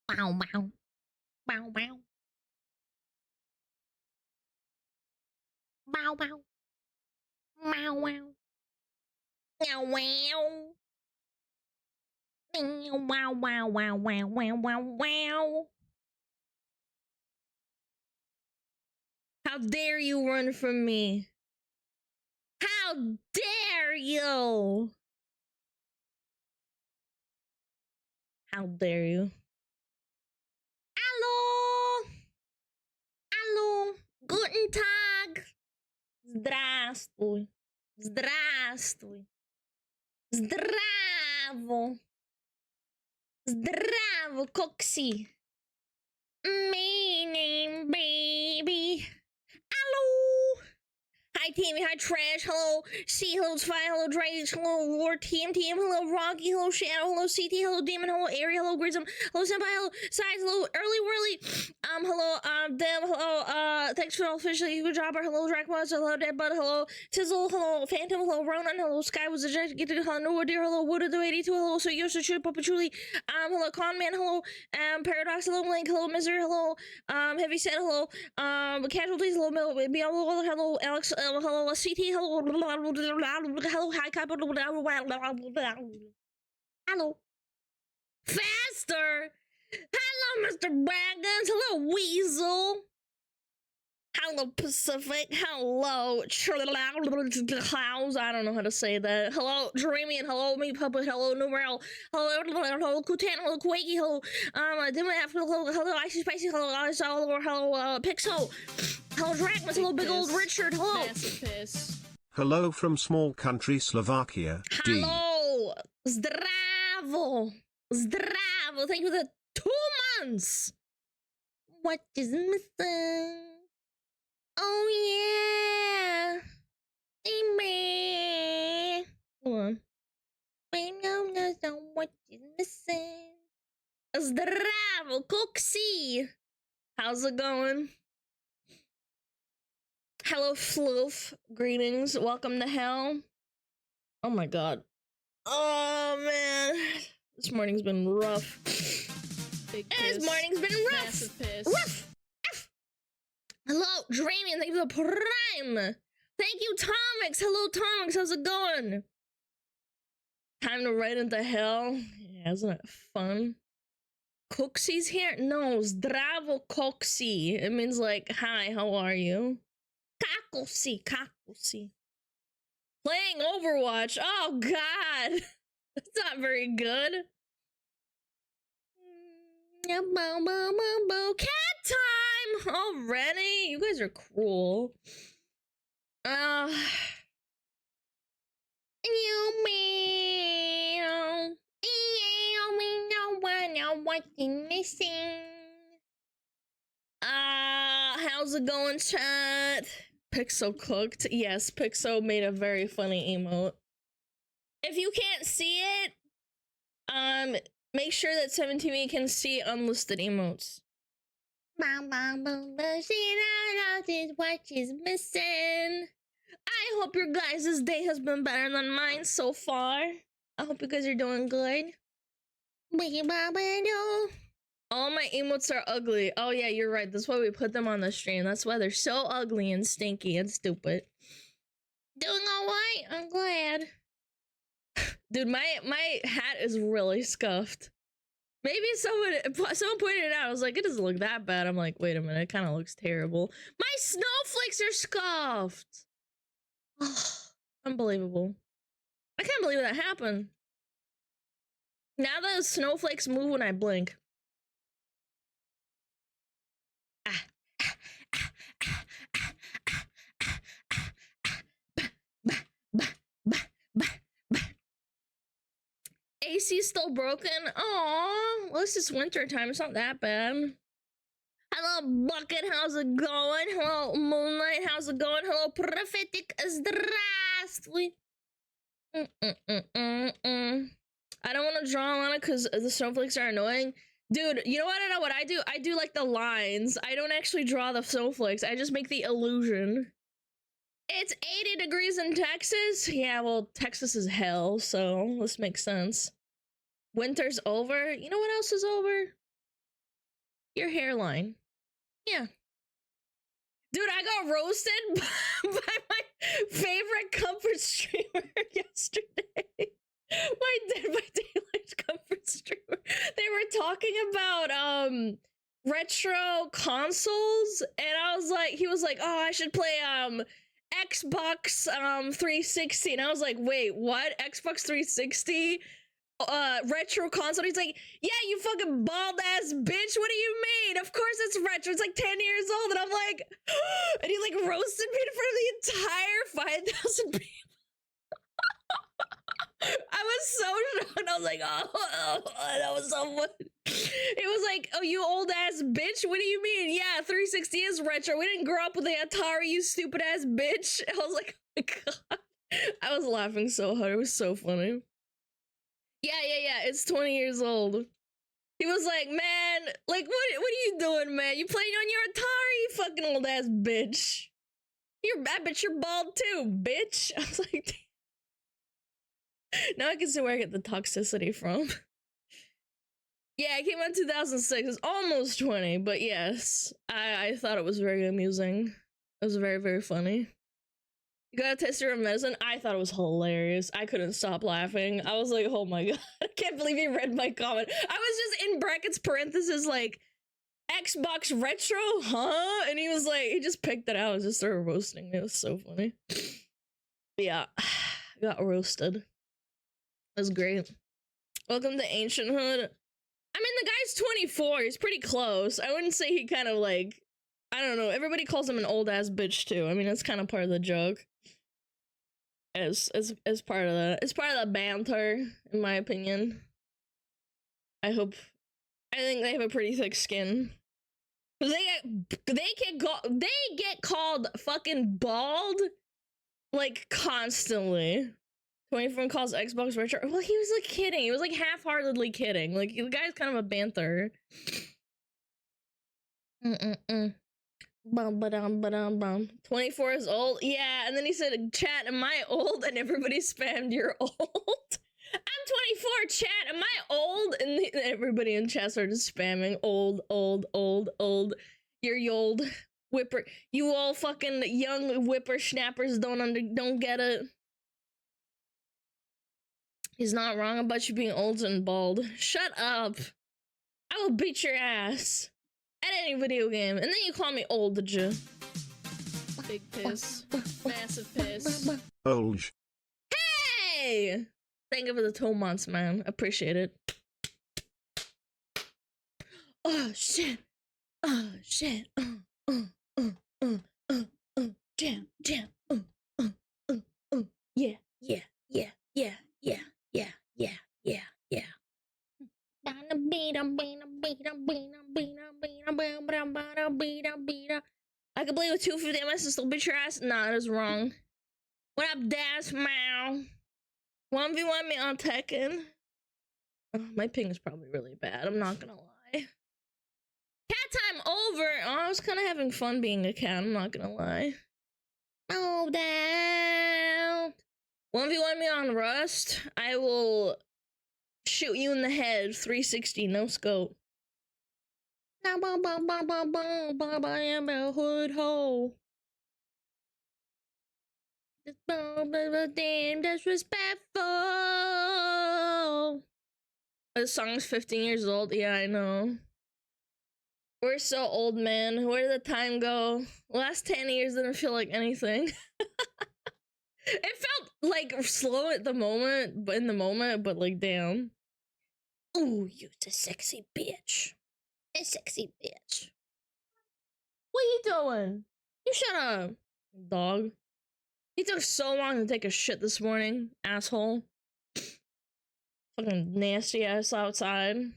Bow, bow. Bow, bow. Bow, bow. Meow, wow. Meow, wow. Wow, wow, wow, wow, wow, wow, wow. How dare you run from me? How dare you? How dare you? Hallo? Hallo? Guten Tag. Здравствуй. Здравствуй. Zdravo. Zdravo, Coxie. My name, baby. Hello. Hi, Tammy. Hi, Trash. Hello, C. Hello, Spy. Hello, Drage. Hello, War Team. Hello, Rocky. Hello, Shadow. Hello, CT. Hello, Demon. Hello, Airy. Hello, Grism. Hello, Senpai. Hello, Size. Hello, Early Whirly. Hello, Dem. Hello, thanks for all officially. Good job. Hello, Dracmos. Hello, Deadbud. Hello, Tizzle. Hello, Phantom. Hello, Ronan. Hello, Sky was ejected. Get to hello, Noah Deer. Hello, Wooded the 82. Hello, so Yoshi Shoot Papachuli. Hello, Conman. Hello, Paradox. Hello, Link. Hello, Misery. Hello, Heavy Set. Hello, Casualties. Hello, hello, Alex. Hello, CT. Hello, hello, High Cap. Hello. Faster. Hello, Mr. Baggins. Hello, Weasel. Hello, Pacific. Hello, Clouds. I don't know how to say that. Hello, Dreamian. Hello, Me Puppet. Hello, Numeral. Hello, Kutan. Hello, Quakey. Hello, hello, Icy Spicy. Hello, hello, Pixel. Hello, Drachmas. Hello, Big Old Richard. Hello. Hello from small country Slovakia. Hello. Zdravo. Zdravo. Thank you for the 2 months. What is missing? Oh, yeah. Amen. Hold on. I know what is missing. Zdravo, Coxie. How's it going? Hello, Floof. Greetings. Welcome to hell. Oh my god. Oh man. This morning's been rough. This morning's been rough. Rough. Hello, Dramian. Thank you for the prime. Thank you, Tomix. Hello, Tomix. How's it going? Time to ride into hell. Yeah, isn't it fun? Coxie's here? No, Zdravo Coxie. It means like, hi, how are you? Kakosi, Kakosi. Playing Overwatch. Oh, God. That's not very good. Cat time already. You guys are cruel. You meow. What's missing? How's it going, chat? Pixel cooked. Yes, Pixel made a very funny emote. If you can't see it, make sure that 17me can see unlisted emotes. What is missing? I hope your guys' day has been better than mine so far. I hope you guys are doing good. All my emotes are ugly. Oh yeah, you're right. That's why we put them on the stream. That's why they're so ugly and stinky and stupid. Doing alright. I'm glad. Dude, my hat is really scuffed. Maybe someone pointed it out. I was like, it doesn't look that bad. I'm like, wait a minute, it kind of looks terrible. My snowflakes are scuffed. Unbelievable. I can't believe that happened. Now those snowflakes move when I blink. AC's still broken? Aww. Well, it's just winter time. It's not that bad. Hello, Bucket. How's it going? Hello, Moonlight. How's it going? Hello, Prophetic. Здравствуй. I don't want to draw on it because the snowflakes are annoying. Dude, you know what? I know what I do? I do like the lines. I don't actually draw the snowflakes. I just make the illusion. It's 80 degrees in Texas? Yeah, well, Texas is hell, so this makes sense. Winter's over. You know what else is over? Your hairline. Yeah. Dude, I got roasted by my favorite comfort streamer yesterday. My Daylight comfort streamer. They were talking about retro consoles, and I was like, he was like, oh, I should play Xbox 360, and I was like, wait, what? Xbox 360 retro console? He's like, yeah, you fucking bald ass bitch, what do you mean? Of course it's retro, it's like 10 years old. And I'm like, and he like roasted me in front of the entire 5,000 people. I was so shocked. I was like, oh, that was so funny. It was like, oh, you old ass bitch, what do you mean? Yeah, 360 is retro, we didn't grow up with the Atari, you stupid ass bitch. I was like, oh my god. I was laughing so hard, it was so funny. Yeah, it's 20 years old. He was like, man, like, what are you doing, man? You playing on your Atari, you fucking old ass bitch. I bet you're bald too, bitch. I was like, now I can see where I get the toxicity from. Yeah, it came out in 2006. It's almost 20, but yes, I thought it was very amusing. It was very, very funny. You gotta test your medicine. I thought it was hilarious. I couldn't stop laughing. I was like, oh my god, I can't believe he read my comment. I was just in brackets, parentheses, like, Xbox retro, huh? And he was like, he just picked it out and just started roasting me. It was so funny. Yeah, got roasted. It was great. Welcome to Ancient Hood. I mean, the guy's 24. He's pretty close. I wouldn't say he kind of like, I don't know. Everybody calls him an old ass bitch too. I mean, that's kind of part of the joke. As part of the, it's part of the banter, in my opinion. I think they have a pretty thick skin. Cause they get called fucking bald, like, constantly. 24 calls Xbox retro. Well, he was like kidding. He was like half-heartedly kidding. Like, the guy's kind of a banter. Bum, ba-dum, ba-dum, bum. 24 is old? Yeah, and then he said, chat, am I old? And everybody spammed, you're old. I'm 24, chat, am I old? And everybody in chat started spamming, old. You're old. You all fucking young whippersnappers don't get it. He's not wrong about you being old and bald. Shut up. I will beat your ass. At any video game. And then you call me old, did you? Big piss. Massive piss. Old. Hey! Thank you for the toe months, man. Appreciate it. Oh, shit. Oh, shit. Jam. Yeah. I can play with 250 MS and still beat your ass? Nah, that's wrong. What up, Dash Mow? 1v1 me on Tekken. Oh, my ping is probably really bad, I'm not gonna lie. Cat time over! Oh, I was kind of having fun being a cat, I'm not gonna lie. Oh, down! 1v1 me on Rust. I will shoot you in the head, 360, no scope. I am a hood hole. This moment was damn disrespectful. This song's 15 years old. Yeah, I know. We're so old, man. Where did the time go? Last 10 years didn't feel like anything. It felt like slow at the moment, but like, damn. Ooh, you're a sexy bitch. A sexy bitch. What are you doing? You shut up, dog. He took so long to take a shit this morning, asshole. Fucking nasty ass outside.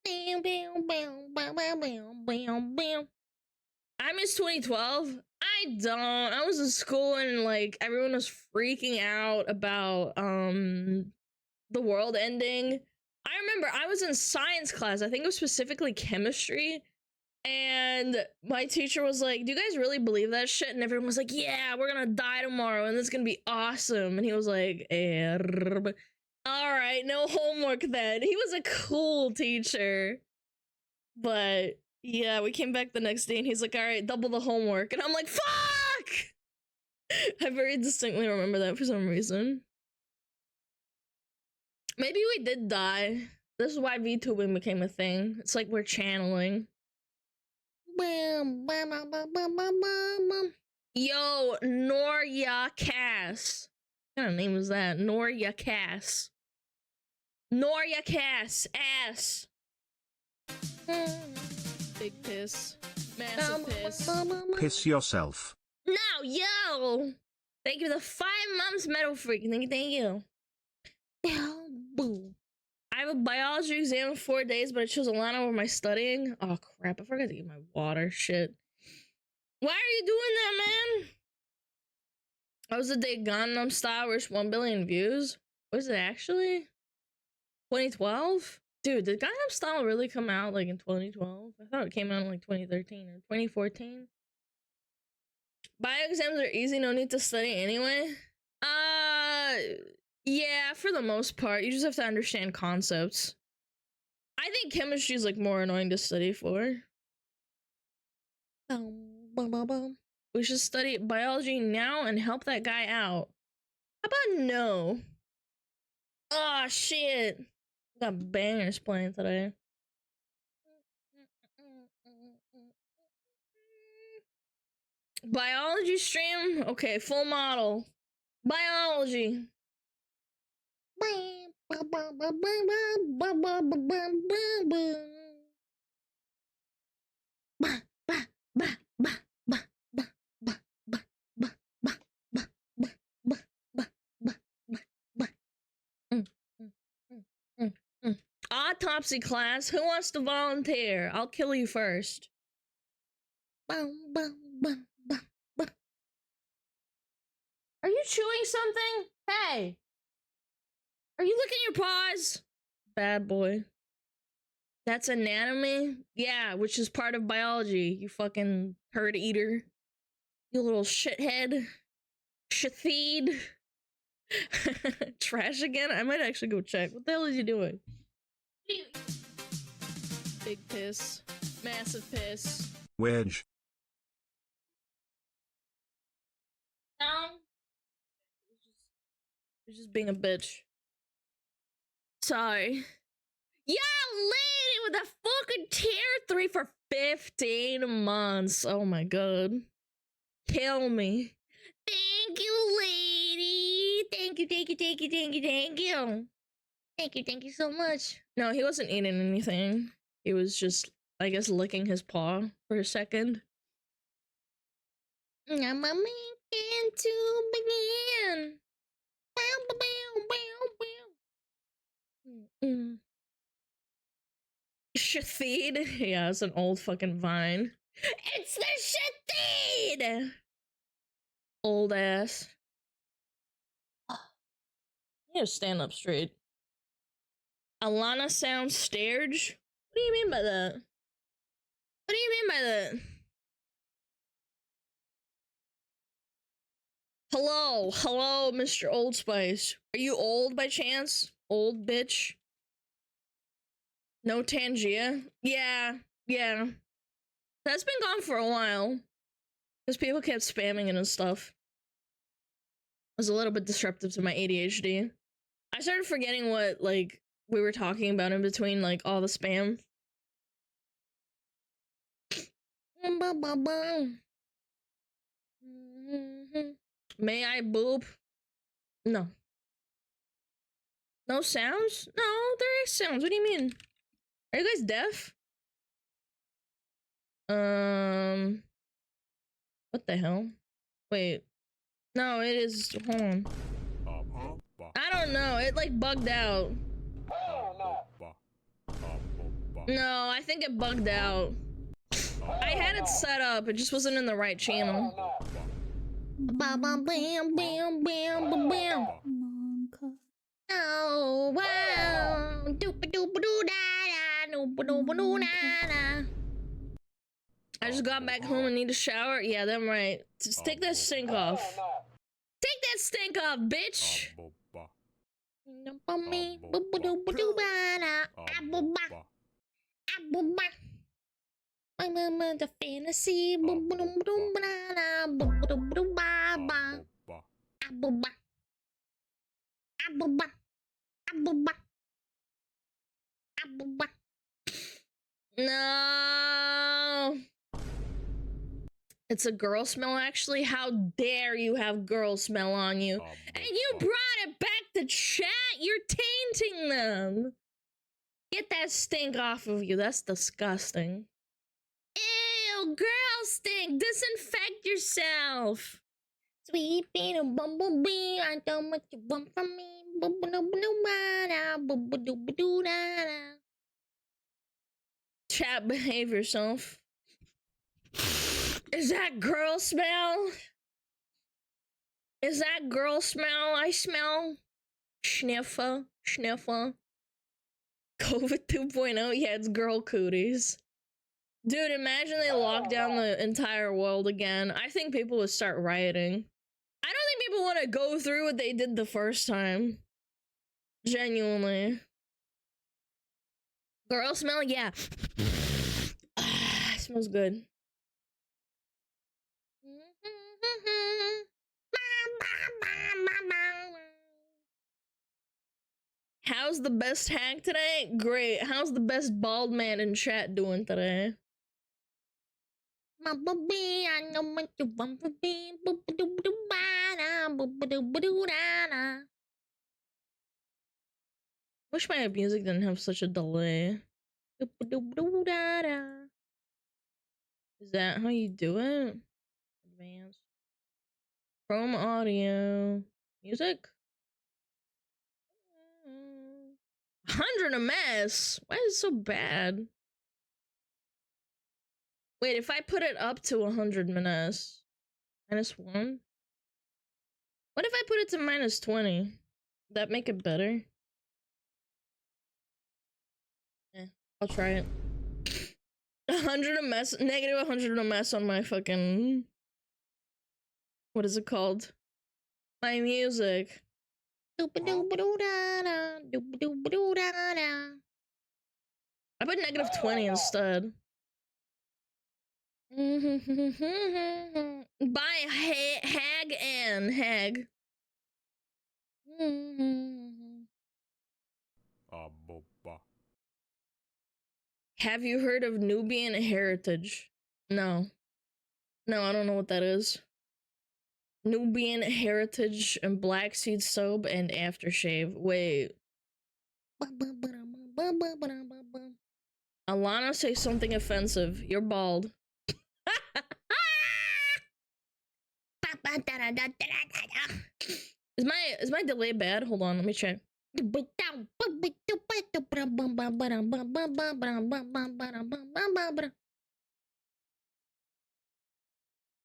I miss 2012. I don't. I was in school and like everyone was freaking out about the world ending. I remember I was in science class. I think it was specifically chemistry. And my teacher was like, do you guys really believe that shit? And everyone was like, yeah, we're gonna die tomorrow and it's gonna be awesome. And he was like, all right, no homework then. He was a cool teacher. But yeah, we came back the next day and he's like, all right, double the homework. And I'm like, fuck! I very distinctly remember that for some reason. Maybe we did die. This is why VTubing became a thing. It's like we're channeling. Yo, Norya Cass. What kind of name is that? Norya Cass. Norya Cass. Ass. Big piss. Massive piss. Piss yourself. No, yo! Thank you for the 5 months, Metal Freak. Thank you. I have a biology exam in 4 days, but I chose Alana over my studying. Oh, crap. I forgot to get my water. Shit. Why are you doing that, man? I was a day Gangnam Style reached 1 billion views. Was it actually? 2012? Dude, did Gangnam Style really come out like in 2012? I thought it came out in like 2013 or 2014. Bio exams are easy, no need to study anyway. Yeah, for the most part. You just have to understand concepts. I think chemistry is like more annoying to study for. We should study biology now and help that guy out. How about no? Oh shit. We got bangers playing today. Biology stream? Okay, full model. Biology. Autopsy class. Who wants to volunteer? I'll kill you first. Are you chewing something? Hey! Are you licking your paws? Bad boy. That's anatomy? Yeah, which is part of biology, you fucking herd eater. You little shithead. Shatheed. Trash again? I might actually go check. What the hell is he doing? Big piss. Massive piss. Wedge. No. He's just being a bitch. Sorry. Yeah, lady with a fucking tier 3 for 15 months. Oh my god. Kill me. Thank you, lady. Thank you, thank you, thank you, thank you, thank you. Thank you so much. No, he wasn't eating anything. He was just, I guess, licking his paw for a second. I'm making to begin. Shatheed? Yeah, it's an old fucking vine. It's the Shatheed! Old ass. You need to stand up straight. Alana sounds starge? What do you mean by that? What do you mean by that? Hello, Mr. Old Spice. Are you old by chance? Old bitch? No Tangia? Yeah. That's been gone for a while. Because people kept spamming it and stuff. It was a little bit disruptive to my ADHD. I started forgetting what, like, we were talking about in between, like, all the spam. May I boop? No. No sounds? No, there is sounds. What do you mean? Are you guys deaf? What the hell? Wait. No, it is. Hold on. I don't know. It like bugged out. No, I think it bugged out. I had it set up. It just wasn't in the right channel. Bam, bam, bam, bam, bam. Oh wow. I just got back home and need a shower. Yeah, them right. Just take that stink off. Take that stink off, bitch. The fantasy. No. It's a girl smell, actually. How dare you have girl smell on you? And you brought it back to chat. You're tainting them. Get that stink off of you. That's disgusting. Ew, girl stink. Disinfect yourself. Sweet little bumblebee, I don't what you want from me. Chat, behave yourself. Is that girl smell? Is that girl smell I smell? Sniffer, sniffer. COVID 2.0, yeah, it's girl cooties. Dude, imagine they lock down the entire world again. I think people would start rioting. I don't think people want to go through what they did the first time. Genuinely. Girl smell, yeah. Smells good. How's the best hack today? Great. How's the best bald man in chat doing today? I know what you want from me. Wish my music didn't have such a delay. Is that how you do it? Advanced. Chrome audio. Music? 100 ms? Why is it so bad? Wait, if I put it up to 100 ms. -1? What if I put it to -20? Would that make it better? I'll try it. 100 ms, negative 100 ms on my fucking... What is it called? My music. I put -20 instead. Bye, Hag and Hag. Have you heard of Nubian heritage? No. No, I don't know what that is. Nubian heritage and black seed soap and aftershave. Wait. Alana, say something offensive. You're bald. Is my delay bad? Hold on, let me check.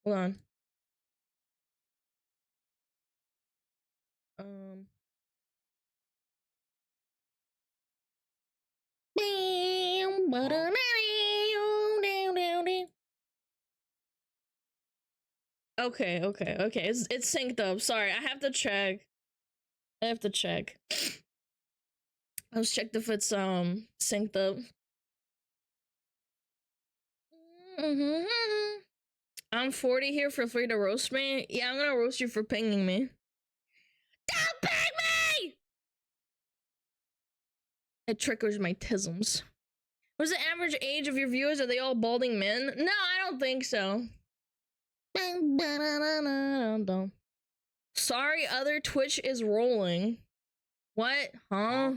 Hold on. Okay. It's synced up. Sorry, I have to check. Let's check if it's synced up. I'm 40 here. Feel free to roast me. Yeah, I'm gonna roast you for pinging me. Don't ping me! It triggers my tisms. What's the average age of your viewers? Are they all balding men? No, I don't think so. Sorry, other Twitch is rolling. What? Huh?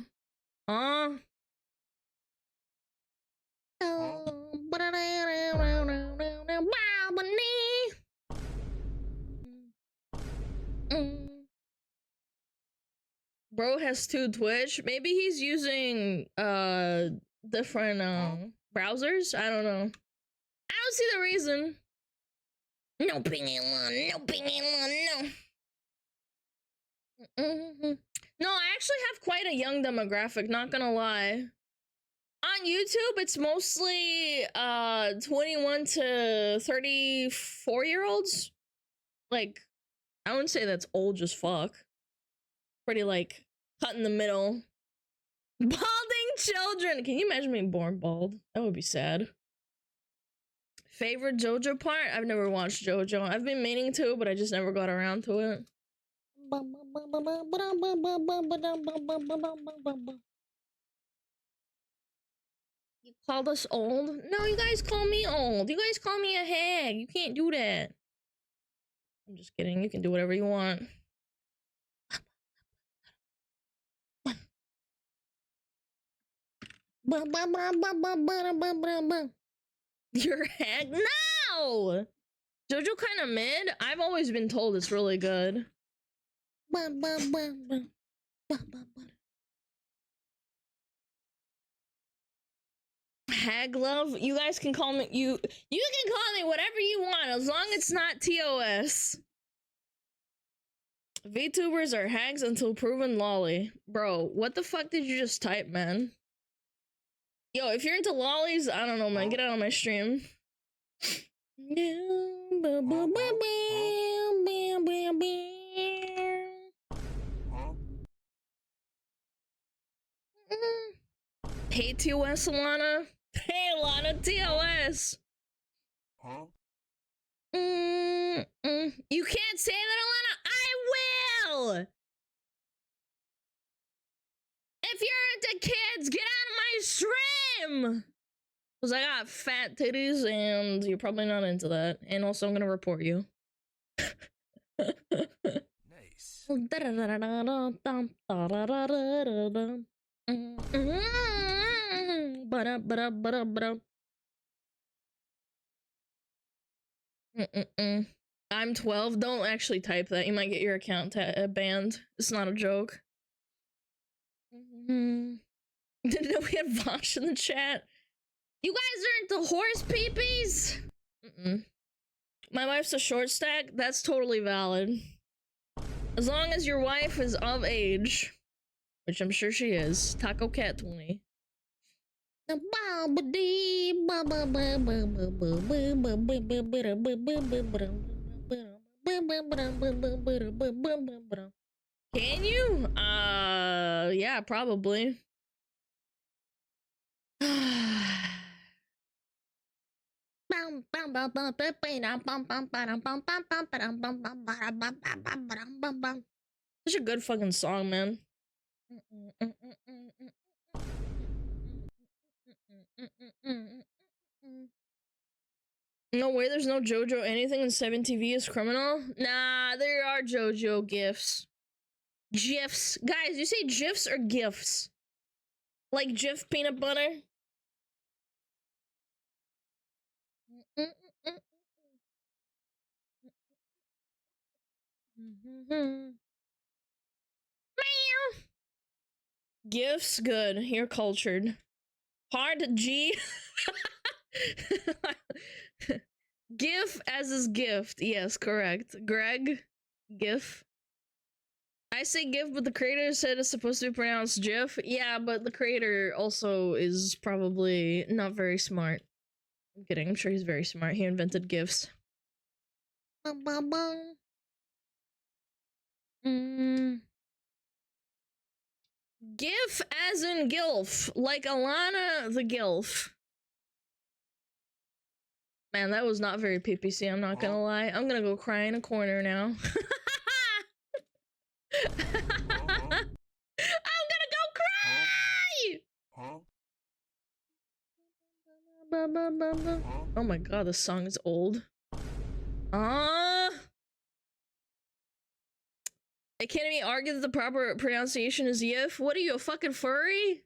Bro has 2 Twitch. Maybe he's using different browsers. I don't know. I don't see the reason. No pinging one. No. No, I actually have quite a young demographic, not gonna lie. On YouTube, it's mostly 21 to 34-year-olds. Like, I wouldn't say that's old as fuck. Pretty, like, cut in the middle. Balding children! Can you imagine being born bald? That would be sad. Favorite JoJo part? I've never watched JoJo. I've been meaning to, but I just never got around to it. You called us old? No, you guys call me old. You guys call me a hag. You can't do that. I'm just kidding. You can do whatever you want. You're a hag? No! JoJo kind of mid? I've always been told it's really good. Hag love? You guys can call me you can call me whatever you want as long as it's not TOS. VTubers are hags until proven lolly. Bro, what the fuck did you just type, man? Yo, if you're into lollies, I don't know, man. Get out of my stream. Hey, TOS, Alana. Hey, Alana, TOS. You can't say that, Alana. I will. If you're into kids, get out of my stream. Because I got fat titties and you're probably not into that. And also, I'm going to report you. Nice. I'm 12. Don't actually type that. You might get your account banned. It's not a joke. Didn't know we had Vosh in the chat. You guys are into horse peepees? My wife's a short stack. That's totally valid. As long as your wife is of age, which I'm sure she is. Taco Cat 20. Can you? Yeah, probably. Such a good fucking song, man. No way, there's no JoJo anything in 7TV is criminal? Nah, there are JoJo gifs. GIFs. Guys, you say GIFs or GIFs? Like Jif peanut butter? GIFs, good. You're cultured. Hard G. GIF as is gift. Yes, correct. Greg, GIF. I say GIF, but the creator said it's supposed to be pronounced GIF. Yeah, but the creator also is probably not very smart. I'm kidding. I'm sure he's very smart. He invented GIFs. GIF as in GILF. Like Alana the GILF. Man, that was not very PPC, I'm not gonna lie. I'm gonna go cry in a corner now. I'm gonna go cry! Oh my god, this song is old. It can't be argued that the proper pronunciation is Yif. What are you, a fucking furry?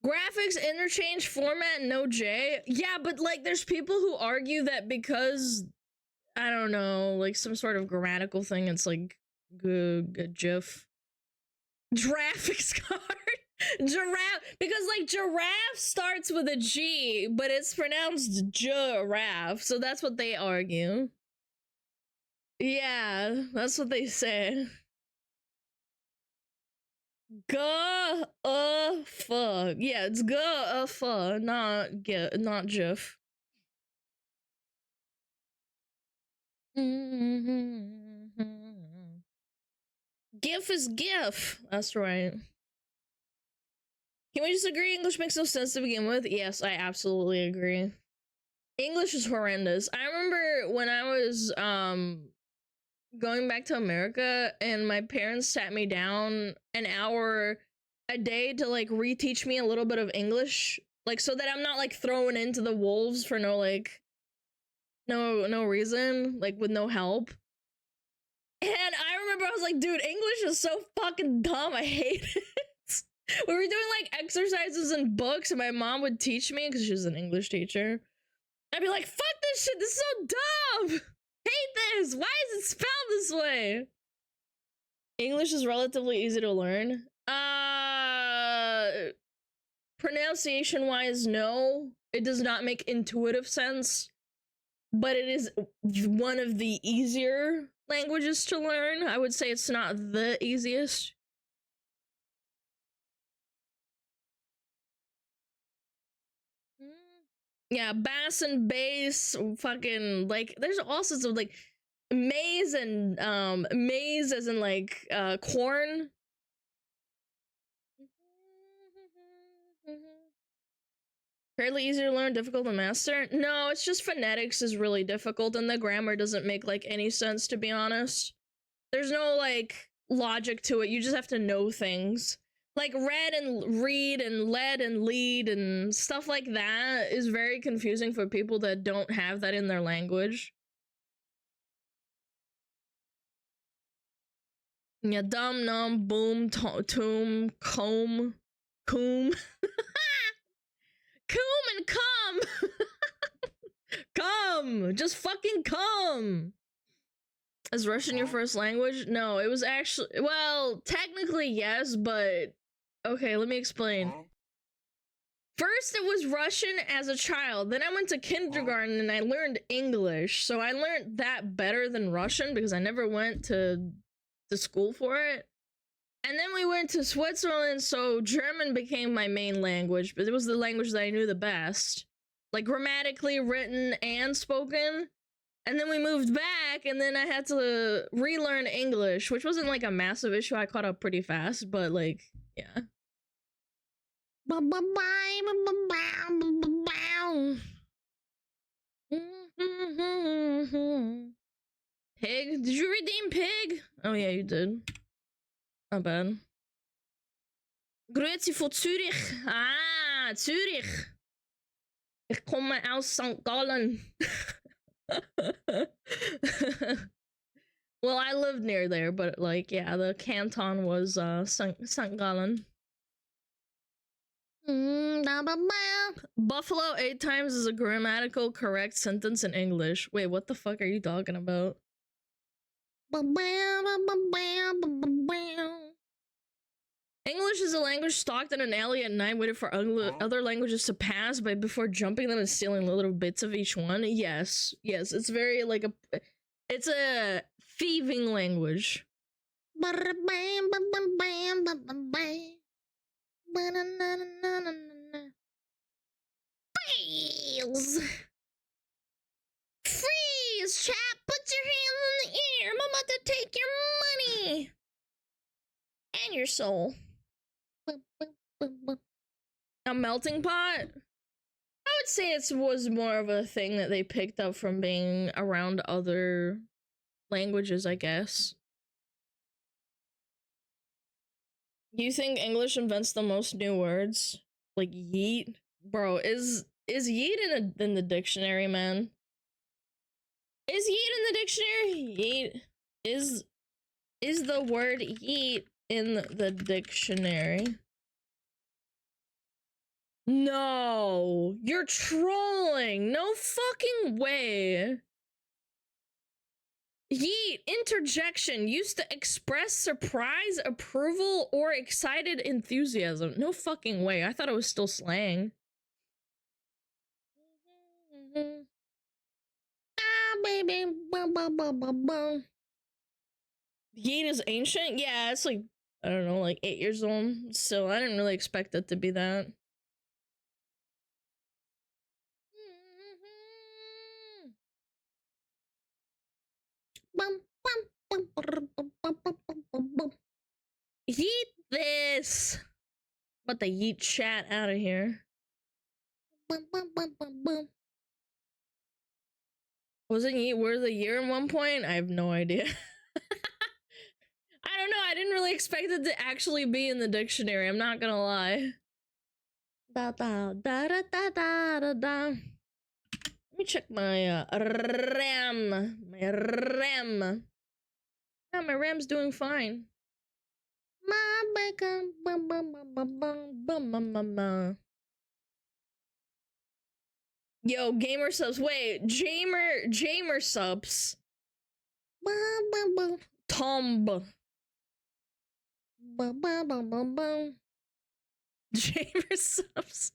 Graphics interchange format no J. Yeah, but like there's people who argue that because I don't know, like some sort of grammatical thing, it's like good GIF. Graphics card. Giraffe, because like giraffe starts with a G, but it's pronounced giraffe, so that's what they argue. Yeah, that's what they say. Fuck. Yeah, it's fuck, not GIF. GIF is GIF. That's right. Can we just agree English makes no sense to begin with? Yes, I absolutely agree. English is horrendous. I remember when I was going back to America and my parents sat me down an hour a day to like reteach me a little bit of English, like so that I'm not like thrown into the wolves for no reason, like with no help. And I remember I was like, dude, English is so fucking dumb. I hate it. We were doing like exercises and books, and my mom would teach me because she was an English teacher. I'd be like, fuck this shit, this is so dumb. Hate this. Why is it spelled this way? English is relatively easy to learn. Pronunciation wise, no. It does not make intuitive sense. But it is one of the easier languages to learn. I would say it's not the easiest. Yeah, bass and bass, fucking like there's all sorts of like maize and maize as in like corn. Fairly easy to learn, difficult to master. No, it's just phonetics is really difficult and the grammar doesn't make like any sense, to be honest. There's no like logic to it. You just have to know things. Like read and read and lead and lead and stuff like that is very confusing for people that don't have that in their language. Yeah, dumb, numb, boom, tomb, comb, coom. Coom and come! Come! Just fucking come! Is Russian your first language? No, it was actually, well, technically yes, but okay, let me explain. First, it was Russian as a child. Then I went to kindergarten and I learned English. So I learned that better than Russian because I never went to school for it. And then we went to Switzerland, so German became my main language, but it was the language that I knew the best. Like grammatically written and spoken. And then we moved back, and then I had to relearn English, which wasn't like a massive issue. I caught up pretty fast, but like, yeah. Pig? Did you redeem Pig? Oh yeah, you did. Not bad. Grüezi voor Zürich. Ah, Zürich. Ich komme aus St. Gallen. Well, I lived near there, but like, yeah, the canton was St. Gallen. Buffalo 8 times is a grammatical correct sentence in English. Wait, what the fuck are you talking about? English is a language stalked in an alley at night, waiting for other languages to pass by before jumping them and stealing little bits of each one. Yes, yes, it's very like it's a thieving language. Freeze! Freeze, chap! Put your hands in the air! I'm about to take your money! And your soul. A melting pot? I would say it was more of a thing that they picked up from being around other languages, I guess. You think English invents the most new words? Like yeet? Bro, is yeet in the dictionary, man? Is yeet in the dictionary? Yeet is the word yeet in the dictionary? No, you're trolling. No fucking way. Yeet, interjection, used to express surprise, approval, or excited enthusiasm. No fucking way. I thought it was still slang. Ah, baby. Yeet is ancient? Yeah, it's like, I don't know, like 8 years old. So I didn't really expect it to be that. this. About to yeet chat out of here. Bum, bum, bum, bum, bum. Wasn't yeet word of the year at one point? I have no idea. I don't know. I didn't really expect it to actually be in the dictionary. I'm not gonna lie. Da da da da da da da. Let me check my RAM. My RAM. Yeah, my RAM's doing fine. My bacon, bum bum bum bum bum bum bum bum bum. Yo, gamer subs. Wait, Jamer subs. Bum bum bum. Tomb. Bum bum bum bum bum. Jamer subs.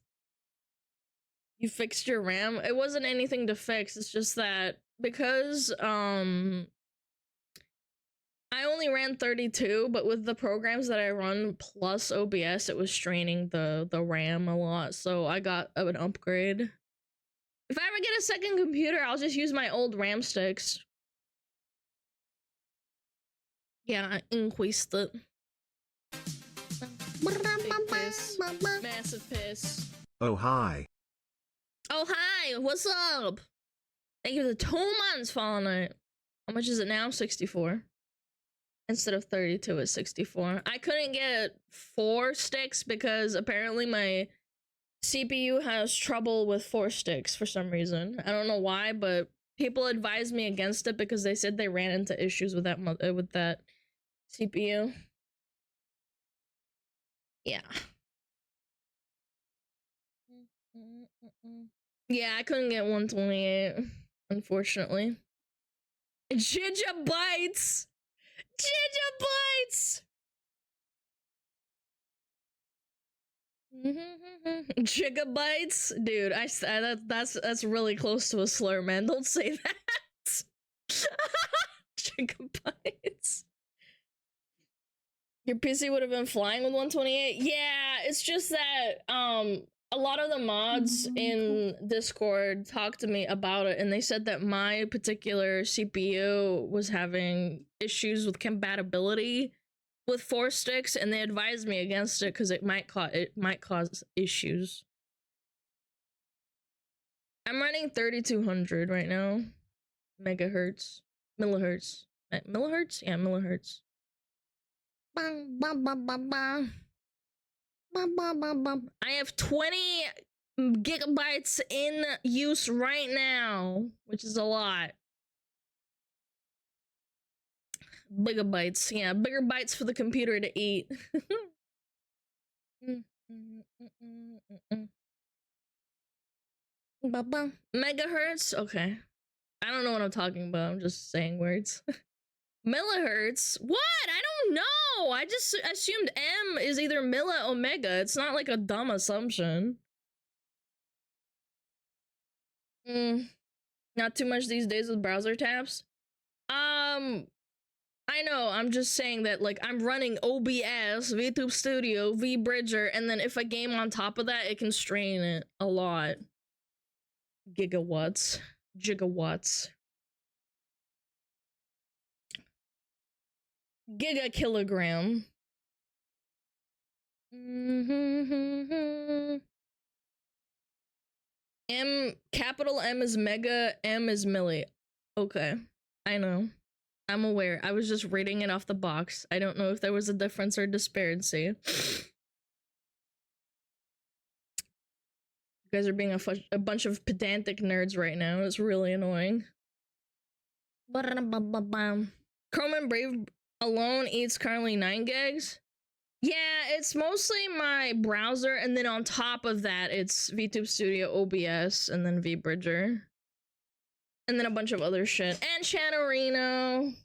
You fixed your RAM? It wasn't anything to fix. It's just that because I only ran 32, but with the programs that I run plus OBS, it was straining the RAM a lot, so I got an upgrade. If I ever get a second computer, I'll just use my old RAM sticks. Yeah, I increased it. Big piss. Massive piss. Oh hi. Oh hi, what's up? Thank you for the 2 months, Fallen Knight. How much is it now? 64. Instead of 32, it's 64. I couldn't get 4 sticks because apparently my CPU has trouble with 4 sticks for some reason. I don't know why, but people advised me against it because they said they ran into issues with that CPU. Yeah. Yeah, I couldn't get 128, unfortunately. Gigabytes! Gigabytes! Gigabytes, dude. That's really close to a slur, man. Don't say that. Gigabytes. Your PC would have been flying with 128. Yeah, it's just that a lot of the mods in Discord talked to me about it, and they said that my particular CPU was having issues with compatibility with 4 sticks, and they advised me against it because it might cause issues. I'm running 3200 right now, megahertz, millihertz, millihertz, yeah, millihertz. Bang, bang, bang, bang, bang. Bang, bang, bang, bang. I have 20 gigabytes in use right now, which is a lot. Bigger bytes, yeah, bigger bytes for the computer to eat. Megahertz? Okay. I don't know what I'm talking about. I'm just saying words. Millihertz? What? I don't know. I just assumed M is either milli or mega. It's not like a dumb assumption. Not too much these days with browser tabs. I know, I'm just saying that, like, I'm running OBS, VTube Studio, VBridger, and then if I game on top of that, it can strain it a lot. Gigawatts. Gigawatts. Gigakilogram. Capital M is mega, M is milli. Okay, I know. I'm aware. I was just reading it off the box. I don't know if there was a difference or disparity. You guys are being a bunch of pedantic nerds right now. It's really annoying. Chrome and Brave alone eats currently 9 gigs. Yeah, it's mostly my browser, and then on top of that, it's VTube Studio, OBS, and then VBridger. And then a bunch of other shit. And Chanarino.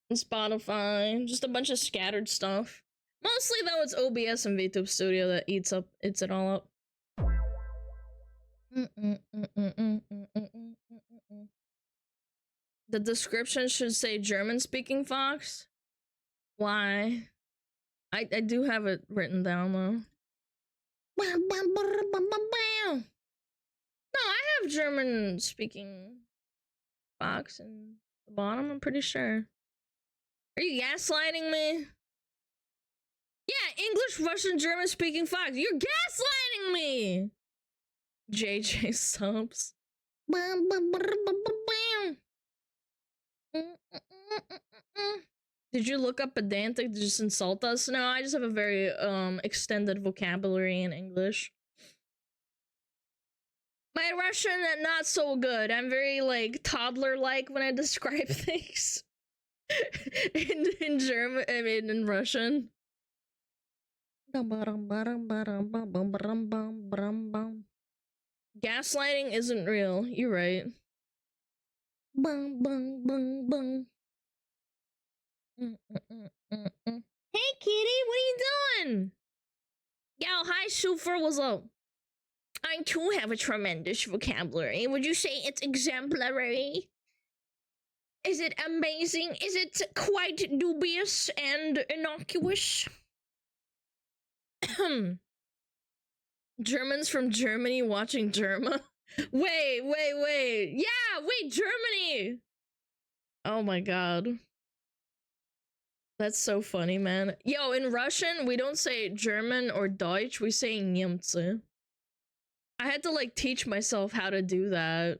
And Spotify. Just a bunch of scattered stuff. Mostly, though, it's OBS and VTube Studio that eats it all up. The description should say German-speaking Fox. Why? I do have it written down, though. No, I have German-speaking Fox in the bottom, I'm pretty sure. Are you gaslighting me? Yeah, English, Russian, German speaking fox. You're gaslighting me. JJ subs. Did you look up pedantic to just insult us? No, I just have a very extended vocabulary in English. My Russian, not so good. I'm very like toddler-like when I describe things. in German, I mean in Russian. Gaslighting isn't real. You're right. Bung bung bung bung. Hey kitty, what are you doing? Yo, hi Super, what's up? I too have a tremendous vocabulary. Would you say it's exemplary? Is it amazing? Is it quite dubious and innocuous? Germans from Germany watching Germa. Wait. Yeah, wait, Germany! Oh my god. That's so funny, man. Yo, in Russian, we don't say German or Deutsch, we say Niemcy. I had to like teach myself how to do that.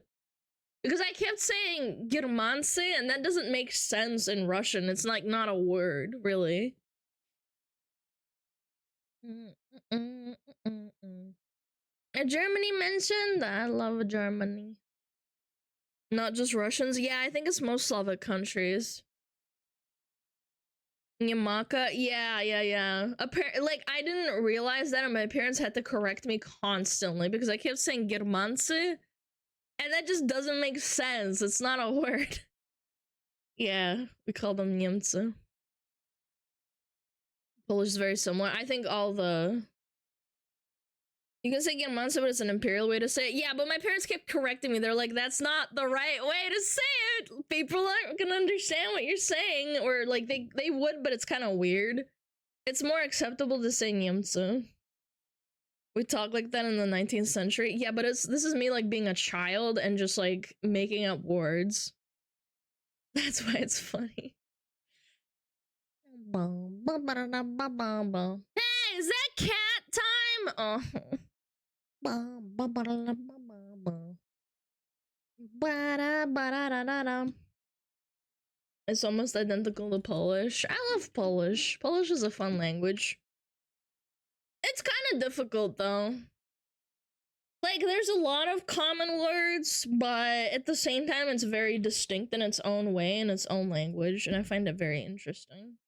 Because I kept saying Germanse, and that doesn't make sense in Russian. It's like not a word, really. Germany mentioned? I love Germany. Not just Russians? Yeah, I think it's most Slavic countries. Yamaka? Yeah. Like, I didn't realize that, and my parents had to correct me constantly because I kept saying Germanse, and that just doesn't make sense. It's not a word. Yeah, we call them Niemcy. Polish is very similar. I think all the... You can say Germanse, but it's an imperial way to say it. Yeah, but my parents kept correcting me. They're like, that's not the right way to say it. People aren't gonna understand what you're saying. Or, like, they would, but it's kind of weird. It's more acceptable to say Niemcy. We talk like that in the 19th century. Yeah, but this is me, like, being a child and just, like, making up words. That's why it's funny. Hey, is that cat time? Oh. It's almost identical to Polish. I love Polish. Polish is a fun language. It's kind of difficult though. Like, there's a lot of common words, but at the same time, it's very distinct in its own way, in its own language, and I find it very interesting.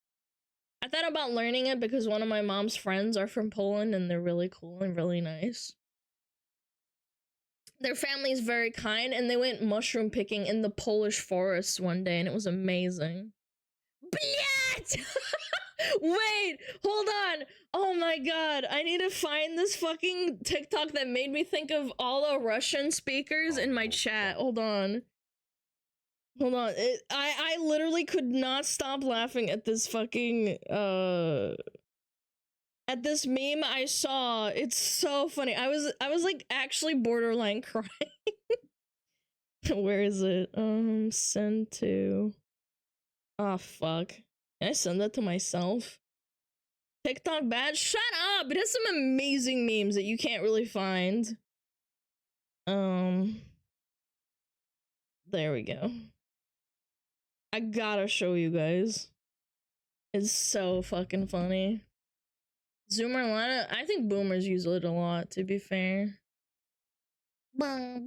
I thought about learning it because one of my mom's friends are from Poland, and they're really cool and really nice. Their family is very kind, and they went mushroom picking in the Polish forests one day, and it was amazing. Blyat! Wait, hold on. Oh my god, I need to find this fucking TikTok that made me think of all the Russian speakers in my chat. Hold on. I literally could not stop laughing at this fucking, at this meme I saw. It's so funny. I was like actually borderline crying. Where is it? Send to... Oh, fuck. Can I send that to myself? TikTok badge? Shut up! It has some amazing memes that you can't really find. There we go. I gotta show you guys. It's so fucking funny. SmugAlana? I think boomers use it a lot, to be fair. Guys,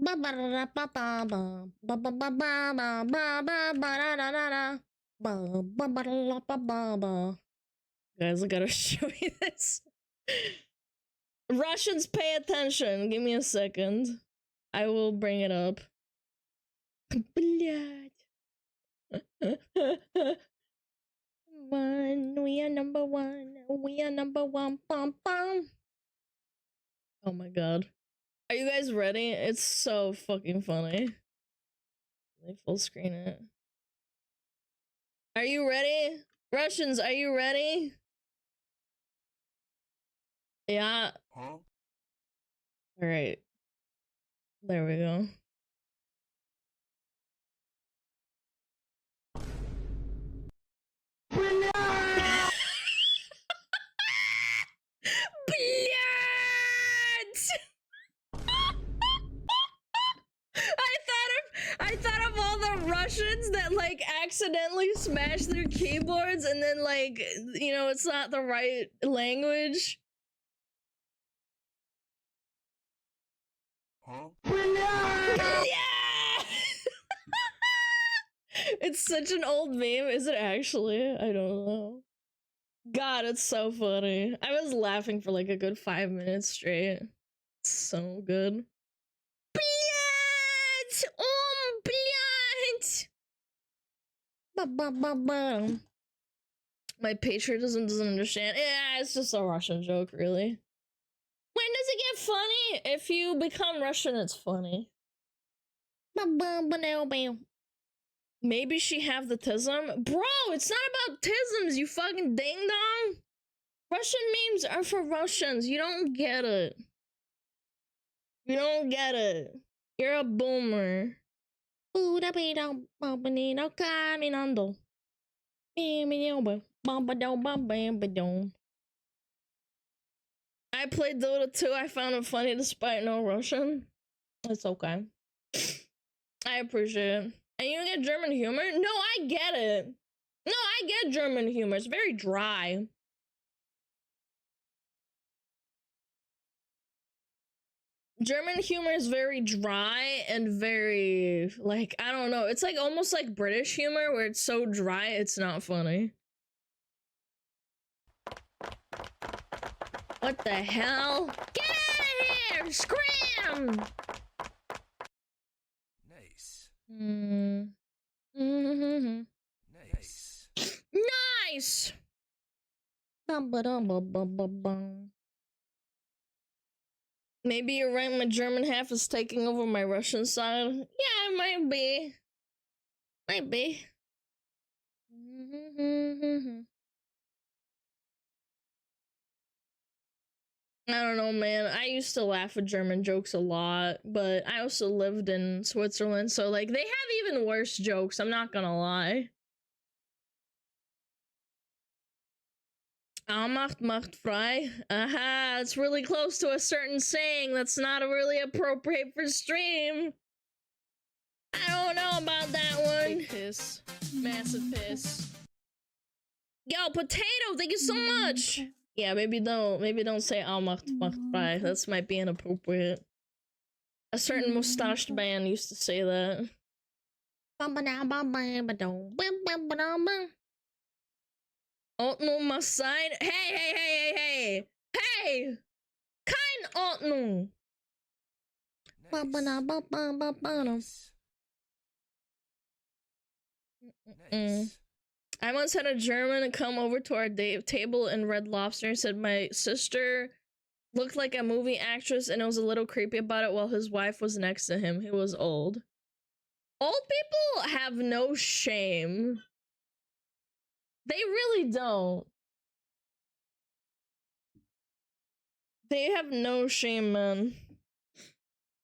I gotta show you this. Russians, pay attention. Give me a second. I will bring it up. Блядь. We are number one. We are number one. Bum, bum. Oh my god. Are you guys ready? It's so fucking funny. Let me full screen it. Are you ready? Russians, are you ready? Yeah. Huh? Alright. There we go. accidentally smash their keyboards and then, like, you know, it's not the right language. Huh? Yeah! It's such an old meme. Is it actually? I don't know. God, it's so funny. I was laughing for like a good 5 minutes straight. It's so good. Блять! Блять! Ba-ba-ba-ba. My patron doesn't understand. Yeah, it's just a Russian joke, really. When does it get funny? If you become Russian, it's funny. Maybe she have the tism? Bro, it's not about tisms, you fucking ding dong. Russian memes are for Russians. You don't get it. You don't get it. You're a boomer. I played Dota 2. I found it funny despite no Russian. It's okay. I appreciate it. And you don't get German humor? No, I get it. No, I get German humor. It's very dry. German humor is very dry and very, like, I don't know. It's like almost like British humor where it's so dry, it's not funny. What the hell? Get out of here! Scram! Nice. Mm-hmm. Nice. Nice! Bum-ba-dum-bum-bum-bum-bum. Maybe you're right, my German half is taking over my Russian side. Yeah, it might be. Might be. I don't know, man. I used to laugh at German jokes a lot, but I also lived in Switzerland, so, like, they have even worse jokes, I'm not gonna lie. Allmacht macht frei. Aha, it's really close to a certain saying that's not really appropriate for stream. I don't know about that one. Big piss. Massive piss. Yo, Potato, thank you so much. Yeah, maybe don't say Allmacht macht frei. That might be inappropriate. A certain mustached man used to say that. Ordnung muss sein. Hey! Hey! Kein Ordnung! Nice. Nice. I once had a German come over to our table in Red Lobster and said my sister looked like a movie actress and it was a little creepy about it while his wife was next to him. He was old. Old people have no shame. They really don't. They have no shame, man.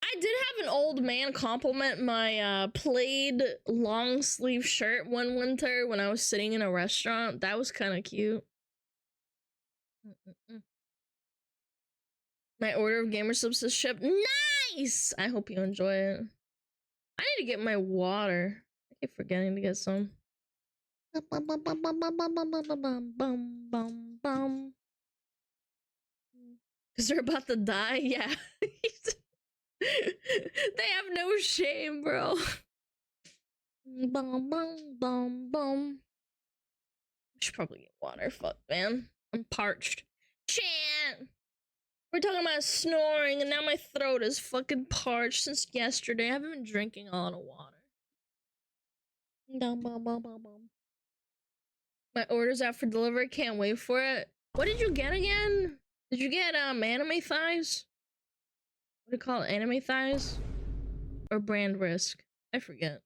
I did have an old man compliment my plaid long sleeve shirt one winter when I was sitting in a restaurant. That was kind of cute. My order of gamer subs is shipped. Nice! I hope you enjoy it. I need to get my water. I keep forgetting to get some. Because they're about to die? Yeah. They have no shame, bro. Should probably get water. Fuck, man. I'm parched. Chant! We're talking about snoring, and now my throat is fucking parched since yesterday. I haven't been drinking a lot of water. My order's out for delivery. Can't wait for it. What did you get again? Did you get anime thighs? What do you call it? Anime thighs? Or brand risk? I forget.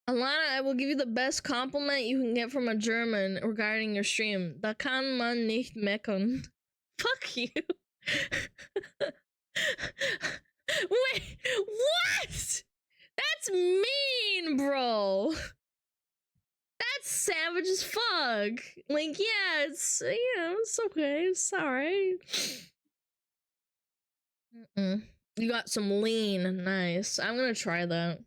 Alana, I will give you the best compliment you can get from a German regarding your stream. Da kann man nicht meckern. Fuck you. Wait, what? That's mean, bro. That's savage as fuck. Like, yeah, it's, you know, it's okay. It's alright. You got some lean. Nice. I'm gonna try that.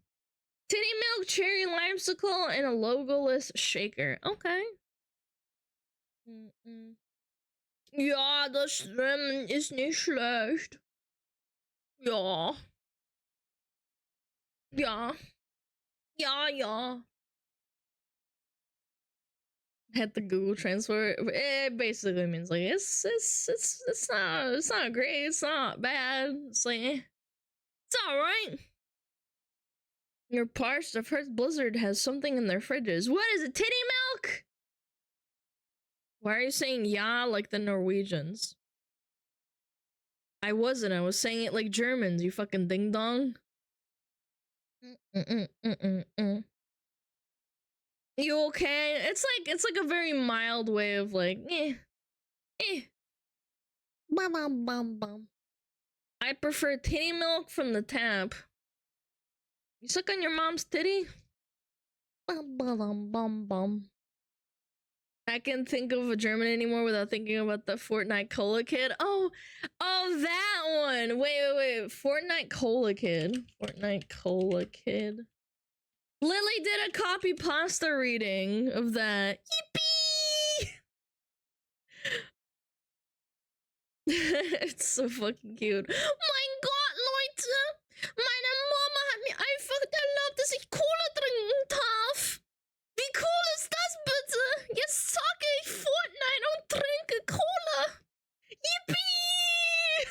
Titty milk, cherry limesicle, and a logoless shaker. Okay. Ja, das ist nicht schlecht. Ja. Ja. Ja, ja. Had the Google Translate. It basically means like it's not great. It's not bad. It's like it's all right. Your parched. I've heard Blizzard has something in their fridges. What is it? Titty milk? Why are you saying yeah like the Norwegians? I wasn't. I was saying it like Germans. You fucking ding dong. You okay? It's like a very mild way of like Bum bum bum bum. I prefer titty milk from the tap. You suck on your mom's titty? Bum bum bum bum. I can't think of a German anymore without thinking about the Fortnite Cola Kid. Oh, that one. Wait. Fortnite Cola Kid. Fortnite Cola Kid. Lily did a copy pasta reading of that. Yippee! It's so fucking cute. Mein Gott, Leute! Meine Mama hat mir einfach erlaubt, dass ich Cola trinken darf. Wie cool ist das bitte? Jetzt zocke ich Fortnite und trinke Cola. Yippee!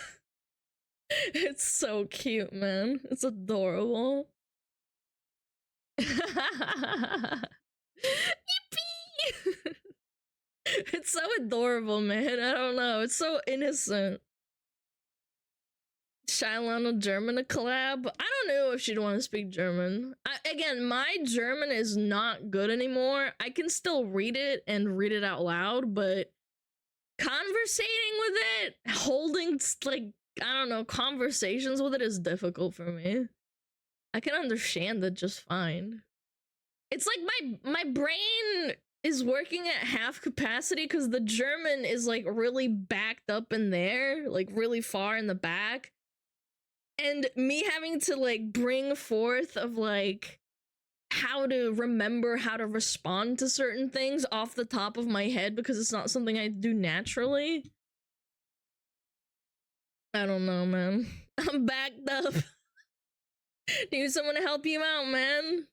It's so cute, man. It's adorable. Yippee! It's so adorable, man. I don't know. It's so innocent. SmugAlana German a collab? I don't know if she'd want to speak German. Again, my German is not good anymore. I can still read it and read it out loud, but conversating with it, holding like I don't know, conversations with it is difficult for me. I can understand it just fine. It's like my brain is working at half capacity because the German is like really backed up in there, like really far in the back. And me having to like bring forth of like how to remember how to respond to certain things off the top of my head because it's not something I do naturally. I don't know, man. I'm backed up. Need someone to help you out, man.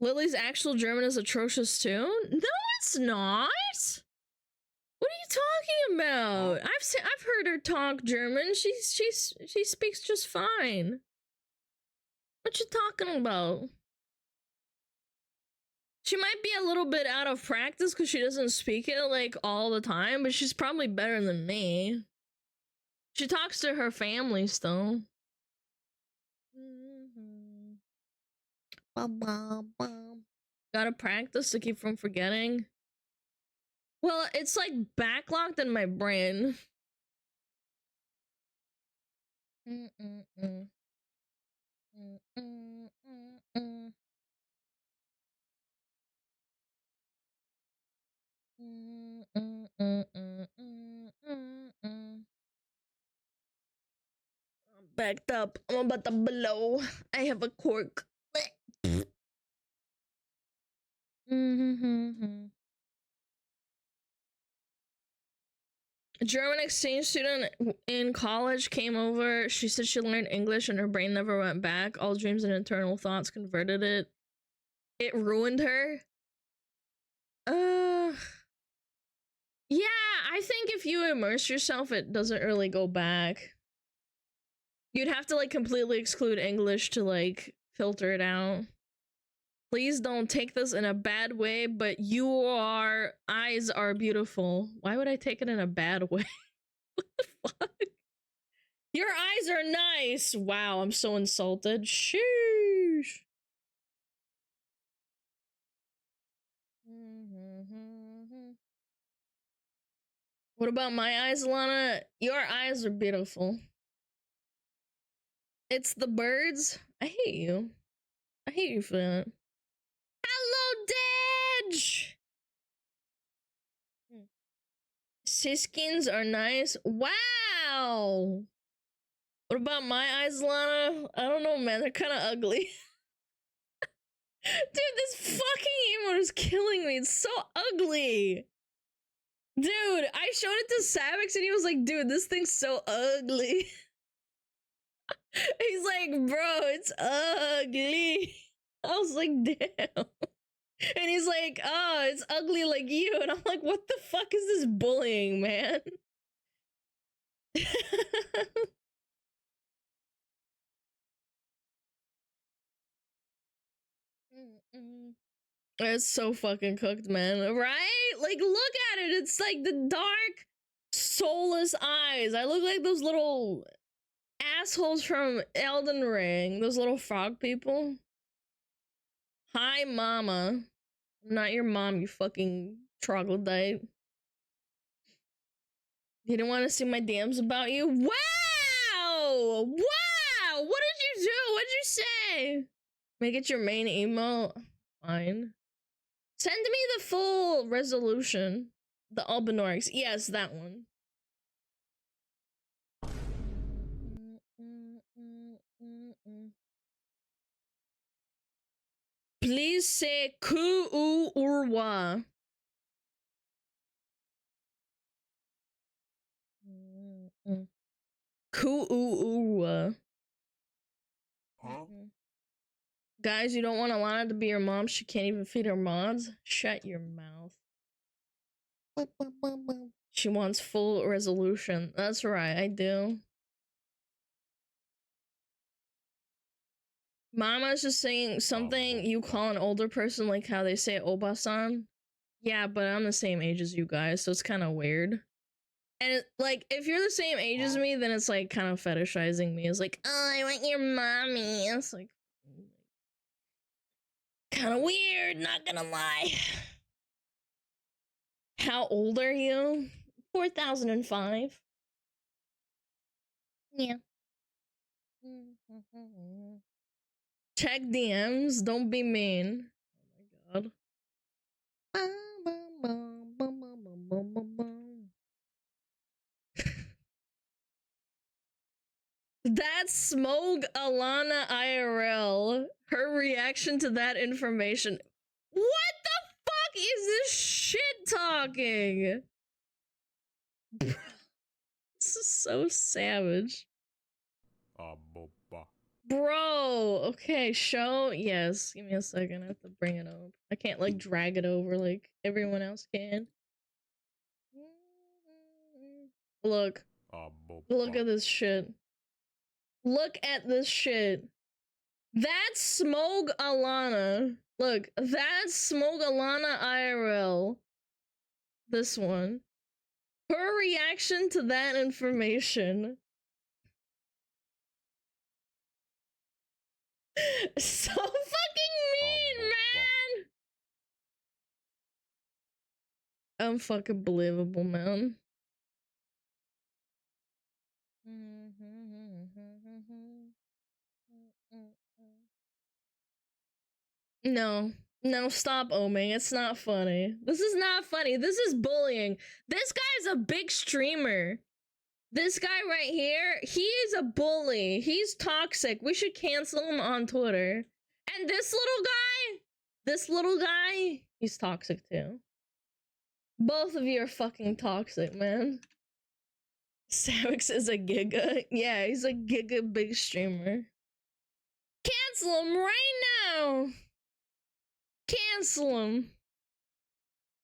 Lily's actual German is atrocious too? No, it's not. What are you talking about? I've heard her talk German. She speaks just fine. What you talking about? She might be a little bit out of practice because she doesn't speak it like all the time, but she's probably better than me. She talks to her family still. Gotta practice to keep from forgetting. Well, it's like backlogged in my brain. I'm backed up. I'm about to blow. I have a cork. A German exchange student in college came over. She said she learned English and her brain never went back. All dreams and internal thoughts converted it. It ruined her. Yeah, I think if you immerse yourself, it doesn't really go back. You'd have to like completely exclude English to like filter it out. Please don't take this in a bad way, but your eyes are beautiful. Why would I take it in a bad way? What the fuck? Your eyes are nice. Wow, I'm so insulted. Sheesh. What about my eyes, Lana? Your eyes are beautiful. It's the birds. I hate you. I hate you for that. Hello, Dej! Siskins are nice. Wow. What about my eyes, Lana? I don't know, man. They're kind of ugly. Dude, this fucking emote is killing me. It's so ugly. Dude, I showed it to Savix and he was like, dude, this thing's so ugly. He's like, bro, it's ugly. I was like, damn. And he's like, oh, it's ugly like you. And I'm like, what the fuck is this bullying, man? It's so fucking cooked, man. Right? Like, look at it. It's like the dark, soulless eyes. I look like those little assholes from Elden Ring. Those little frog people. Hi, mama. I'm not your mom, you fucking troglodyte. You didn't want to see my DMs about you? Wow! Wow! What did you do? What'd you say? Make it your main emo? Fine. Send me the full resolution. The Albinorix. Yes, that one. Please say Ku-u-urwa. Ku-u-urwa. Huh? Guys, you don't want Alana to be your mom. She can't even feed her mods. Shut your mouth. She wants full resolution. That's right, I do. Mama's just saying something you call an older person, like how they say Obasan. Yeah, but I'm the same age as you guys, so it's kind of weird. And like, if you're the same age as me, then it's like kind of fetishizing me. It's like, oh, I want your mommy. It's like kind of weird, not gonna lie. How old are you? 4005. Yeah. Check DMs. Don't be mean. Oh my god. That's SmugAlana IRL. Her reaction to that information. What the fuck is this shit talking? This is so savage. Bro, okay, show. Yes, give me a second. I have to bring it up. I can't like drag it over like everyone else can. Look. Look at this shit. Look at this shit. That's SmugAlana. Look, that's SmugAlana IRL. This one. Her reaction to that information. So fucking mean, man! Unfucking believable, man. No. No, stop oming. It's not funny. This is not funny. This is bullying. This guy's a big streamer. This guy right here, he is a bully. He's toxic. We should cancel him on Twitter. And this little guy, he's toxic too. Both of you are fucking toxic, man. Savix is a giga. Yeah, he's a giga big streamer. Cancel him right now. Cancel him.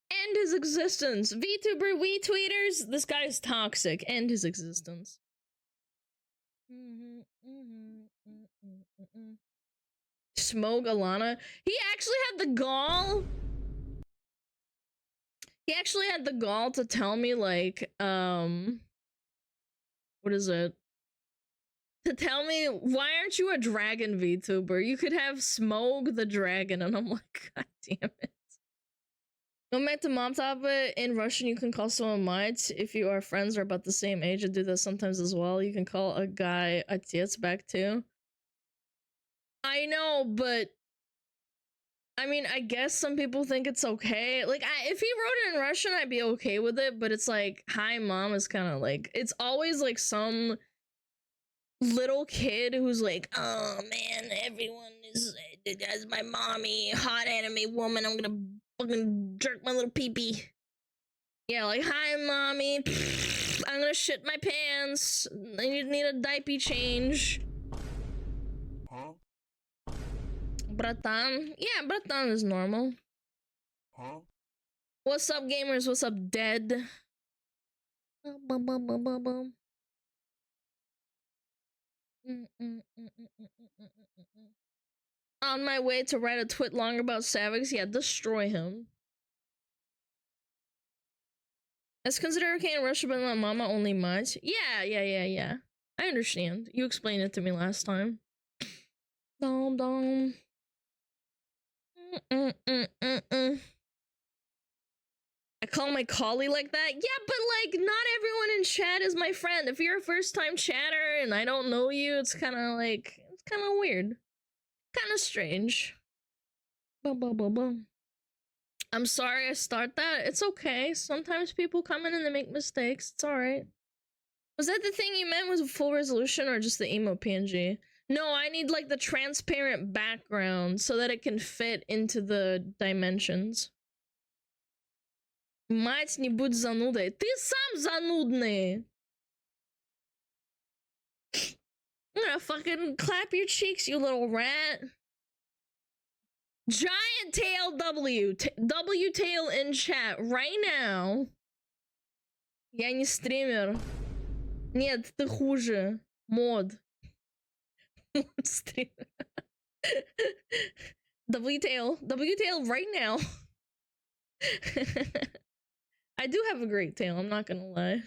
End his existence. VTuber, we tweeters, this guy's toxic. End his existence. SmugAlana. He actually had the gall. He actually had the gall to tell me, like, what is it? To tell me, why aren't you a dragon VTuber? You could have Smog the dragon. And I'm like, god damn it. Going back to mom topic, in Russian you can call someone mait if you are friends or about the same age. I do that sometimes as well. You can call a guy отец back too. I know, but I mean, I guess some people think it's okay. Like, if he wrote it in Russian, I'd be okay with it. But it's like, "Hi, mom" is kind of like, it's always like some little kid who's like, "Oh man, everyone is as my mommy, hot anime woman. I'm gonna fucking jerk my little pee-pee." Yeah, like, "Hi, mommy. I'm gonna shit my pants. I need a diaper change." Huh? Bratan. Yeah, Bratan is normal. Huh? What's up, gamers? What's up, dead? Bum, bum, bum, bum, bum. On my way to write a twit longer about Savix. Yeah, destroy him. It's considered okay in Russia, but not mama only much. Yeah. I understand. You explained it to me last time. Dom dom. I call my collie like that? Yeah, but like, not everyone in chat is my friend. If you're a first time chatter and I don't know you, it's kind of like, it's kind of weird. Kind of strange. Bum, bum, bum, bum. I'm sorry I start that. It's okay. Sometimes people come in and they make mistakes. It's alright. Was that the thing you meant was full resolution or just the emo PNG? No, I need like the transparent background so that it can fit into the dimensions. Мать, не будь занудой. Ты сам занудный. I'm gonna fucking clap your cheeks, you little rat. Giant tail W. W tail in chat right now. Я не стример. Нет, ты хуже. Мод. Стример. W tail right now. I do have a great tail, I'm not gonna lie.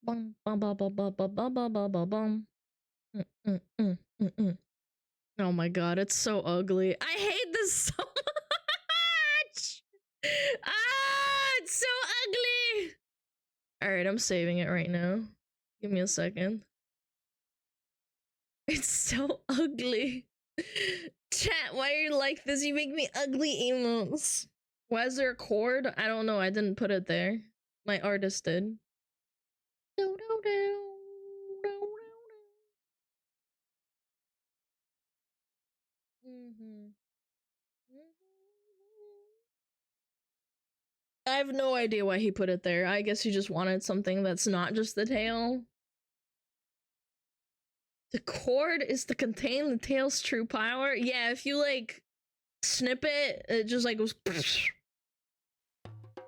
Bum, bum, bum, bum, bum, bum, bum, bum, bum, bum. Oh my god, it's so ugly. I hate this so much! Ah, it's so ugly! Alright, I'm saving it right now. Give me a second. It's so ugly. Chat, why are you like this? You make me ugly emotes. Why is there a chord? I don't know, I didn't put it there. My artist did. I have no idea why he put it there. I guess he just wanted something that's not just the tail. The chord is to contain the tail's true power. Yeah, if you like snip it, it just like goes.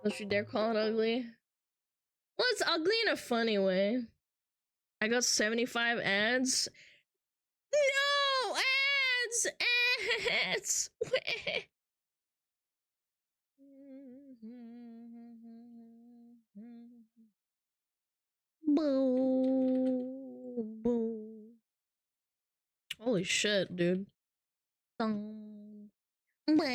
Don't you dare call it ugly. Well, it's ugly in a funny way. I got 75 ads. No ads! Boo. Boo. Holy shit, dude. Bum. Bum. Bum.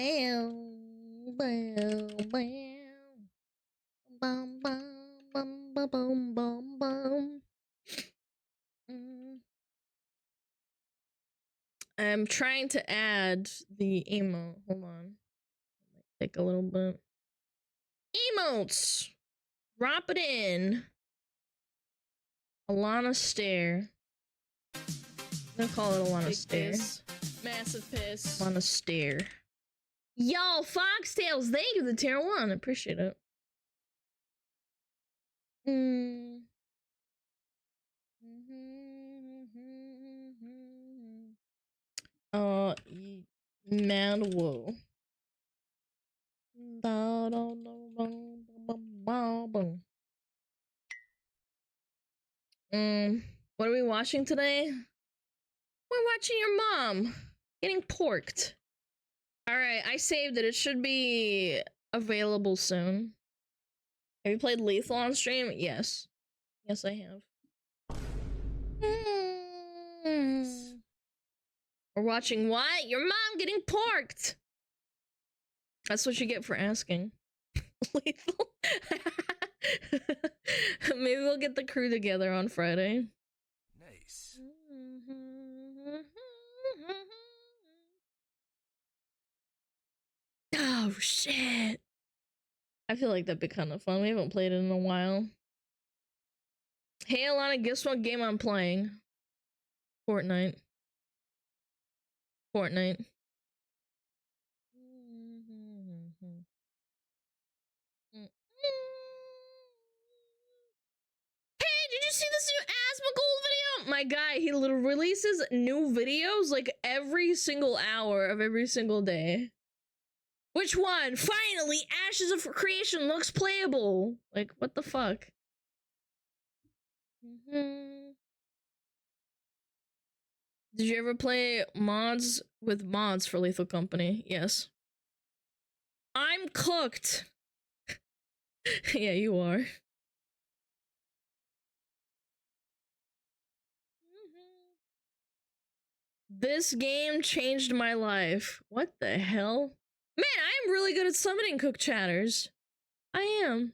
Bum. Bum. Bum. Bum. Bum. Bum. I'm trying to add the emote. Hold on. Take a little bit. Emotes! Drop it in. Alana stare. I'm gonna call it Alana stare. Piss. Massive piss. Alana stare. Y'all, Foxtails, thank you for the tier 1. I appreciate it. Manuel. What are we watching today? We're watching your mom getting porked. Alright, I saved it. It should be available soon. Have you played Lethal on stream? Yes. Yes, I have. We're watching what? Your mom getting porked! That's what you get for asking. Lethal? Maybe we'll get the crew together on Friday. Nice. Oh shit. I feel like that'd be kind of fun. We haven't played it in a while. Hey Alana, guess what game I'm playing? Fortnite. Fortnite. Hey, did you see this new SmugAlana video? My guy, he releases new videos like every single hour of every single day. Which one? Finally, Ashes of Creation looks playable. Like, what the fuck? Did you ever play mods with mods for Lethal Company? Yes. I'm cooked. Yeah, you are. This game changed my life. What the hell? Man, I am really good at summoning cook chatters. I am.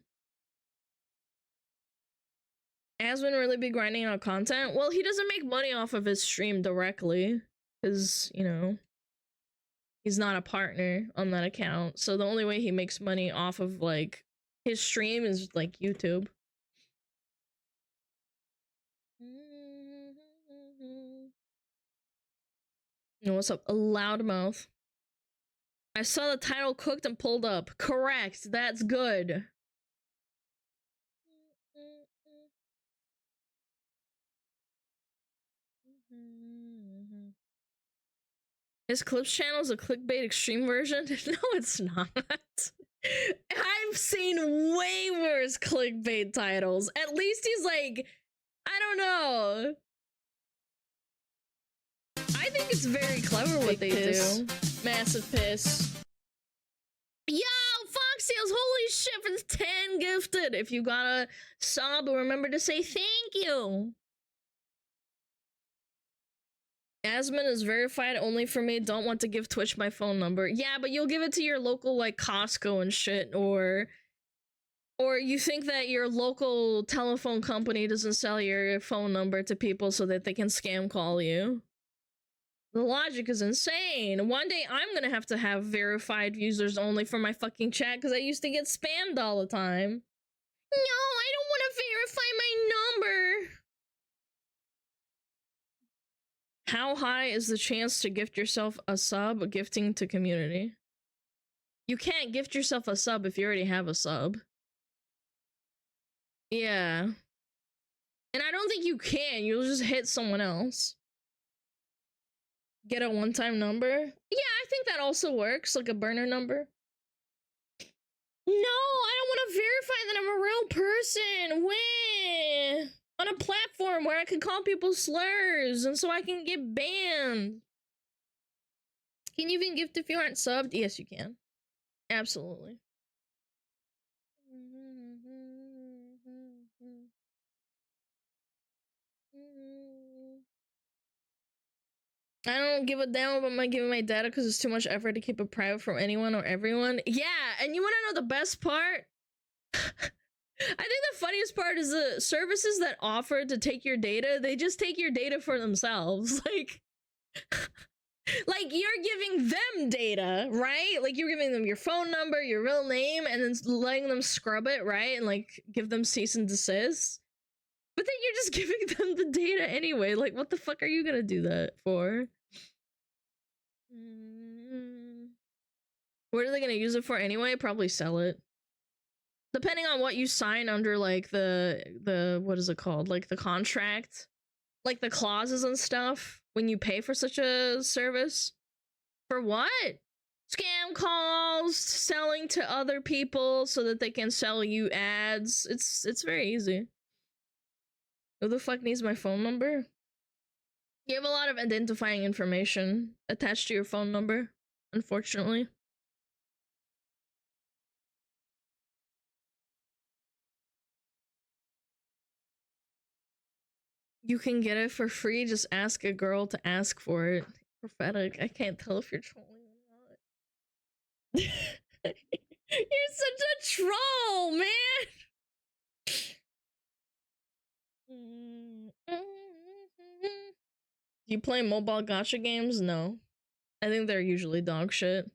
Has been really been grinding out content. Well, he doesn't make money off of his stream directly. Because, you know, he's not a partner on that account. So the only way he makes money off of, like, his stream is, like, YouTube. You know, what's up? A loudmouth. I saw the title cooked and pulled up. Correct. That's good. His clips channel is a clickbait extreme version? No, it's not. I've seen way worse clickbait titles. At least he's like, I don't know. I think it's very clever what they do. Massive piss. Yo, Foxtails, holy shit for the 10 gifted. If you got a sub, remember to say thank you. Asmin is verified only for me. Don't want to give Twitch my phone number. Yeah, but you'll give it to your local, like, Costco and shit, or you think that your local telephone company doesn't sell your phone number to people so that they can scam call you. The logic is insane. One day I'm gonna have to have verified users only for my fucking chat because I used to get spammed all the time. No, I don't want to verify my number. How high is the chance to gift yourself a sub gifting to community? You can't gift yourself a sub if you already have a sub. Yeah. And I don't think you can. You'll just hit someone else. Get a one-time number? Yeah, I think that also works. Like a burner number. No, I don't want to verify that I'm a real person. When? On a platform where I can call people slurs and so I can get banned. Can you even gift if you aren't subbed? Yes, you can. Absolutely. I don't give a damn about my giving my data because it's too much effort to keep it private from anyone or everyone. Yeah, and you want to know the best part? I think the funniest part is the services that offer to take your data, they just take your data for themselves. Like you're giving them data, right? Like you're giving them your phone number, your real name, and then letting them scrub it, right? And like give them cease and desist. But then you're just giving them the data anyway. Like, what the fuck are you gonna do that for? What are they gonna use it for anyway? Probably sell it. Depending on what you sign under, like, the what is it called? Like, the contract? Like, the clauses and stuff when you pay for such a service? For what? Scam calls, selling to other people so that they can sell you ads. It's very easy. Who the fuck needs my phone number? You have a lot of identifying information attached to your phone number, unfortunately. You can get it for free, just ask a girl to ask for it. Prophetic. I can't tell if you're trolling or not. You're such a troll, man! Do you play mobile gacha games? No. I think they're usually dog shit.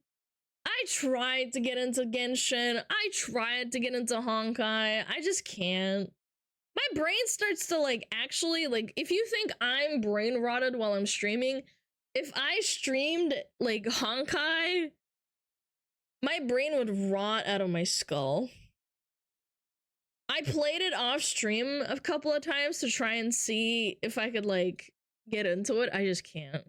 I I tried to get into Genshin. I tried to get into Honkai. I just can't. My brain starts to like actually like if you think I'm brain rotted while I'm streaming, if I streamed like Honkai, my brain would rot out of my skull. I played it off stream a couple of times to try and see if I could like get into it. I just can't.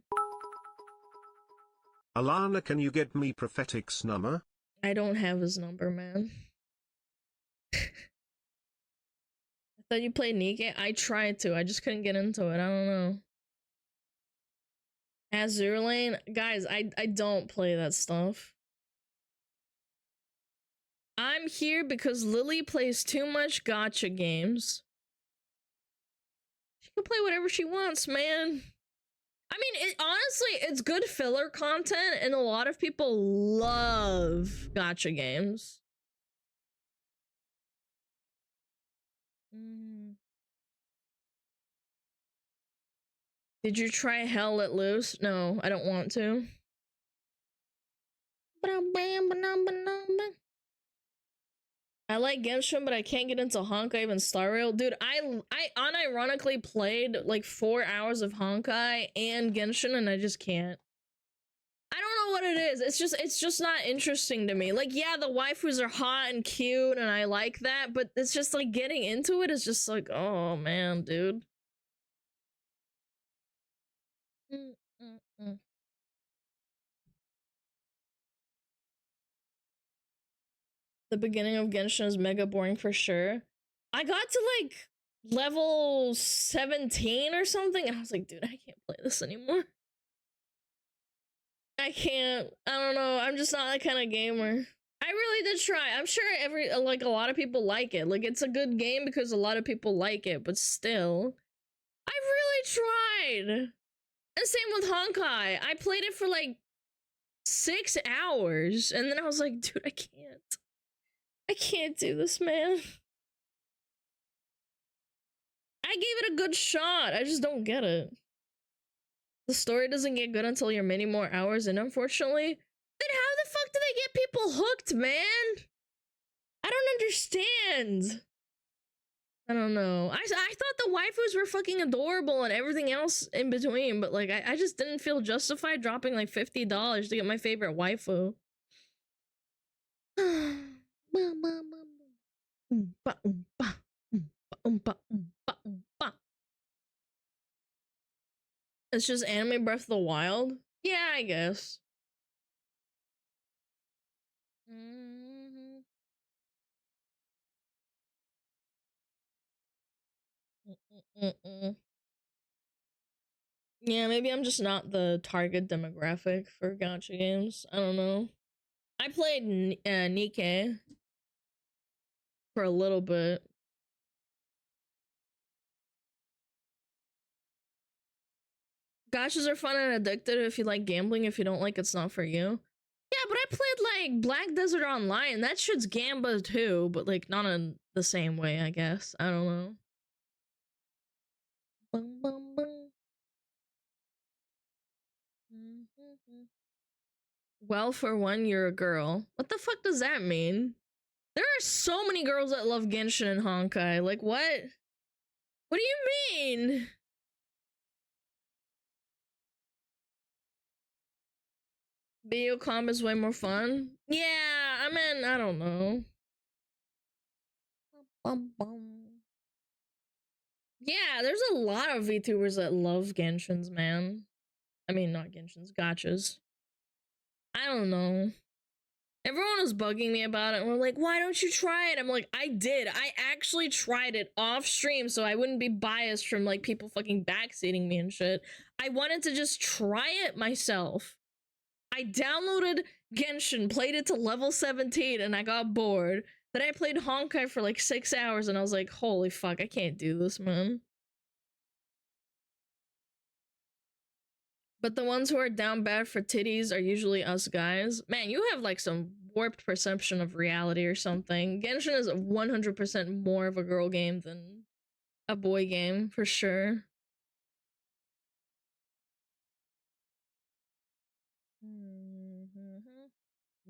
Alana, can you get me Prophetic's number? I don't have his number, man. I thought you played Nike. I tried to. I just couldn't get into it. I don't know. Azure Lane? Guys, I don't play that stuff. I'm here because Lily plays too much gacha games. She can play whatever she wants, man. I mean, honestly, it's good filler content, and a lot of people love gacha games. Did you try Hell Let Loose? No, I don't want to. I like Genshin, but I can't get into Honkai even Star Rail. Dude, I unironically played like 4 hours of Honkai and Genshin, and I just can't. I don't know what it is. It's just not interesting to me. Like, yeah, the waifus are hot and cute, and I like that, but it's just like getting into it is just like, oh man, dude. The beginning of Genshin is mega boring for sure. I got to like level 17 or something, and I was like, dude, I can't play this anymore. I can't. I don't know. I'm just not that kind of gamer. I really did try. I'm sure a lot of people like it. Like, it's a good game because a lot of people like it, but still, I really tried. And same with Honkai. I played it for like 6 hours, and then I was like, dude, I can't do this, man. I gave it a good shot. I just don't get it. The story doesn't get good until you're many more hours in, unfortunately. Then how the fuck do they get people hooked, man? I don't understand. I don't know. I thought the waifus were fucking adorable and everything else in between, but like I just didn't feel justified dropping like $50 to get my favorite waifu. It's just anime Breath of the Wild? Yeah, I guess. Yeah, maybe I'm just not the target demographic for gacha games. I don't know. I played Nikke for a little bit. Gachas are fun and addictive if you like gambling. If you don't like, it's not for you. Yeah, but I played like Black Desert Online. That shit's gamba too, but like not in the same way, I guess. I don't know. Bum, bum, bum. Well, for one, you're a girl. What the fuck does that mean? There are so many girls that love Genshin and Honkai. Like, what? What do you mean? Video comm is way more fun? Yeah, I mean, I don't know. Yeah, there's a lot of VTubers that love Genshins, man. I mean, not Genshins, gachas. I don't know. Everyone was bugging me about it and we're like, why don't you try it? I'm like, I did. I actually tried it off stream so I wouldn't be biased from like people fucking backseating me and shit. I wanted to just try it myself. I downloaded Genshin, played it to level 17, and I got bored. Then I played Honkai for like 6 hours and I was like, holy fuck, I can't do this, man. But the ones who are down bad for titties are usually us guys. Man, you have like some warped perception of reality or something. Genshin is 100% more of a girl game than a boy game, for sure.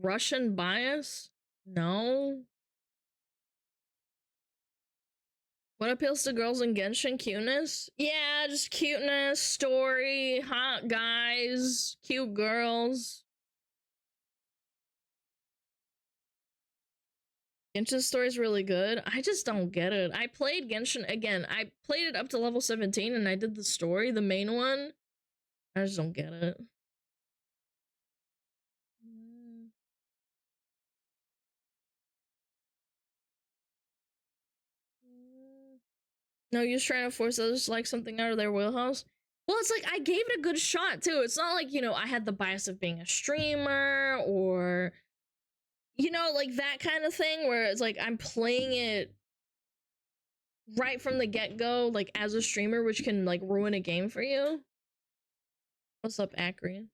Russian bias? No. What appeals to girls in Genshin? Cuteness? Yeah, just cuteness, story, hot guys, cute girls. Genshin's story is really good. I just don't get it. I played Genshin again. I played it up to level 17 and I did the story, the main one. I just don't get it. No use trying to force others to like something out of their wheelhouse. Well, it's like I gave it a good shot too. It's not like, you know, I had the bias of being a streamer or, you know, like that kind of thing where it's like I'm playing it right from the get-go, like as a streamer, which can like ruin a game for you. What's up, Acri?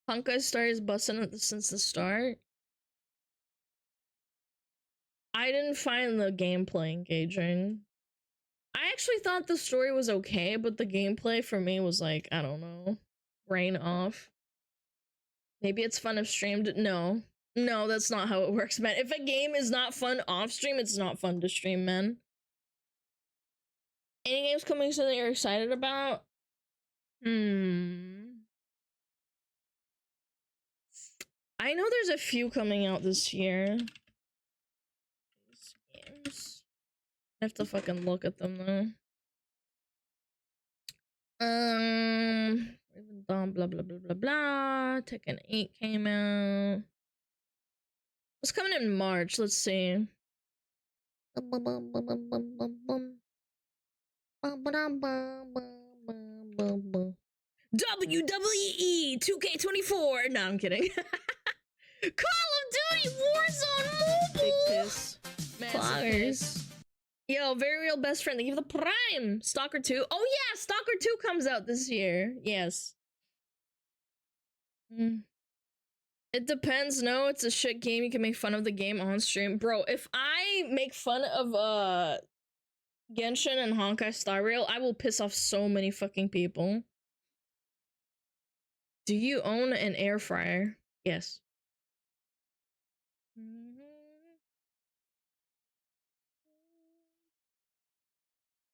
Punkai's story is busting since the start. I didn't find the gameplay engaging. I actually thought the story was okay, but the gameplay for me was like, I don't know, brain off. Maybe it's fun if streamed. No. No, that's not how it works, man. If a game is not fun off stream, it's not fun to stream, man. Any games coming soon that you're excited about? I know there's a few coming out this year. These games. I have to fucking look at them though. Blah blah blah blah blah blah. Tekken 8 came out. What's coming in March? Let's see. WWE 2K24. No, I'm kidding. Call of Duty Warzone Mobile. Big piss. Cloggers. Yo, very real best friend. They give the prime. Stalker 2. Oh yeah, Stalker 2 comes out this year. Yes. It depends. No, it's a shit game. You can make fun of the game on stream. Bro, if I make fun of Genshin and Honkai Star Rail, I will piss off so many fucking people. Do you own an air fryer? Yes.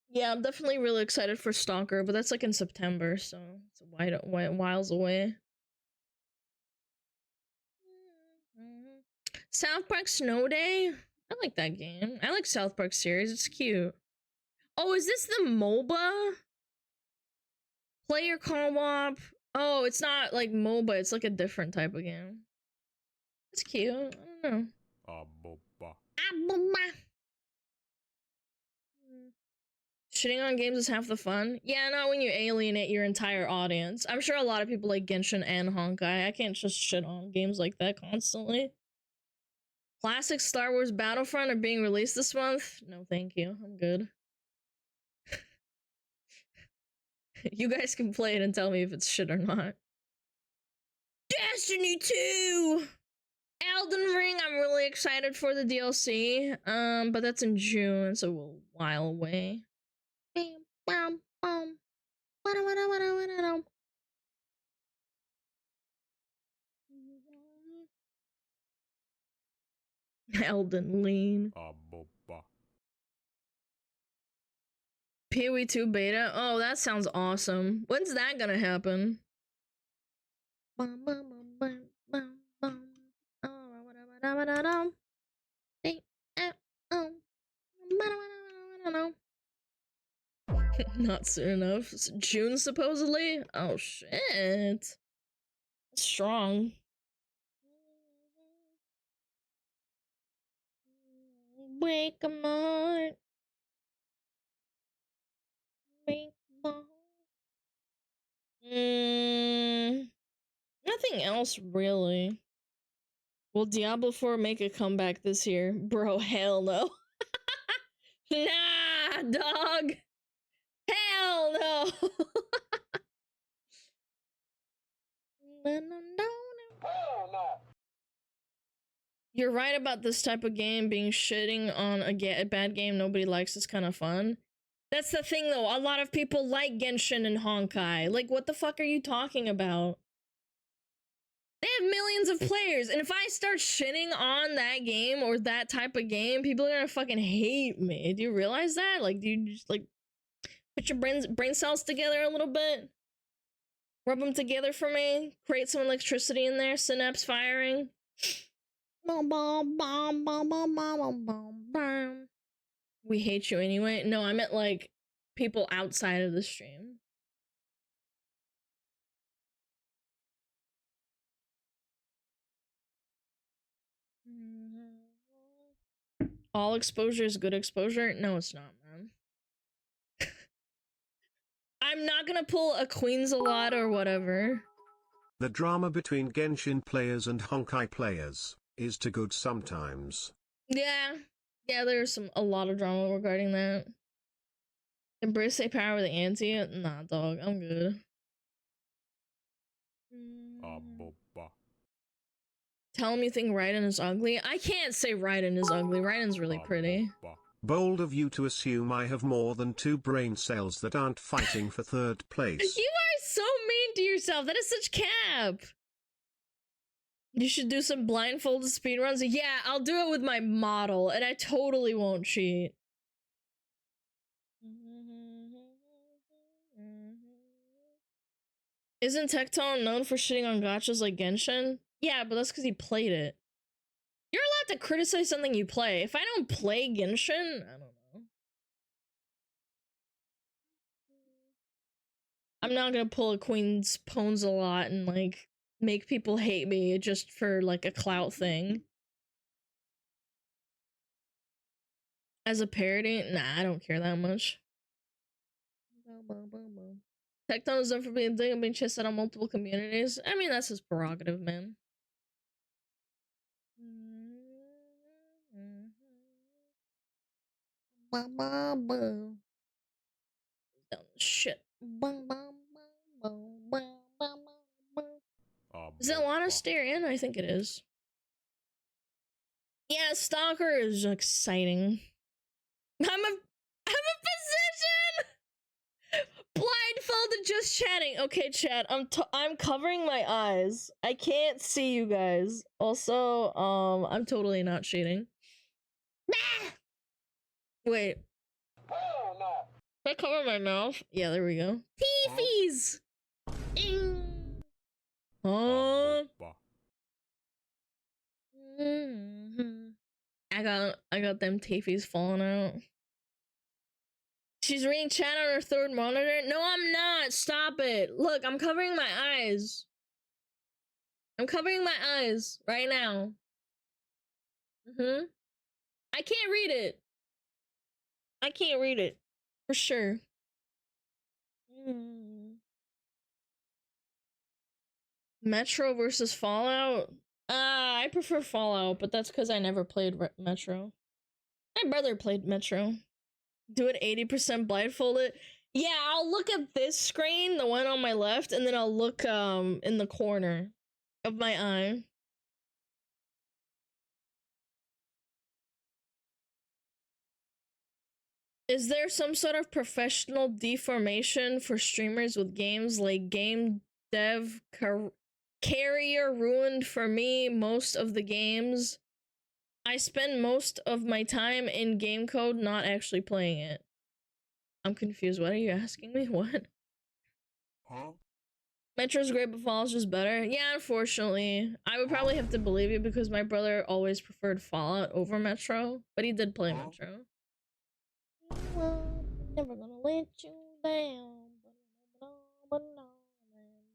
Yeah, I'm definitely really excited for Stalker, but that's like in September, so it's a whiles away. South Park Snow Day? I like that game. I like South Park series, it's cute. Oh, is this the MOBA? Player co-op? Oh, it's not like MOBA, it's like a different type of game. It's cute, I don't know. Shitting on games is half the fun. Yeah, not when you alienate your entire audience. I'm sure a lot of people like Genshin and Honkai. I can't just shit on games like that constantly. Classic Star Wars Battlefront are being released this month? No, thank you. I'm good. You guys can play it and tell me if it's shit or not. Destiny 2! Elden Ring, I'm really excited for the DLC. But that's in June, so a while away. Elden Lean. PoE 2 beta? Oh, that sounds awesome. When's that gonna happen? Not soon enough. It's June, supposedly? Oh, shit. Strong. Wake 'em on. Wake 'em on. Nothing else, really. Will Diablo 4 make a comeback this year? Bro, hell no. Nah, dog. Hell no. Hell no. You're right about this type of game being shitting on a bad game nobody likes is kind of fun. That's the thing, though. A lot of people like Genshin and Honkai. Like, what the fuck are you talking about? They have millions of players, and if I start shitting on that game or that type of game, people are gonna fucking hate me. Do you realize that? Like, do you just, like, put your brain cells together a little bit? Rub them together for me? Create some electricity in there? Synapse firing? We hate you anyway. No, I meant, like, people outside of the stream. All exposure is good exposure? No, it's not, man. I'm not gonna pull a Queen's a lot or whatever. The drama between Genshin players and Honkai players is too good sometimes. Yeah. Yeah, there's a lot of drama regarding that. Embrace a power with the anti? Nah, dog, I'm good. Tell him you think Raiden is ugly? I can't say Raiden is ugly. Raiden's really pretty. Bold of you to assume I have more than 2 brain cells that aren't fighting for 3rd place. You are so mean to yourself. That is such cap. You should do some blindfolded speedruns. Yeah, I'll do it with my model, and I totally won't cheat. Isn't Tectone known for shitting on gachas like Genshin? Yeah, but that's because he played it. You're allowed to criticize something you play. If I don't play Genshin, I don't know. I'm not gonna pull a Queen's Pons a lot and, like, make people hate me just for, like, a clout thing. As a parody? Nah, I don't care that much. Tectone is known for being big and being chested on multiple communities. I mean, that's his prerogative, man. Shit. Is Alana Styrian? I think it is. Yeah, Stalker is exciting. I'm a physician! Blindfolded just chatting. Okay, chat. I'm covering my eyes. I can't see you guys. Also, I'm totally not cheating. Wait. Did I cover my mouth? Yeah, there we go. Teefies! Oh. I got them teefies falling out. She's reading chat on her 3rd monitor. No, I'm not. Stop it. Look, I'm covering my eyes. I'm covering my eyes right now. I can't read it. I can't read it. For sure. Metro versus Fallout? I prefer Fallout, but that's because I never played Metro. My brother played Metro. Do it 80% blindfolded. Yeah, I'll look at this screen, the one on my left, and then I'll look in the corner of my eye. Is there some sort of professional deformation for streamers with games like game dev carrier ruined for me most of the games? I spend most of my time in game code not actually playing it. I'm confused. What are you asking me? What? Huh? Metro's great, but Fallout's just better. Yeah, unfortunately. I would probably have to believe you because my brother always preferred Fallout over Metro, but he did play Metro. Never gonna let you down, but no,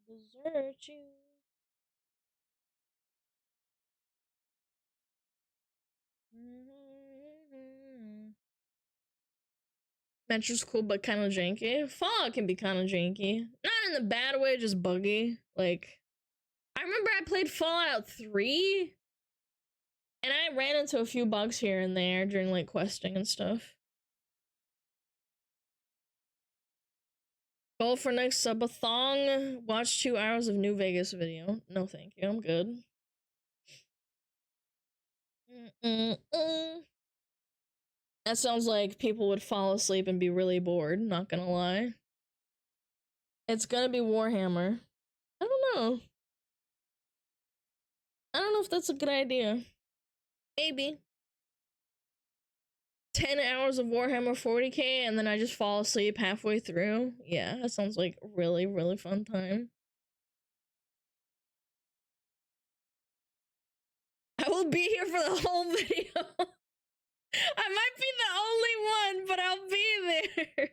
desert you. Metro's cool, but kind of janky. Fallout can be kind of janky. Not in the bad way, just buggy. Like, I remember I played Fallout 3, and I ran into a few bugs here and there during, like, questing and stuff. Goal for next subathon. Watch 2 hours of New Vegas video. No, thank you. I'm good. That sounds like people would fall asleep and be really bored, not gonna lie. It's gonna be Warhammer. I don't know. I don't know if that's a good idea. Maybe. 10 hours of Warhammer 40k and then I just fall asleep halfway through. Yeah, that sounds like a really, really fun time. I will be here for the whole video. I might be the only one, but I'll be there.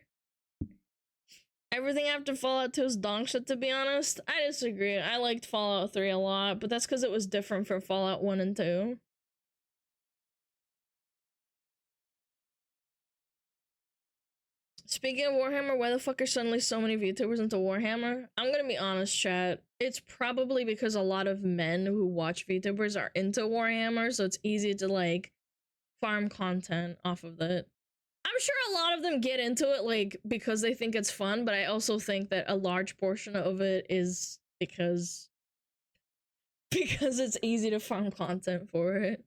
Everything after Fallout 2 is dong shit, to be honest. I disagree. I liked Fallout 3 a lot, but that's because it was different from Fallout 1 and 2. Speaking of Warhammer, why the fuck are suddenly so many VTubers into Warhammer? I'm gonna be honest, chat. It's probably because a lot of men who watch VTubers are into Warhammer, so it's easy to, like, farm content off of it. I'm sure a lot of them get into it, like, because they think it's fun, but I also think that a large portion of it is because it's easy to farm content for it.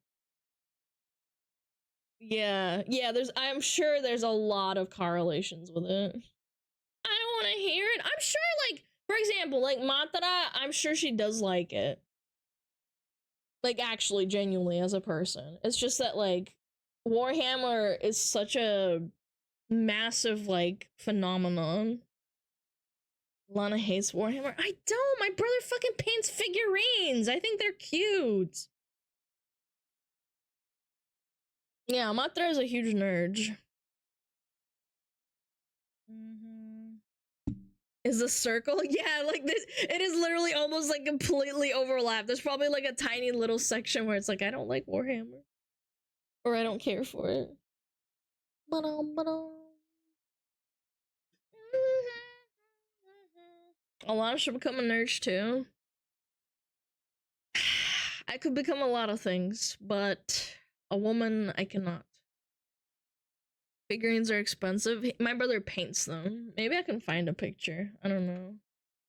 Yeah, I'm sure there's a lot of correlations with it. I don't want to hear it. I'm sure, like, for example, like, Matara, I'm sure she does like it. Like, actually, genuinely, as a person. It's just that, like, Warhammer is such a massive, like, phenomenon. Lana hates Warhammer. I don't. My brother fucking paints figurines. I think they're cute. Yeah, Matara is a huge nerd. Is a circle? Yeah, like this. It is literally almost like completely overlapped. There's probably like a tiny little section where it's like, I don't like Warhammer. Or I don't care for it. Alana should become a nerd too. I could become a lot of things, but a woman, I cannot. Figurines are expensive. My brother paints them. Maybe I can find a picture. I don't know.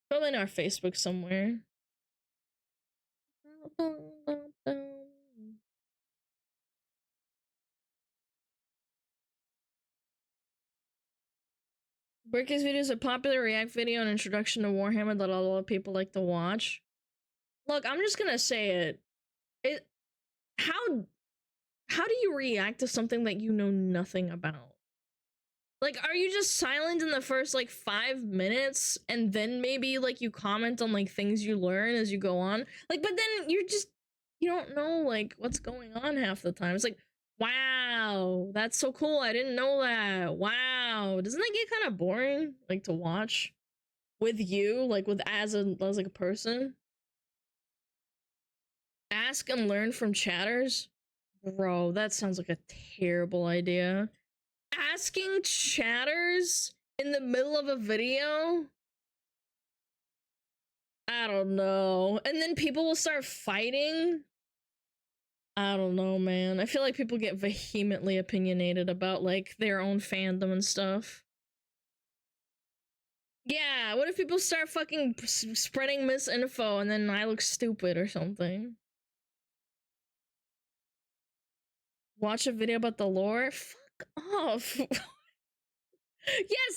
Probably on our Facebook somewhere. Bricky's videos a popular React video and introduction to Warhammer that a lot of people like to watch. Look, I'm just gonna say it. How do you react to something that you know nothing about? Like, are you just silent in the first, like, 5 minutes, and then maybe, like, you comment on, like, things you learn as you go on? Like, but then you don't know, like, what's going on half the time. It's like, wow, that's so cool, I didn't know that. Wow. Doesn't that get kind of boring, like, to watch? With you, like, as like, a person? Ask and learn from chatters? Bro, that sounds like a terrible idea. Asking chatters in the middle of a video? I don't know. And then people will start fighting? I don't know, man. I feel like people get vehemently opinionated about, like, their own fandom and stuff. Yeah, what if people start fucking spreading misinfo and then I look stupid or something? Watch a video about the lore? Fuck off. Yes,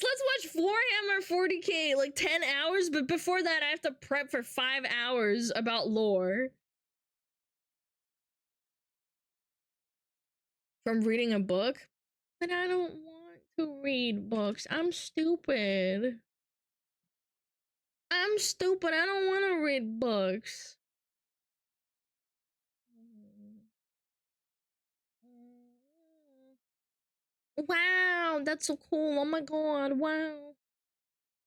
let's watch Warhammer 40k, like 10 hours, but before that I have to prep for 5 hours about lore. From reading a book? But I don't want to read books. I'm stupid. I'm stupid. I don't want to read books. Wow, that's so cool. Oh my god, wow.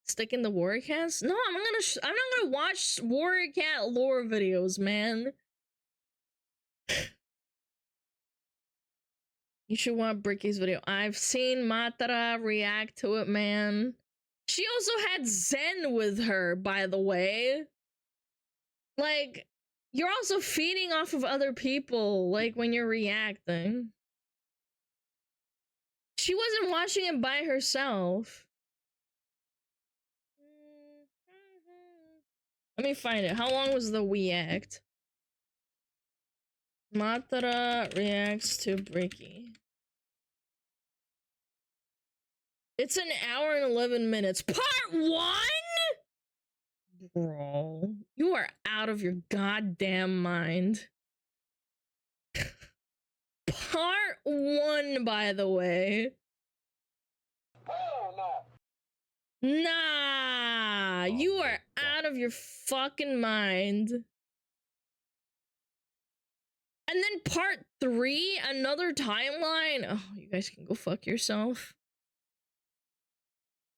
Stick in the Warrior Cats? No, I'm not gonna watch Warrior Cat lore videos, man. You should watch Bricky's video. I've seen Matara react to it, man. She also had Zen with her, by the way. Like, you're also feeding off of other people, like, when you're reacting. She wasn't watching it by herself. Let me find it. How long was the react? Matara reacts to Bricky. It's an hour and 11 minutes. Part 1? Bro, you are out of your goddamn mind. Part 1, by the way. Hell no. Nah, you are out of your fucking mind. And then part 3, another timeline. Oh, you guys can go fuck yourself.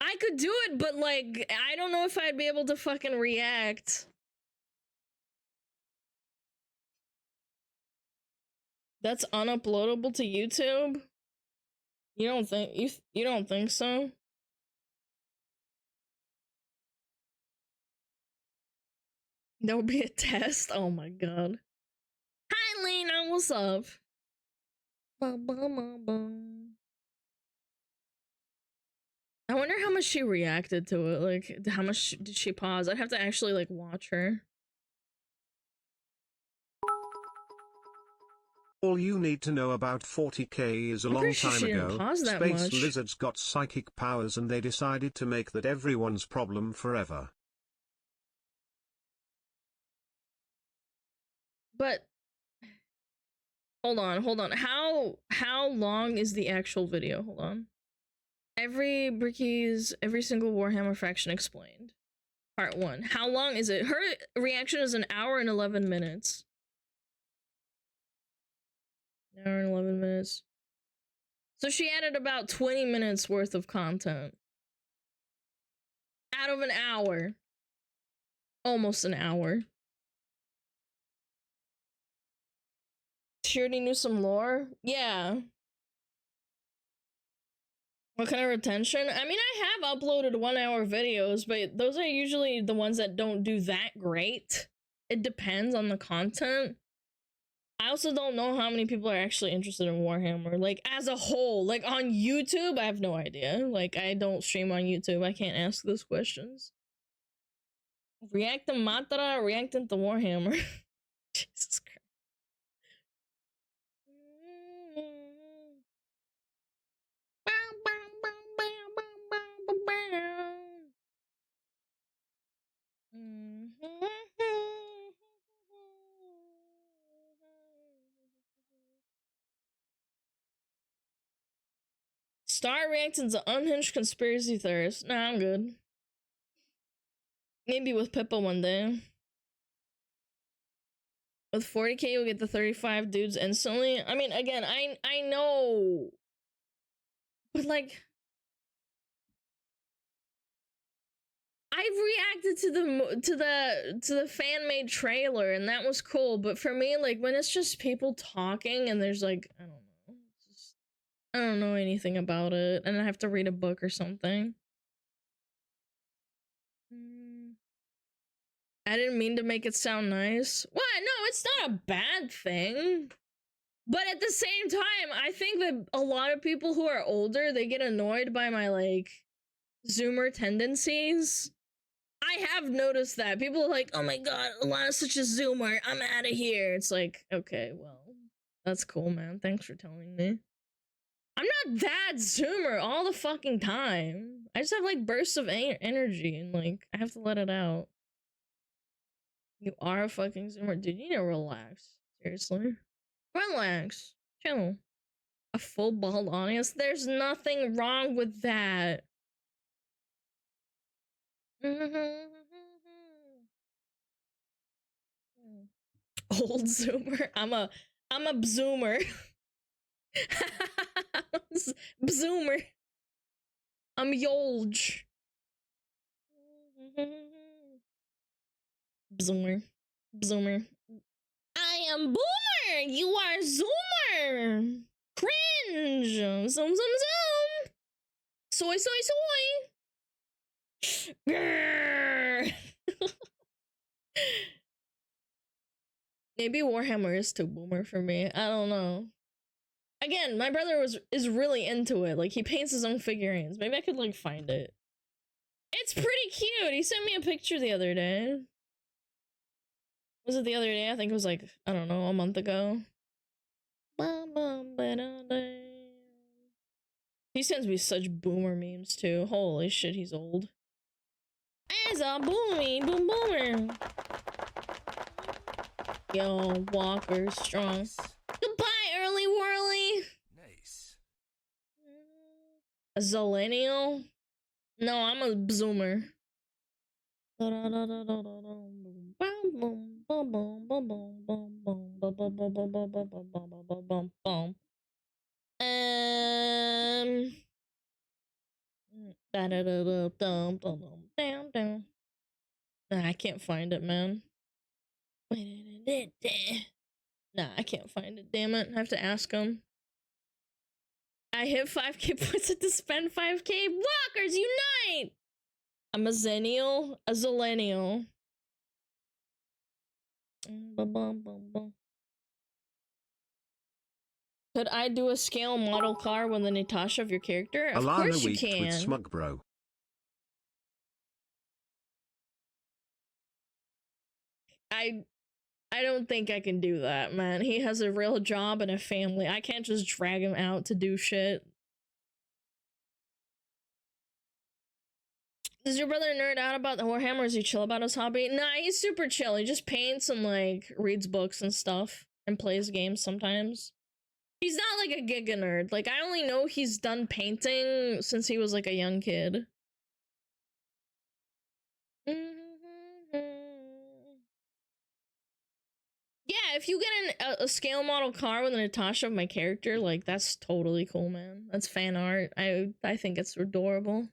I could do it, but like, I don't know if I'd be able to fucking react. That's unuploadable to YouTube? You don't think you don't think so? There will be a test? Oh my god. Hi Lena, what's up? I wonder how much she reacted to it. Like, how much did she pause? I'd have to actually like watch her. All you need to know about 40k is a I'm long pretty sure time she didn't ago, pause that space much. lizards got psychic powers and they decided to make that everyone's problem forever. But hold on. How long is the actual video? Hold on. Every single Warhammer faction explained. Part 1. How long is it? Her reaction is an hour and 11 minutes. An hour and 11 minutes. So she added about 20 minutes worth of content. Out of an hour. Almost an hour. She already knew some lore? Yeah. What kind of retention? I mean, I have uploaded 1 hour videos, but those are usually the ones that don't do that great. It depends on the content. I also don't know how many people are actually interested in Warhammer, like, as a whole. Like, on YouTube, I have no idea. Like, I don't stream on YouTube. I can't ask those questions. Reacting Matra, reacting to Warhammer. Jesus Christ. Start reacting to unhinged conspiracy theorists. Nah, I'm good. Maybe with Pippa one day. With 40k, you'll get the 35 dudes instantly. I mean, again, I know, but like, I've reacted to the fan made trailer, and that was cool. But for me, like, when it's just people talking and there's like, I don't know, just, I don't know anything about it, and I have to read a book or something. I didn't mean to make it sound nice. What? No, it's not a bad thing. But at the same time, I think that a lot of people who are older, they get annoyed by my, like, Zoomer tendencies. I have noticed that. People are like, oh my god, Alana's such a Zoomer. I'm out of here. It's like, okay, well, that's cool, man. Thanks for telling me. I'm not that Zoomer all the fucking time. I just have, like, bursts of energy, and, like, I have to let it out. You are a fucking Zoomer. Dude, you need to relax. Seriously. Relax. Chill. A full bald audience? There's nothing wrong with that. Old Zoomer. I'm a Bzoomer. Bzoomer. I'm Yolge. Bzoomer. Bzoomer. I am Boomer! You are Zoomer! Cringe! Zoom, zoom, zoom! Soy, soy, soy! Grrr. Maybe Warhammer is too boomer for me. I don't know. Again, my brother is really into it. Like, he paints his own figurines. Maybe I could, like, find it. It's pretty cute! He sent me a picture the other day. Was it the other day? I think it was like, I don't know, a month ago. He sends me such boomer memes too. Holy shit, he's old. As a boomer. Yo, Walker strong. Goodbye, early whirly. Nice. A zillennial? No, I'm a zoomer. Nah, I can't find it, man. Nah, I can't find it, damn it. I have to ask him. I hit 5k points to spend 5k. Walkers unite! I'm a zennial, a zillennial. Could I do a scale model car with the Natasha of your character? Of Alana course you weeked with can. Smug Bro. I don't think I can do that, man. He has a real job and a family. I can't just drag him out to do shit. Does your brother nerd out about the Warhammer, or is he chill about his hobby? Nah, he's super chill. He just paints and, like, reads books and stuff. And plays games sometimes. He's not, like, a giga nerd. Like, I only know he's done painting since he was, like, a young kid. Yeah, if you get a scale model car with a Natasha of my character, like, that's totally cool, man. That's fan art. I think it's adorable.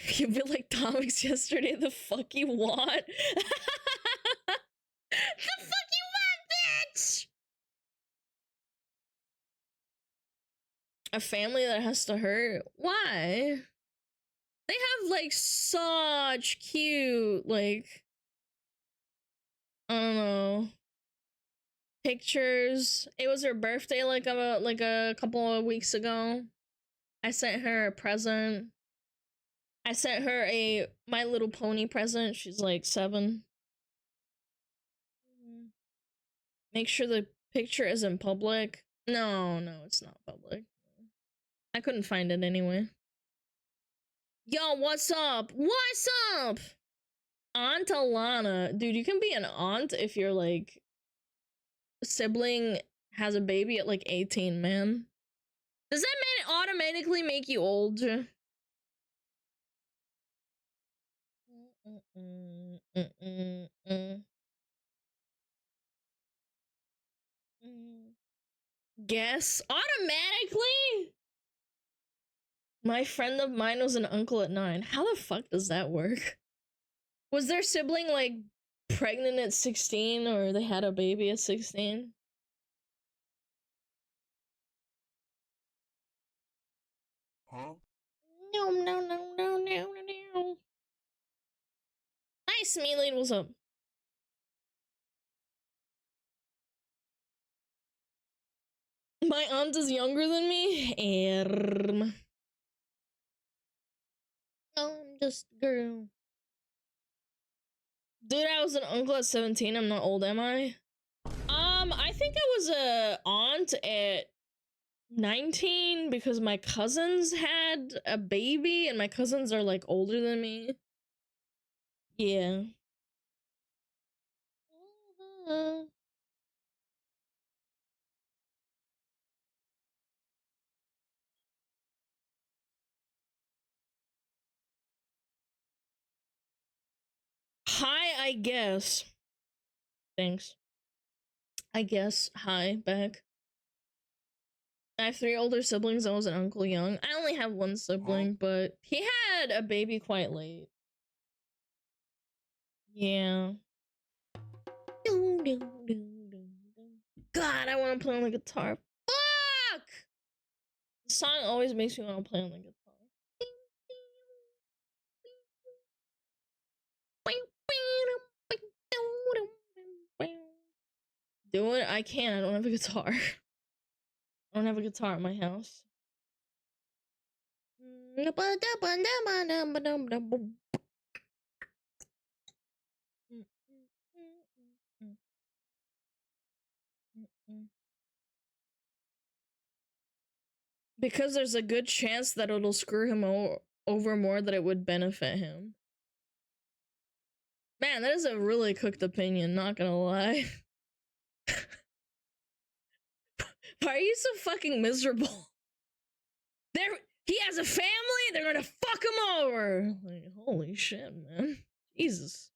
You feel like comics yesterday. The fuck you want? The fuck you want, bitch? A family that has to hurt? Why? They have like such cute, like, I don't know, pictures. It was her birthday like a couple of weeks ago. I sent her a present. I sent her a My Little Pony present. She's like 7. Make sure the picture isn't public. No, it's not public. I couldn't find it anyway. Yo, what's up? What's up? Aunt Alana. Dude, you can be an aunt if your, like, sibling has a baby at, like, 18, man. Does that man automatically make you old? Guess? Automatically? My friend of mine was an uncle at 9. How the fuck does that work? Was their sibling, like, pregnant at 16, or they had a baby at 16? Huh? No. Hi, Smealy, what's up? My aunt is younger than me? I'm just a girl. Dude, I was an uncle at 17. I'm not old, am I? I think I was a aunt at 19 because my cousins had a baby and my cousins are like older than me. Yeah. Hi, I guess. Thanks. I guess. Hi, back. I have 3 older siblings. I was an uncle young. I only have 1 sibling, but he had a baby quite late. Yeah. God, I want to play on the guitar. Fuck! The song always makes me want to play on the guitar. Do it? I can't. I don't have a guitar. I don't have a guitar at my house. Because there's a good chance that it'll screw him over more that it would benefit him. Man, that is a really cooked opinion, not gonna lie. Why are you so fucking miserable? He has a family, they're gonna fuck him over. Like, holy shit, man. Jesus.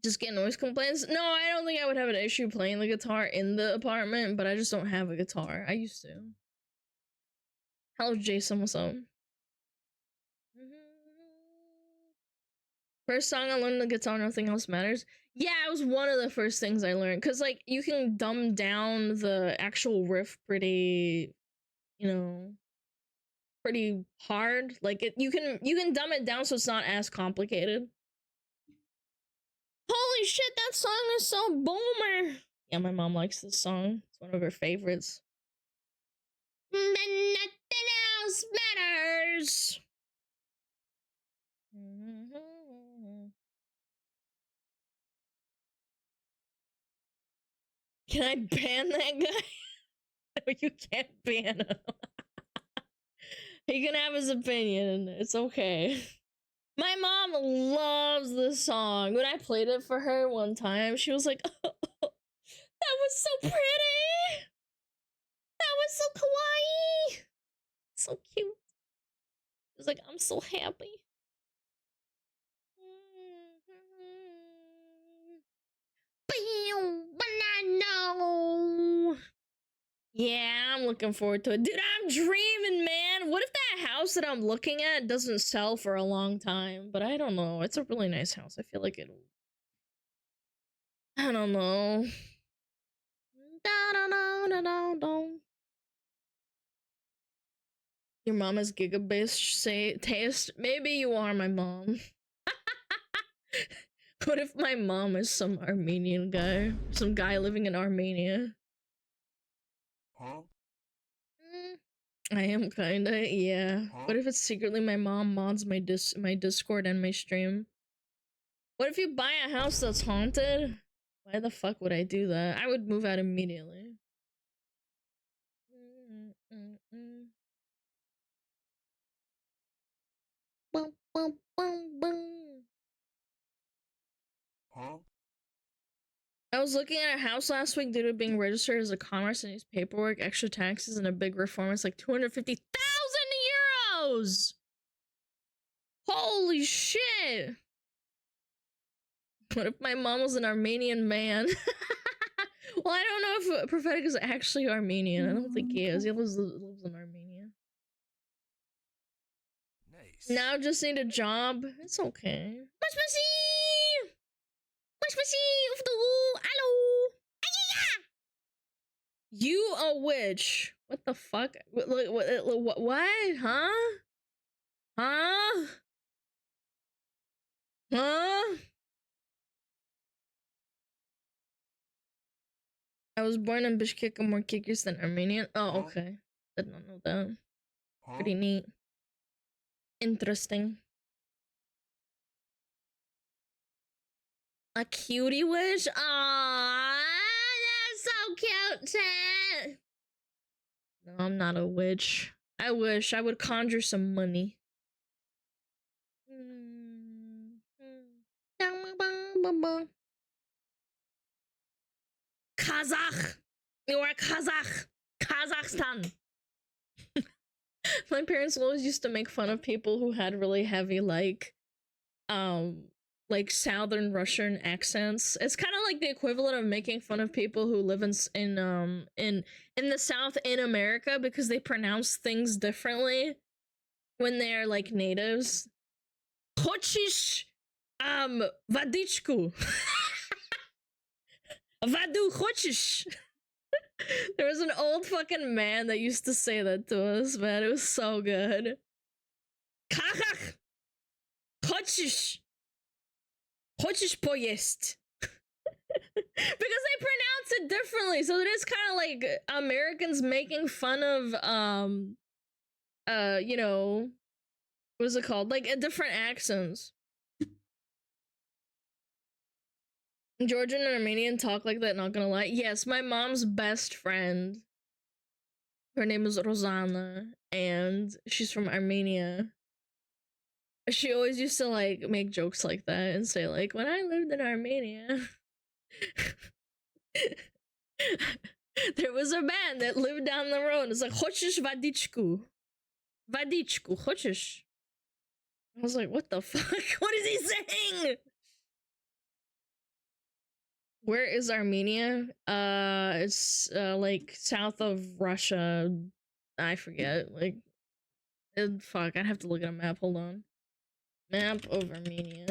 Just get noise complaints? No, I don't think I would have an issue playing the guitar in the apartment, but I just don't have a guitar. I used to. Hello, Jason, what's up? First song I learned the guitar, nothing else matters. Yeah, it was one of the first things I learned. Cause like you can dumb down the actual riff pretty, you know, pretty hard. Like you can dumb it down so it's not as complicated. Holy shit, that song is so boomer. Yeah, my mom likes this song. It's one of her favorites. Nothing else matters. Can I ban that guy? No, you can't ban him. He can have his opinion. It's okay. My mom loves this song. When I played it for her one time, she was like, oh, that was so pretty. That was so kawaii. So cute. She was like, I'm so happy. Yeah, I'm looking forward to it. Dude, I'm dreaming, man. What if that house that I'm looking at doesn't sell for a long time? But I don't know. It's a really nice house. I feel like it'll... I don't know. Your mom has giga-based taste? Maybe you are my mom. What if my mom is some Armenian guy? Some guy living in Armenia? Huh? I am kinda, yeah. What if it's secretly my mom mods my Discord and my stream? What if you buy a house that's haunted? Why the fuck would I do that? I would move out immediately. Bum, bum, bum, bum. Huh? I was looking at a house last week due to being registered as a commerce and needs paperwork, extra taxes, and a big reform. It's like 250,000 euros! Holy shit! What if my mom was an Armenian man? Well, I don't know if Prophetic is actually Armenian. I don't think he is. He lives in Armenia. Nice. Now just need a job. It's okay. Hello. You a witch? What the fuck? What? Huh? Huh? Huh? I was born in Bishkek. I'm more Kyrgyz than Armenian. Oh, okay. Did not know that. Huh? Pretty neat. Interesting. A cutie wish? Aww, that's so cute, chat. No, I'm not a witch. I wish I would conjure some money. Kazakh! You are Kazakh! Kazakhstan! My parents always used to make fun of people who had really heavy, like Southern Russian accents. It's kind of like the equivalent of making fun of people who live in the South in America because they pronounce things differently when they're like natives. Хочешь водичку? Vadu хочешь? There was an old fucking man that used to say that to us, man. It was so good. Kakach! Хочешь? Хочешь поесть? Because they pronounce it differently, so it is kind of like Americans making fun of you know, what is it called? Like different accents. Georgian and Armenian talk like that, not gonna lie. Yes, my mom's best friend Her name is Rosanna, and she's from Armenia. She always used to like make jokes like that and say like, when I lived in Armenia, there was a man that lived down the road. It's like, хочешь водичку? Водичку, хочешь? I was like, what the fuck? What is he saying? Where is Armenia? It's like south of Russia. I forget. Like, fuck, I'd have to look at a map. Hold on. Map of Armenia.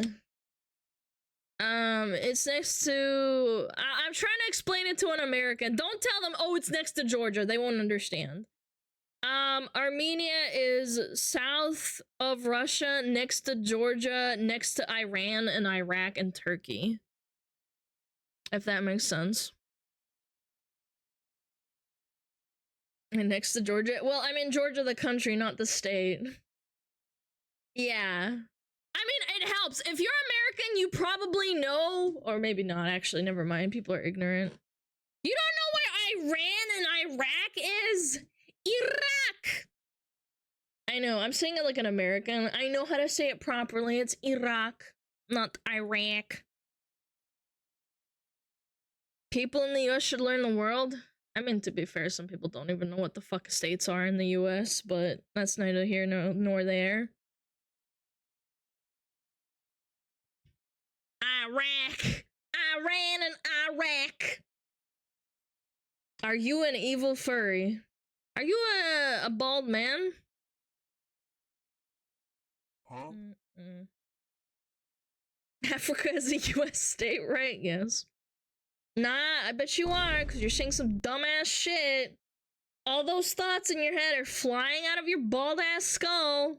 It's next to. I'm trying to explain it to an American. Don't tell them, oh, it's next to Georgia. They won't understand. Armenia is south of Russia, next to Georgia, next to Iran and Iraq and Turkey. If that makes sense. And next to Georgia. Well, I mean Georgia the country, not the state. Yeah. I mean, it helps. If you're American, you probably know, or maybe not, actually, never mind. People are ignorant. You don't know where Iran and Iraq is? Iraq! I know, I'm saying it like an American. I know how to say it properly. It's Iraq, not Iraq. People in the US should learn the world. I mean, to be fair, some people don't even know what the fuck states are in the US, but that's neither here nor there. Iraq! Iran and Iraq! Are you an evil furry? Are you a bald man? Huh? Africa is a US state, right? Yes. Nah, I bet you are, because you're saying some dumbass shit. All those thoughts in your head are flying out of your bald ass skull.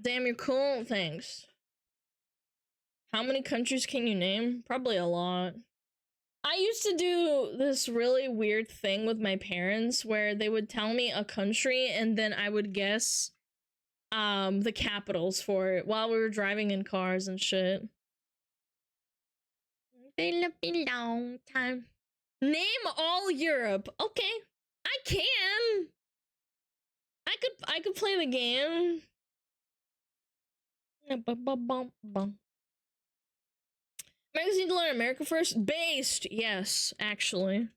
Damn, you're cool. Thanks. How many countries can you name? Probably a lot. I used to do this really weird thing with my parents where they would tell me a country and then I would guess the capitals for it while we were driving in cars and shit. Been a long time. Name all Europe. Okay, I can. I could play the game. Americans need to learn America first. Based, yes, actually.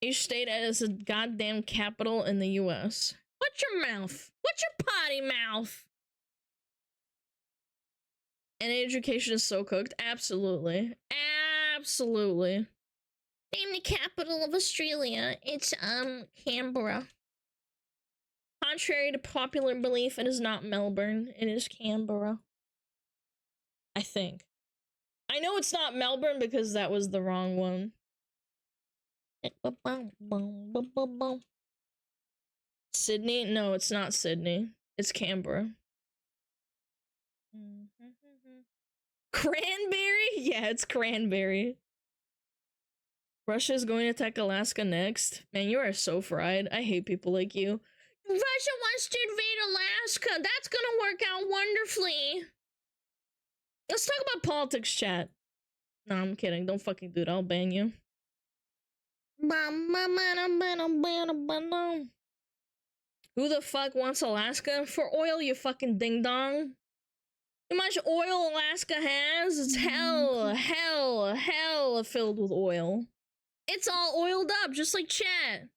Each state has a goddamn capital in the U.S. What's your mouth? What's your potty mouth? And education is so cooked. Absolutely. Absolutely. Name the capital of Australia. It's, Canberra. Contrary to popular belief, it is not Melbourne. It is Canberra. I think. I know it's not Melbourne because that was the wrong one. Sydney? No, it's not Sydney. It's Canberra. Cranberry? Yeah, it's Cranberry. Russia is going to attack Alaska next. Man, you are so fried. I hate people like you. Russia wants to invade Alaska. That's gonna work out wonderfully. Let's talk about politics, chat. No, I'm kidding. Don't fucking do it. I'll ban you. Who the fuck wants Alaska? For oil, you fucking ding-dong. How much oil Alaska has? It's hell filled with oil. It's all oiled up, just like chat.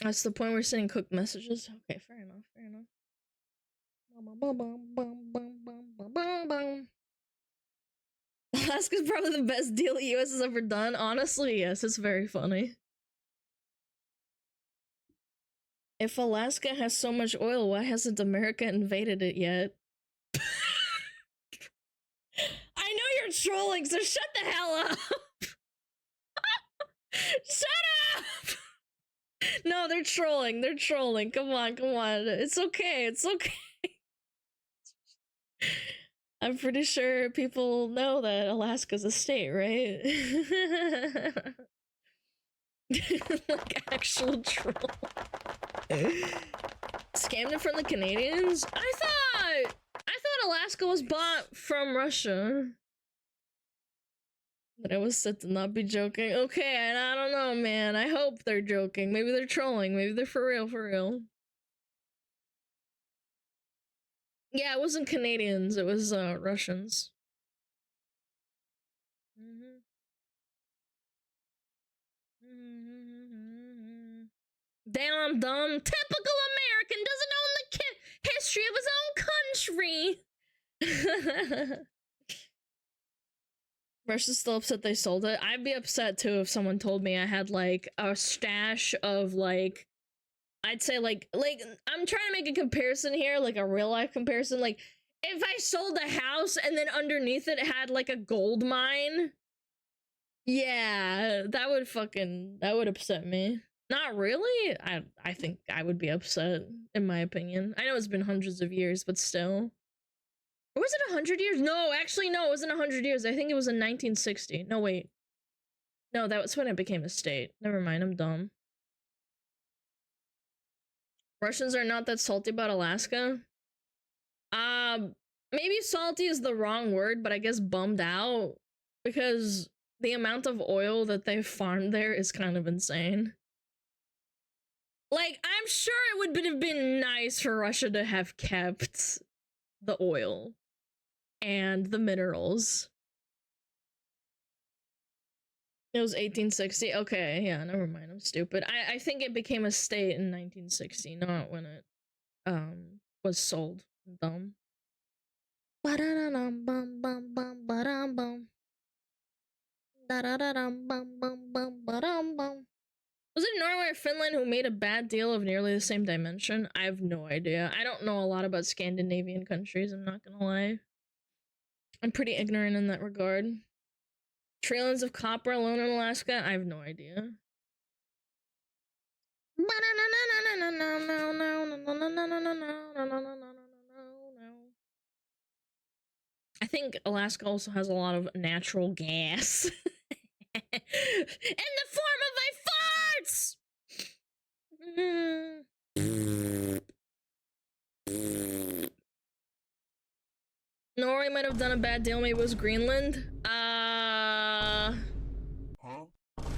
That's the point we're sending cooked messages. Okay, fair enough, fair enough. Alaska's probably the best deal the US has ever done. Honestly, yes, it's very funny. If Alaska has so much oil, why hasn't America invaded it yet? I know you're trolling, so shut the hell up! Shut up! No, they're trolling. They're trolling. Come on, come on. It's okay. It's okay. I'm pretty sure people know that Alaska's a state, right? Like actual troll. Scammed it from the Canadians? I thought Alaska was bought from Russia. But I was said to not be joking. Okay, and I don't know, man. I hope they're joking. Maybe they're trolling. Maybe they're for real, for real. Yeah, it wasn't Canadians. It was Russians. Damn, I'm dumb. Typical American doesn't know the history of his own country. Russia's still upset they sold it. I'd be upset too if someone told me I had like a stash of like, I'd say like I'm trying to make a comparison here, like a real life comparison. Like if I sold a house and then underneath it had like a gold mine, yeah, that would upset me. Not really. I think I would be upset, in my opinion. I know it's been hundreds of years, but still. Or was it 100 years? No, actually, no, it wasn't 100 years. I think it was in 1960. No, wait. No, that was when it became a state. Never mind, I'm dumb. Russians are not that salty about Alaska. Maybe salty is the wrong word, but I guess bummed out. Because the amount of oil that they farmed there is kind of insane. Like, I'm sure it would have been nice for Russia to have kept the oil and the minerals. It was 1860. Okay, yeah, never mind. I'm stupid. I think it became a state in 1960, not when it was sold. Dumb. Was it Norway or Finland who made a bad deal of nearly the same dimension? I have no idea. I don't know a lot about Scandinavian countries, I'm not gonna lie. I'm pretty ignorant in that regard. Trillions of copper alone in Alaska? I have no idea. I think Alaska also has a lot of natural gas. In the form of my farts! Norway might have done a bad deal. Maybe it was Greenland.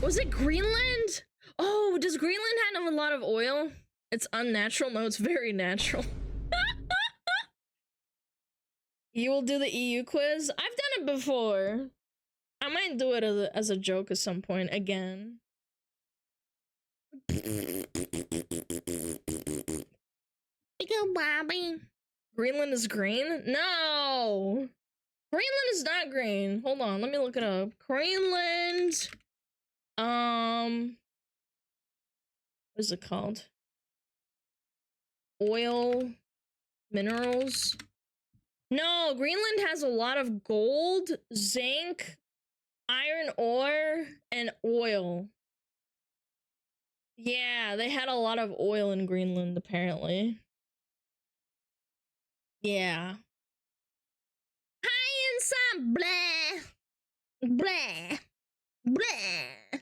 Was it Greenland? Oh, does Greenland have a lot of oil? It's unnatural? No, it's very natural. You will do the EU quiz? I've done it before. I might do it as a joke at some point again. Go, Bobby. Greenland is green? No! Greenland is not green. Hold on, let me look it up. Greenland. What is it called? Oil, minerals. No, Greenland has a lot of gold, zinc, iron ore, and oil. Yeah, they had a lot of oil in Greenland, apparently. Yeah. High and some blah. Blah. Blah.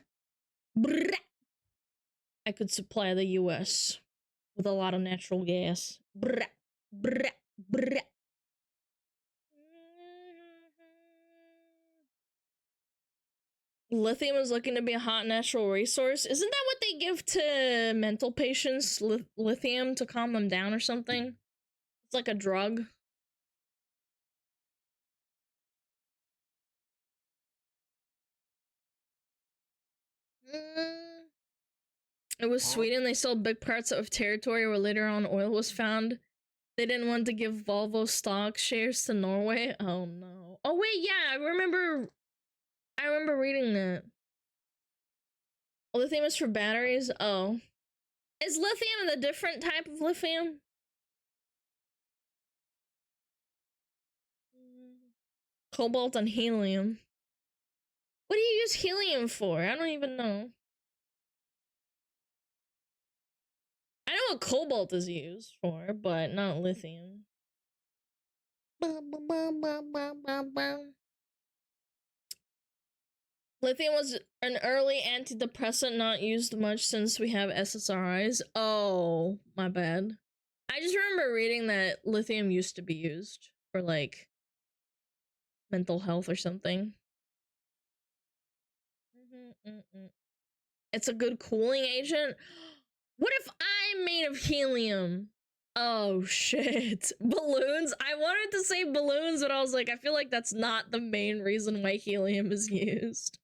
Blah. I could supply the US with a lot of natural gas. Blah. Blah. Blah. Lithium is looking to be a hot natural resource. Isn't that what they give to mental patients? Lithium to calm them down or something? It's like a drug. It was Sweden. They sold big parts of territory where later on oil was found. They didn't want to give Volvo stock shares to Norway. Oh no. Oh wait, yeah, I remember reading that. Lithium is for batteries. Oh. Is lithium a different type of lithium? Cobalt and helium. What do you use helium for? I don't even know. I know what cobalt is used for, but not lithium. Lithium was an early antidepressant not used much since we have SSRIs. Oh, my bad. I just remember reading that lithium used to be used for like mental health or something. It's a good cooling agent. What if I'm made of helium? Oh shit. Balloons? I wanted to say balloons, but I was like, I feel like that's not the main reason why helium is used.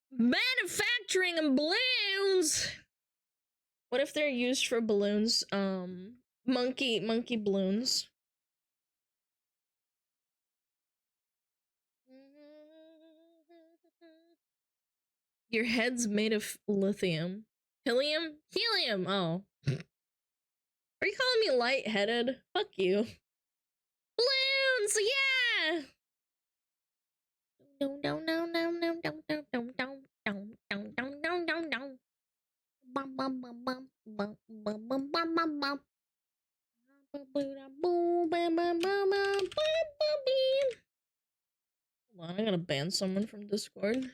Manufacturing and balloons! What if they're used for balloons? Monkey balloons. Your head's made of lithium. Helium? Helium! Oh. Are you calling me lightheaded? Fuck you. Balloons! Yeah! No, no, no, no, no, no, no, no, no, no, no, no, no, no, no. Bum, bum, bum, bum, bum, bum, bum, bum, bum, bum. Hold on, I gotta ban someone from Discord.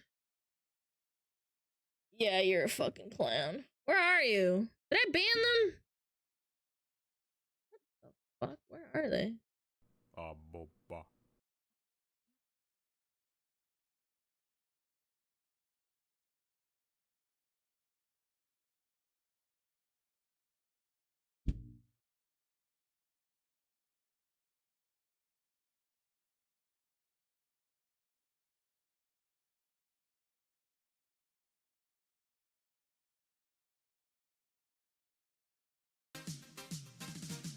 Yeah, you're a fucking clown. Where are you? Did I ban them? What the fuck? Where are they? Boba.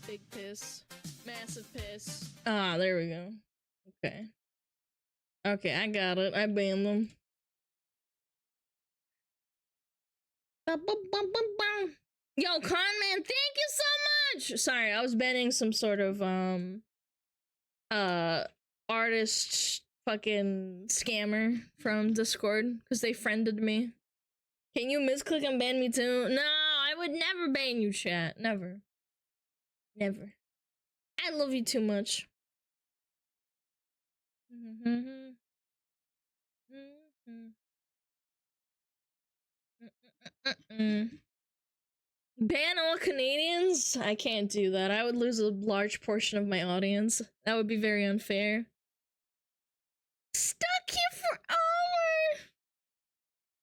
Big piss. Massive piss. Ah, there we go. Okay. Okay, I got it. I banned them. Yo, Conman, thank you so much! Sorry, I was banning some sort of, artist fucking scammer from Discord because they friended me. Can you misclick and ban me too? No, I would never ban you, chat. Never. Never. I love you too much. Ban all Canadians? I can't do that. I would lose a large portion of my audience. That would be very unfair. Stuck here for hours.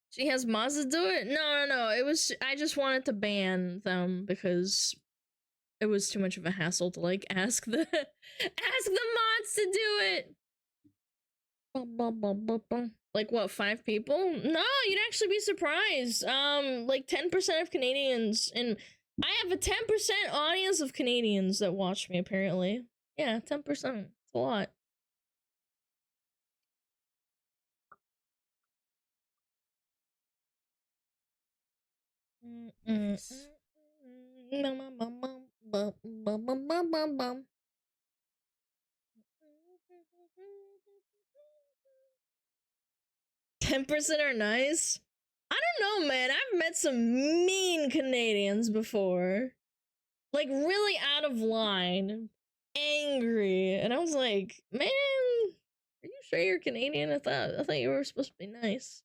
She has mods to do it? No. It was I just wanted to ban them because it was too much of a hassle to like ask the mods to do it. Like what, 5 people? No, you'd actually be surprised. Like 10% of Canadians, and I have a 10% audience of Canadians that watch me apparently. Yeah, 10%. It's a lot. Nice. 10% are nice. I don't know, man. I've met some mean Canadians before. Like, really out of line. Angry. And I was like, man, are you sure you're Canadian? I thought you were supposed to be nice.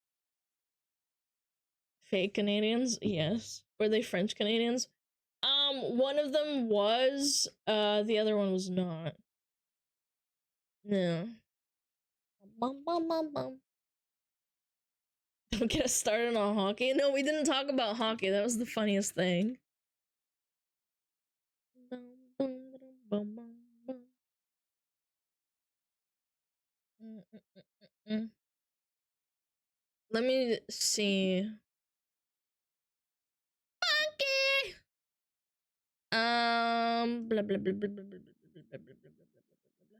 Fake Canadians? Yes. Were they French Canadians? One of them was, the other one was not. No. Bum, bum, bum, bum. Don't get us started on hockey. No, we didn't talk about hockey. That was the funniest thing. Let me see. Hockey. Blah blah blah blah blah blah blah blah blah blah blah.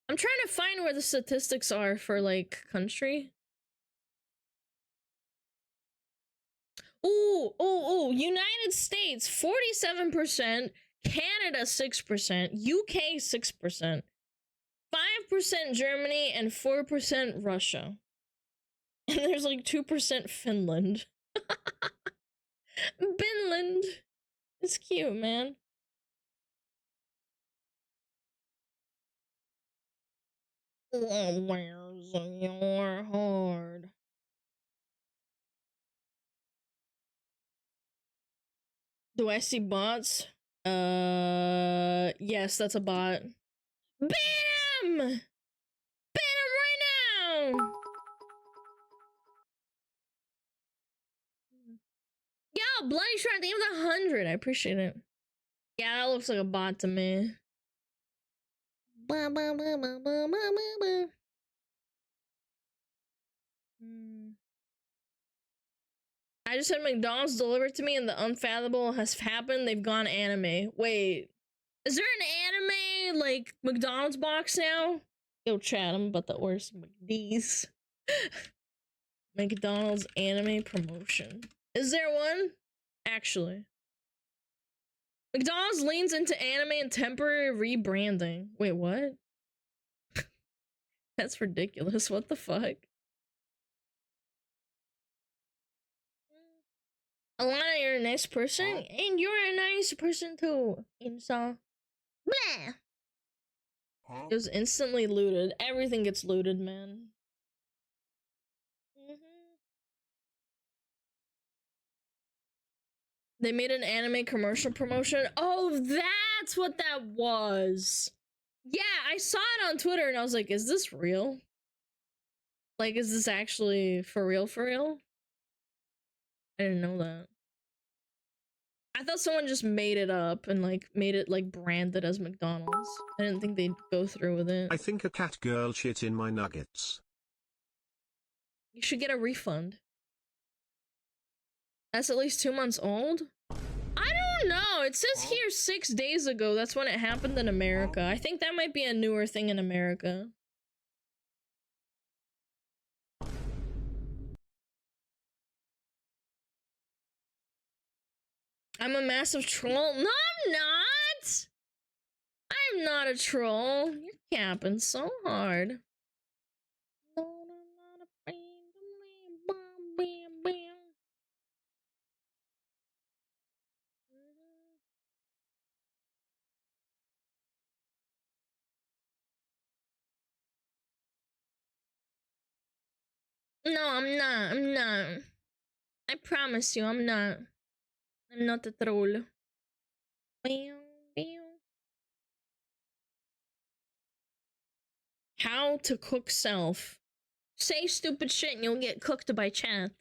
I'm trying to find where the statistics are for like country. Ooh, United States 47%, Canada 6%, UK 6%, 5% Germany, and 4% Russia. And there's like 2% Finland. Finland. It's cute, man. Where's You're hard. Do I see bots? Yes, that's a bot. Ban him! Ban him right now! Yo, Bloody Shark, thank you for the 100. I appreciate it. Yeah, that looks like a bot to me. Ba, ba, ba, ba, ba, ba, ba, ba. I just had McDonald's delivered to me and the unfathomable has happened. They've gone anime. Wait, is there an anime, like, McDonald's box now? Yo, chat, I'm about to order some McD's. McDonald's anime promotion. Is there one? Actually. McDonald's leans into anime and temporary rebranding. Wait, what? That's ridiculous. What the fuck? Alana, you're a nice person, and you're a nice person too. Insa. Blah. It was instantly looted. Everything gets looted, man. They made an anime commercial promotion. Oh, that's what that was. Yeah, I saw it on Twitter and I was like, is this real? Like, is this actually for real, for real? I didn't know that. I thought someone just made it up and, like, made it, like, branded as McDonald's. I didn't think they'd go through with it. I think a cat girl shit in my nuggets. You should get a refund. That's at least 2 months old? I don't know. It says here 6 days ago. That's when it happened in America. I think that might be a newer thing in America. I'm a massive troll. No, I'm not. I'm not a troll. You're capping so hard. No, I'm not. I'm not. I promise you, I'm not. I'm not a troll. How to cook self. Say stupid shit and you'll get cooked by chat.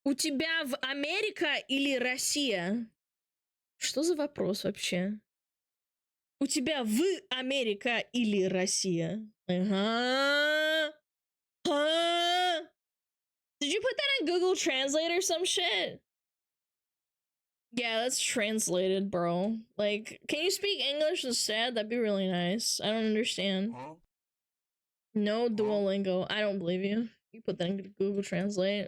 У тебя в Америка или Россия? Что за вопрос вообще? У тебя в Америка или Россия? Huh? Huh? Did you put that in Google Translate or some shit? Yeah, that's translated, bro. Like, can you speak English instead? That'd be really nice. I don't understand. No Duolingo. I don't believe you. You put that in Google Translate.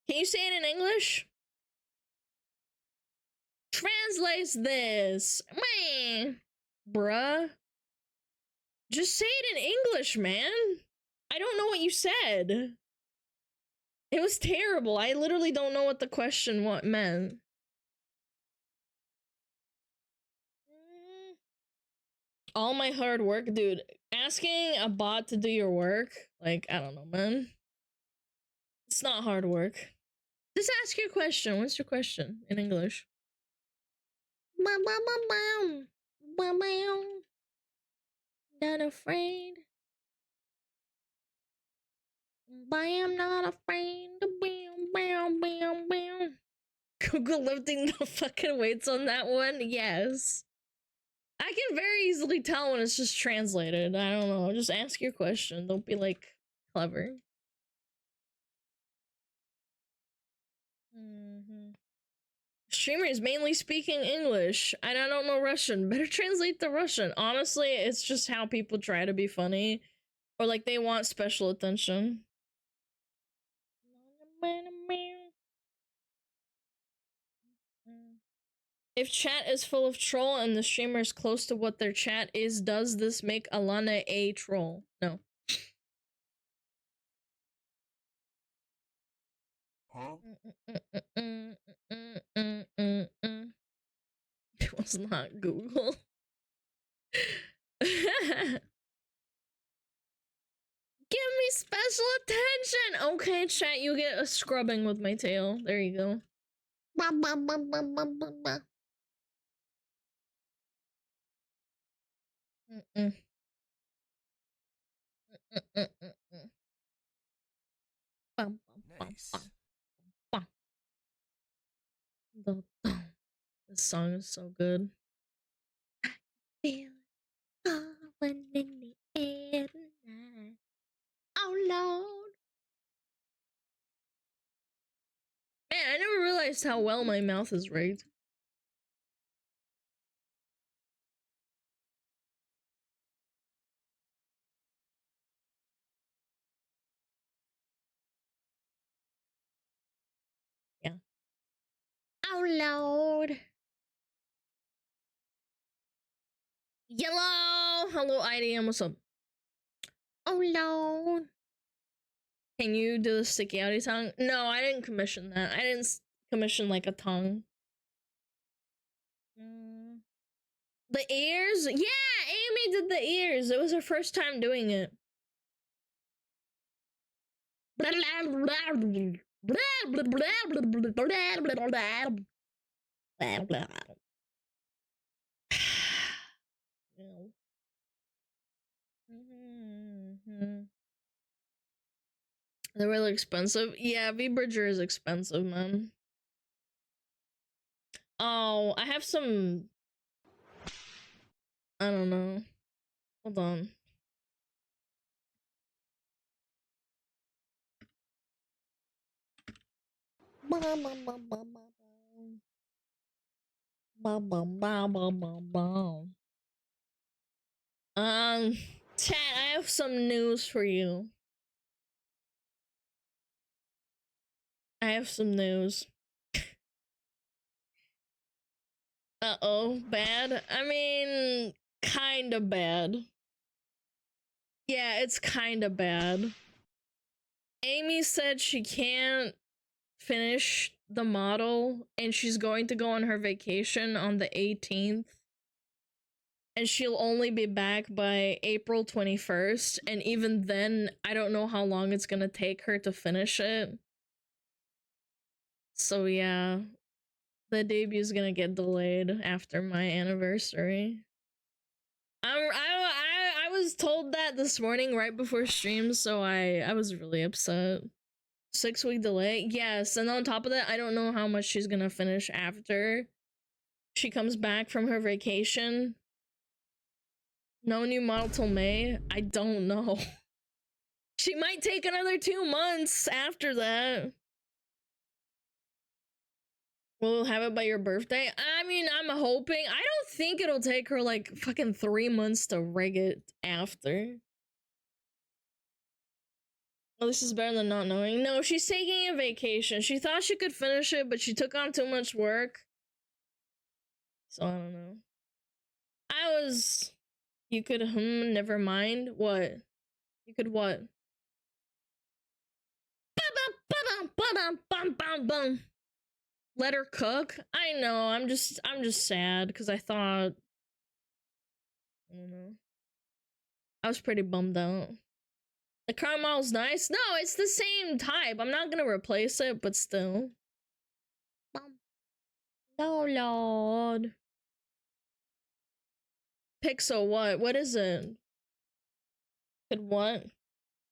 Can you say it in English? Translates this. Man. Bruh. Just say it in English, man. I don't know what you said. It was terrible. I literally don't know what the question meant. All my hard work, dude. Asking a bot to do your work, like, I don't know, man. It's not hard work. Just ask your question. What's your question in English? Not afraid. I am not afraid. Google lifting the fucking weights on that one? Yes. I can very easily tell when it's just translated. I don't know. Just ask your question. Don't be like clever. Streamers mainly speaking English. And I don't know Russian. Better translate the Russian. Honestly, it's just how people try to be funny. Or like they want special attention. If chat is full of troll and the streamer is close to what their chat is, does this make Alana a troll? No. It was not Google. special attention. Okay, chat, you get a scrubbing with my tail. There you go. Mm-mm. Mm-mm-mm-mm. Nice. This song is so good. Feel falling in the air tonight. Oh Lord. Man, I never realized how well my mouth is rigged. Yeah. Oh Lord. Yellow. Hello, IDM. What's up? Oh Lord. Can you do the sticky outy tongue? No, I didn't commission that. I didn't commission like a tongue. The ears? Yeah, Amy did the ears. It was her first time doing it. They're really expensive. Yeah, V Bridger is expensive, man. Oh, I have some. I don't know. Hold on. Chat, I have some news for you. I have some news. Uh-oh, bad? I mean, kinda bad. Yeah, it's kinda bad. Amy said she can't finish the model and she's going to go on her vacation on the 18th. And she'll only be back by April 21st. And even then, I don't know how long it's gonna take her to finish it. So yeah, the debut's gonna get delayed after my anniversary. I was told that this morning right before stream, so I was really upset. 6-week delay? Yes, and on top of that, I don't know how much she's gonna finish after she comes back from her vacation. No new model till May? I don't know. She might take another 2 months after that. We'll have it by your birthday? I mean, I'm hoping. I don't think it'll take her like fucking 3 months to rig it after. Well, this is better than not knowing. No, she's taking a vacation. She thought she could finish it, but she took on too much work. So I don't know. You could, never mind. What? You could what? Let her cook? I know, I'm just sad, because I thought... I don't know. I was pretty bummed out. The car model's nice? No, it's the same type. I'm not gonna replace it, but still. Oh, Lord. Pixel what? What is it? Could what?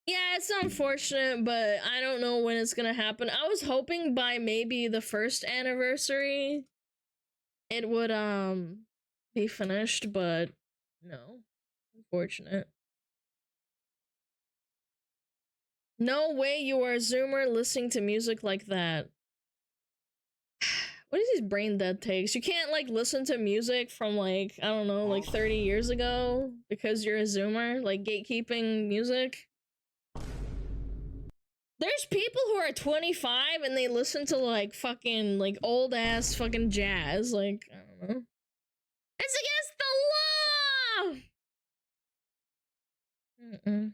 Yeah, it's unfortunate, but I don't know when it's gonna happen. I was hoping by maybe the first anniversary it would be finished, but no. Unfortunate. No way you are a Zoomer listening to music like that. What is these brain dead takes? You can't like listen to music from like, I don't know, like 30 years ago because you're a Zoomer, like gatekeeping music. There's people who are 25 and they listen to like fucking like old ass fucking jazz. Like, I don't know. It's against the law! Mm-mm.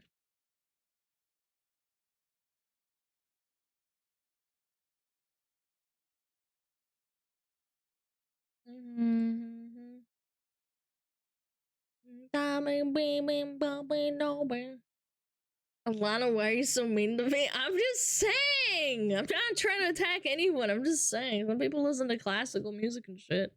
Alana, why are you so mean to me? I'm just saying. I'm not trying to attack anyone. I'm just saying. Some people listen to classical music and shit.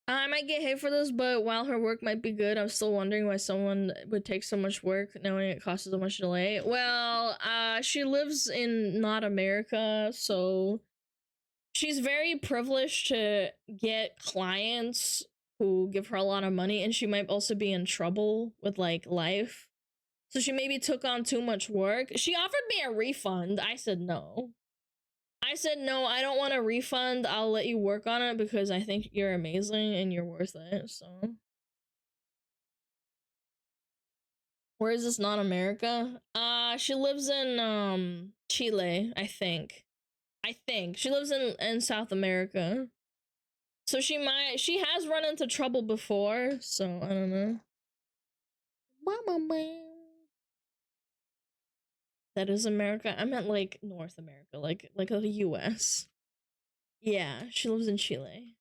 I might get hate for this, but while her work might be good, I'm still wondering why someone would take so much work knowing it causes so much delay. Well, she lives in not America, so she's very privileged to get clients who give her a lot of money, and she might also be in trouble with like life. So she maybe took on too much work. She offered me a refund. I said no. I said, no, I don't want a refund. I'll let you work on it because I think you're amazing and you're worth it. So, where is this? Not America? She lives in Chile, I think. She lives in South America. So she has run into trouble before, so I don't know. That is America. I meant like North America, like the US. Yeah, she lives in Chile.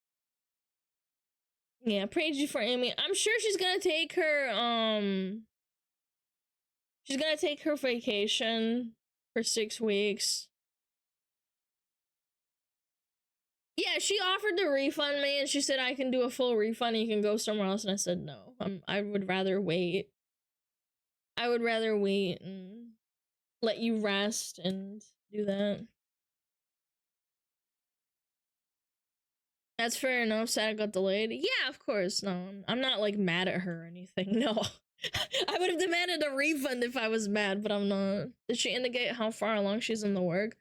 Yeah, praise you for Amy. I'm sure she's gonna take her vacation for 6 weeks. Yeah, she offered to refund me and she said I can do a full refund and you can go somewhere else, and I said no. I would rather wait. I would rather wait and let you rest and do that. That's fair enough. Sad it got delayed. Yeah, of course. No, I'm not like mad at her or anything. No. I would have demanded a refund if I was mad, but I'm not. Did she indicate how far along she's in the work?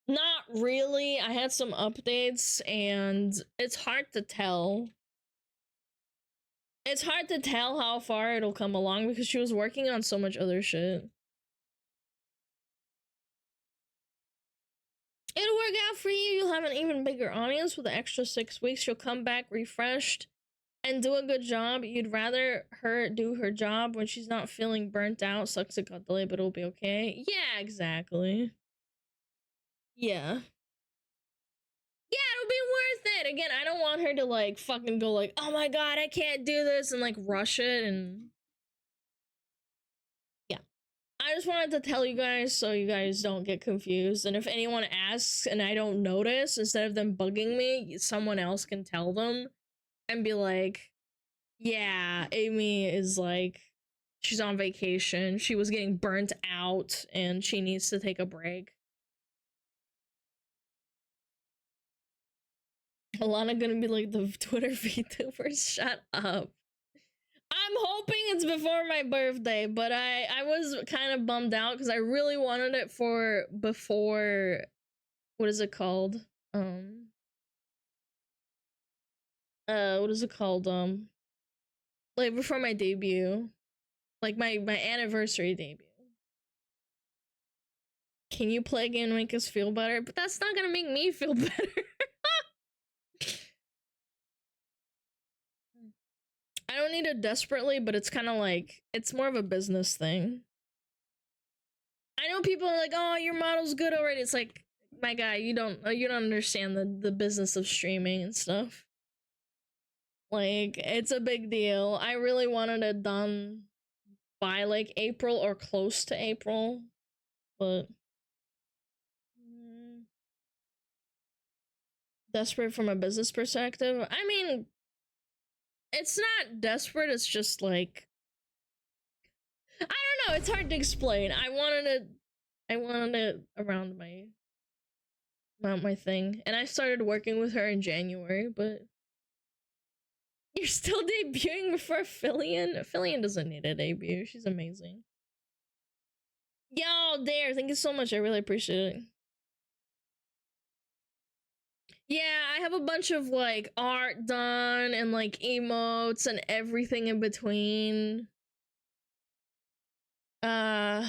Not really. I had some updates and it's hard to tell. It's hard to tell how far it'll come along because she was working on so much other shit. It'll work out for you. You'll have an even bigger audience with the extra 6 weeks. You'll come back refreshed and do a good job. You'd rather her do her job when she's not feeling burnt out. Sucks it got delayed, but it'll be okay. Yeah, exactly. Yeah. Yeah, it'll be worth it. Again, I don't want her to like fucking go like, oh my god, I can't do this and like rush it and yeah. I just wanted to tell you guys so you guys don't get confused. And if anyone asks and I don't notice, instead of them bugging me, someone else can tell them and be like, yeah, Amy is like, she's on vacation. She was getting burnt out and she needs to take a break. Alana gonna be like the Twitter VTubers. Shut up. I'm hoping it's before my birthday, but I was kind of bummed out because I really wanted it for before, what is it called? What is it called? Like before my debut, like my anniversary debut. Can you play again and make us feel better? But that's not gonna make me feel better. I don't need it desperately, but it's kind of like, it's more of a business thing. I know people are like, oh, your model's good already. It's like, my guy, you don't understand the business of streaming and stuff. Like, it's a big deal. I really wanted it done by like April or close to April, but desperate from a business perspective. I mean, it's not desperate, it's just like, I don't know, it's hard to explain. I wanted it around my thing, and I started working with her in January, but you're still debuting before Fillion? Fillion doesn't need a debut. She's amazing. Y'all dare, thank you so much. I really appreciate it. Yeah, I have a bunch of like art done and like emotes and everything in between. Yeah,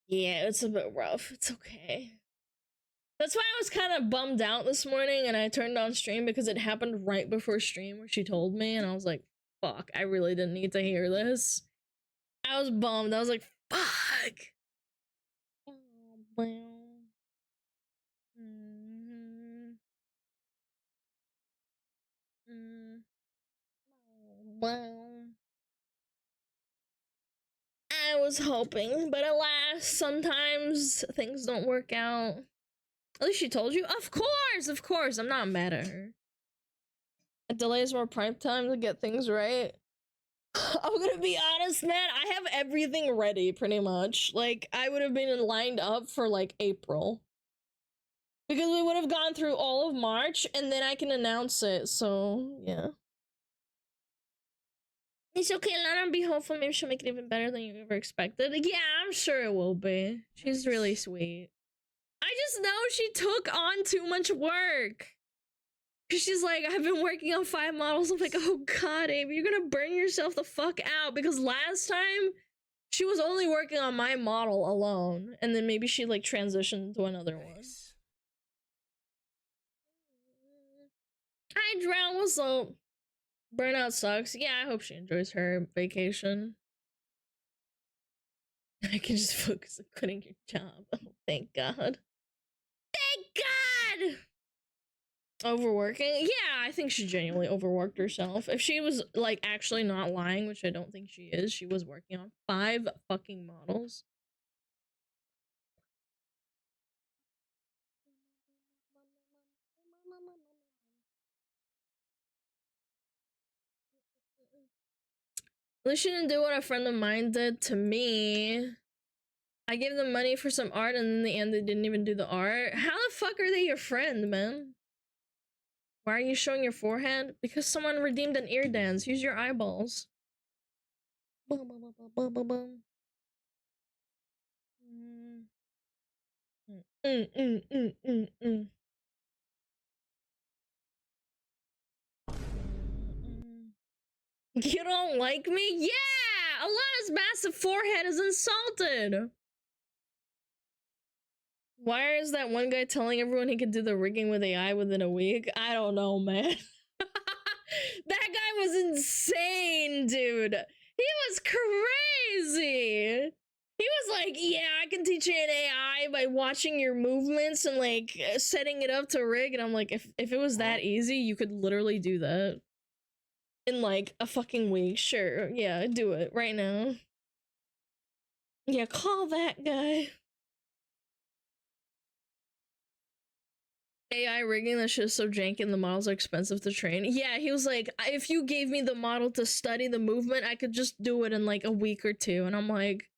it's a bit rough. It's okay. That's why I was kind of bummed out this morning and I turned on stream because it happened right before stream where she told me and I was like, fuck, I really didn't need to hear this. I was bummed. I was like, fuck. was hoping, but alas, sometimes things don't work out. At least she told you? Of course, I'm not mad at her. It delays more prime time to get things right. I'm gonna be honest, man, I have everything ready, pretty much. Like, I would have been lined up for, like, April. Because we would have gone through all of March, and then I can announce it, so, yeah. It's okay, Lana, be hopeful. Maybe she'll make it even better than you ever expected. Yeah, I'm sure it will be. She's really sweet. I just know she took on too much work. Cause she's like, I've been working on 5 models. I'm like, oh god, Amy, you're gonna burn yourself the fuck out. Because last time, she was only working on my model alone. And then maybe she, like, transitioned to another one. Hi, Drown, what's up? Burnout sucks. Yeah, I hope she enjoys her vacation. I can just focus on quitting your job. Oh, thank God. Thank God! Overworking? Yeah, I think she genuinely overworked herself. If she was, like, actually not lying, which I don't think she is, she was working on 5 fucking models. At least she didn't do what a friend of mine did to me. I gave them money for some art, and in the end, they didn't even do the art. How the fuck are they your friend, man? Why are you showing your forehead? Because someone redeemed an ear dance. Use your eyeballs. Bum, bum, bum, bum, bum, bum. You don't like me? Yeah! Alana's massive forehead is insulted. Why is that one guy telling everyone he could do the rigging with AI within a week? I don't know, man. That guy was insane, dude. He was crazy. He was like, yeah, I can teach you an AI by watching your movements and, like, setting it up to rig. And I'm like, if it was that easy, you could literally do that. In, like, a fucking week. Sure, yeah, do it right now. Yeah, call that guy. AI rigging, that shit is so janky and the models are expensive to train. Yeah, he was like, if you gave me the model to study the movement, I could just do it in, like, a week or 2. And I'm like,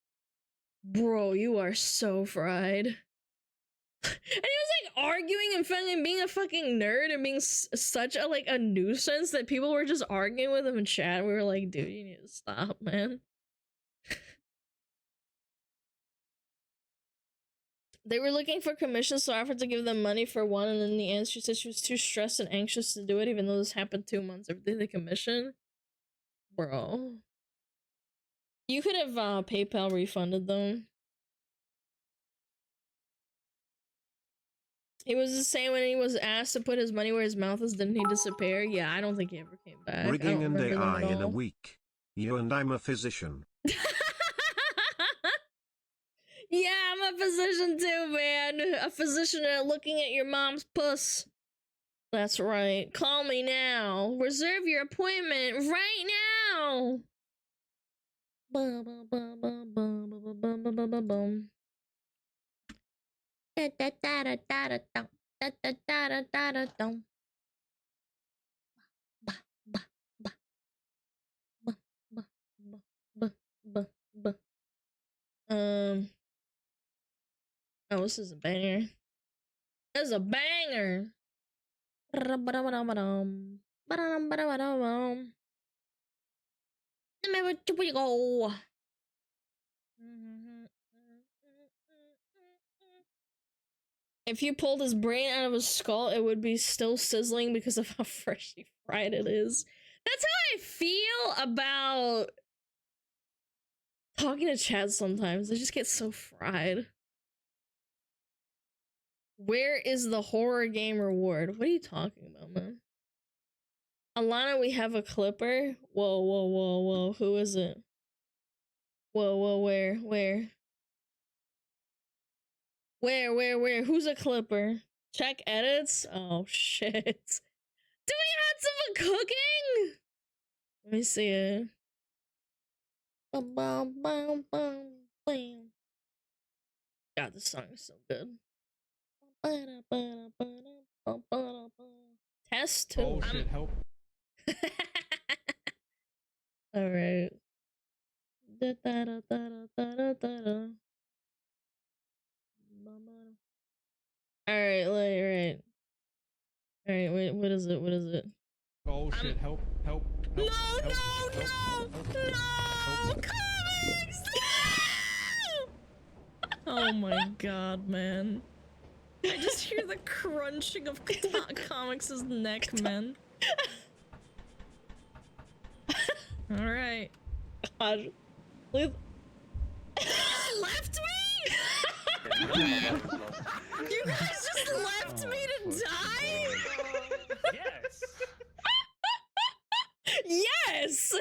bro, you are so fried. And he was, like, arguing and fucking being a fucking nerd and being such a, like, a nuisance that people were just arguing with him in chat. We were like, dude, you need to stop, man. They were looking for commissions, so I offered to give them money for one, and in the end, she said she was too stressed and anxious to do it, even though this happened 2 months after the commission. Bro. You could have PayPal refunded them. He was the same when he was asked to put his money where his mouth is, didn't he disappear? Yeah, I don't think he ever came back. Rigging and AI in a week. You and I'm a physician. Yeah, I'm a physician too, man. A physician looking at your mom's puss. That's right. Call me now. Reserve your appointment right now. Bum, bum, bum, bum, bum, bum, bum, bum, bum, bum, bum. Da da da da da da da da da da da da da. Ba ba ba ba ba ba ba ba. Oh, this is a banger. This is a banger. Let me go. If you pulled his brain out of his skull, it would be still sizzling because of how freshly fried it is. That's how I feel about talking to Chad sometimes. I just get so fried. Where is the horror game reward? What are you talking about, man? Alana, we have a clipper. Whoa, whoa, whoa, whoa. Who is it? Whoa, whoa, where? Where? Who's a clipper? Check edits? Oh, shit. Do we have some cooking? Let me see it. Bum, bum, bum, bum, bam. God, this song is so good. Test two. Oh shit, help. All right. All right, right. All right, wait, what is it? What is it? Oh shit, help, help, No, help. no, help, no, help, no, help. comics! Oh my god, man. I just hear the crunching of Comics' neck, man. Alright. God. Left me? You guys just left me to die? Yes. Yes!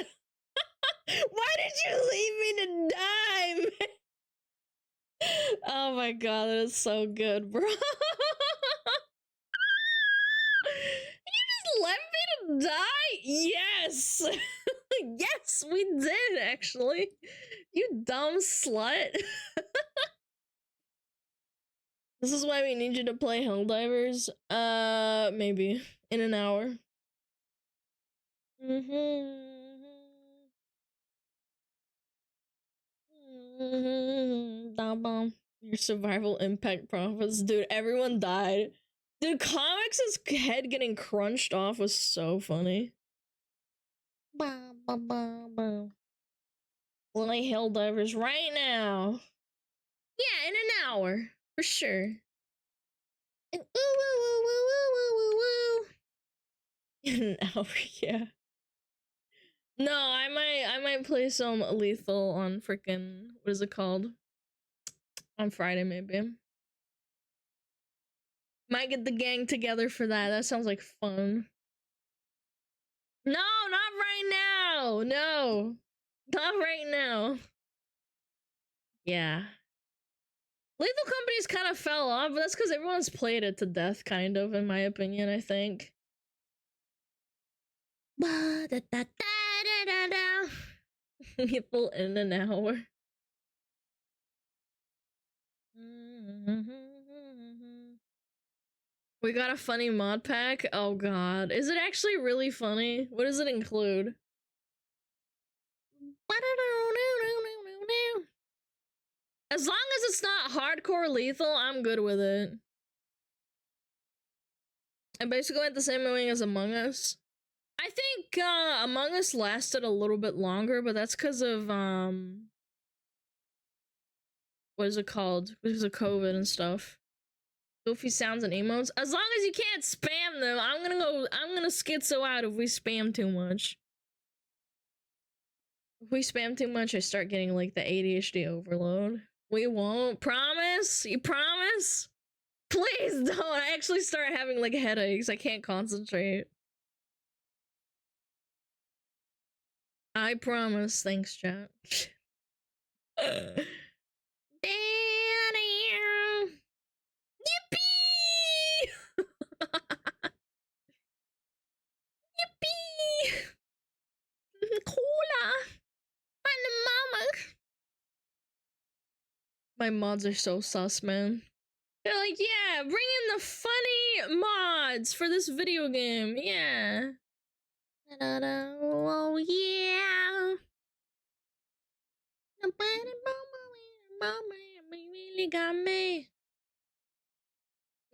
Why did you leave me to die, man? Oh my god, that is so good, bro. You just left me to die? Yes! Yes, we did, actually. You dumb slut. This is why we need you to play Helldivers. Maybe. In an hour. Your survival impact profits. Dude, everyone died. Dude, Comics' head getting crunched off was so funny. Play Helldivers right now. Yeah, in an hour. For sure. And woo woo woo woo woo woo woo. In an hour, yeah. No, I might play some Lethal on freaking, what is it called? On Friday, maybe. Might get the gang together for that. That sounds like fun. No, not right now. No. Not right now. Yeah. Lethal Company's kind of fell off, but that's because everyone's played it to death, kind of, in my opinion, I think. Lethal in an hour. We got a funny mod pack. Oh god. Is it actually really funny? What does it include? As long as it's not hardcore lethal, I'm good with it. I basically went the same way as Among Us. I think Among Us lasted a little bit longer, but that's because of what is it called? Because of COVID and stuff. Goofy sounds and emotes. As long as you can't spam them, I'm gonna schizo out if we spam too much. If we spam too much, I start getting like the ADHD overload. We won't. Promise? You promise? Please don't. I actually start having like headaches. I can't concentrate. I promise. Thanks, chat. Yippee! Yippee! Cola! Find the mama! My mods are so sus, man. They're like, yeah, bring in the funny mods for this video game. Yeah. Oh, yeah. Really got me.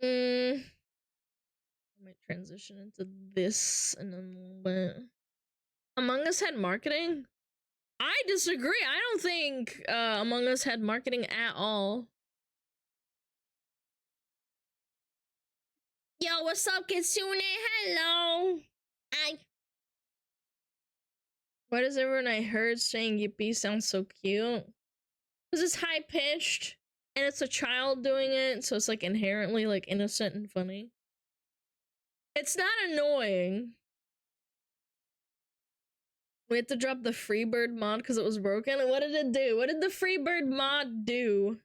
I might transition into this in a little bit. Among Us had marketing? I disagree. I don't think Among Us had marketing at all. Yo, what's up, Kitsune? Hello. Why does everyone I heard saying yippee sound so cute? Because it's high pitched and it's a child doing it, so it's like inherently like innocent and funny. It's not annoying. We had to drop the Freebird mod because it was broken. What did it do? What did the Freebird mod do?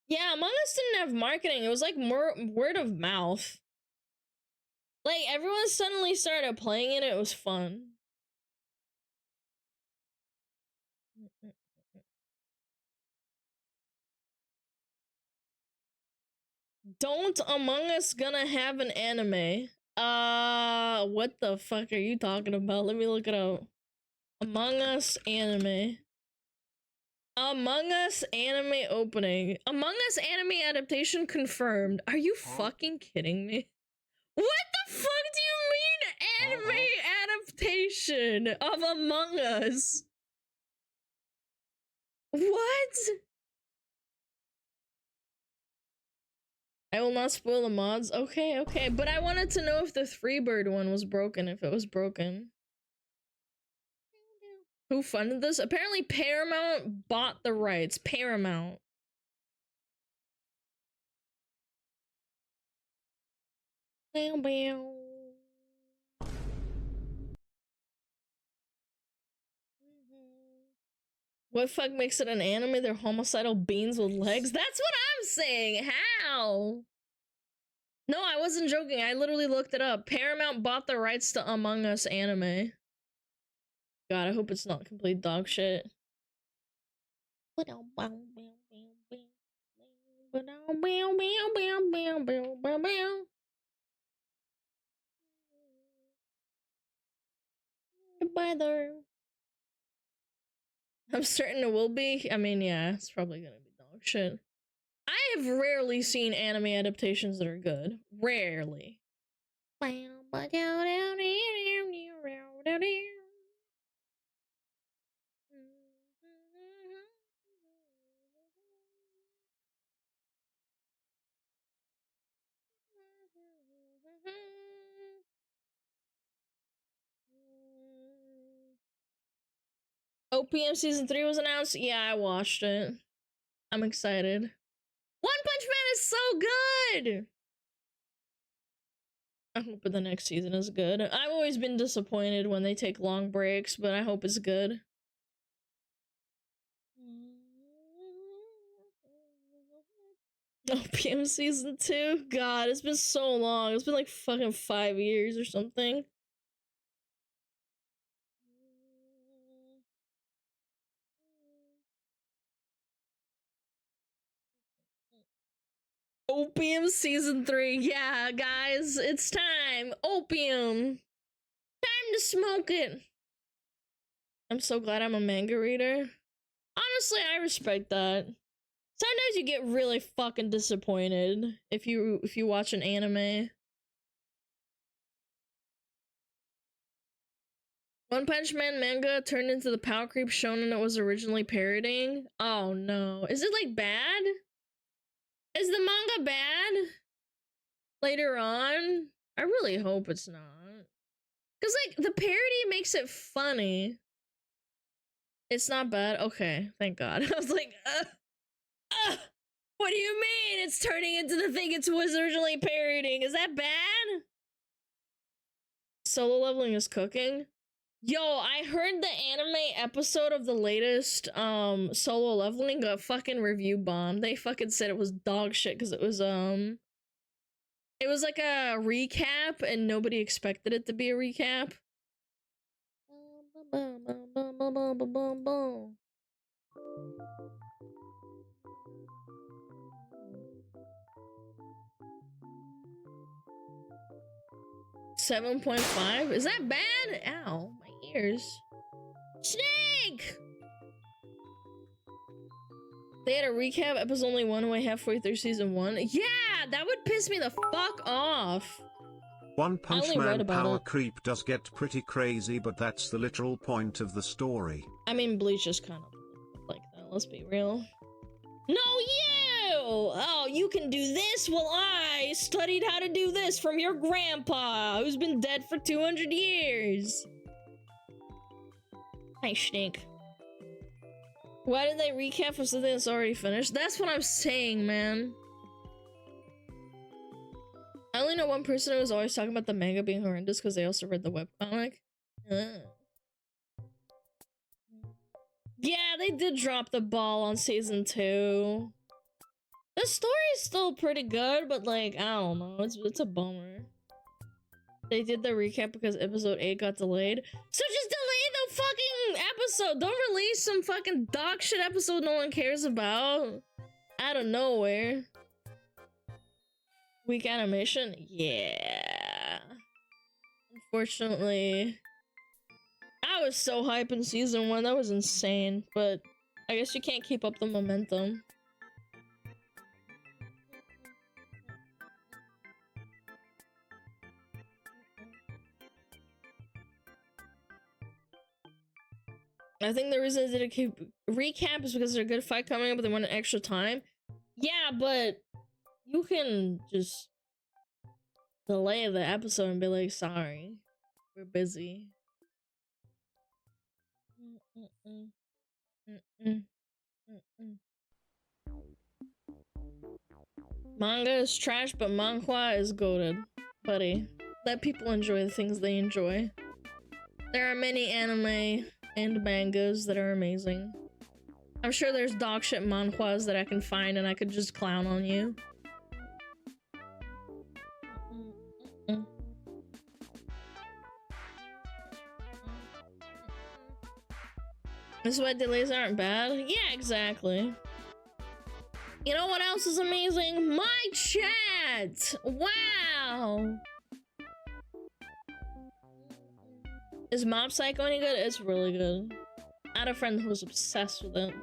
Yeah, Among Us didn't have marketing. It was like more word of mouth. Like, everyone suddenly started playing it, it was fun. Don't Among Us gonna have an anime? What the fuck are you talking about? Let me look it up. Among Us anime. Among Us anime opening. Among Us anime adaptation confirmed. Are you fucking kidding me? What the fuck do you mean anime adaptation of Among Us? What? I will not spoil the mods. Okay, okay. But I wanted to know if the Freebird one was broken, if it was broken. Who funded this? Apparently Paramount bought the rights. Paramount. Bow, bow. What fuck makes it an anime? They're homicidal beings with legs? That's what I'm saying! How? No, I wasn't joking. I literally looked it up. Paramount bought the rights to Among Us anime. God, I hope it's not complete dog shit. Goodbye there. I'm certain it will be. I mean, yeah, it's probably gonna be dog shit. I have rarely seen anime adaptations that are good. Rarely. OPM season 3 was announced. Yeah, I watched it. I'm excited. One Punch Man is so good. I hope the next season is good. I've always been disappointed when they take long breaks, but I hope it's good. OPM season 2? God, it's been so long. It's been like fucking 5 years or something. Opium season 3. Yeah, guys, it's time. Opium. Time to smoke it. I'm so glad I'm a manga reader. Honestly, I respect that. Sometimes you get really fucking disappointed if you watch an anime. One Punch Man manga turned into the Power Creep shonen it was originally parodying. Oh no. Is it like bad? Is the manga bad? Later on? I really hope it's not. Cause like the parody makes it funny. It's not bad? Okay, thank God. I was like, what do you mean? It's turning into the thing it was originally parodying. Is that bad? Solo leveling is cooking. Yo, I heard the anime episode of the latest solo leveling got fucking review bombed. They fucking said it was dog shit because it was like a recap and nobody expected it to be a recap. 7.5? Is that bad? Ow, my ears. Snake! They had a recap, episode only 1 away halfway through season 1. Yeah, that would piss me the fuck off. One Punch Man power creep does get pretty crazy, but that's the literal point of the story. I mean, Bleach is kind of like that, let's be real. No, you! Oh, you can do this? Well, I studied how to do this from your grandpa, who's been dead for 200 years. Hi, Snake. Why did they recap for something that's already finished? That's what I'm saying, man. I only know one person who was always talking about the manga being horrendous because they also read the webcomic. Yeah, they did drop the ball on season 2. The story's still pretty good, but like, I don't know, it's a bummer. They did the recap because episode 8 got delayed. So just delay the fucking episode. Don't release some fucking dog shit episode no one cares about. Out of nowhere. Weak animation? Yeah. Unfortunately. I was so hype in season 1. That was insane. But I guess you can't keep up the momentum. I think the reason they didn't keep recap is because there's a good fight coming up, but they want extra time. Yeah, but you can just delay the episode and be like, sorry, we're busy. Manga is trash, but manhwa is goated. Buddy, let people enjoy the things they enjoy. There are many anime and mangas that are amazing. I'm sure there's dog shit manhwas that I can find and I could just clown on you. This is why delays aren't bad? Yeah, exactly. You know what else is amazing? My chat! Wow! Is Mob Psycho any good? It's really good. I had a friend who was obsessed with it.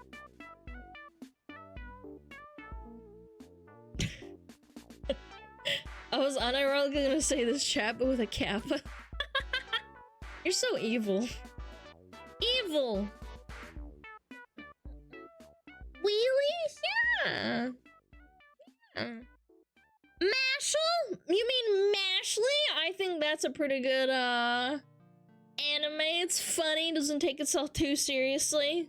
I was unironically gonna say this chat, but with a kappa. You're so evil. Evil! Wheelies? Yeah. Mashal? You mean Mashley? I think that's a pretty good, anime. It's funny, doesn't take itself too seriously.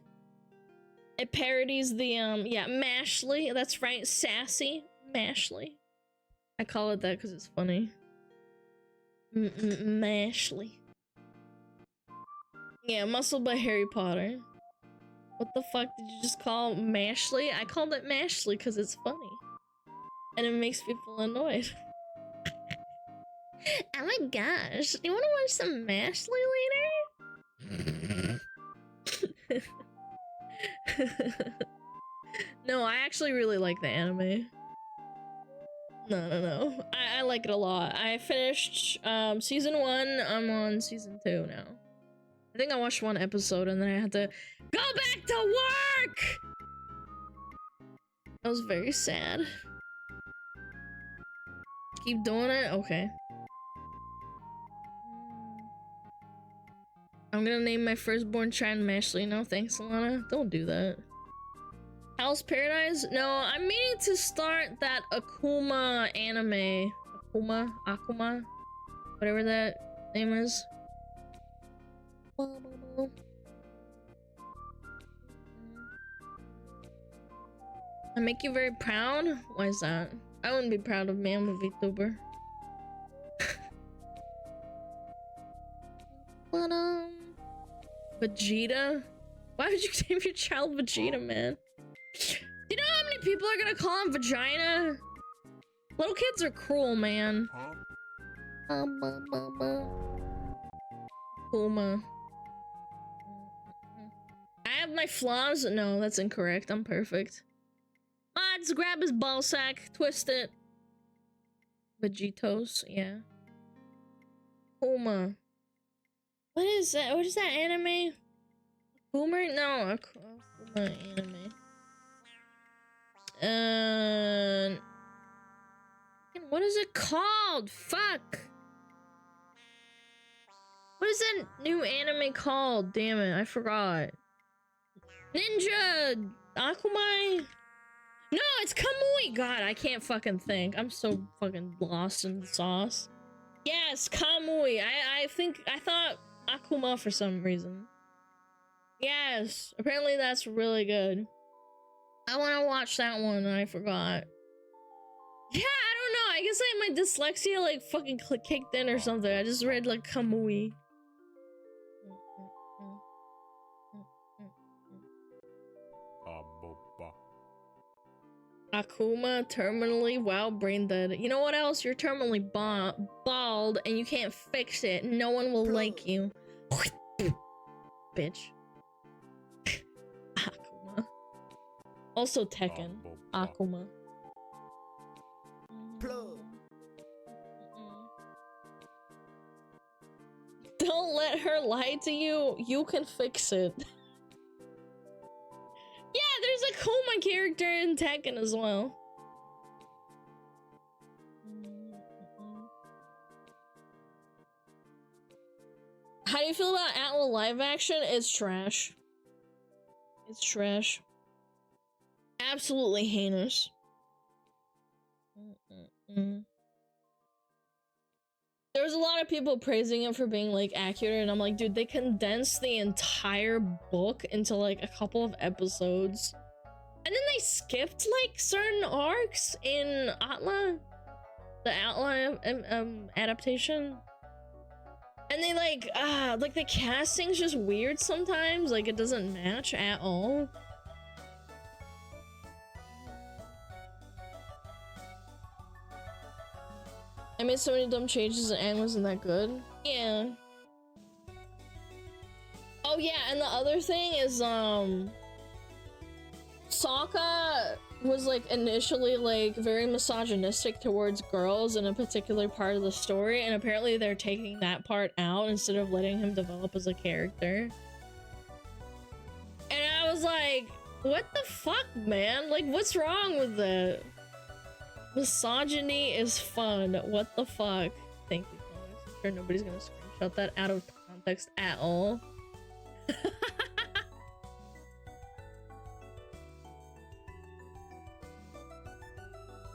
It parodies the, yeah, Mashley. That's right, sassy Mashley. I call it that because it's funny. Mashley. Yeah, Muscle by Harry Potter. What the fuck did you just call Mashley? I called it Mashley because it's funny. And it makes people annoyed. Oh my gosh, do you want to watch some Mashley later? No, I actually really like the anime. No. I like it a lot. I finished season 1. I'm on season 2 now. I think I watched 1 episode and then I had to go back to work! I was very sad. Keep doing it? Okay. I'm gonna name my firstborn child Mashley. No, thanks, Alana. Don't do that. Hell's Paradise? No, I'm meaning to start that Akuma anime. Akuma? Whatever that name is. I make you very proud? Why is that? I wouldn't be proud of me, I'm a VTuber. But, Vegeta? Why would you name your child Vegeta, man? Do you know how many people are gonna call him Vagina? Little kids are cruel, man. Kuma. I have my flaws? No, that's incorrect. I'm perfect. Mods, grab his ball sack, twist it. Vegetos, yeah. Kuma. What is that? What is that anime? Boomer? No, Kuma anime. What is it called? Fuck. What is that new anime called? Damn it, I forgot. Ninja Akumai? No, it's Kamui. God, I can't fucking think. I'm so fucking lost in the sauce. Yes, Kamui. I thought Akuma for some reason. Yes, apparently that's really good. I want to watch that one and I forgot. Yeah, I don't know. I guess like my dyslexia like fucking kicked in or something. I just read like Kamui. Akuma, terminally, wow, brain dead. You know what else? You're terminally bald and you can't fix it. No one will like you. Bitch. Akuma. Also Tekken. Akuma. Don't let her lie to you. You can fix it. Yeah, there's a Kuma character in Tekken as well. How do you feel about Atla live action? It's trash. It's trash. Absolutely heinous. There was a lot of people praising it for being like accurate, and I'm like, dude, they condensed the entire book into like a couple of episodes, and then they skipped like certain arcs in Atla, the Atla adaptation, and they like the casting's just weird sometimes, like it doesn't match at all. I made so many dumb changes and wasn't that good. Yeah. Oh yeah, and the other thing is Sokka was like initially like very misogynistic towards girls in a particular part of the story, and apparently they're taking that part out instead of letting him develop as a character. And I was like, what the fuck, man? Like, what's wrong with that? Misogyny is fun. What the fuck? Thank you, guys. I'm sure nobody's gonna screenshot that out of context at all.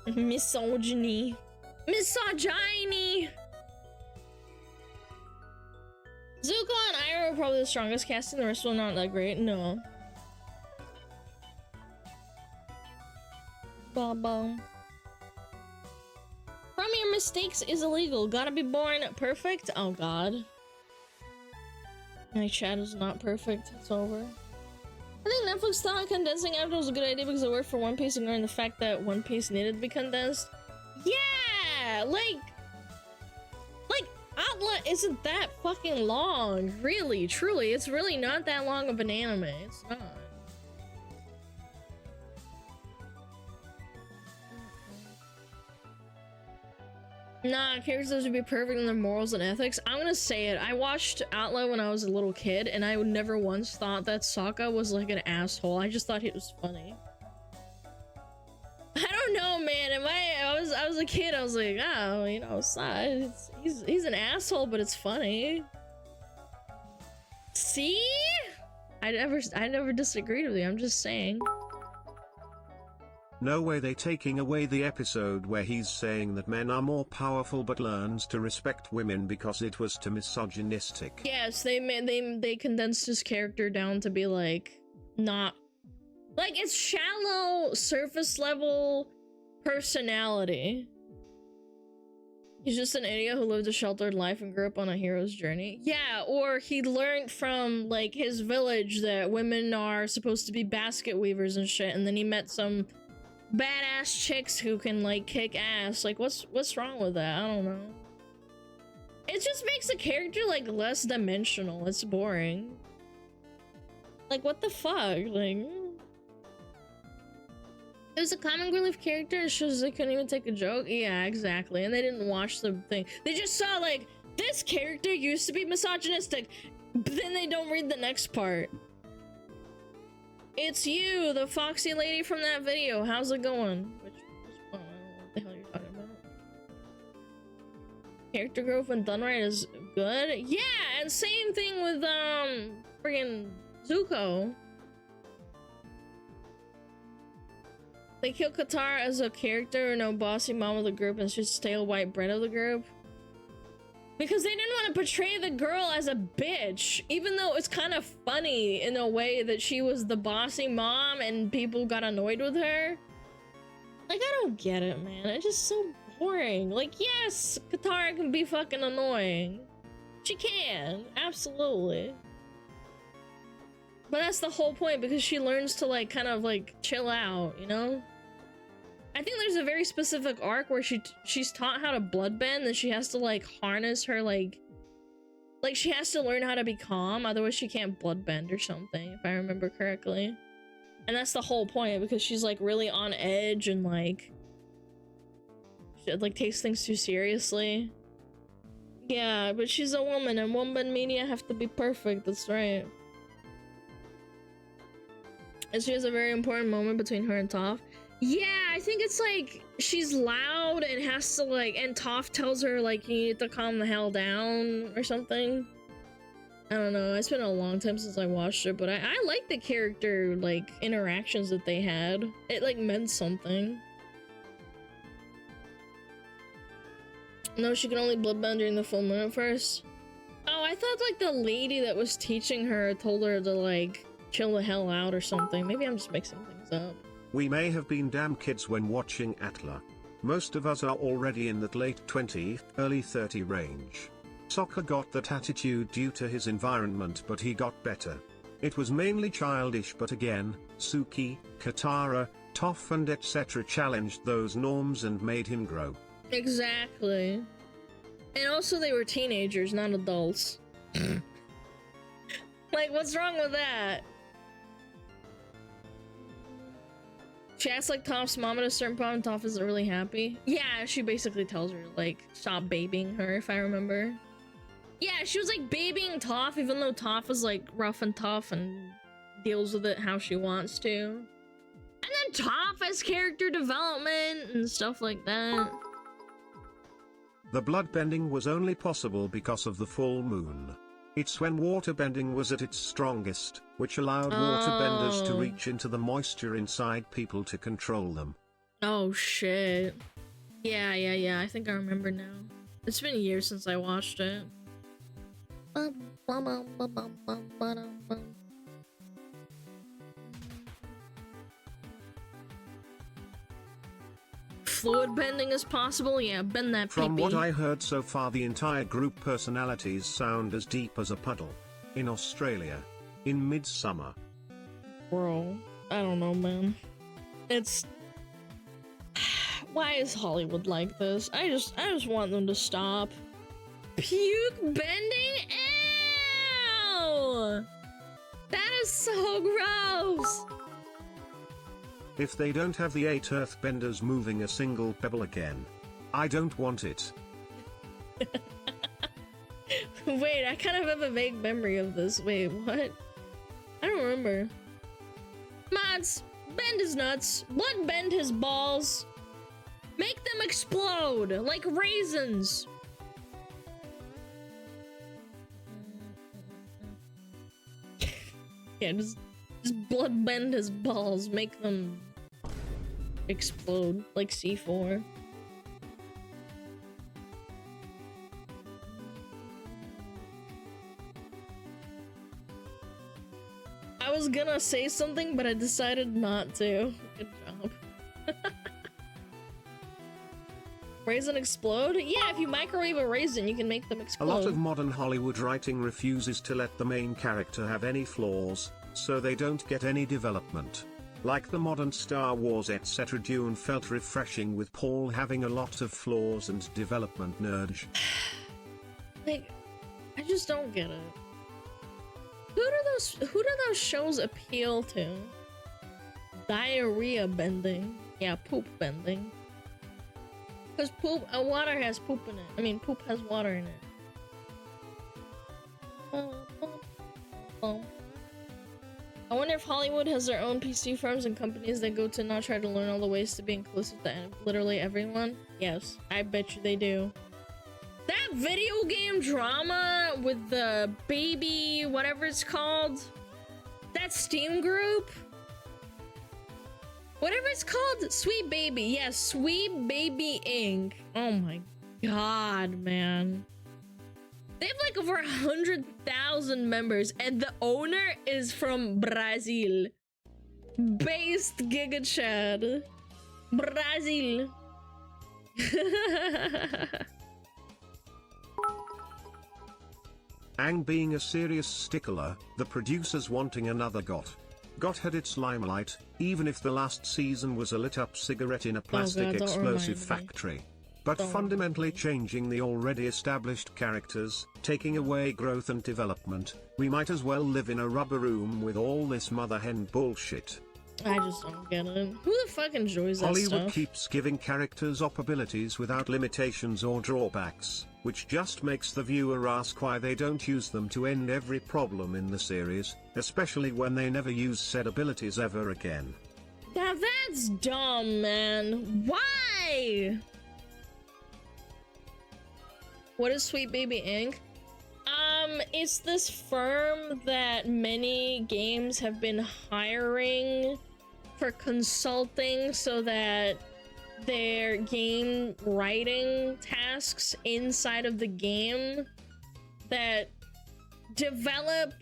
Misogyny. Misogyny! Zuko and Iroh are probably the strongest casting, the rest of them not that great. No. Ba-bum. From your mistakes is illegal. Gotta be born perfect? Oh god. My chat is not perfect. It's over. I think Netflix thought condensing after was a good idea because it worked for One Piece, ignoring the fact that One Piece needed to be condensed. Yeah! Like Atla isn't that fucking long. Really, truly. It's really not that long of an anime. It's not. Nah, characters would be perfect in their morals and ethics. I'm gonna say it. I watched Atla when I was a little kid, and I never once thought that Sokka was like an asshole. I just thought he was funny. I don't know, man. I was a kid. I was like, oh, you know, he's an asshole, but it's funny. See? I never disagreed with you. I'm just saying. No way they taking away the episode where he's saying that men are more powerful but learns to respect women because it was too misogynistic. Yes, they condensed his character down to be like not like it's shallow surface level personality. He's just an idiot who lived a sheltered life and grew up on a hero's journey. Yeah, or he learned from like his village that women are supposed to be basket weavers and shit, and then he met some badass chicks who can like kick ass. Like what's wrong with that? I don't know. It just makes the character like less dimensional. It's boring. Like what the fuck? Like it was a comic relief character. It shows they couldn't even take a joke. Yeah, exactly. And they didn't watch the thing. They just saw like this character used to be misogynistic, but then they don't read the next part. It's you, the foxy lady from that video. How's it going? Which one? I don't know what the hell you're talking about. Character growth when done right is good. Yeah, and same thing with friggin' Zuko. They kill Katara as a character, no bossy mom of the group, and she's stale white bread of the group. Because they didn't want to portray the girl as a bitch, even though it's kind of funny in a way that she was the bossy mom and people got annoyed with her. Like, I don't get it, man. It's just so boring. Like, yes, Katara can be fucking annoying. She can, absolutely. But that's the whole point, because she learns to, like, kind of, like, chill out, you know? I think there's a very specific arc where she's taught how to bloodbend, and she has to like harness her like she has to learn how to be calm, otherwise she can't bloodbend or something, if I remember correctly. And that's the whole point, because she's like really on edge and like she like takes things too seriously. Yeah, but she's a woman, and woman media have to be perfect. That's right. And she has a very important moment between her and Toph. Yeah, I think it's like she's loud and has to like, and Toph tells her like you need to calm the hell down or something. I don't know. It's been a long time since I watched it, but I like the character like interactions that they had. It like meant something. No, she can only bloodbend during the full moon at first. Oh, I thought like the lady that was teaching her told her to like chill the hell out or something. Maybe I'm just mixing things up. We may have been damn kids when watching Atla. Most of us are already in that late 20, early 30 range. Sokka got that attitude due to his environment, but he got better. It was mainly childish, but again, Suki, Katara, Toph and etc. challenged those norms and made him grow. Exactly. And also they were teenagers, not adults. Like, what's wrong with that? She asks like Toph's mom at a certain point, and Toph isn't really happy. Yeah, she basically tells her like stop babying her, if I remember. Yeah, she was like babying Toph, even though Toph was like rough and tough and deals with it how she wants to. And then Toph has character development and stuff like that. The bloodbending was only possible because of the full moon. It's when waterbending was at its strongest, which allowed waterbenders to reach into the moisture inside people to control them. Oh shit. Yeah, I think I remember now. It's been years since I watched it. Fluid bending is possible? Yeah, bend that pee-pee. From what I heard so far, the entire group personalities sound as deep as a puddle. In Australia. In midsummer. Bro, I don't know, man. It's... Why is Hollywood like this? I just want them to stop. Puke bending? Ew! That is so gross! If they don't have the 8 earthbenders moving a single pebble again, I don't want it. Wait, I kind of have a vague memory of this. Wait, what? I don't remember. Mods, bend his nuts, blood bend his balls, make them explode like raisins. Yeah, just blood bend his balls, make them explode like C4. I was gonna say something, but I decided not to. Good job. Raisin explode? Yeah, if you microwave a raisin, you can make them explode. A lot of modern Hollywood writing refuses to let the main character have any flaws, so they don't get any development. Like the modern Star Wars etc. Dune felt refreshing with Paul having a lot of flaws and development nudge. Like, I just don't get it. Who do those shows appeal to? Diarrhea bending. Yeah, poop bending. Because water has poop in it. I mean, poop has water in it. I wonder if Hollywood has their own PC firms and companies they go to now try to learn all the ways to be inclusive to literally everyone. Yes, I bet you they do. That video game drama with the baby, whatever it's called, that Steam group, whatever it's called, Sweet Baby. Yes, Sweet Baby Inc. Oh my god, man. They have like over 100,000 members, and the owner is from Brazil. Based Giga Chad. Brazil. Aang being a serious stickler, the producers wanting another GOT. Got had its limelight, even if the last season was a lit-up cigarette in a God, plastic don't explosive remind me. factory. But Don't fundamentally changing the already established characters, taking away growth and development, we might as well live in a rubber room with all this mother hen bullshit. I just don't get it. Who the fuck enjoys that Hollywood stuff? keeps giving characters op abilities without limitations or drawbacks, which just makes the viewer ask why they don't use them to end every problem in the series, especially when they never use said abilities ever again. Now that's dumb, man. Why? What is Sweet Baby Inc? It's this firm that many games have been hiring for consulting so that their game writing tasks inside of the game that develop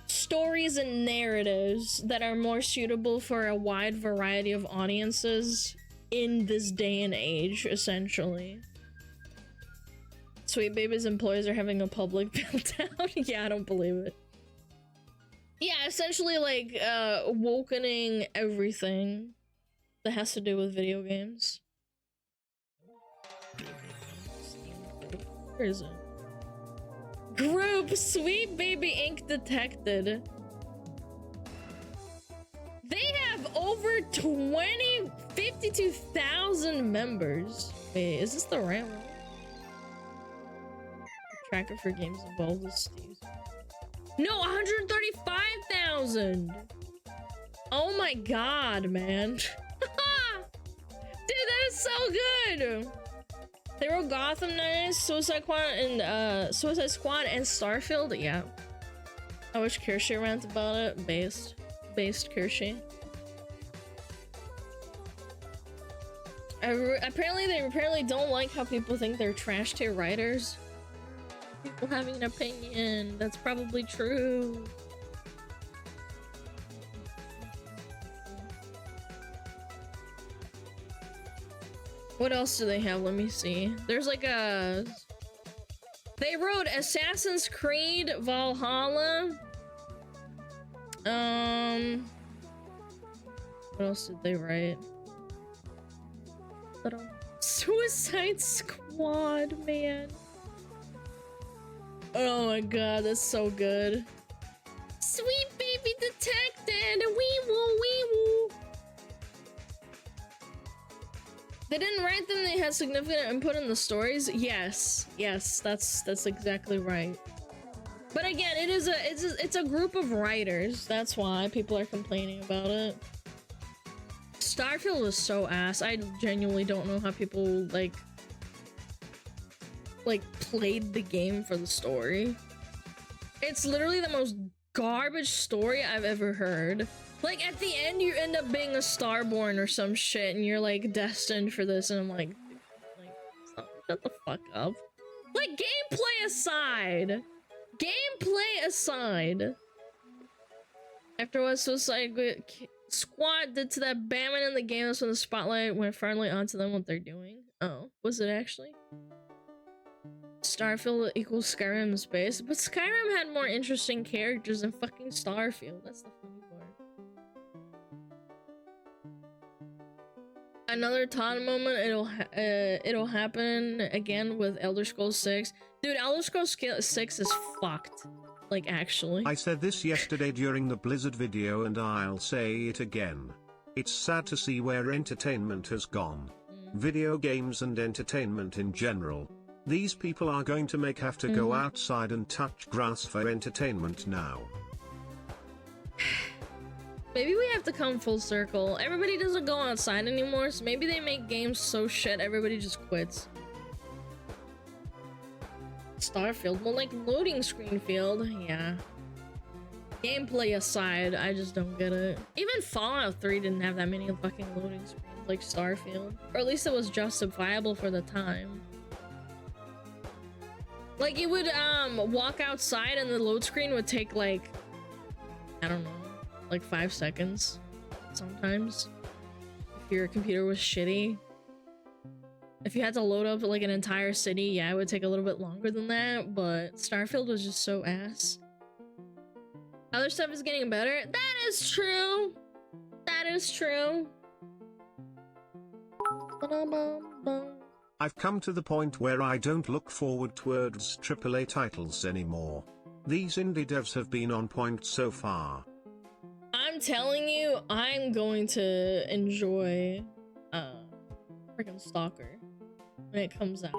stories and narratives that are more suitable for a wide variety of audiences in this day and age, essentially. Sweet Baby's employees are having a public meltdown. Yeah, I don't believe it. Yeah, essentially like wokening everything that has to do with video games. Where is it? Group Sweet Baby Inc. detected. They have over 52,000 members. Wait, is this the right one? Tracker for games involved with Steve. No, 135,000. Oh my god, man. Dude, that is so good. They wrote Gotham Knights, Suicide Squad, and Starfield. Yeah. I wish Kirsty rant about it. Based Kirsty. Apparently, they don't like how people think they're trash tier writers. People having an opinion. That's probably true. What else do they have? Let me see. There's like a... They wrote Assassin's Creed Valhalla. What else did they write? Suicide Squad, man. Oh my god, that's so good. Sweet Baby detected. Wee woo, wee woo. They didn't write them. They had significant input in the stories. Yes, that's exactly right. But again, it's a group of writers. That's why people are complaining about it. Starfield was so ass. I genuinely don't know how people like played the game for the story. It's literally the most garbage story I've ever heard. Like at the end you end up being a Starborn or some shit and you're like destined for this, and I'm like shut the fuck up. Like gameplay aside. After what Suicide Squad did to that bandman in the game, that's when the spotlight went firmly onto them, what they're doing. Oh, was it actually? Starfield equals Skyrim in space, but Skyrim had more interesting characters than fucking Starfield. That's the funny part. Another Todd moment. It'll happen again with Elder Scrolls 6. Dude, Elder Scrolls 6 is fucked. Like actually. I said this yesterday during the Blizzard video and I'll say it again. It's sad to see where entertainment has gone. Video games and entertainment in general. These people are going to have to go outside and touch grass for entertainment now. Maybe we have to come full circle. Everybody doesn't go outside anymore, so maybe they make games so shit everybody just quits. Starfield, well, like loading screen field, yeah. Gameplay aside, I just don't get it. Even Fallout 3 didn't have that many fucking loading screens like Starfield. Or at least it was justifiable for the time. Like, it would, walk outside and the load screen would take, like, I don't know, like 5 seconds sometimes. If your computer was shitty. If you had to load up, like, an entire city, yeah, it would take a little bit longer than that, but Starfield was just so ass. Other stuff is getting better. That is true. That is true. I've come to the point where I don't look forward towards AAA titles anymore. These indie devs have been on point so far. I'm telling you, I'm going to enjoy freaking Stalker when it comes out.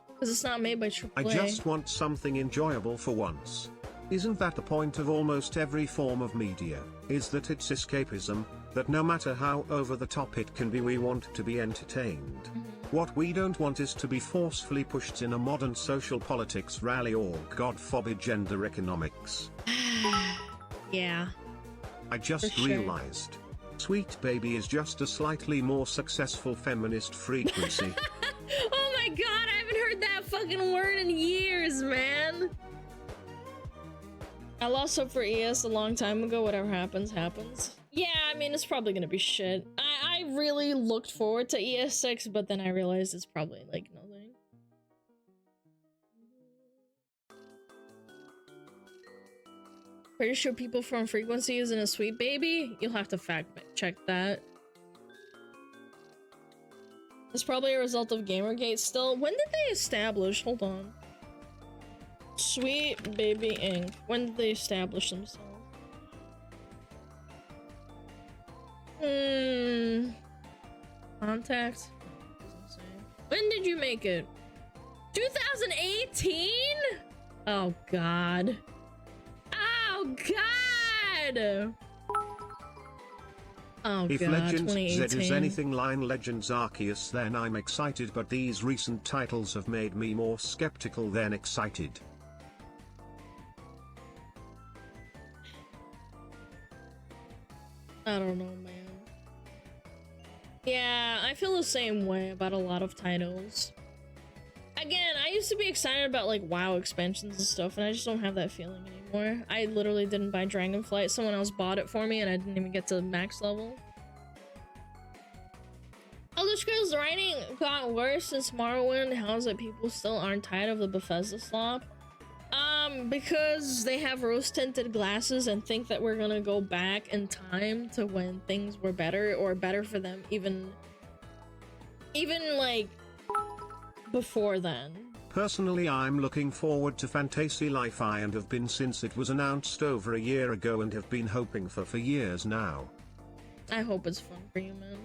Because it's not made by AAA. I just want something enjoyable for once. Isn't that the point of almost every form of media? Is that it's escapism, that no matter how over the top it can be, we want to be entertained. What we don't want is to be forcefully pushed in a modern social politics rally or, God forbid, gender economics. Yeah. I just For sure. realized. Sweet Baby is just a slightly more successful feminist frequency. Oh my god, I haven't heard that fucking word in years, man. I lost hope for ES a long time ago. Whatever happens, happens. Yeah, I mean, it's probably gonna be shit. I really looked forward to ES6, but then I realized it's probably, like, nothing. Pretty sure people from Frequency isn't a Sweet Baby? You'll have to fact check that. It's probably a result of Gamergate still. When did they establish? Hold on. Sweet Baby Inc. When did they establish themselves? Contact? Doesn't say. When did you make it? 2018? Oh god. Oh god! Oh If god, Legends Z 2018. is anything like Legends Arceus, then I'm excited, but these recent titles have made me more skeptical than excited. I don't know, man. Yeah, I feel the same way about a lot of titles. Again, I used to be excited about like WoW expansions and stuff, and I just don't have that feeling anymore. I literally didn't buy Dragonflight. Someone else bought it for me, and I didn't even get to max level. Elder Scrolls writing got worse since Morrowind. How is it people still aren't tired of the Bethesda slop? Because they have rose-tinted glasses and think that we're gonna go back in time to when things were better, or better for them even like before then. Personally, I'm looking forward to Fantasy Life I and have been since it was announced over a year ago and have been hoping for years now. I hope it's fun for you, man.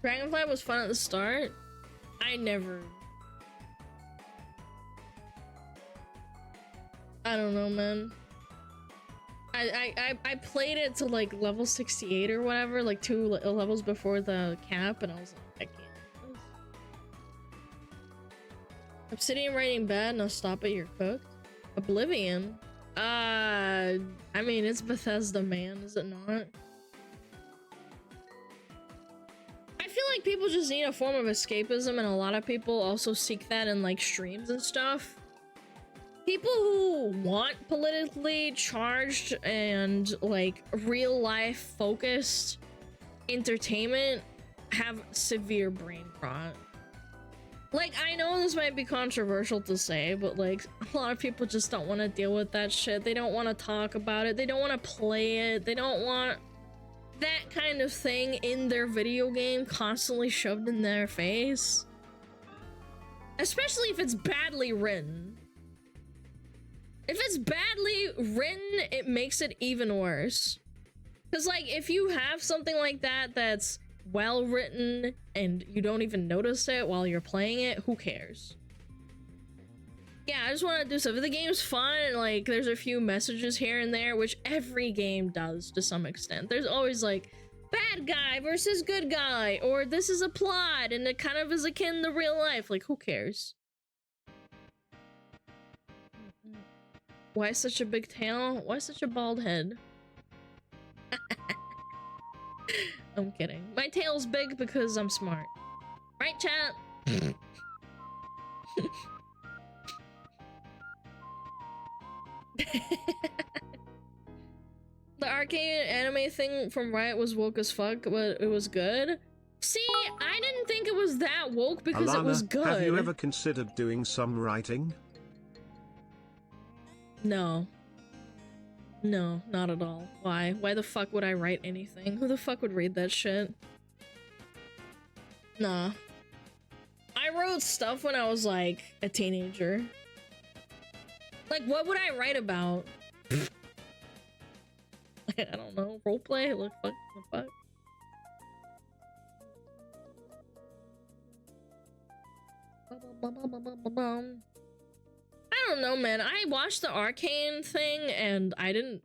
Dragonfly was fun at the start. I don't know, man. I played it to like level 68 or whatever, like 2 levels before the cap, and I was like, I can't. Obsidian writing bad, now stop it, you're cooked. Oblivion? I mean, it's Bethesda, man, is it not? I feel like people just need a form of escapism, and a lot of people also seek that in like streams and stuff. People who want politically charged and like real life focused entertainment have severe brain rot. Like, I know this might be controversial to say, but like a lot of people just don't want to deal with that shit. They don't want to talk about it. They don't want to play it. They don't want that kind of thing in their video game constantly shoved in their face. Especially if it's badly written. If it's badly written, it makes it even worse. Because, like, if you have something like that that's well written and you don't even notice it while you're playing it, who cares? Yeah, I just want to do stuff. If the game's fun, and, like, there's a few messages here and there, which every game does to some extent. There's always, like, bad guy versus good guy, or this is a plot, and it kind of is akin to real life. Like, who cares? Why such a big tail? Why such a bald head? I'm kidding. My tail's big because I'm smart. Right, chat? The arcade anime thing from Riot was woke as fuck, but it was good. See, I didn't think it was that woke because Alana, it was good. have you ever considered doing some writing? No. No, not at all. Why? Why the fuck would I write anything? Who the fuck would read that shit? Nah. I wrote stuff when I was like a teenager. Like, what would I write about? I don't know. Roleplay? Look, fuck, the fuck. I don't know, man. I watched the Arcane thing and I didn't...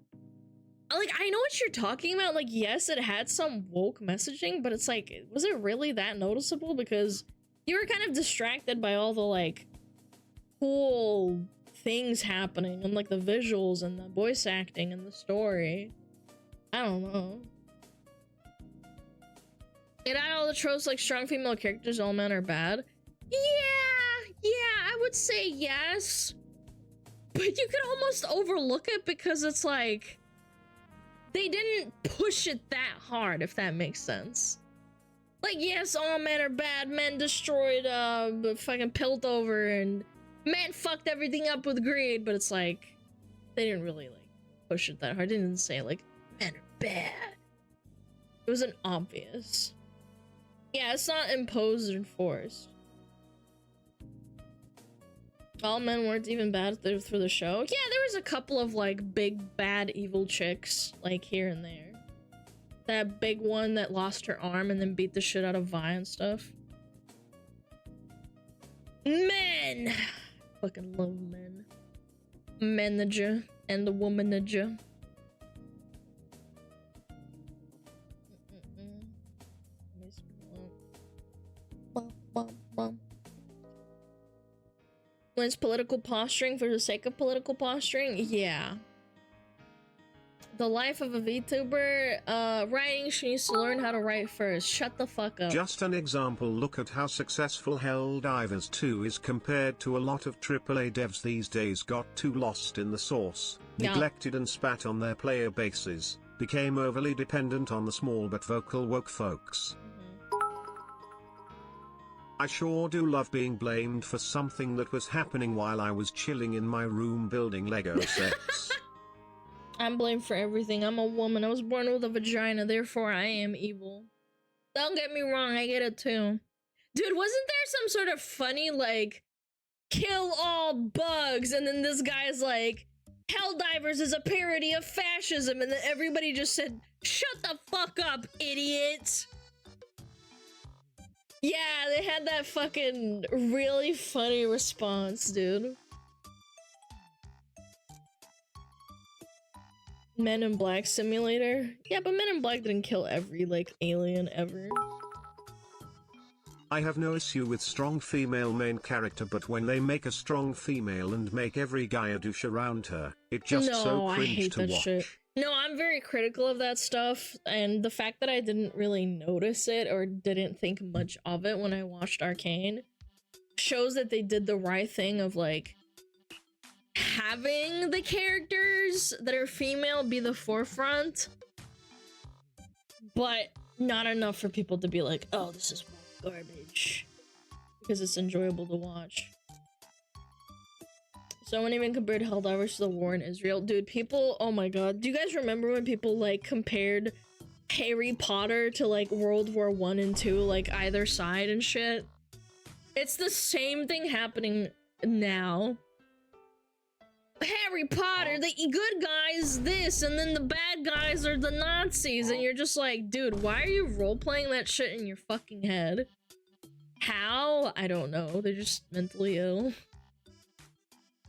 Like, I know what you're talking about. Like, yes, it had some woke messaging, but it's like, was it really that noticeable? Because you were kind of distracted by all the, like, cool things happening and, like, the visuals and the voice acting and the story. I don't know. It had all the tropes like strong female characters, all men are bad. Yeah, I would say yes. But you could almost overlook it because it's like... They didn't push it that hard, if that makes sense. Like, yes, all men are bad, men destroyed, fucking Piltover, and men fucked everything up with greed, but it's like... They didn't really, like, push it that hard. They didn't say, like, men are bad. It wasn't obvious. Yeah, it's not imposed or forced. All men weren't even bad through the show. Yeah, there was a couple of, like, big, bad, evil chicks, like, here and there. That big one that lost her arm and then beat the shit out of Vi and stuff. Men! Fucking love men. Manager and the womanager. When it's political posturing for the sake of political posturing, yeah. The life of a VTuber, writing, she needs to learn how to write first. Shut the fuck up. Just an example, look at how successful Helldivers 2 is compared to a lot of AAA devs these days. Got too lost in the source, neglected and spat on their player bases, became overly dependent on the small but vocal woke folks. I sure do love being blamed for something that was happening while I was chilling in my room building Lego sets. I'm blamed for everything. I'm a woman. I was born with a vagina, therefore I am evil. Don't get me wrong, I get it too. Dude, wasn't there some sort of funny, like, kill all bugs, and then this guy's like, Helldivers is a parody of fascism, and then everybody just said, shut the fuck up, idiot! Yeah, they had that fucking really funny response, dude. Men in Black Simulator? Yeah, but Men in Black didn't kill every, like, alien ever. I have no issue with strong female main character, but when they make a strong female and make every guy a douche around her, it just so cringe I hate to that watch. shit. No, I'm very critical of that stuff, and the fact that I didn't really notice it or didn't think much of it when I watched Arcane shows that they did the right thing of, like, having the characters that are female be the forefront, but not enough for people to be like, oh, this is garbage, because it's enjoyable to watch. Someone even compared Helldivers to the war in Israel. Dude, people, oh my god. Do you guys remember when people, like, compared Harry Potter to, like, World War I and II, like, either side and shit? It's the same thing happening now. Harry Potter, the good guys this, and then the bad guys are the Nazis, and you're just like, dude, why are you role-playing that shit in your fucking head? How? I don't know. They're just mentally ill.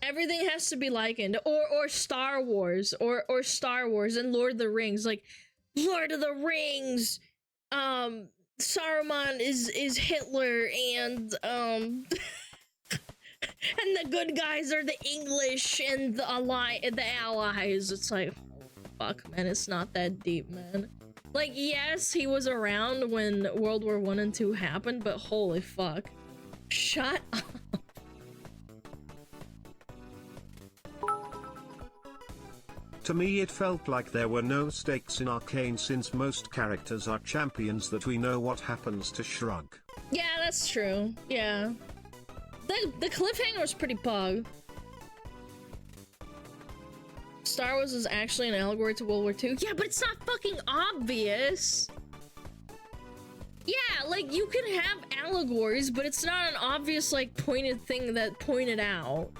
Everything has to be likened, or Star Wars, or Star Wars and Lord of the Rings, like, Lord of the Rings, Saruman is Hitler, and, and the good guys are the English, and the allies. It's like, fuck, man, it's not that deep, man. Like, yes, he was around when World War I and II happened, but holy fuck. Shut up. To me it felt like there were no stakes in Arcane since most characters are champions that we know what happens to Shrug. Yeah, that's true. Yeah. The cliffhanger was pretty pog. Star Wars is actually an allegory to World War II. Yeah, but it's not fucking obvious. Yeah, like, you can have allegories, but it's not an obvious, like, pointed thing that pointed out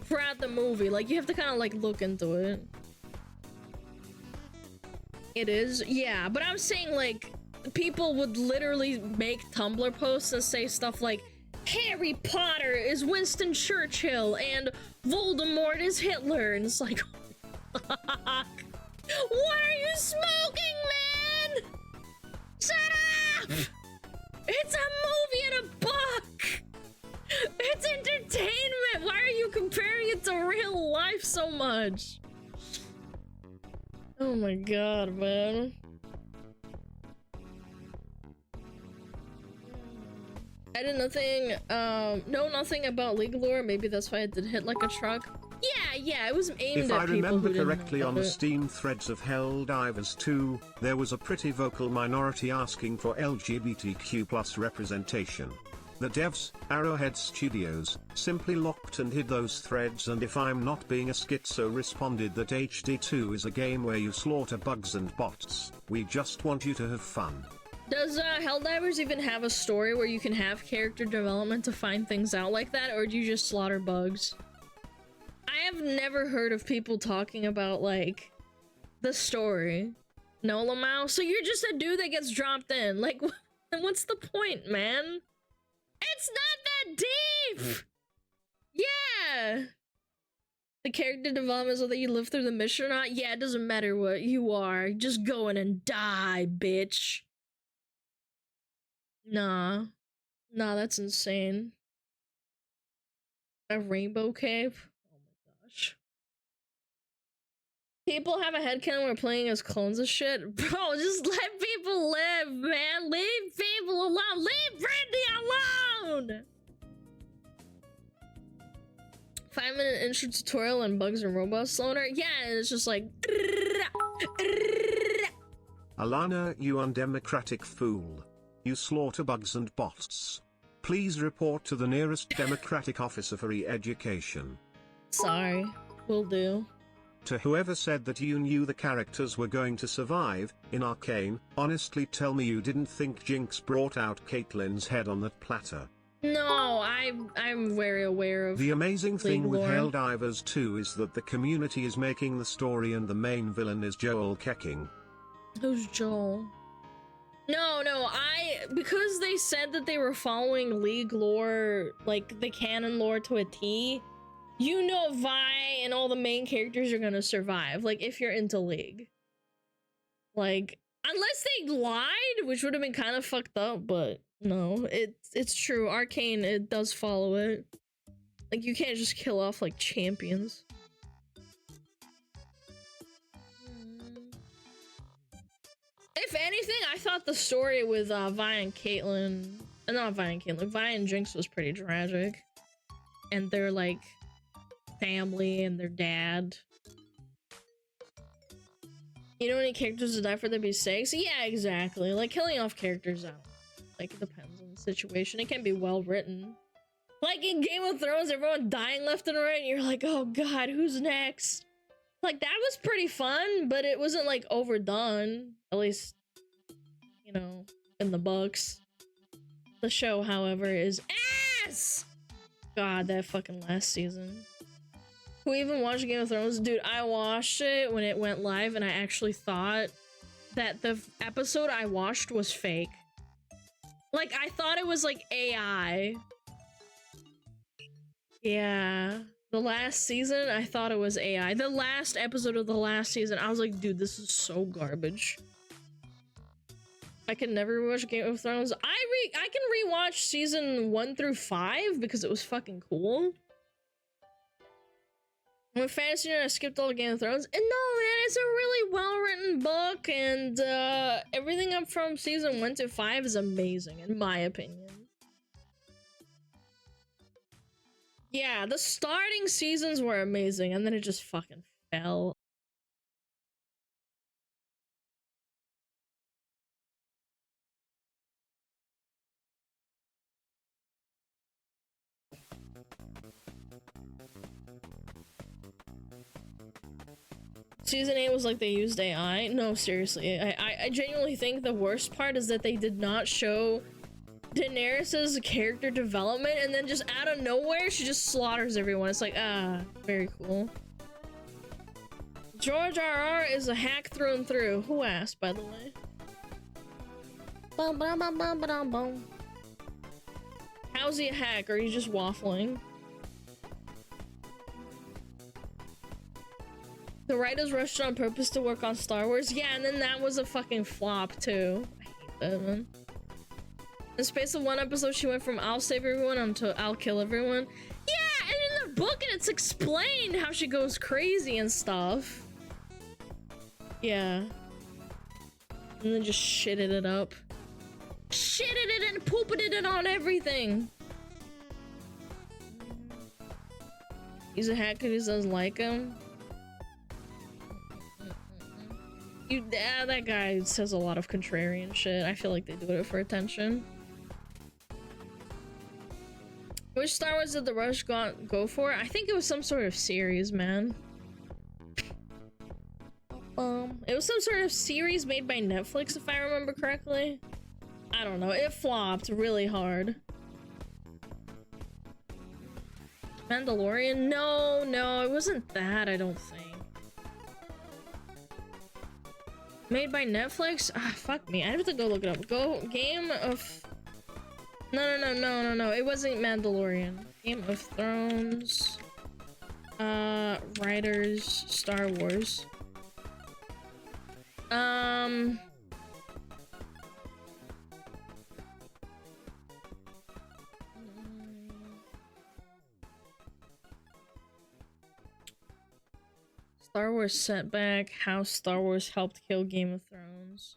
throughout the movie. Like, you have to kind of, like, look into it. It is? Yeah, but I'm saying, like, people would literally make Tumblr posts and say stuff like, Harry Potter is Winston Churchill and Voldemort is Hitler, and it's like, fuck. What are you smoking, man? Shut up! It's a movie and a book! It's entertainment! Why are you comparing it to real life so much? Oh my god, man. I did nothing, know nothing about League lore. Maybe that's why it did hit like a truck. Yeah, it was aimed If at I people remember who didn't correctly know on the it. Steam threads of Helldivers 2, there was a pretty vocal minority asking for LGBTQ+ representation. The devs, Arrowhead Studios, simply locked and hid those threads, and if I'm not being a schizo, responded that HD2 is a game where you slaughter bugs and bots. We just want you to have fun. Does Helldivers even have a story where you can have character development to find things out like that, or do you just slaughter bugs? I have never heard of people talking about, like, the story. No, Lamau? So you're just a dude that gets dropped in. Like, what's the point, man? It's not that deep! Yeah! The character development is whether you live through the mission or not? Yeah, it doesn't matter what you are. Just go in and die, bitch. Nah, that's insane. A rainbow cave? Oh my gosh. People have a headcanon when playing as clones of shit. Bro, just let people live, man. Leave people alone. Leave Randy alone! 5-minute intro tutorial on bugs and robots loader. Yeah, and it's just like... Alana, you undemocratic fool. You slaughter bugs and bots. Please report to the nearest democratic officer for re-education. Sorry, will do. To whoever said that you knew the characters were going to survive, in Arcane, honestly tell me you didn't think Jinx brought out Caitlyn's head on that platter. No, I'm very aware of The amazing thing League with lore. Helldivers 2 is that the community is making the story and the main villain is Joel Kecking. Who's Joel? No, because they said that they were following League lore, like the canon lore to a T, you know Vi and all the main characters are gonna survive, like if you're into League. Like, unless they lied, which would have been kind of fucked up, but no, it's true. Arcane, it does follow it. Like, you can't just kill off, like, champions. If anything, I thought the story with Vi and Caitlyn, not Vi and Caitlyn, Vi and Jinx was pretty tragic. And their, like, family and their dad. You know any characters to die for there be stakes? Yeah, exactly. Like, killing off characters out. Like, it depends on the situation. It can be well written. Like in Game of Thrones, everyone dying left and right, and you're like, oh god, who's next? Like, that was pretty fun, but it wasn't, like, overdone. At least, you know, in the books. The show, however, is ass! God, that fucking last season. Who even watched Game of Thrones? Dude, I watched it when it went live, and I actually thought that the episode I watched was fake. Like, I thought it was, like, AI. Yeah. The last season, I thought it was AI. The last episode of the last season, I was like, dude, this is so garbage. I can never rewatch Game of Thrones. I can rewatch season 1 through 5 because it was fucking cool. With Fantasy, I skipped all Game of Thrones. And no, man, it's a really well-written book, and everything up from season 1 to 5 is amazing, in my opinion. Yeah, the starting seasons were amazing, and then it just fucking fell. Season 8 was like they used AI. No, seriously. I genuinely think the worst part is that they did not show Daenerys' character development, and then just out of nowhere, she just slaughters everyone. It's like, very cool. George R.R. is a hack through and through. Who asked, by the way? Bum, bum, bum, bum, bum, bum. How's he a hack? Or are you just waffling? The writers rushed on purpose to work on Star Wars. Yeah, and then that was a fucking flop too. I hate that, man. In the space of one episode, she went from I'll save everyone to I'll kill everyone. Yeah, and in the book, it's explained how she goes crazy and stuff. Yeah. And then just shitted it up. Shitted it and pooped it on everything. He's a hacker who doesn't like him. That guy says a lot of contrarian shit. I feel like they do it for attention. Which Star Wars did the rush go for? I think it was some sort of series, man. It was some sort of series made by Netflix, if I remember correctly. I don't know. It flopped really hard. Mandalorian? No, it wasn't that, I don't think. Made by Netflix? Ah, fuck me. I have to go look it up. Game of... No. It wasn't Mandalorian. Game of Thrones. Writers. Star Wars. Star Wars setback. How Star Wars helped kill Game of Thrones.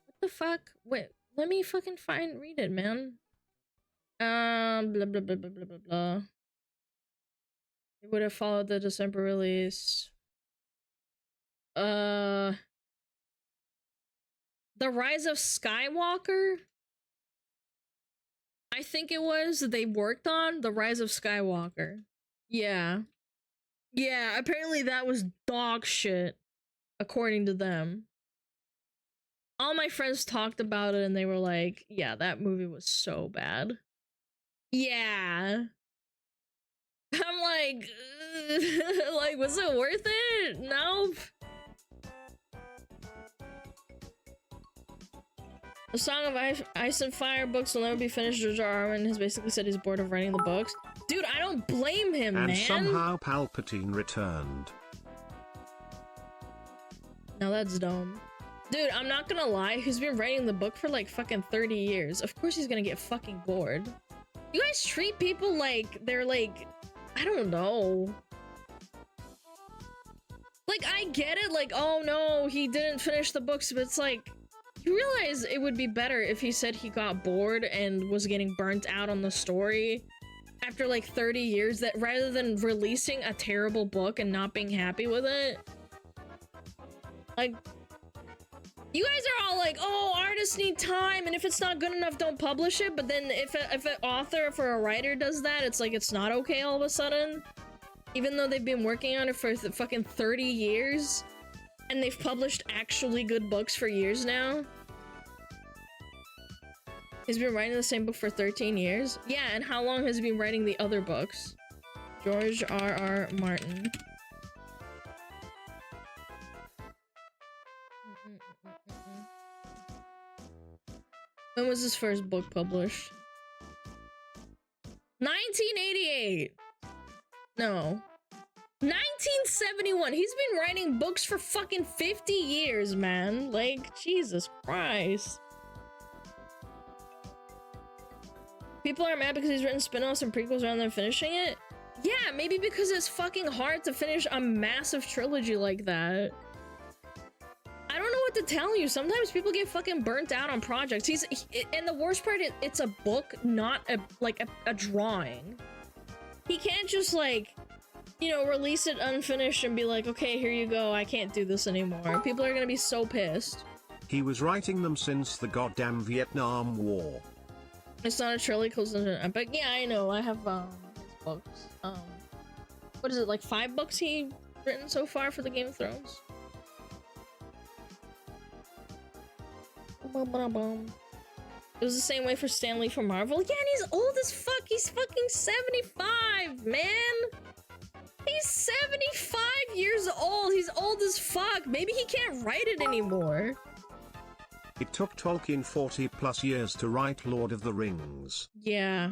What the fuck? Wait, let me fucking read it, man. Blah blah blah blah blah blah blah. It would have followed the December release. The Rise of Skywalker? I think it was they worked on The Rise of Skywalker. Yeah. Yeah, apparently that was dog shit, according to them. All my friends talked about it and they were like, yeah, that movie was so bad. Yeah. I'm like, like, was it worth it? Nope. The Song of Ice and Fire books will never be finished. George R. R. Martin has basically said he's bored of writing the books. Dude, I don't blame him, man. And somehow Palpatine returned. Now that's dumb. Dude, I'm not gonna lie. He's been writing the book for like fucking 30 years. Of course he's gonna get fucking bored. You guys treat people like they're like... I don't know. Like, I get it. Like, oh no, he didn't finish the books. But it's like... You realize it would be better if he said he got bored and was getting burnt out on the story after like 30 years, that rather than releasing a terrible book and not being happy with it. Like, you guys are all like, oh, artists need time, and if it's not good enough, don't publish it. But then if an author or a writer does that, it's like it's not okay all of a sudden, even though they've been working on it for fucking 30 years and they've published actually good books for years now. He's been writing the same book for 13 years? Yeah, and how long has he been writing the other books? George R. R. Martin. When was his first book published? 1988! No. 1971! He's been writing books for fucking 50 years, man. Like, Jesus Christ. People are mad because he's written spin-offs and prequels rather than finishing it? Yeah, maybe because it's fucking hard to finish a massive trilogy like that. I don't know what to tell you. Sometimes people get fucking burnt out on projects. And the worst part, it's a book, not a drawing. He can't just like, you know, release it unfinished and be like, okay, here you go. I can't do this anymore. People are gonna be so pissed. He was writing them since the goddamn Vietnam War. It's not a trilogy, close to an epic. Yeah, I know. I have his books. What is it, like 5 books he written so far for the Game of Thrones. It was the same way for Stan Lee for Marvel. Yeah, and he's old as fuck. He's fucking 75, man. He's 75 years old. He's old as fuck. Maybe he can't write it anymore. It took Tolkien 40 plus years to write Lord of the Rings. Yeah.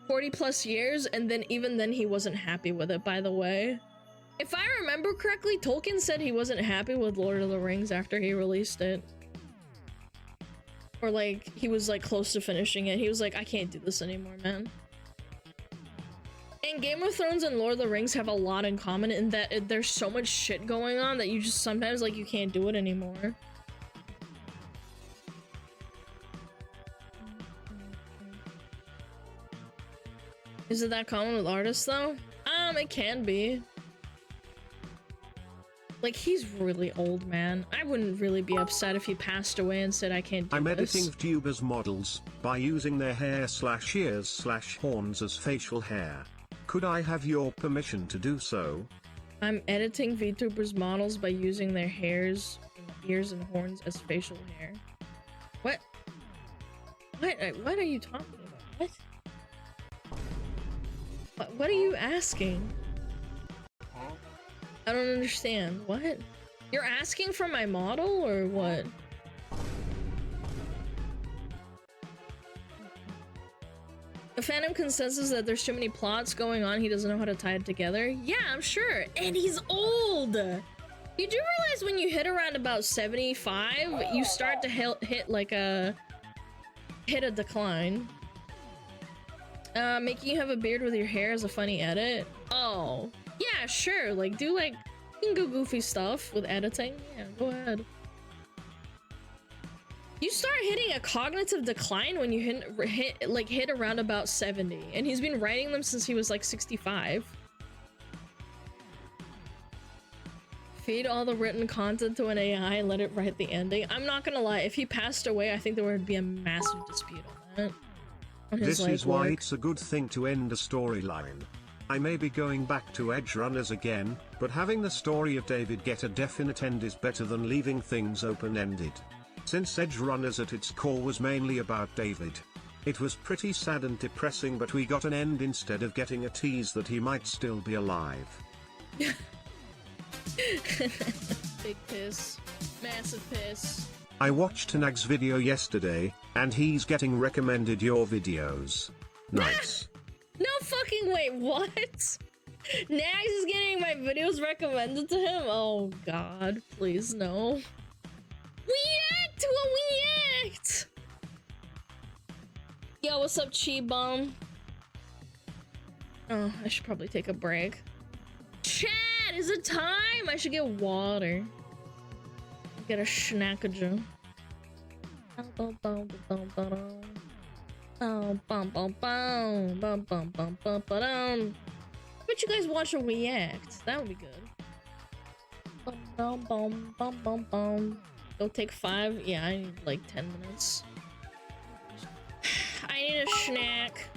40 plus years, and then even then he wasn't happy with it, by the way. If I remember correctly, Tolkien said he wasn't happy with Lord of the Rings after he released it. Or like, he was like close to finishing it. He was like, I can't do this anymore, man. And Game of Thrones and Lord of the Rings have a lot in common in that there's so much shit going on that you just sometimes like you can't do it anymore. Is it that common with artists though? It can be. Like, he's really old, man. I wouldn't really be upset if he passed away and said I can't do I'm this. editing Vtuber's models by using their hair/ears/horns as facial hair. Could I have your permission to do so? I'm editing VTubers models by using their hairs, ears, and horns as facial hair. What? What are you talking about? What are you asking? I don't understand. What? You're asking for my model or what? The fandom consensus that there's too many plots going on, he doesn't know how to tie it together. Yeah, I'm sure. And he's old! You do realize when you hit around about 75, you start to hit a decline. Making you have a beard with your hair is a funny edit. Oh, yeah, sure. Like, do like, you can go goofy stuff with editing. Yeah, go ahead. You start hitting a cognitive decline when you hit around about 70, and he's been writing them since he was like 65. Feed all the written content to an AI and let it write the ending. I'm not gonna lie, if he passed away, I think there would be a massive dispute on that. This is why it's a good thing to end a storyline. I may be going back to Edge Runners again, but having the story of David get a definite end is better than leaving things open-ended. Since Edge Runners at its core was mainly about David, it was pretty sad and depressing, but we got an end instead of getting a tease that he might still be alive. Big piss. Massive piss. I watched Nag's video yesterday, and he's getting recommended your videos. Nice. No fucking way, what? Nags is getting my videos recommended to him? Oh god, please no. React! What react? Yo, what's up, Chi Bomb? Oh, I should probably take a break. Chat, is it time? I should get water. Get a snackage. I bet you guys watch a react. That would be good. Go take 5. Yeah, I need like 10 minutes. I need a snack.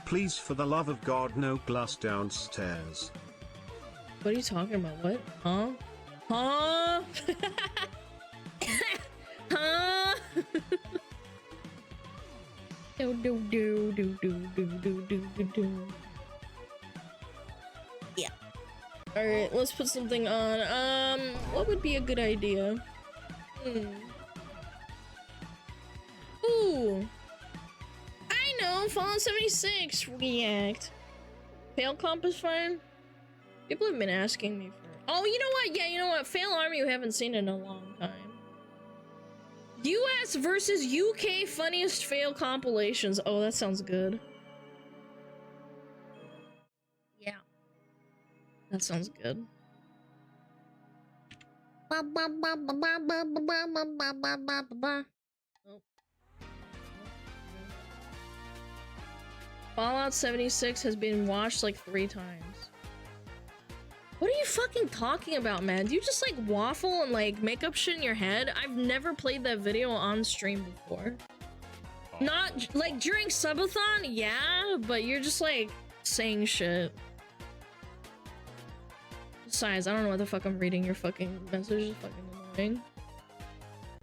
Please, for the love of God, no glass downstairs. What are you talking about? What? Huh? Huh? Huh? do do do do do do do do do do. Yeah. All right, let's put something on. What would be a good idea? Ooh. I know. Fallout 76 react. Fail comp is fine. People have been asking me for. Oh, you know what? Yeah, you know what? Fail Army we haven't seen in a long time. US versus UK funniest fail compilations. Oh, that sounds good. Yeah. That sounds good. Oh. Fallout 76 has been watched like 3 times. What are you fucking talking about, man? Do you just like waffle and like make up shit in your head? I've never played that video on stream before. Not like during subathon, yeah, but you're just like saying shit. Besides, I don't know what the fuck I'm reading. Your fucking message is fucking annoying.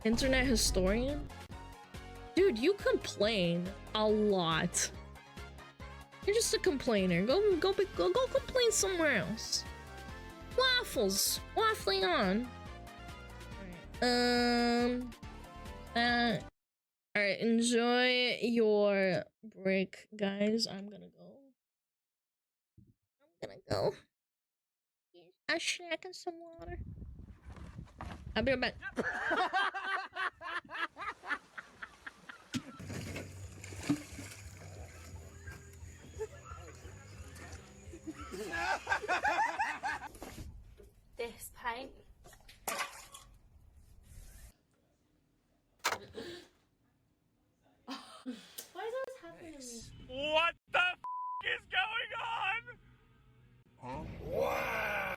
Internet historian? Dude, you complain a lot. You're just a complainer. Go complain somewhere else. Waffles. Waffling on. Alright, enjoy your break, guys. I'm gonna go. A snack and some water. I'll be right back. This pipe. Why is this happening to me? What the f is going on? Huh? Wow.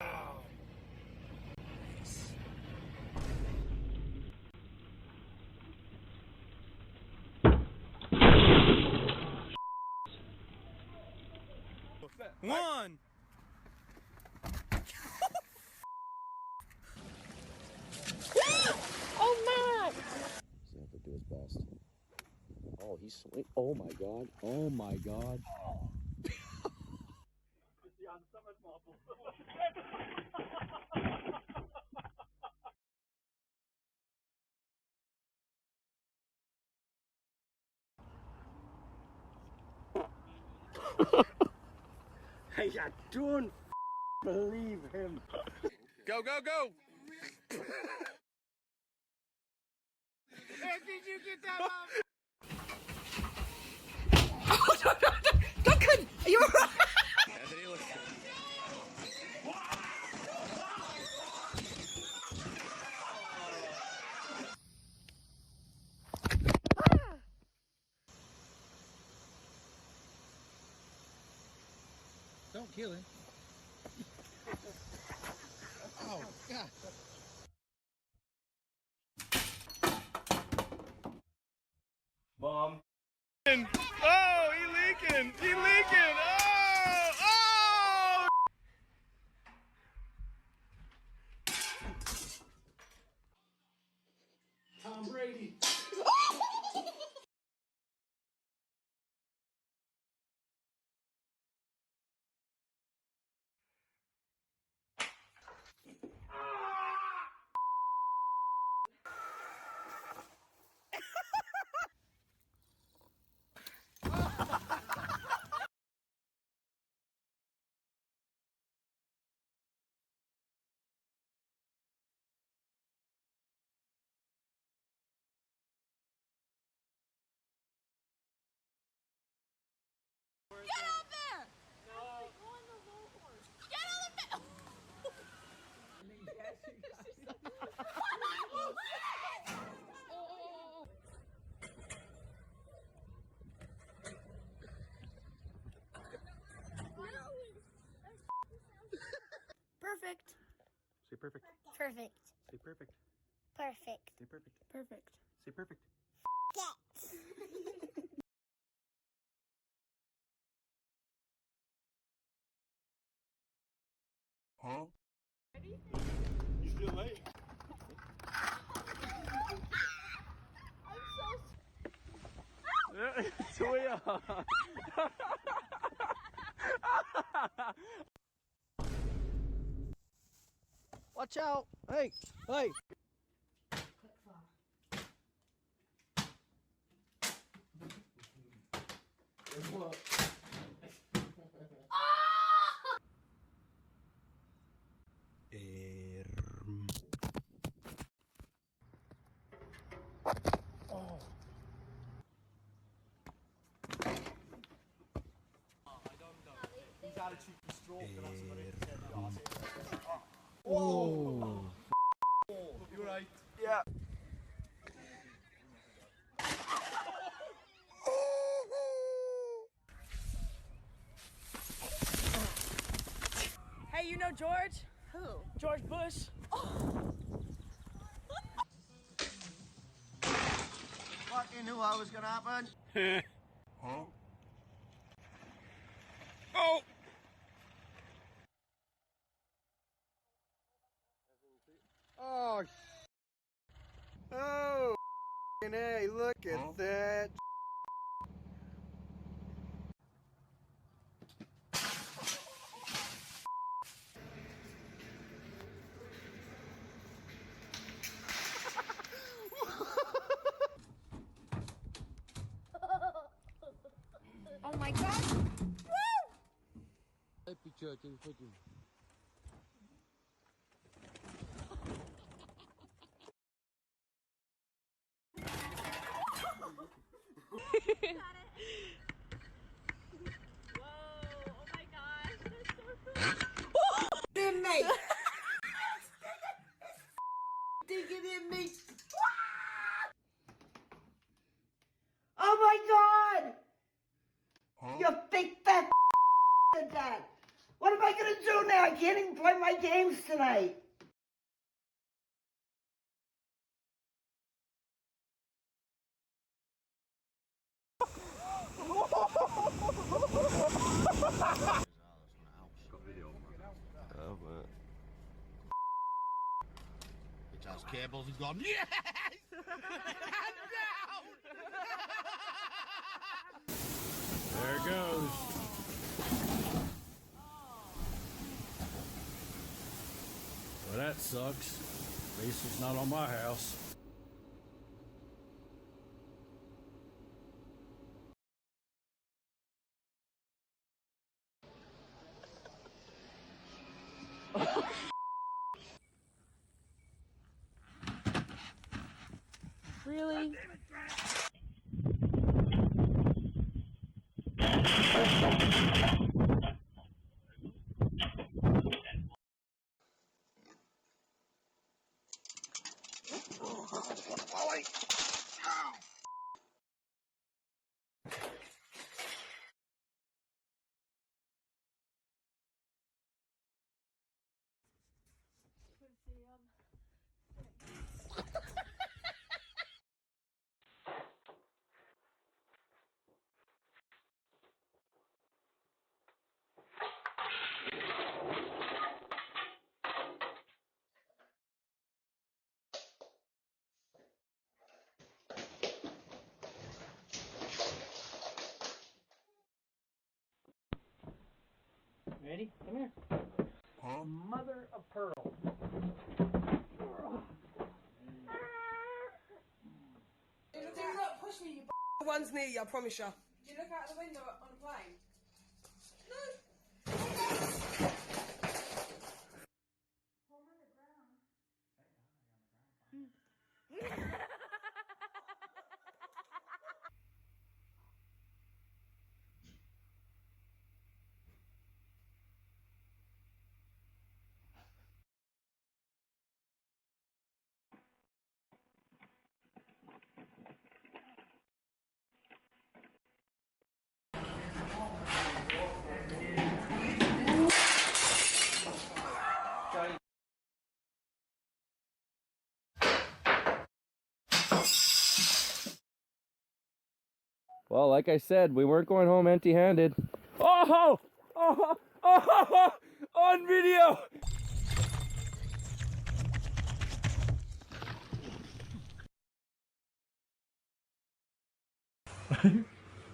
One. Oh my! He's gonna have to do his best. Oh, he's swing. Oh my god. Oh my god. Hey, I don't believe him. Go, go, go. Where did you get that off? Duncan! You're right! Don't kill him. Oh, God. Mom. Oh, he leaking. He leaking. Oh, oh. Tom Brady. Perfect. Say perfect. Perfect. Say perfect. Perfect. Say perfect. Perfect. Say perfect. Get. Huh? You still late? Toya. Watch out. Hey, hey. Oh. You're right. Yeah. Hey, you know George? Who? George Bush? Fucking knew how it was gonna happen. Huh? Oh. Oh, oh, hey, look at that. Oh my god! In me. Dig it in me. Oh my god! You big fat dad. What am I gonna do now? I can't even play my games tonight. Which has cables and gone, yes! There it goes. Well, that sucks. At least it's not on my house. Really? Ready? Come here. Mother of pearl. Do not push me, you one's near you, I promise you. Do you look out the window on the plane? Well, like I said, we weren't going home empty-handed. Oh! Oh! Oh! On video!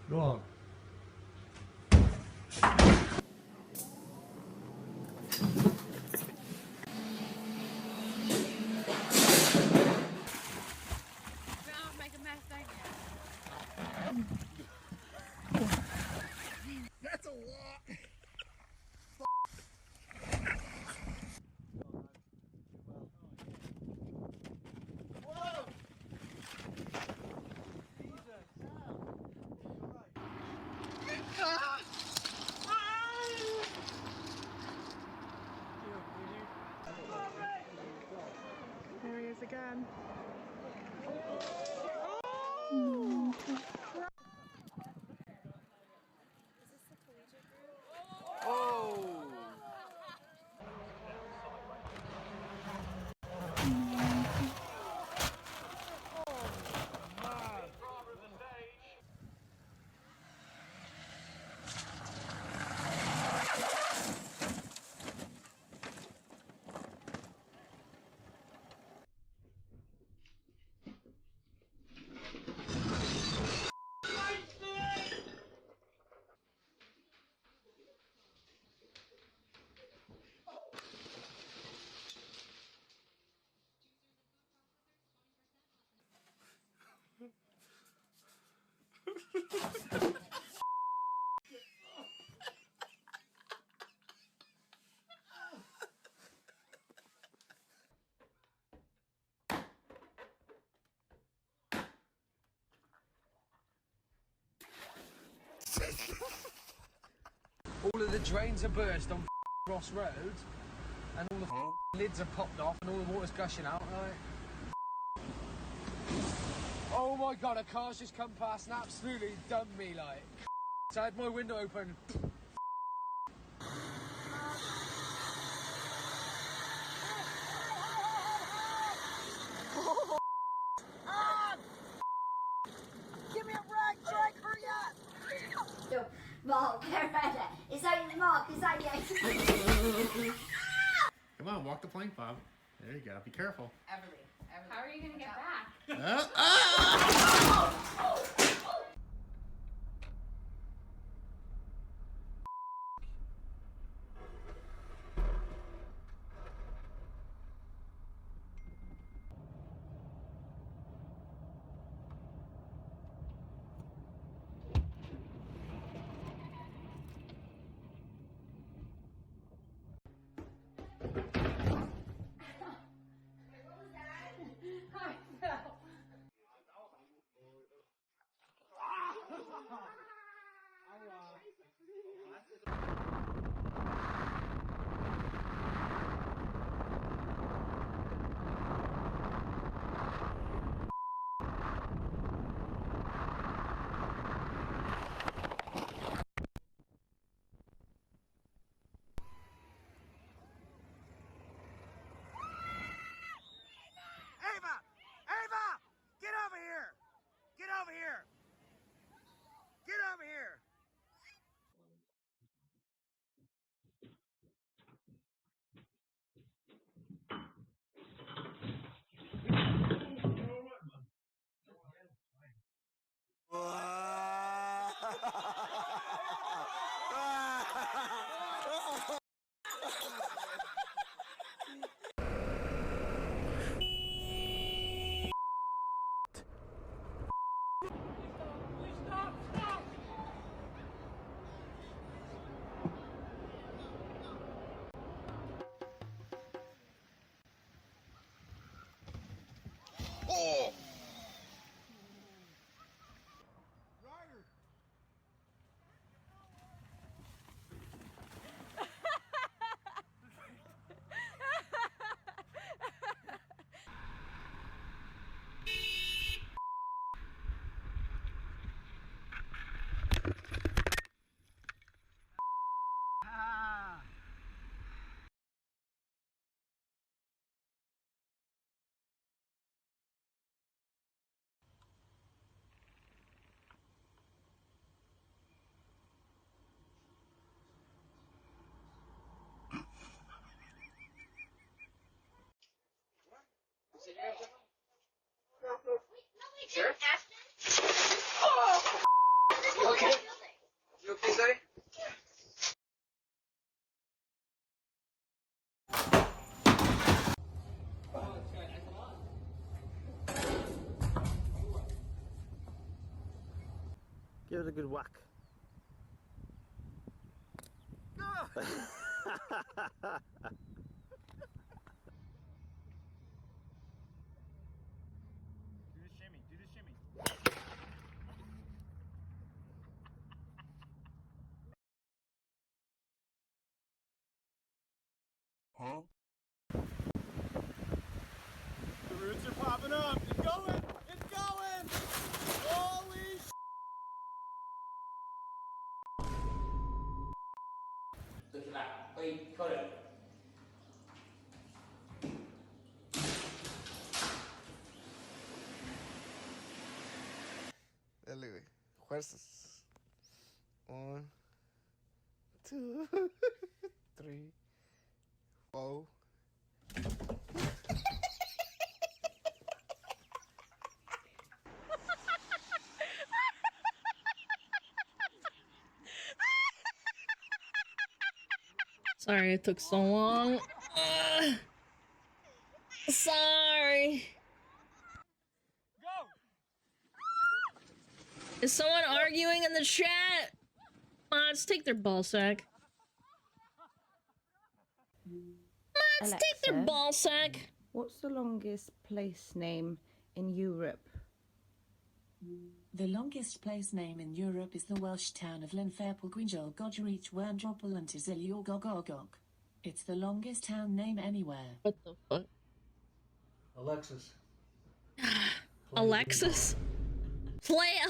Go on. That's a lot. There he is again. All of the drains are burst on Ross Road, and all the lids are popped off, and all the water's gushing out. Like, oh my god, a car's just come past and absolutely done me. Like, so I had my window open. Give me a rag, Drake, hurry up! Mark, get ready. Is that you, Mark? Is that you? Come on, walk the plank, Bob. There you go. Be careful. Everly. How are you gonna get back? Sure? Oh! You okay? You okay, Zoe? Give it a good whack. Huh? The roots are popping up. It's going. It's going. Holy sh! Look at that. Wait, got it. Dale, güey. Fuerzas. 1, 2, 3, 4. Sorry it took so long. Sorry. Go! Is someone arguing in the chat? Let's take their ball sack. Let's take their Alexa, ball sack. What's the longest place name in Europe? The longest place name in Europe is the Welsh town of Llanfairpwll Gwynjol Godrich Wernjopel and Tisilio. It's the longest town name anywhere. What the fuck? Alexis. Alexis? Play.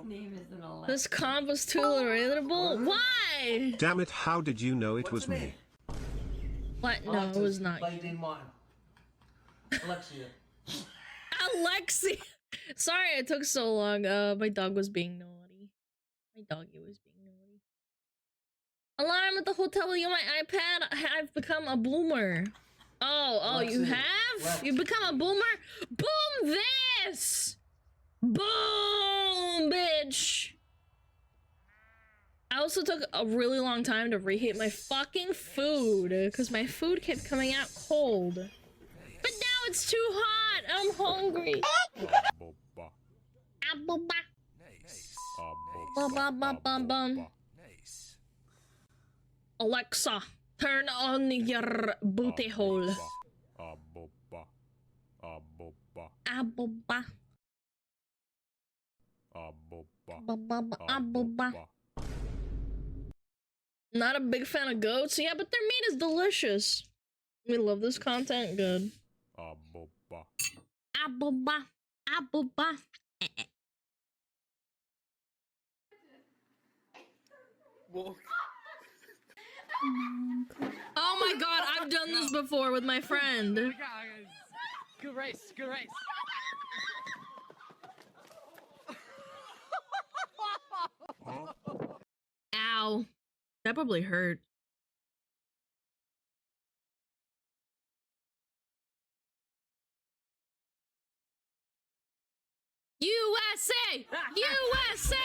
Name isn't Alexa. This comp was too relatable. Why? Damn it, how did you know it was me? What? No, it was not Play you. Dean Martin. Alexia. Alexi. Sorry it took so long. My dog was being naughty. My doggy was being naughty. Alarm at the hotel with you on my iPad. I've become a boomer. Oh, you have? You've become a boomer? Boom this! Boom, bitch! I also took a really long time to reheat my fucking food because my food kept coming out cold. But now it's too hot. I'm hungry. Alexa, turn on your booty hole. Aboba. Not a big fan of goats, yeah, but their meat is delicious. We love this content, good. Aboba. Aboba. Oh my god, I've done this before with my friend. Good race, good race. Ow. That probably hurt. USA! USA!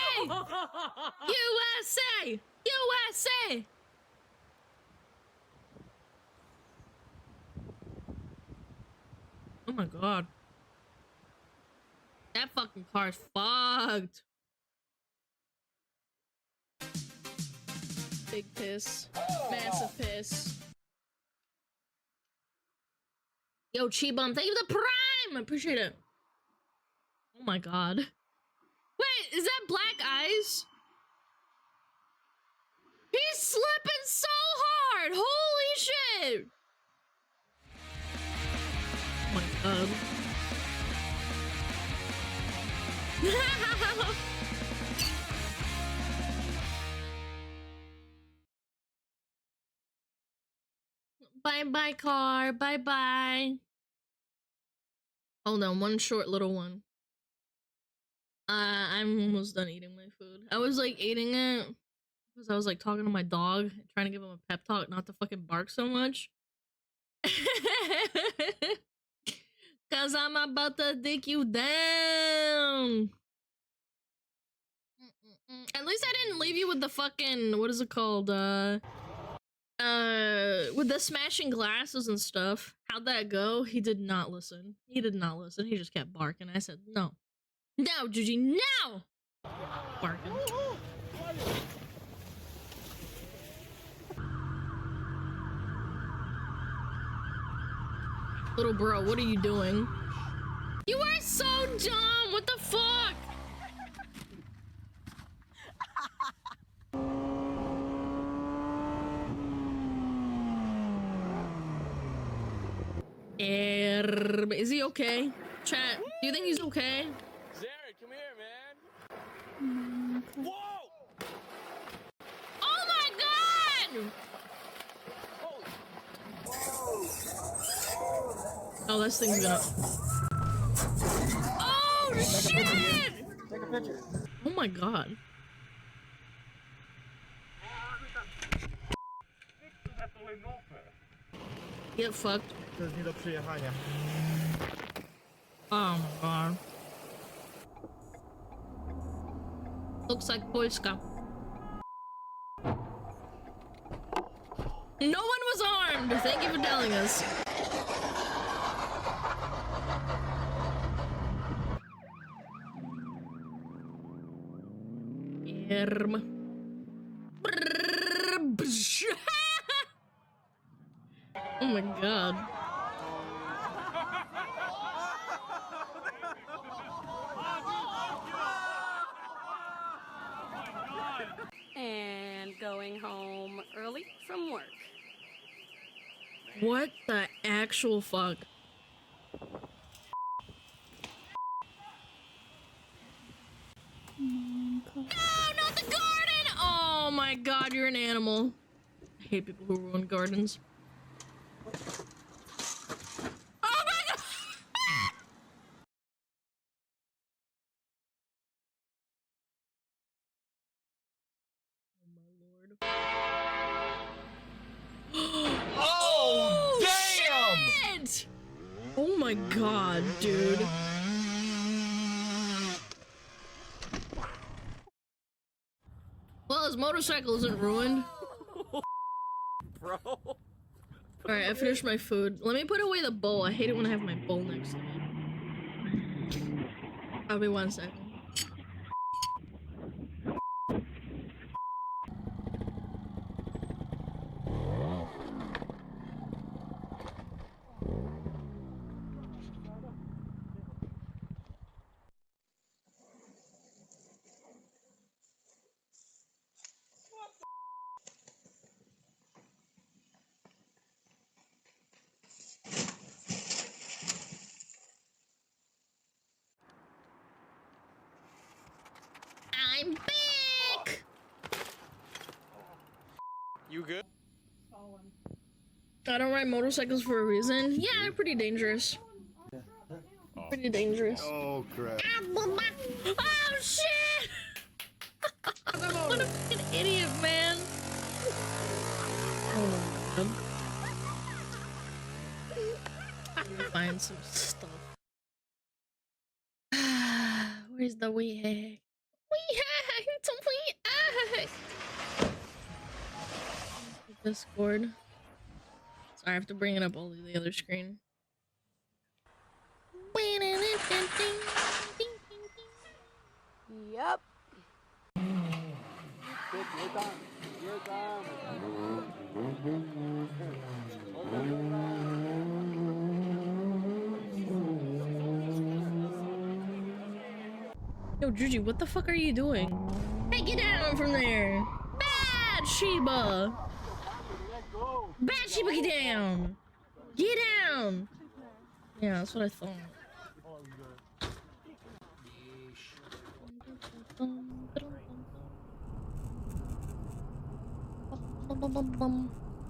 USA! USA! Oh my god. That fucking car is fucked. Big piss. Massive piss. Yo, Chi-Bum, thank you for the prime! I appreciate it. Oh my god. Wait, is that Black Eyes? He's slipping so hard! Holy shit! Oh my god. Bye-bye, car. Bye-bye. Hold on, one short little one. I'm almost done eating my food. I was like eating it because I was like talking to my dog, trying to give him a pep talk not to fucking bark so much. Cause I'm about to dick you down. At least I didn't leave you with the fucking, what is it called? With the smashing glasses and stuff. How'd that go? He did not listen. He did not listen. He just kept barking. I said, no. No, Gigi, no! Barking. Little bro, what are you doing? You are so dumb! What the fuck? Is he okay? Chat, do you think he's okay? Jared, come here, man. Whoa! Oh my god! Oh, this thing's gonna... Oh, shit! Take a picture. Oh my god. Get fucked. To jest nie do przyjechania. Oh my god. Looks like Polska. No one was armed! Thank you for telling us. Oh my god. And going home early from work. What the actual fuck? No, not the garden! Oh my god, you're an animal. I hate people who ruin gardens. Oh my god! Oh, damn! Shit! Oh my god, dude. Well, his motorcycle isn't ruined. Bro. Alright, I finished my food. Let me put away the bowl. I hate it when I have my bowl next to me. I'll be 1 second. I'm back! You good? I don't ride motorcycles for a reason. Yeah, they're pretty dangerous. Pretty dangerous. Oh crap. Oh shit! What a fucking idiot, man. Oh man. Let me find some stuff. Where's the wee hack? Wee hack! It's a wee hack! Discord. Sorry, I have to bring it up all the other screen. Yep. Yo, Juji, what the fuck are you doing? Hey, get down from there! Bad Sheba! Bad Sheba, get down! Get down! Yeah, that's what I thought.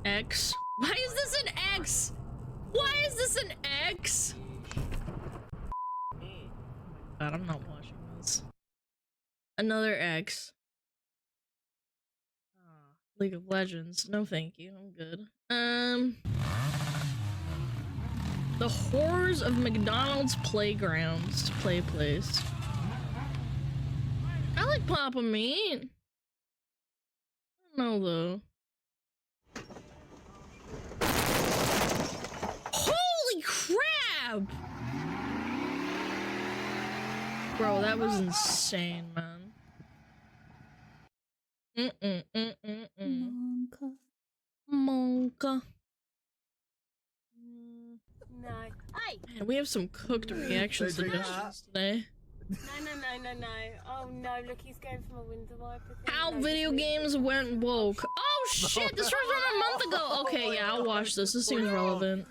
X? Why is this an X? Why is this an X? God, I'm not watching this. Another X. League of Legends. No, thank you. I'm good. The Horrors of McDonald's Playgrounds. Play place. I like Papa Meat. I don't know though. Holy crap! Bro, that was insane, man. Monka. No. Hey! Man, we have some cooked reaction suggestions today. No. Oh no, look, he's going from a window wiper. How video games went woke. Oh shit, this was from a month ago. Okay, yeah, I'll watch this. This seems relevant.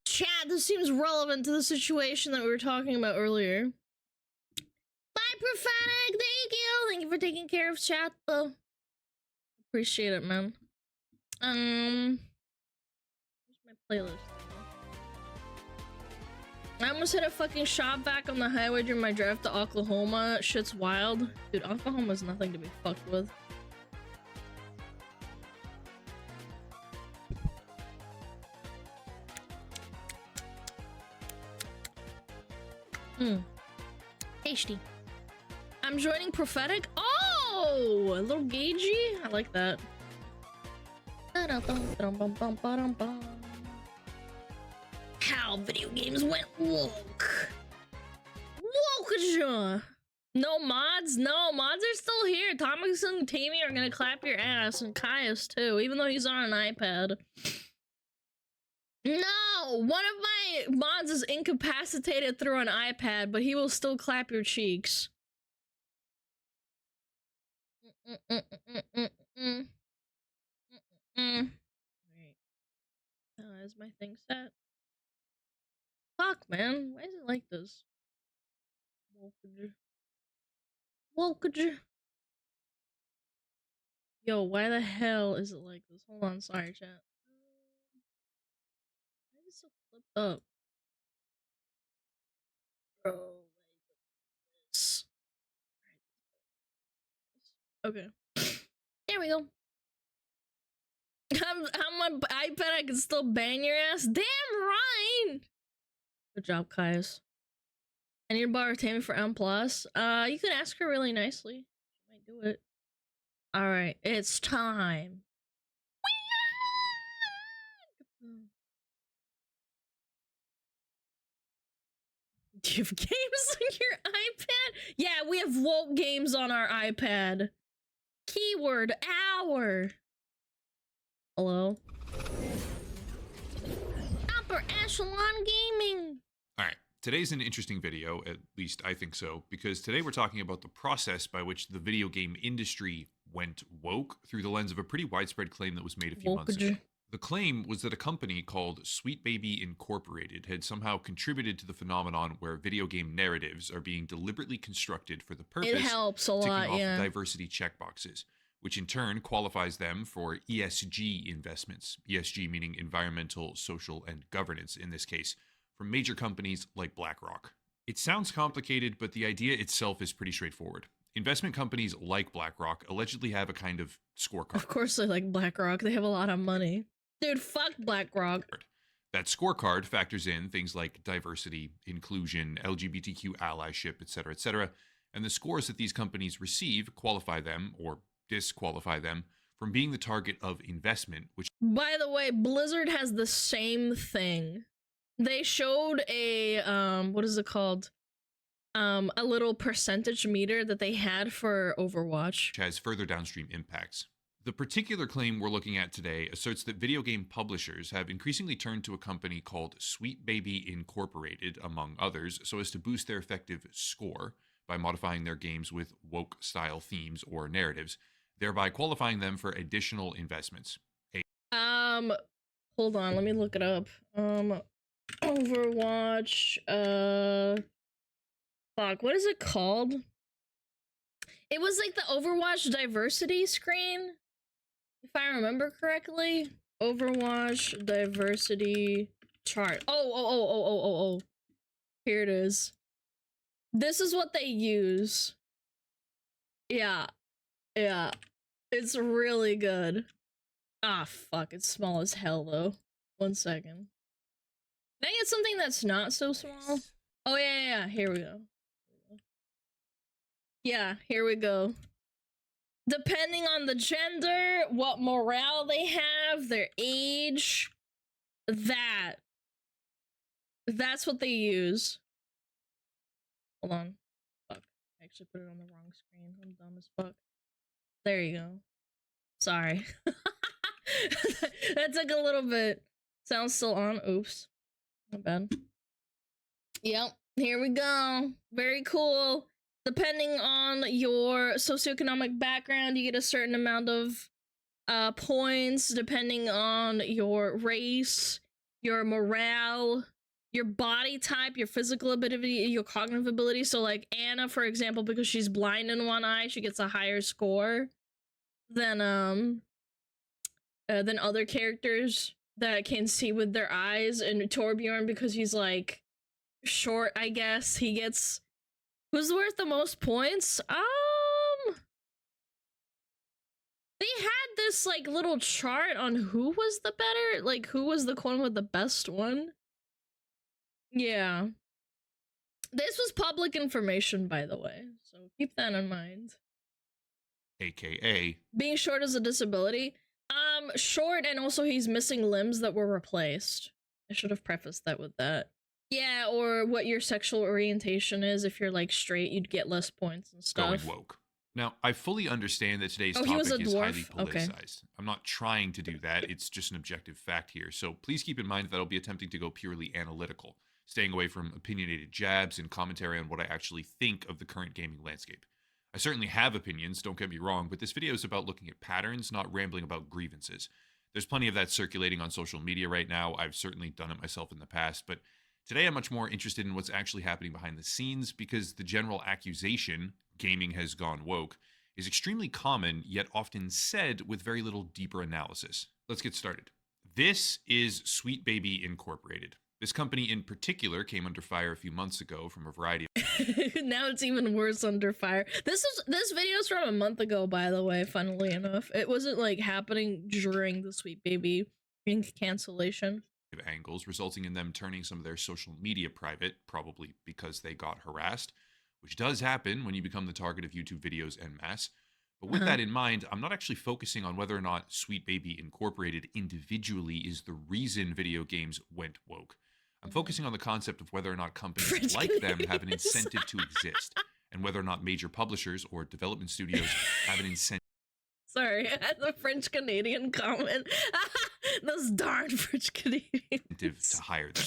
Chat, this seems relevant to the situation that we were talking about earlier. Bye, Prophetic. Thank you. Thank you for taking care of chat, though. Appreciate it, man. Where's my playlist? I almost hit a fucking shop vac on the highway during my drive to Oklahoma. Shit's wild. Dude, Oklahoma's nothing to be fucked with. Tasty. I'm joining Prophetic. Oh, a little gagey. I like that. How video games went woke. Woke. No mods? No, mods are still here. Thomas and Tammy are gonna clap your ass, and Caius too, even though he's on an iPad. No! One of my mods is incapacitated through an iPad, but he will still clap your cheeks. Wait. Is my thing set? Fuck, man. Why is it like this? Wolkager. Yo, why the hell is it like this? Hold on, sorry, chat. Why is it so flipped up? Bro, this. Okay. There we go. I'm on iPad, I can still bang your ass. Damn right! Good job, Caius. I need to borrow Tammy for M+. You can ask her really nicely. She might do it. Alright, it's time. Do you have games on your iPad? Yeah, we have woke games on our iPad. Keyword hour. Hello? Upper Echelon Gaming. Alright, today's an interesting video, at least I think so, because today we're talking about the process by which the video game industry went woke through the lens of a pretty widespread claim that was made a few months ago. The claim was that a company called Sweet Baby Incorporated had somehow contributed to the phenomenon where video game narratives are being deliberately constructed for the purpose of ticking off diversity checkboxes, which in turn qualifies them for ESG investments, ESG meaning environmental, social, and governance in this case, from major companies like BlackRock. It sounds complicated, but the idea itself is pretty straightforward. Investment companies like BlackRock allegedly have a kind of scorecard. Of course they like BlackRock, they have a lot of money. Dude, fuck BlackRock. That scorecard factors in things like diversity, inclusion, LGBTQ allyship, etc., and the scores that these companies receive qualify them, or disqualify them, from being the target of investment, which... By the way, Blizzard has the same thing. They showed a, what is it called? A little percentage meter that they had for Overwatch. Which has further downstream impacts. The particular claim we're looking at today asserts that video game publishers have increasingly turned to a company called Sweet Baby Incorporated, among others, so as to boost their effective score by modifying their games with woke-style themes or narratives, thereby qualifying them for additional investments. Hold on, let me look it up. Overwatch, fuck, what is it called? It was like the Overwatch diversity screen, if I remember correctly. Overwatch diversity chart. Oh. Here it is. This is what they use. Yeah. It's really good. Ah, fuck, it's small as hell, though. 1 second. Can I get something that's not so small? Oh, yeah, here we go. Yeah, here we go. Depending on the gender, what morale they have, their age, that's what they use. Hold on. Fuck. I actually put it on the wrong screen. I'm dumb as fuck. There you go. Sorry. That took a little bit. Sound's still on. Oops. Not bad. Yep. Here we go. Very cool. Depending on your socioeconomic background, you get a certain amount of points. Depending on your race, your morale, your body type, your physical ability, your cognitive ability. So like Anna, for example, because she's blind in one eye, she gets a higher score than other characters that can see with their eyes. And Torbjorn, because he's like short, I guess, he gets... Who's worth the most points? They had this like little chart on who was the better, like who was the one with the best one. Yeah. This was public information, by the way, so keep that in mind. AKA being short is a disability. Short, and also he's missing limbs that were replaced. I should have prefaced that with that. Yeah, or what your sexual orientation is. If you're like straight, you'd get less points and stuff. Going woke. Now, I fully understand that today's he was topic a is highly dwarf? Okay. politicized. I'm not trying to do that. It's just an objective fact here. So please keep in mind that I'll be attempting to go purely analytical, staying away from opinionated jabs and commentary on what I actually think of the current gaming landscape. I certainly have opinions, don't get me wrong, but this video is about looking at patterns, not rambling about grievances. There's plenty of that circulating on social media right now. I've certainly done it myself in the past, but today I'm much more interested in what's actually happening behind the scenes, because the general accusation, gaming has gone woke, is extremely common, yet often said with very little deeper analysis. Let's get started. This is Sweet Baby Incorporated. This company in particular came under fire a few months ago from a variety of Now it's even worse under fire. This video's from a month ago, by the way, funnily enough. It wasn't like happening during the Sweet Baby cancellation. angles, resulting in them turning some of their social media private, probably because they got harassed, which does happen when you become the target of YouTube videos en masse. But with that in mind, I'm not actually focusing on whether or not Sweet Baby Incorporated individually is the reason video games went woke. I'm focusing on the concept of whether or not companies like them have an incentive to exist, and whether or not major publishers or development studios have an incentive. Sorry, the French Canadian comment. Those darn French Canadians. To hire them.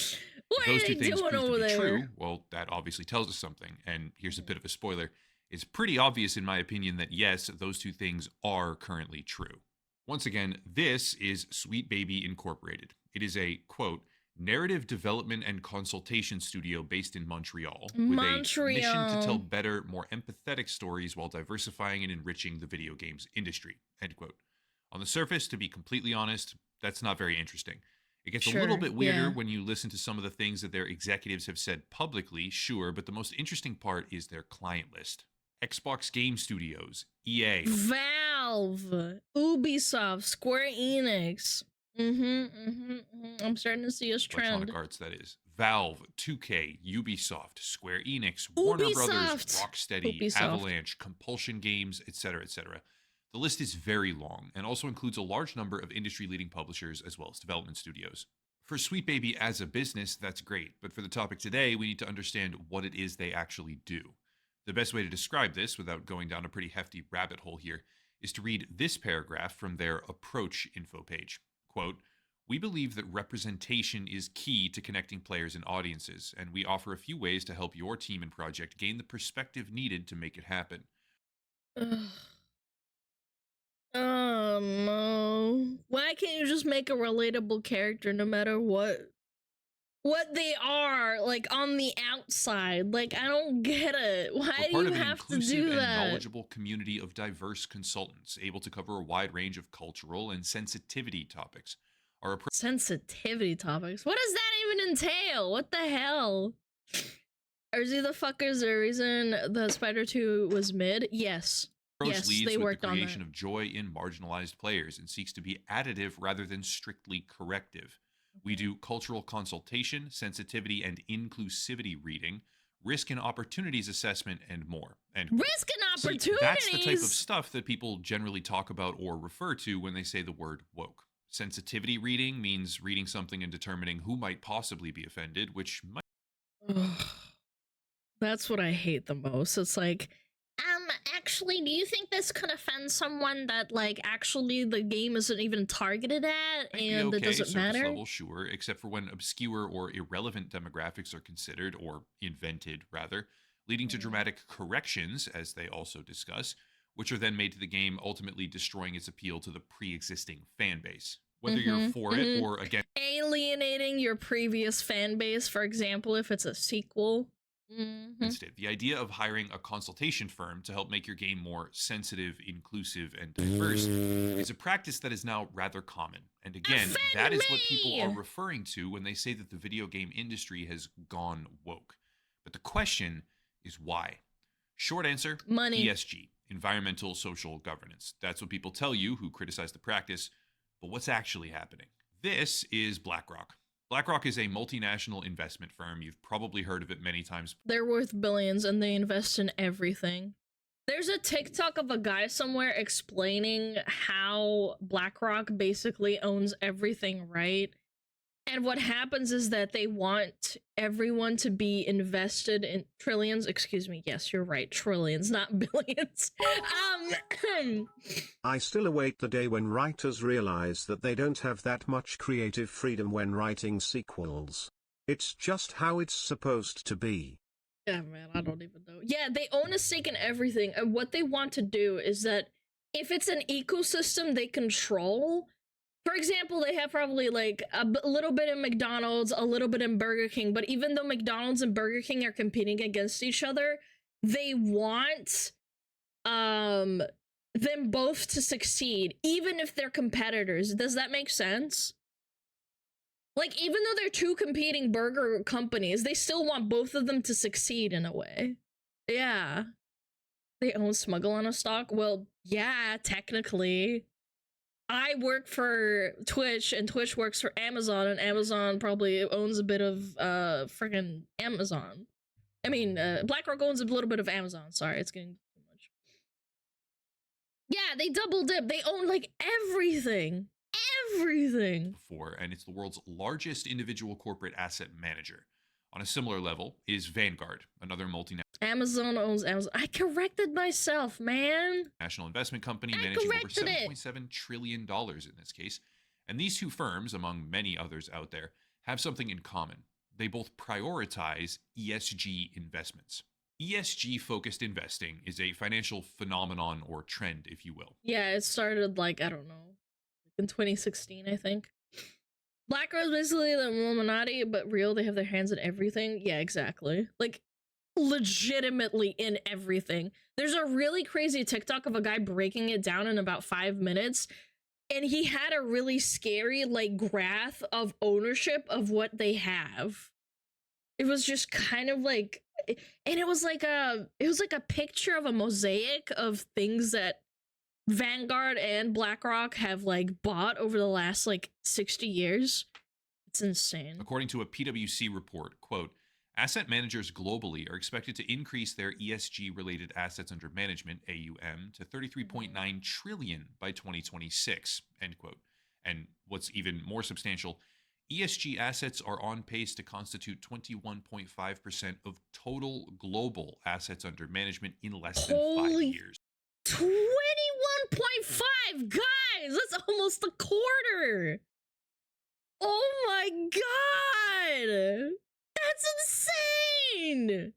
What Those are two they things doing prove over to be there? true. Well, that obviously tells us something. And here's a bit of a spoiler. It's pretty obvious, in my opinion, that yes, those two things are currently true. Once again, this is Sweet Baby Incorporated. It is a, quote, narrative development and consultation studio based in Montreal, with a mission to tell better, more empathetic stories while diversifying and enriching the video games industry, end quote. On the surface, to be completely honest, that's not very interesting. It gets a little bit weirder when you listen to some of the things that their executives have said publicly, sure, but the most interesting part is their client list. Xbox Game Studios, EA, Valve, Ubisoft, Square Enix. I'm starting to see a trend. Electronic Arts, that is. Valve, 2K, Ubisoft, Square Enix, Warner Brothers, Rocksteady, Avalanche, Compulsion Games, etc., etc. The list is very long and also includes a large number of industry-leading publishers as well as development studios. For Sweet Baby as a business, that's great, but for the topic today, we need to understand what it is they actually do. The best way to describe this, without going down a pretty hefty rabbit hole here, is to read this paragraph from their Approach info page. Quote, we believe that representation is key to connecting players and audiences, and we offer a few ways to help your team and project gain the perspective needed to make it happen. No. Why can't you just make a relatable character no matter what they are, like, on the outside? Like, I don't get it. Why do you have to do that? And knowledgeable community of diverse consultants, able to cover a wide range of cultural and sensitivity topics. Sensitivity topics? What does that even entail? What the hell? Are the fuckers the reason the Spider 2 was mid? Yes. Approach leads with the creation of joy in marginalized players and seeks to be additive rather than strictly corrective. We do cultural consultation, sensitivity and inclusivity reading, risk and opportunities assessment, and more. Risk and opportunities? See, that's the type of stuff that people generally talk about or refer to when they say the word woke. Sensitivity reading means reading something and determining who might possibly be offended, which might... That's what I hate the most. It's like, actually, do you think this could offend someone that, like, actually the game isn't even targeted at and it doesn't matter? Level, sure, except for when obscure or irrelevant demographics are considered, or invented, rather, leading to dramatic corrections, as they also discuss, which are then made to the game, ultimately destroying its appeal to the pre-existing fan base. Whether you're for it or against... Alienating your previous fan base, for example, if it's a sequel. Instead, the idea of hiring a consultation firm to help make your game more sensitive, inclusive, and diverse is a practice that is now rather common. And again, that is what people are referring to when they say that the video game industry has gone woke. But the question is why? Short answer, money. ESG, environmental social governance. That's what people tell you who criticize the practice. But what's actually happening? This is BlackRock. BlackRock is a multinational investment firm. You've probably heard of it many times. They're worth billions and they invest in everything. There's a TikTok of a guy somewhere explaining how BlackRock basically owns everything, right? And what happens is that they want everyone to be invested in trillions. Excuse me. Yes, you're right. Trillions, not billions. I still await the day when writers realize that they don't have that much creative freedom when writing sequels. It's just how it's supposed to be. Yeah, man, I don't even know. Yeah, they own a stake in everything. And what they want to do is that if it's an ecosystem they control, for example, they have probably like a little bit in McDonald's, a little bit in Burger King, but even though McDonald's and Burger King are competing against each other, they want them both to succeed, even if they're competitors. Does that make sense? Like, even though they're two competing burger companies, they still want both of them to succeed in a way. Yeah. They own SmugAlana stock? Well, yeah, technically. I work for Twitch, and Twitch works for Amazon, and Amazon probably owns a bit of freaking Amazon. I mean, BlackRock owns a little bit of Amazon. Sorry, it's getting too much. Yeah, they double dip. They own like everything. Everything. And it's the world's largest individual corporate asset manager. On a similar level is Vanguard, another multinational Amazon owns Amazon. I corrected myself, man. national investment company managing over $7.7 trillion in this case. And these two firms, among many others out there, have something in common. They both prioritize ESG investments. ESG-focused investing is a financial phenomenon or trend, if you will. Yeah, it started like, I don't know, in 2016, I think. BlackRock is basically the Illuminati, but real, they have their hands in everything. Yeah, exactly. Like, legitimately in everything. There's a really crazy TikTok of a guy breaking it down in about 5 minutes, and he had a really scary, like, graph of ownership of what they have. It was just kind of like, and it was like a picture of a mosaic of things that Vanguard and BlackRock have like bought over the last like 60 years. It's insane. According to a PwC report, quote, asset managers globally are expected to increase their ESG-related assets under management, AUM, to 33.9 trillion by 2026, end quote. And what's even more substantial, ESG assets are on pace to constitute 21.5% of total global assets under management in less than 5 years. 21.5, guys, that's almost a quarter. Oh my god, that's insane.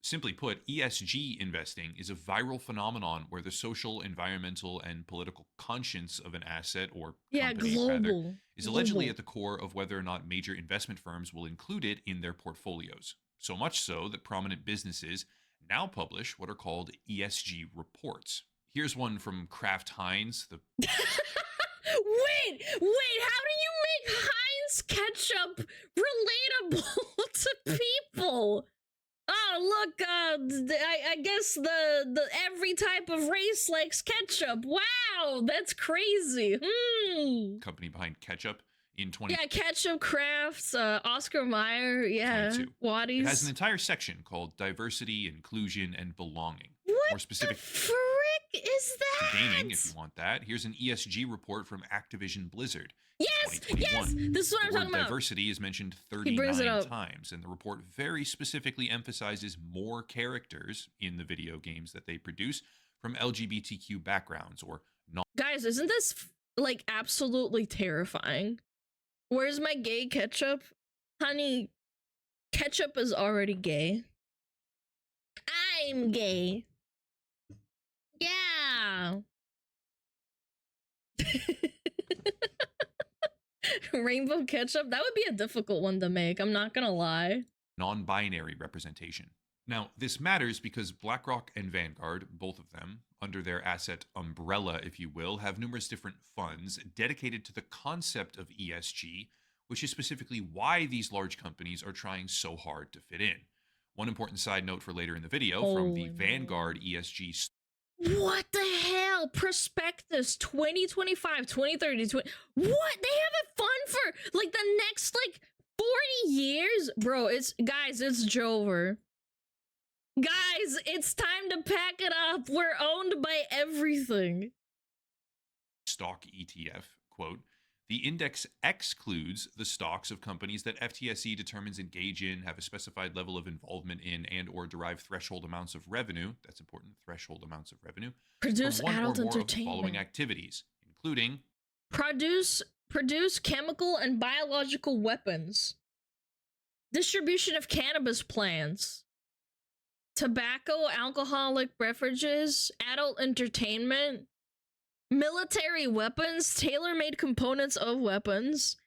Simply put, ESG investing is a viral phenomenon where the social, environmental, and political conscience of an asset or company rather, is allegedly at the core of whether or not major investment firms will include it in their portfolios. So much so that prominent businesses now publish what are called ESG reports. Here's one from Kraft Heinz. Wait, how do you make Heinz ketchup relatable to people? Oh, look, I guess the every type of race likes ketchup. Wow, that's crazy. Company behind ketchup in 20. Yeah, ketchup, Crafts, Oscar Mayer, yeah, Waddies. It has an entire section called Diversity, Inclusion, and Belonging. What more specific the frick is that? Gaming, if you want that. Here's an ESG report from Activision Blizzard. Yes, yes, this is what I'm talking about. Diversity is mentioned 39 times, and the report very specifically emphasizes more characters in the video games that they produce from LGBTQ backgrounds or non. Guys, isn't this like absolutely terrifying? Where's my gay ketchup? Honey, ketchup is already gay. I'm gay. Yeah. Rainbow ketchup? That would be a difficult one to make, I'm not gonna lie. Non-binary representation. Now, this matters because BlackRock and Vanguard, both of them, under their asset umbrella, if you will, have numerous different funds dedicated to the concept of ESG, which is specifically why these large companies are trying so hard to fit in. One important side note for later in the video from the Vanguard ESG. What the hell? Prospectus 2025, 2030, what? They have a fund for like the next like 40 years? Bro, it's Jover. Guys, it's time to pack it up. We're owned by everything. Stock ETF, quote, The index excludes the stocks of companies that FTSE determines engage in, have a specified level of involvement in, and or derive threshold amounts of revenue. That's important, threshold amounts of revenue. Produce from one adult or more of the entertainment. following activities, including Produce chemical and biological weapons. Distribution of cannabis plants. Tobacco, alcoholic beverages, adult entertainment, military weapons, tailor-made components of weapons,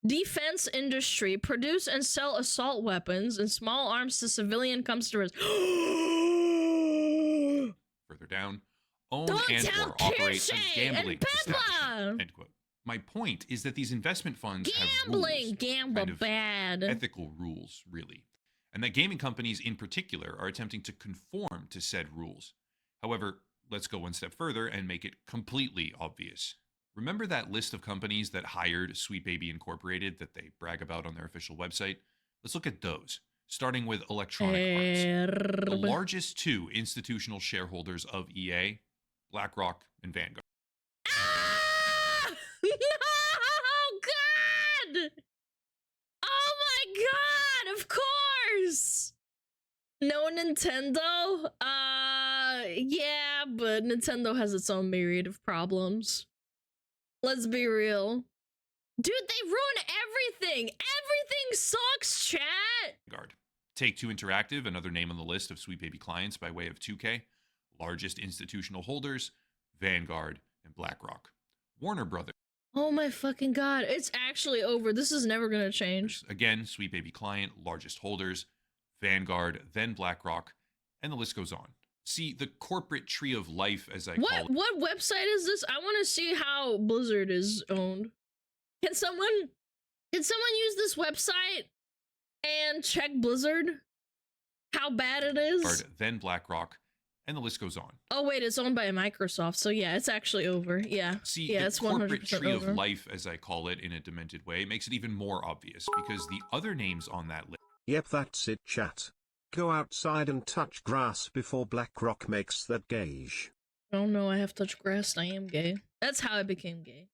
defense industry, produce and sell assault weapons and small arms to civilian customers. further down, own Don't and tell or operate Kirsche a gambling and Peppa! establishment. End quote. My point is that these investment funds have Gambling, rules, gamble kind of bad. ethical rules, really. And that gaming companies in particular are attempting to conform to said rules. However, let's go one step further and make it completely obvious. Remember that list of companies that hired Sweet Baby Incorporated that they brag about on their official website? Let's look at those, starting with Electronic Arts. The largest two institutional shareholders of EA, BlackRock and Vanguard. No, God! Oh my God, of course! No Nintendo? Yeah, but Nintendo has its own myriad of problems. Let's be real. Dude, they ruin everything! Everything sucks, chat! Vanguard. Take-Two Interactive, another name on the list of Sweet Baby clients by way of 2K. Largest institutional holders, Vanguard and BlackRock. Warner Brothers. Oh my fucking God, it's actually over. This is never gonna change. Again, Sweet Baby client, largest holders, Vanguard, then BlackRock, and the list goes on. See, the corporate tree of life, as I call it. What website is this? I want to see how Blizzard is owned. Can someone use this website and check Blizzard? How bad it is? Then BlackRock, and the list goes on. Oh wait, it's owned by Microsoft, so yeah, it's actually over. Yeah. See, yeah, the it's corporate 100% tree over. of life, as I call it in a demented way, makes it even more obvious because the other names on that list. Yep, that's it, chat. Go outside and touch grass before BlackRock makes that gauge. Oh no, I have touched grass. I am gay. That's how I became gay.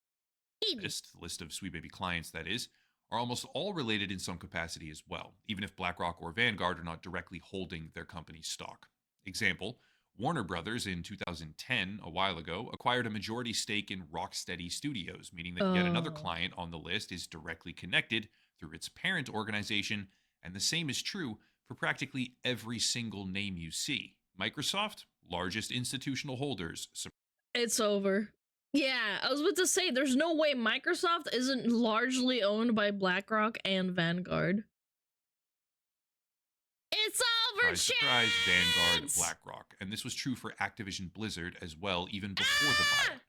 The list of Sweet Baby clients, that is, are almost all related in some capacity as well, even if BlackRock or Vanguard are not directly holding their company's stock. Example, Warner Brothers in 2010, a while ago, acquired a majority stake in Rocksteady Studios, meaning that yet another client on the list is directly connected through its parent organization, and the same is true for practically every single name you see. Microsoft, largest institutional holders. It's over. Yeah, I was about to say, there's no way Microsoft isn't largely owned by BlackRock and Vanguard. It's over, Surprise, Vanguard, BlackRock. And this was true for Activision Blizzard as well, even before the buyout.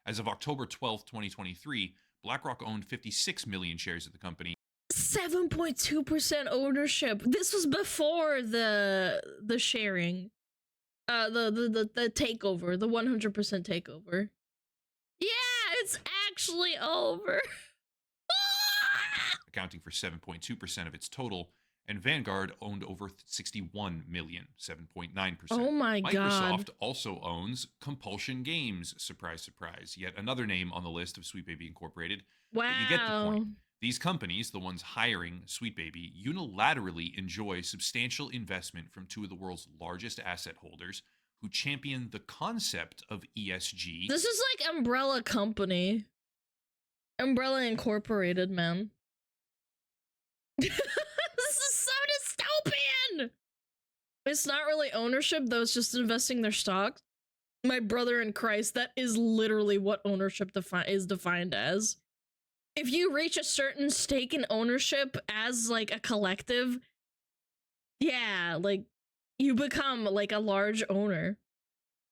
As of October 12th, 2023, BlackRock owned 56 million shares of the company. 7.2% ownership. This was before the sharing. The takeover, the 100% takeover. Yeah, it's actually over. Accounting for 7.2% of its total, and Vanguard owned over 61 million, 7.9%. Oh my Microsoft God. Microsoft also owns Compulsion Games. Surprise, surprise. Yet another name on the list of Sweet Baby Incorporated. Wow. But you get the point. These companies, the ones hiring Sweet Baby, unilaterally enjoy substantial investment from two of the world's largest asset holders who champion the concept of ESG. This is like Umbrella Company. Umbrella Incorporated, man. This is so dystopian! It's not really ownership, though, it's just investing their stock. My brother in Christ, that is literally what ownership is defined as. If you reach a certain stake in ownership as, like, a collective, yeah, like, you become, like, a large owner.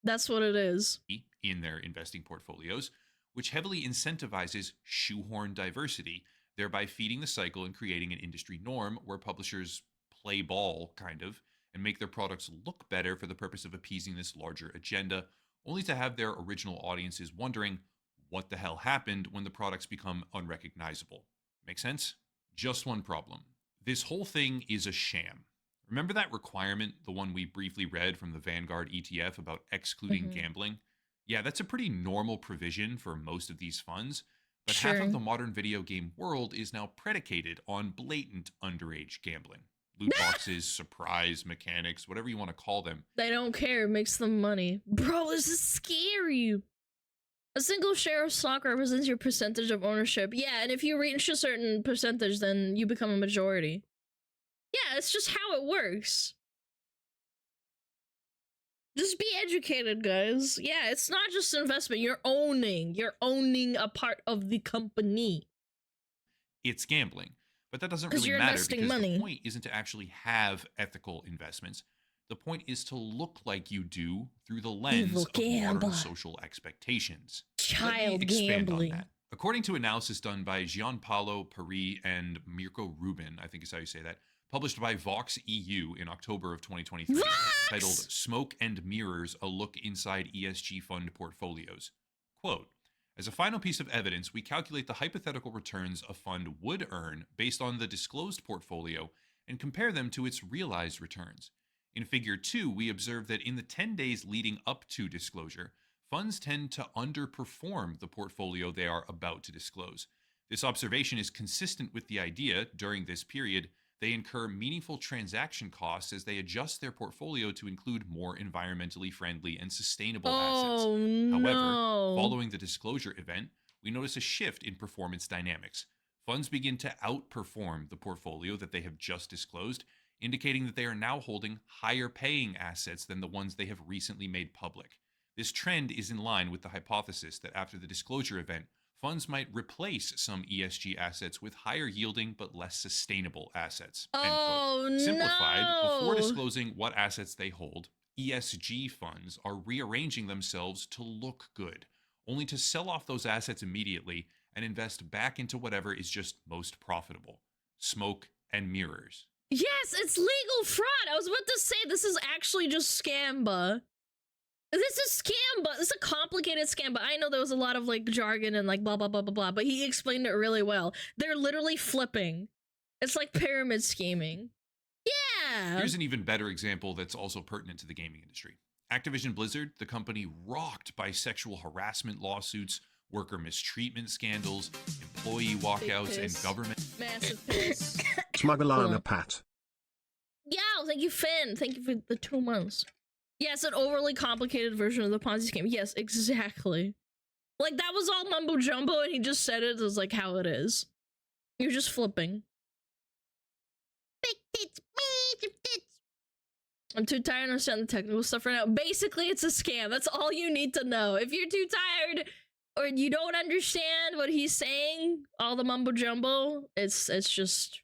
That's what it is. In their investing portfolios, which heavily incentivizes shoehorn diversity, thereby feeding the cycle and creating an industry norm where publishers play ball, kind of, and make their products look better for the purpose of appeasing this larger agenda, only to have their original audiences wondering what the hell happened when the products become unrecognizable. Make sense? Just one problem. This whole thing is a sham. Remember that requirement, the one we briefly read from the Vanguard ETF about excluding gambling? Yeah, that's a pretty normal provision for most of these funds, But half of the modern video game world is now predicated on blatant underage gambling. Loot boxes, surprise mechanics, whatever you want to call them. They don't care. It makes them money. Bro, this is scary. A single share of stock represents your percentage of ownership. Yeah, and if you reach a certain percentage, then you become a majority. Yeah, it's just how it works. Just be educated, guys. Yeah, it's not just investment. You're owning a part of the company. It's gambling. But that doesn't really matter because the point isn't to actually have ethical investments. The point is to look like you do through the lens of modern social expectations. Child gambling. On that. According to analysis done by Gianpaolo Peri and Mirko Rubin, I think is how you say that, published by Vox EU in October of 2023, titled Smoke and Mirrors, A Look Inside ESG Fund Portfolios. Quote, as a final piece of evidence, we calculate the hypothetical returns a fund would earn based on the disclosed portfolio and compare them to its realized returns. In Figure 2, we observe that in the 10 days leading up to disclosure, funds tend to underperform the portfolio they are about to disclose. This observation is consistent with the idea, during this period, they incur meaningful transaction costs as they adjust their portfolio to include more environmentally friendly and sustainable assets. However, following the disclosure event, we notice a shift in performance dynamics. Funds begin to outperform the portfolio that they have just disclosed, indicating that they are now holding higher paying assets than the ones they have recently made public. This trend is in line with the hypothesis that after the disclosure event, funds might replace some ESG assets with higher yielding but less sustainable assets. Simplified, before disclosing what assets they hold, ESG funds are rearranging themselves to look good, only to sell off those assets immediately and invest back into whatever is just most profitable. Smoke and mirrors. Yes, it's legal fraud. I was about to say this is actually just scamba. This is scamba. This is a complicated scam, but I know there was a lot of like jargon and like blah blah blah blah blah, but he explained it really well. They're literally flipping. It's like pyramid scheming. Yeah. Here's an even better example that's also pertinent to the gaming industry. Activision Blizzard, the company rocked by sexual harassment lawsuits, worker mistreatment scandals, employee walkouts, and government. Massive piss. SmugAlana Pat. Yeah, thank you, Finn. Thank you for the 2 months. Yes, an overly complicated version of the Ponzi scheme. Yes, exactly. Like, that was all mumbo jumbo, and he just said it as, like, how it is. You're just flipping. I'm too tired to understand the technical stuff right now. Basically, it's a scam. That's all you need to know. If you're too tired or you don't understand what he's saying, all the mumbo jumbo, it's just...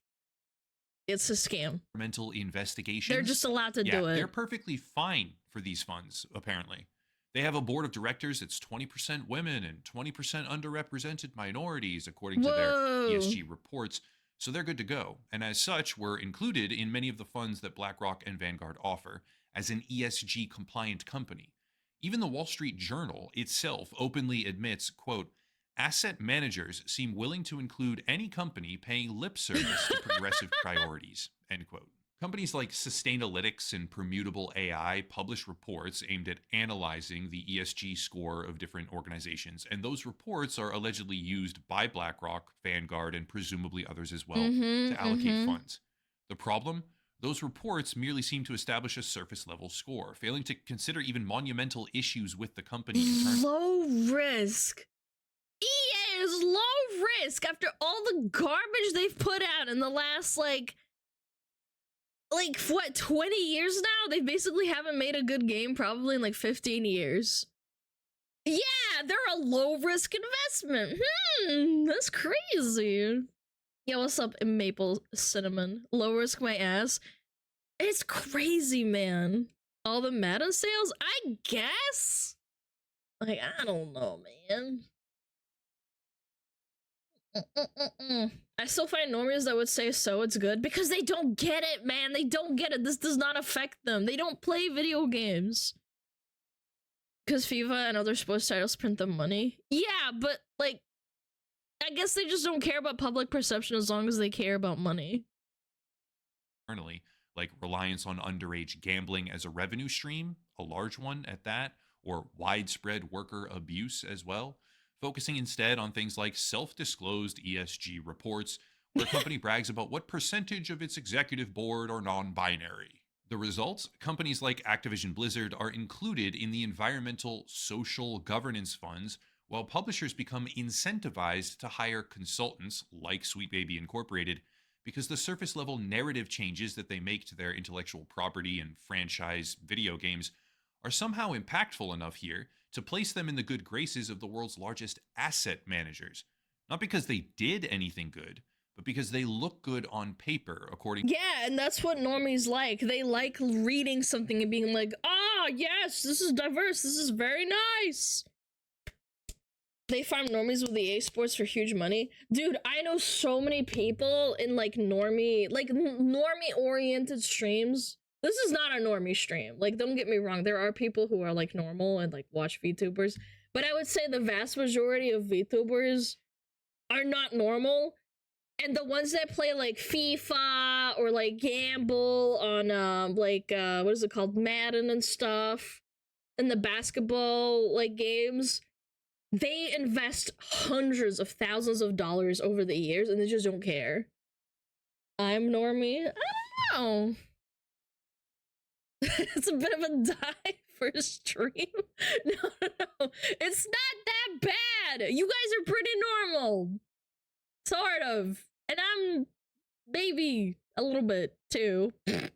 It's a scam. Mental investigations. They're just allowed to do it. They're perfectly fine for these funds, apparently. They have a board of directors that's 20% women and 20% underrepresented minorities, according to their ESG reports. So they're good to go. And as such, were included in many of the funds that BlackRock and Vanguard offer as an ESG compliant company. Even the Wall Street Journal itself openly admits, quote, asset managers seem willing to include any company paying lip service to progressive priorities, end quote. Companies like Sustainalytics and Permutable AI publish reports aimed at analyzing the ESG score of different organizations, and those reports are allegedly used by BlackRock, Vanguard, and presumably others as well to allocate funds. The problem? Those reports merely seem to establish a surface-level score, failing to consider even monumental issues with the company in terms low risk. EA is low risk after all the garbage they've put out in the last, like what, 20 years now? They basically haven't made a good game probably in like 15 years. Yeah, they're a low-risk investment. That's crazy. Yeah, what's up, Maple Cinnamon? Low risk my ass. It's crazy, man. All the Madden sales? I guess? Like, I don't know, man. I still find normies that would say so it's good because they don't get it, man. They don't get it. This does not affect them. They don't play video games. Because FIFA and other sports titles print them money. Yeah, but, like, I guess they just don't care about public perception as long as they care about money. Internally, like reliance on underage gambling as a revenue stream, a large one at that, or widespread worker abuse as well. focusing instead on things like self-disclosed ESG reports, where a company brags about what percentage of its executive board are non-binary. The results? Companies like Activision Blizzard are included in the environmental social governance funds, while publishers become incentivized to hire consultants like Sweet Baby Incorporated because the surface level narrative changes that they make to their intellectual property and franchise video games are somehow impactful enough here to place them in the good graces of the world's largest asset managers. Not because they did anything good, but because they look good on paper, according to... Yeah, and that's what normies like. They like reading something and being like, ah, yes, this is diverse, this is very nice. They farm normies with the EA Sports for huge money. Dude, I know so many people in like normie-oriented streams. This is not a normie stream. Like, don't get me wrong, there are people who are like normal and like watch VTubers, but I would say the vast majority of VTubers are not normal. And the ones that play like FIFA or like gamble on what is it called, Madden and stuff, and the basketball like games, they invest hundreds of thousands of dollars over the years and they just don't care. I'm normie. I don't know. It's a bit of a dive for a stream. No, it's not that bad. You guys are pretty normal. Sort of. And I'm maybe a little bit too. Yeah,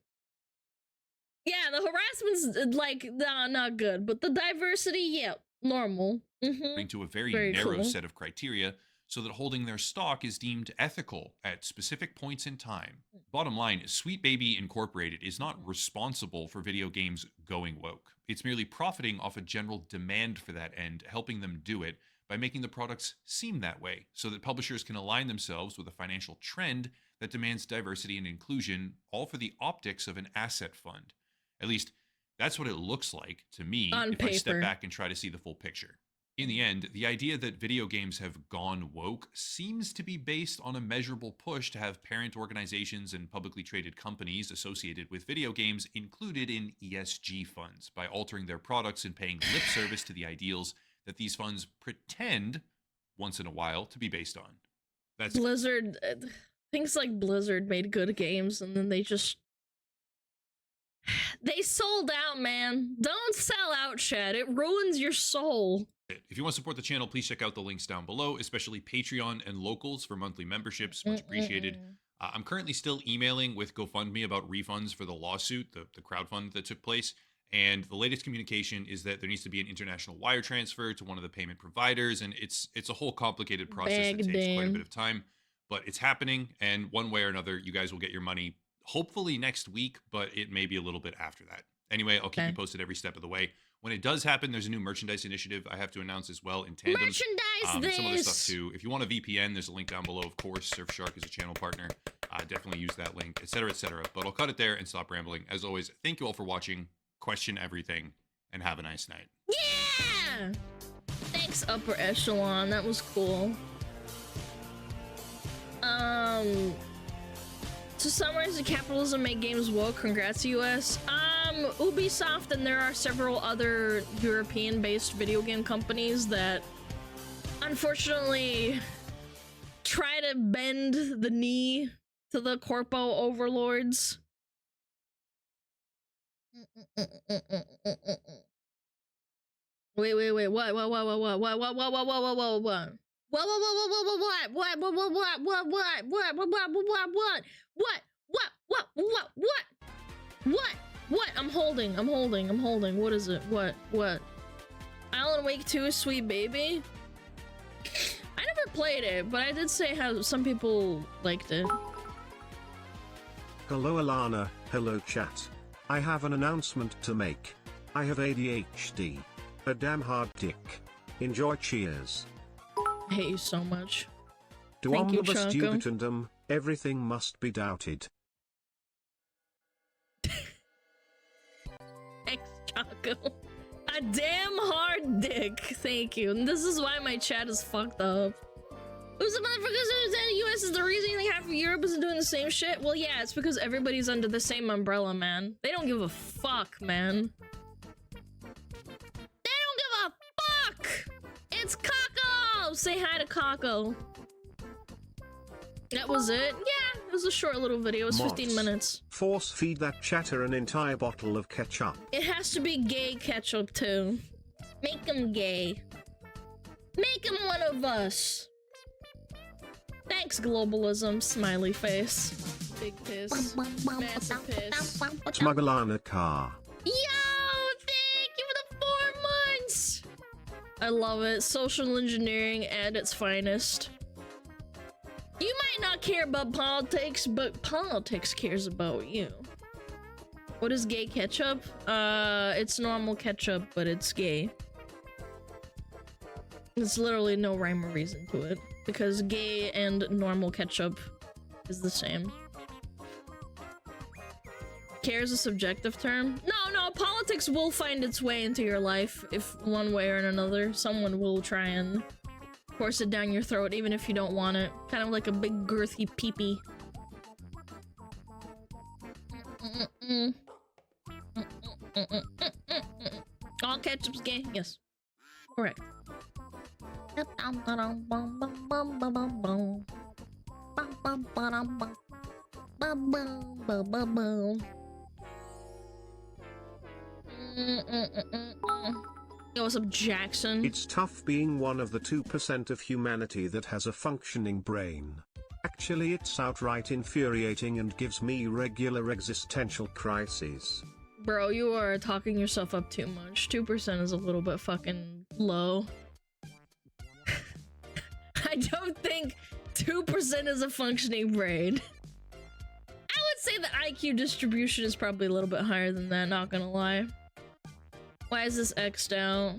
the harassment's like not good, but the diversity, yeah, normal. To a very narrow set of criteria so that holding their stock is deemed ethical at specific points in time. Bottom line, Sweet Baby Incorporated is not responsible for video games going woke. It's merely profiting off a general demand for that end, helping them do it by making the products seem that way so that publishers can align themselves with a financial trend that demands diversity and inclusion, all for the optics of an asset fund. At least, that's what it looks like to me if I step back and try to see the full picture. In the end, the idea that video games have gone woke seems to be based on a measurable push to have parent organizations and publicly traded companies associated with video games included in ESG funds by altering their products and paying lip service to the ideals that these funds pretend, once in a while, to be based on. That's Blizzard, things like Blizzard made good games and then they sold out, man. Don't sell out, Chad. It ruins your soul. If you want to support the channel, please check out the links down below, especially Patreon and Locals for monthly memberships. Much appreciated. I'm currently still emailing with GoFundMe about refunds for the lawsuit, the crowdfund that took place. And the latest communication is that there needs to be an international wire transfer to one of the payment providers. And it's a whole complicated process that takes quite a bit of time. But it's happening. And one way or another, you guys will get your money hopefully next week, but it may be a little bit after that. Anyway, I'll keep you posted every step of the way. When it does happen, there's a new merchandise initiative I have to announce as well in tandem. Merchandise some other stuff too. If you want a VPN, there's a link down below, of course. Surfshark is a channel partner. Definitely use that link, etc., etc. But I'll cut it there and stop rambling. As always, thank you all for watching. Question everything, and have a nice night. Yeah! Thanks, Upper Echelon. That was cool. To summarize, the capitalism made games woke. Congrats, US. Ubisoft, and there are several other European-based video game companies that unfortunately try to bend the knee to the corpo overlords. Wait, what? What? I'm holding. What is it? What? Alan Wake 2 Sweet Baby? I never played it, but I did say how some people liked it. Hello Alana, hello chat. I have an announcement to make. I have ADHD. A damn hard dick. Enjoy, cheers. I hate you so much. To omnibus dubitandum, everything must be doubted. Thanks, Choco. A damn hard dick. Thank you. And this is why my chat is fucked up. Who's the motherfuckers who said the US is the reason you think half of Europe isn't doing the same shit? Well, yeah, it's because everybody's under the same umbrella, man. They don't give a fuck, man. They don't give a fuck! It's cockle! say hi to Kako. That was it? Yeah, it was a short little video. It was 15 minutes. Force feed that chatter an entire bottle of ketchup. It has to be gay ketchup too. Make him gay. Make him one of us. Thanks, globalism. Smiley face. Big piss. Massive piss. SmugAlana car. Yo! Thank you for the 4 months! I love it. Social engineering at its finest. You might not care about politics, but politics cares about you. What is gay ketchup? It's normal ketchup, but it's gay. There's literally no rhyme or reason to it, because gay and normal ketchup is the same. Care is a subjective term? No, politics will find its way into your life if one way or another. Someone will try and force it down your throat even if you don't want it. Kind of like a big girthy peepee. All ketchup's gay? Yes. Correct. Yo, what's up, Jackson? It's tough being one of the 2% of humanity that has a functioning brain. Actually, it's outright infuriating and gives me regular existential crises. Bro, you are talking yourself up too much. 2% is a little bit fucking low. I don't think 2% is a functioning brain. I would say the IQ distribution is probably a little bit higher than that, not gonna lie. Why is this X'd out?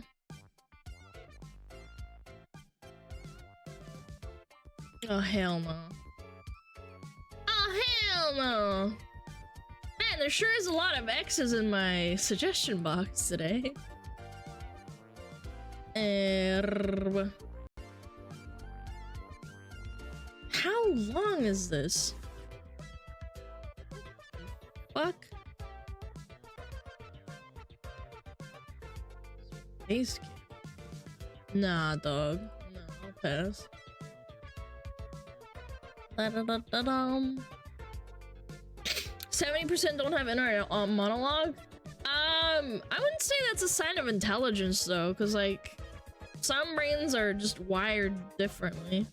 Oh, hell no. Oh, hell no! Man, there sure is a lot of X's in my suggestion box today. How long is this? Fuck? Base game. Nah, dog. No, I'll pass. 70% don't have inner monologue? I wouldn't say that's a sign of intelligence though, because like some brains are just wired differently.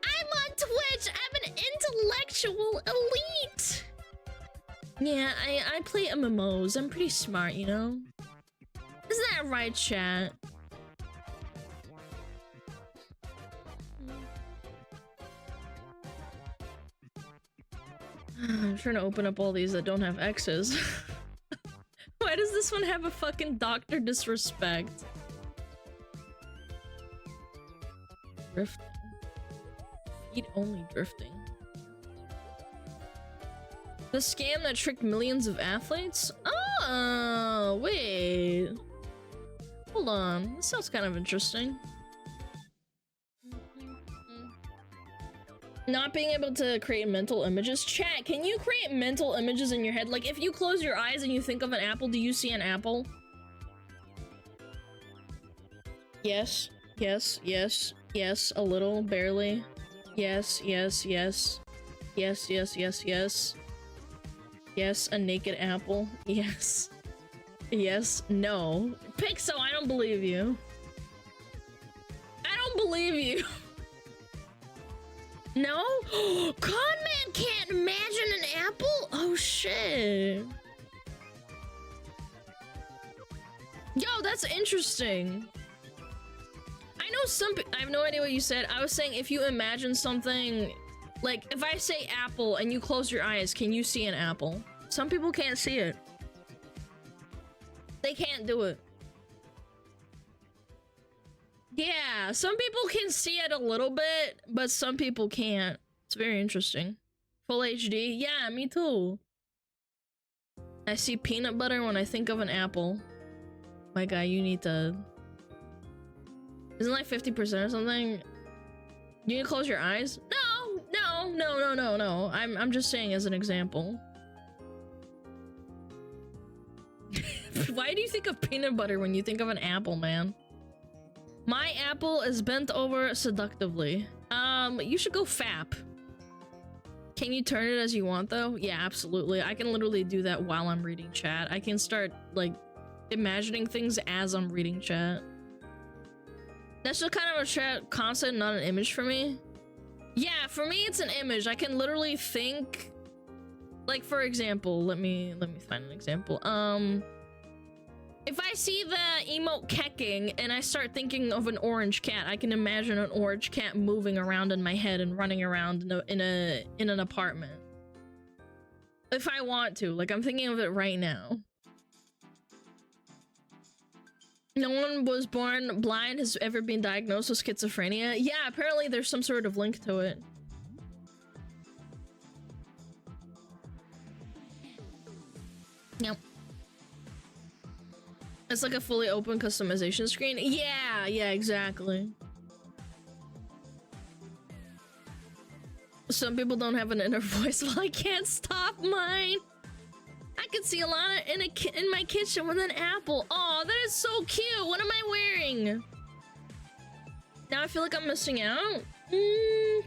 I'm on Twitch! I'm an intellectual elite! Yeah, I play MMOs. I'm pretty smart, you know? Isn't that right, chat? I'm trying to open up all these that don't have X's. Why does this one have a fucking Dr. Disrespect? Drifting. Feed only drifting. The scam that tricked millions of athletes? Oh, wait. Hold on. This sounds kind of interesting. Not being able to create mental images. Chat, can you create mental images in your head? Like, if you close your eyes and you think of an apple, do you see an apple? Yes. Yes, yes, yes. A little, barely. Yes, yes, yes. Yes, yes, yes, yes. Yes, a naked apple. Yes. Yes, no. Pixo, I don't believe you. I don't believe you. No? Conman can't imagine an apple? Oh shit. Yo, that's interesting. I know I have no idea what you said. I was saying if you imagine something, like if I say apple and you close your eyes, can you see an apple? Some people can't see it. They can't do it. Yeah, some people can see it a little bit, but some people can't. It's very interesting. Full HD? Yeah, me too. I see peanut butter when I think of an apple. My guy, you need to... Isn't it like 50% or something? You need to close your eyes? No! No, no, no, no, no. I'm just saying as an example. Why do you think of peanut butter when you think of an apple, man? My apple is bent over seductively. You should go fap. Can you turn it as you want though? Yeah, absolutely. I can literally do that while I'm reading chat. I can start like imagining things as I'm reading chat. That's just kind of a chat concept, not an image for me. Yeah, for me it's an image. I can literally think, like for example, let me find an example. If I see the emote kecking and I start thinking of an orange cat, I can imagine an orange cat moving around in my head and running around in an apartment. If I want to, like I'm thinking of it right now. No one was born blind has ever been diagnosed with schizophrenia. Yeah, apparently there's some sort of link to it. Yep. It's like a fully open customization screen. Yeah, exactly. Some people don't have an inner voice. Well, I can't stop mine. I could see Alana in my kitchen with an apple. Oh, that is so cute. What am I wearing? Now I feel like I'm missing out. I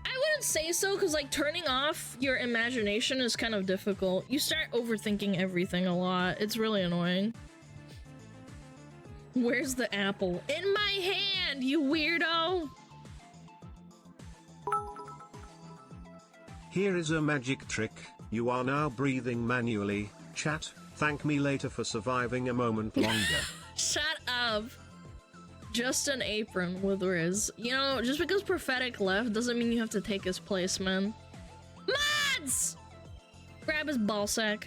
wouldn't say so, because like turning off your imagination is kind of difficult. You start overthinking everything a lot. It's really annoying. Where's the apple? In my hand, you weirdo! Here is a magic trick. You are now breathing manually. Chat, thank me later for surviving a moment longer. Shut up. Just an apron with Riz. You know, just because Prophetic left doesn't mean you have to take his place, man. Mods! Grab his ballsack.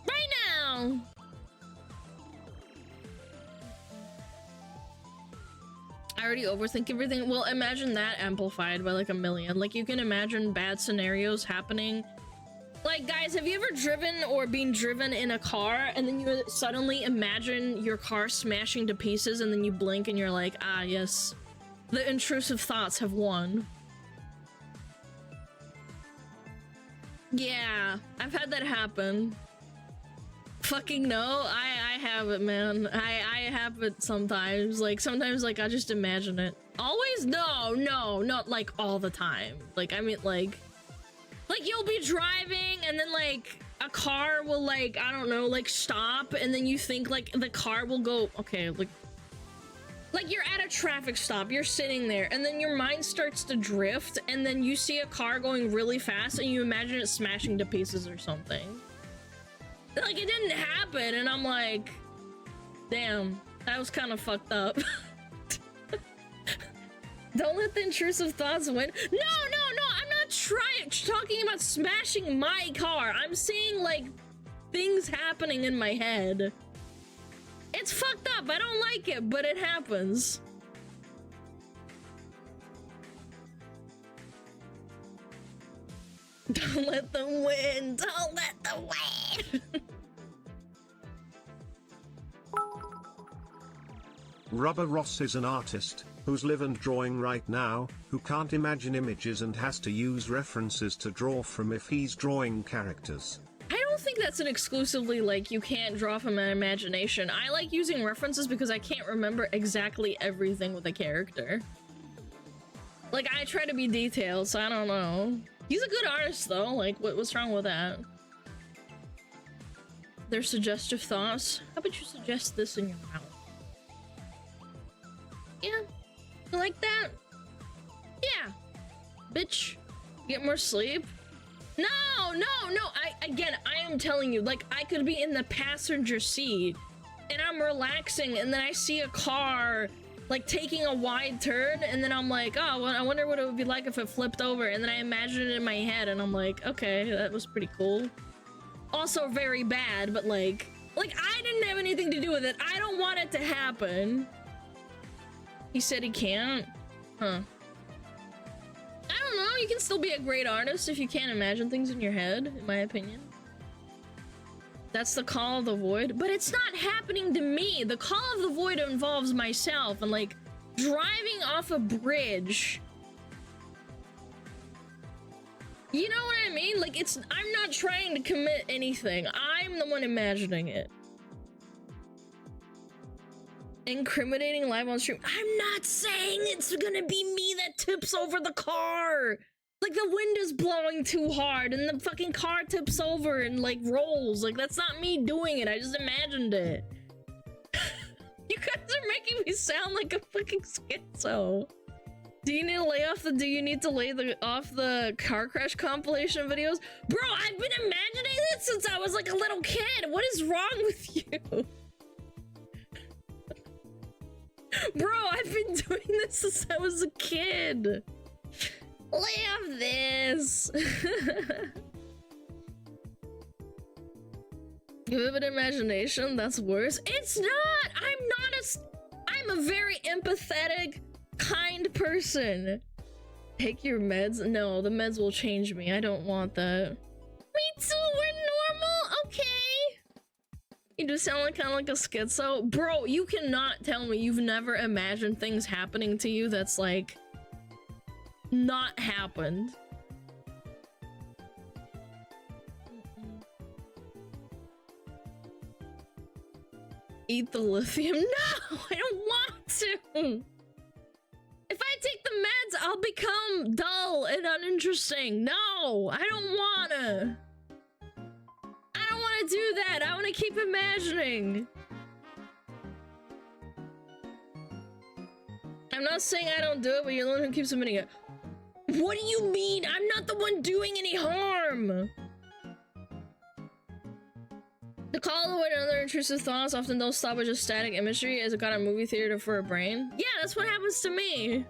Right now! I already overthink everything. Well, imagine that amplified by like 1,000,000. Like, you can imagine bad scenarios happening. Like, guys, have you ever driven or been driven in a car and then you suddenly imagine your car smashing to pieces and then you blink and you're like, ah, yes, the intrusive thoughts have won. Yeah, I've had that happen. Fucking no, I have it, man. I have it sometimes. Like, sometimes, like, I just imagine it. Always? No, not like all the time. Like, I mean, like you'll be driving and then like a car will like, I don't know, like stop and then you think like the car will go, okay, like you're at a traffic stop, you're sitting there and then your mind starts to drift and then you see a car going really fast and you imagine it smashing to pieces or something. Like, it didn't happen and I'm like, damn, that was kind of fucked up. Don't let the intrusive thoughts win. No, I'm not talking about smashing my car. I'm seeing, like, things happening in my head. It's fucked up. I don't like it, but it happens. Don't let them win. Don't let them win. Rubber Ross is an artist who's live and drawing right now, who can't imagine images and has to use references to draw from if he's drawing characters. I don't think that's an exclusively, like, you can't draw from an imagination. I like using references because I can't remember exactly everything with a character. Like, I try to be detailed, so I don't know. He's a good artist, though. Like, what's wrong with that? They're suggestive thoughts. How about you suggest this in your mouth? Yeah. You like that? Yeah. Bitch. Get more sleep? No. I am telling you, like, I could be in the passenger seat and I'm relaxing and then I see a car like taking a wide turn and then I'm like, oh, well, I wonder what it would be like if it flipped over, and then I imagine it in my head and I'm like, okay, that was pretty cool. Also very bad, but like I didn't have anything to do with it. I don't want it to happen. He said he can't? Huh. I don't know, you can still be a great artist if you can't imagine things in your head, in my opinion. That's the call of the void, but it's not happening to me. The call of the void involves myself and like driving off a bridge. You know what I mean? Like, I'm not trying to commit anything. I'm the one imagining it. Incriminating live on stream. I'm not saying it's gonna be me that tips over the car. Like the wind is blowing too hard and the fucking car tips over and like rolls. Like that's not me doing it. I just imagined it. You guys are making me sound like a fucking schizo. Do you need to lay off the off the car crash compilation videos? Bro, I've been imagining this since I was like a little kid. What is wrong with you? Bro, I've been doing this since I was a kid. Lay off this. Vivid imagination, that's worse. It's not! I'm a very empathetic, kind person. Take your meds? No, the meds will change me. I don't want that. Me too, we're normal? Okay. You just sound like kind of like a schizo. Bro, you cannot tell me you've never imagined things happening to you that's like not happened. Eat the lithium? No, I don't want to. If I take the meds, I'll become dull and uninteresting. No, I don't wanna. I don't wanna do that. I wanna keep imagining. I'm not saying I don't do it, but you're the one who keeps admitting it. What do you mean? I'm not the one doing any harm. The call avoid other intrusive thoughts often don't stop with just static imagery as it got a movie theater for a brain. Yeah, that's what happens to me.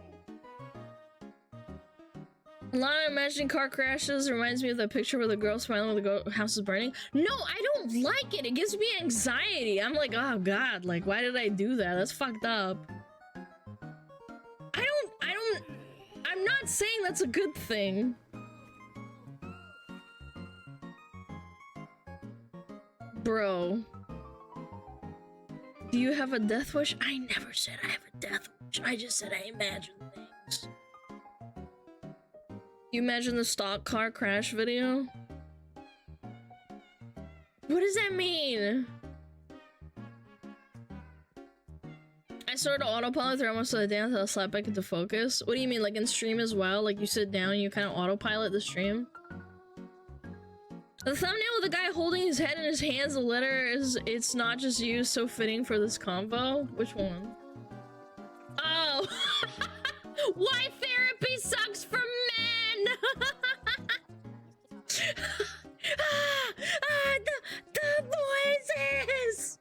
A lot of imagining car crashes reminds me of the picture where the girl smiling when the house is burning. No, I don't like it. It gives me anxiety. I'm like, oh god, like why did I do that? That's fucked up. I'm not saying that's a good thing. Bro. Do you have a death wish? I never said I have a death wish. I just said I imagine things. You imagine the stock car crash video? What does that mean? I started autopilot through almost to the down until I slap back into focus. What do you mean, like in stream as well? Like you sit down and you kind of autopilot the stream? The thumbnail of the guy holding his head in his hands, the letter is, it's not just you, so fitting for this convo. Which one? Oh! Why therapy sucks for men! The voices!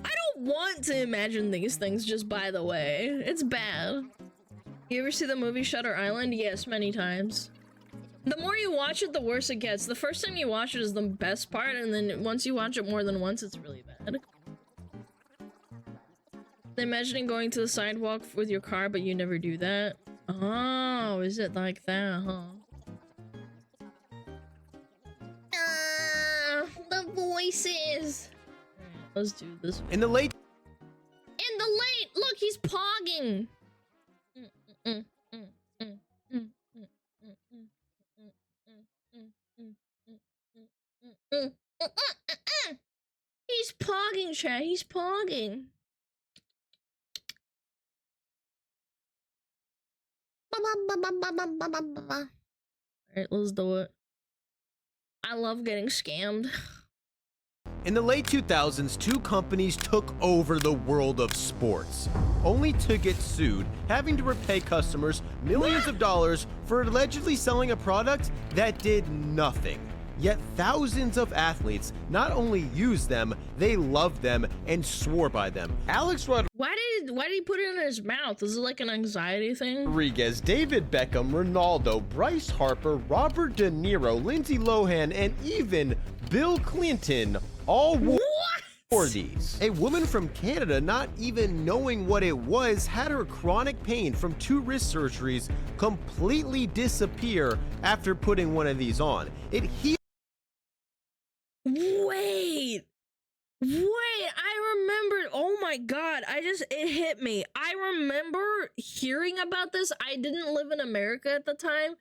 I don't want to imagine these things, just by the way. It's bad. You ever see the movie Shutter Island? Yes, many times. The more you watch it, the worse it gets. The first time you watch it is the best part, and then once you watch it more than once, it's really bad. Imagining going to the sidewalk with your car, but you never do that. Oh, is it like that, huh? The voices. Alright, let's do this. In the late, look, he's pogging. He's pogging, chat. He's pogging. Alright, let's do it. I love getting scammed. in the late 2000s, two companies took over the world of sports, only to get sued, having to repay customers millions of dollars for allegedly selling a product that did nothing. Yet thousands of athletes not only used them, they loved them and swore by them. Alex Rodriguez, Why did he put it in his mouth? Is it like an anxiety thing? David Beckham, Ronaldo, Bryce Harper, Robert De Niro, Lindsay Lohan, and even Bill Clinton all wore these. A woman from Canada, not even knowing what it was, had her chronic pain from 2 wrist surgeries completely disappear after putting one of these on. It healed. Wait, I remembered. Oh my god, it hit me. I remember hearing about this. I didn't live in America at the time.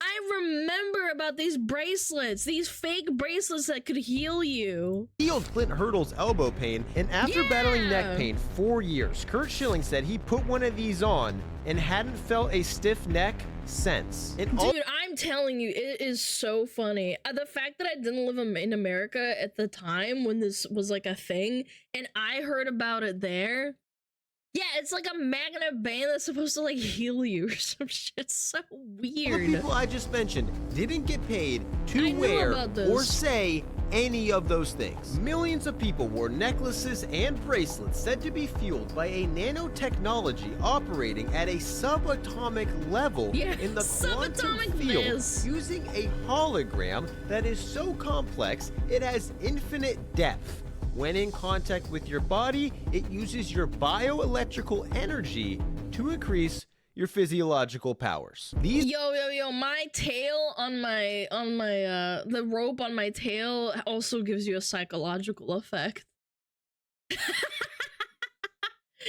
I remember about these bracelets, these fake bracelets that could heal you. Healed Clint Hurdle's elbow pain, and after battling neck pain 4 years, Kurt Schilling said he put one of these on and hadn't felt a stiff neck since. Dude, I'm telling you, it is so funny. The fact that I didn't live in America at the time when this was like a thing, and I heard about it there. Yeah, it's like a magnet band that's supposed to like heal you or some shit. It's so weird. The people I just mentioned didn't get paid to wear or say any of those things. Millions of people wore necklaces and bracelets said to be fueled by a nanotechnology operating at a subatomic level in the quantum field, using a hologram that is so complex it has infinite depth. When in contact with your body, it uses your bioelectrical energy to increase your physiological powers. These Yo, my tail on my the rope on my tail also gives you a psychological effect. You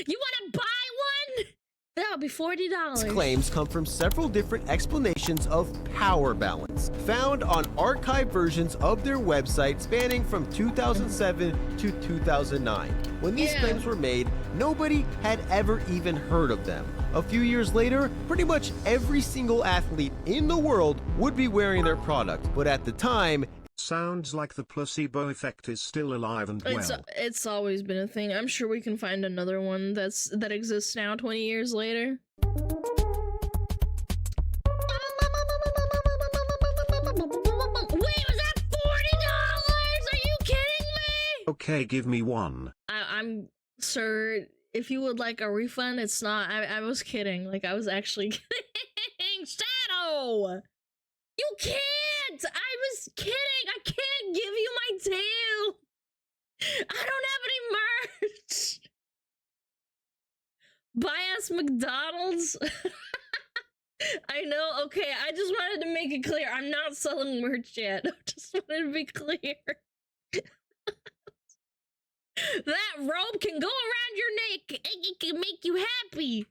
wanna buy one? That'll be $40. claims come from several different explanations of power balance, found on archived versions of their website spanning from 2007 to 2009. When these claims were made, nobody had ever even heard of them. A few years later, pretty much every single athlete in the world would be wearing their product, but at the time, sounds like the placebo effect is still alive and well. It's always been a thing. I'm sure we can find another one that exists now 20 years later. Wait, was that $40? Are you kidding me? Okay, give me one. I'm sir, if you would like a refund, it's not. I was kidding. Like, I was actually kidding. Shadow! You can't! I was kidding! I can't give you my tail! I don't have any merch! Buy us McDonald's? I know, okay, I just wanted to make it clear. I'm not selling merch yet. I just wanted to be clear. That rope can go around your neck. It can make you happy.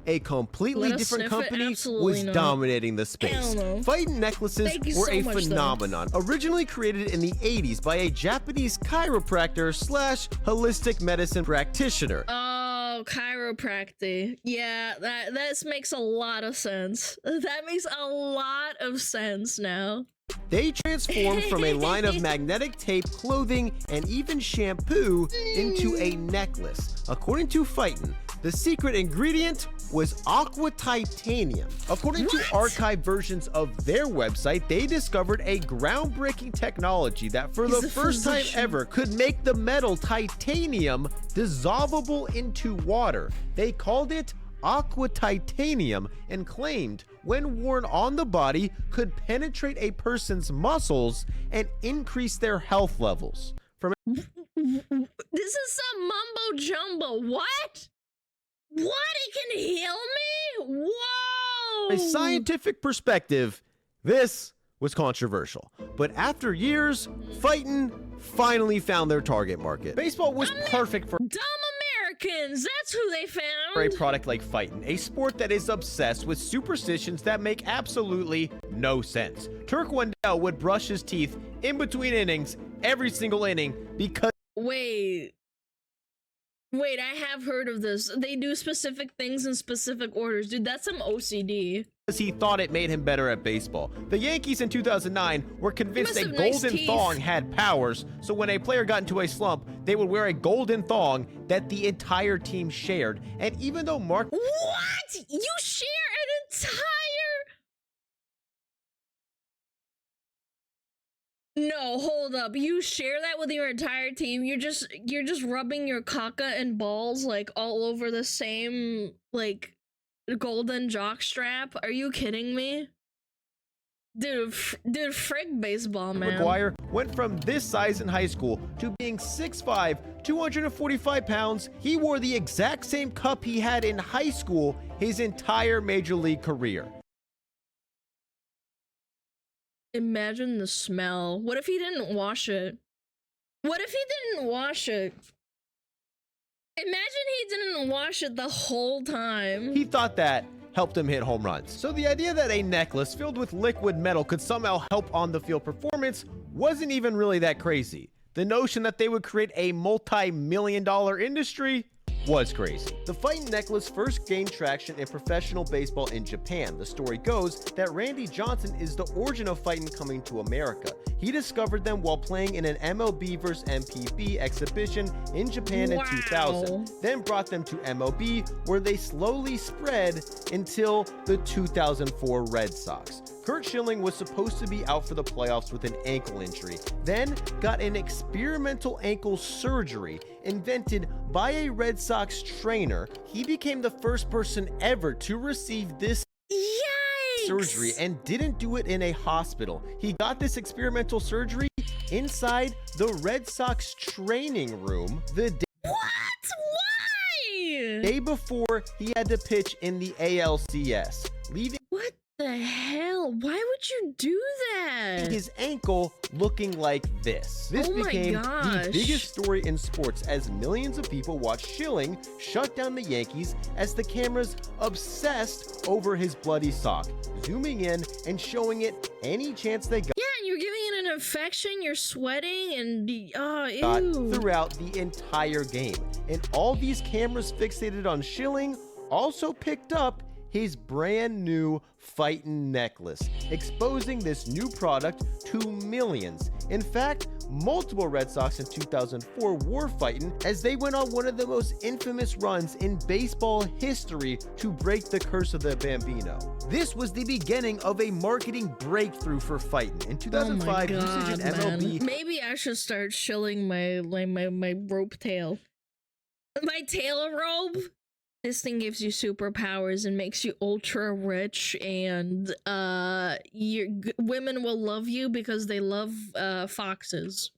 a completely different company was dominating the space. Fighting necklaces were a phenomenon, originally created in the 80s by a Japanese chiropractor slash holistic medicine practitioner. Oh, chiropractic. Yeah, that makes a lot of sense. That makes a lot of sense now. They transformed from a line of magnetic tape, clothing, and even shampoo into a necklace. According to Fightin', the secret ingredient was aqua titanium. According to archived versions of their website, they discovered a groundbreaking technology that for the first time ever could make the metal titanium dissolvable into water. They called it aqua titanium and claimed when worn on the body could penetrate a person's muscles and increase their health levels. From this is some mumbo jumbo. What? What? It can heal me? Whoa! a scientific perspective, this was controversial. But after years, Fightin' finally found their target market. Baseball was perfect for dumb Americans. That's who they found. For a product like Fightin', a sport that is obsessed with superstitions that make absolutely no sense. Turk Wendell would brush his teeth in between innings every single inning because Wait, I have heard of this. They do specific things in specific orders. Dude, that's some OCD. He thought it made him better at baseball. The Yankees in 2009 were convinced a golden thong had powers, so when a player got into a slump, they would wear a golden thong that the entire team shared. And even though Mark... What? You share an entire... No, hold up. You share that with your entire team? You're just rubbing your caca and balls like all over the same like golden jock strap? Are you kidding me? Dude, frick baseball, man. McGuire went from this size in high school to being 6'5", 245 pounds. He wore the exact same cup he had in high school his entire major league career. Imagine the smell. What if he didn't wash it? What if he didn't wash it? Imagine he didn't wash it the whole time. He thought that helped him hit home runs. So the idea that a necklace filled with liquid metal could somehow help on the field performance wasn't even really that crazy. The notion that they would create a multi-million-dollar industry was crazy. The Fightin' necklace first gained traction in professional baseball in Japan. The story goes that Randy Johnson is the origin of Fightin' coming to America. He discovered them while playing in an MLB vs. MPB exhibition in Japan in 2000, then brought them to MLB, where they slowly spread until the 2004 Red Sox. Curt Schilling was supposed to be out for the playoffs with an ankle injury, then got an experimental ankle surgery invented by a Red Sox trainer. He became the first person ever to receive this surgery and didn't do it in a hospital. He got this experimental surgery inside the Red Sox training room the day before he had to pitch in the ALCS, leaving What the hell? Why would you do that? his ankle looking like this. This Oh my became the gosh. biggest story in sports as millions of people watched Schilling shut down the Yankees as the cameras obsessed over his bloody sock, zooming in and showing it any chance they got. Yeah, and you're giving it an infection, you're sweating, and got ew. throughout the entire game. And all these cameras fixated on Schilling also picked up his brand new Fightin' necklace, exposing this new product to millions. In fact, multiple Red Sox in 2004 wore Fightin' as they went on one of the most infamous runs in baseball history to break the curse of the Bambino. This was the beginning of a marketing breakthrough for Fightin'. In 2005, usage in MLB. Man. Maybe I should start shilling my rope tail. My tail robe? This thing gives you superpowers and makes you ultra rich, and women will love you because they love foxes.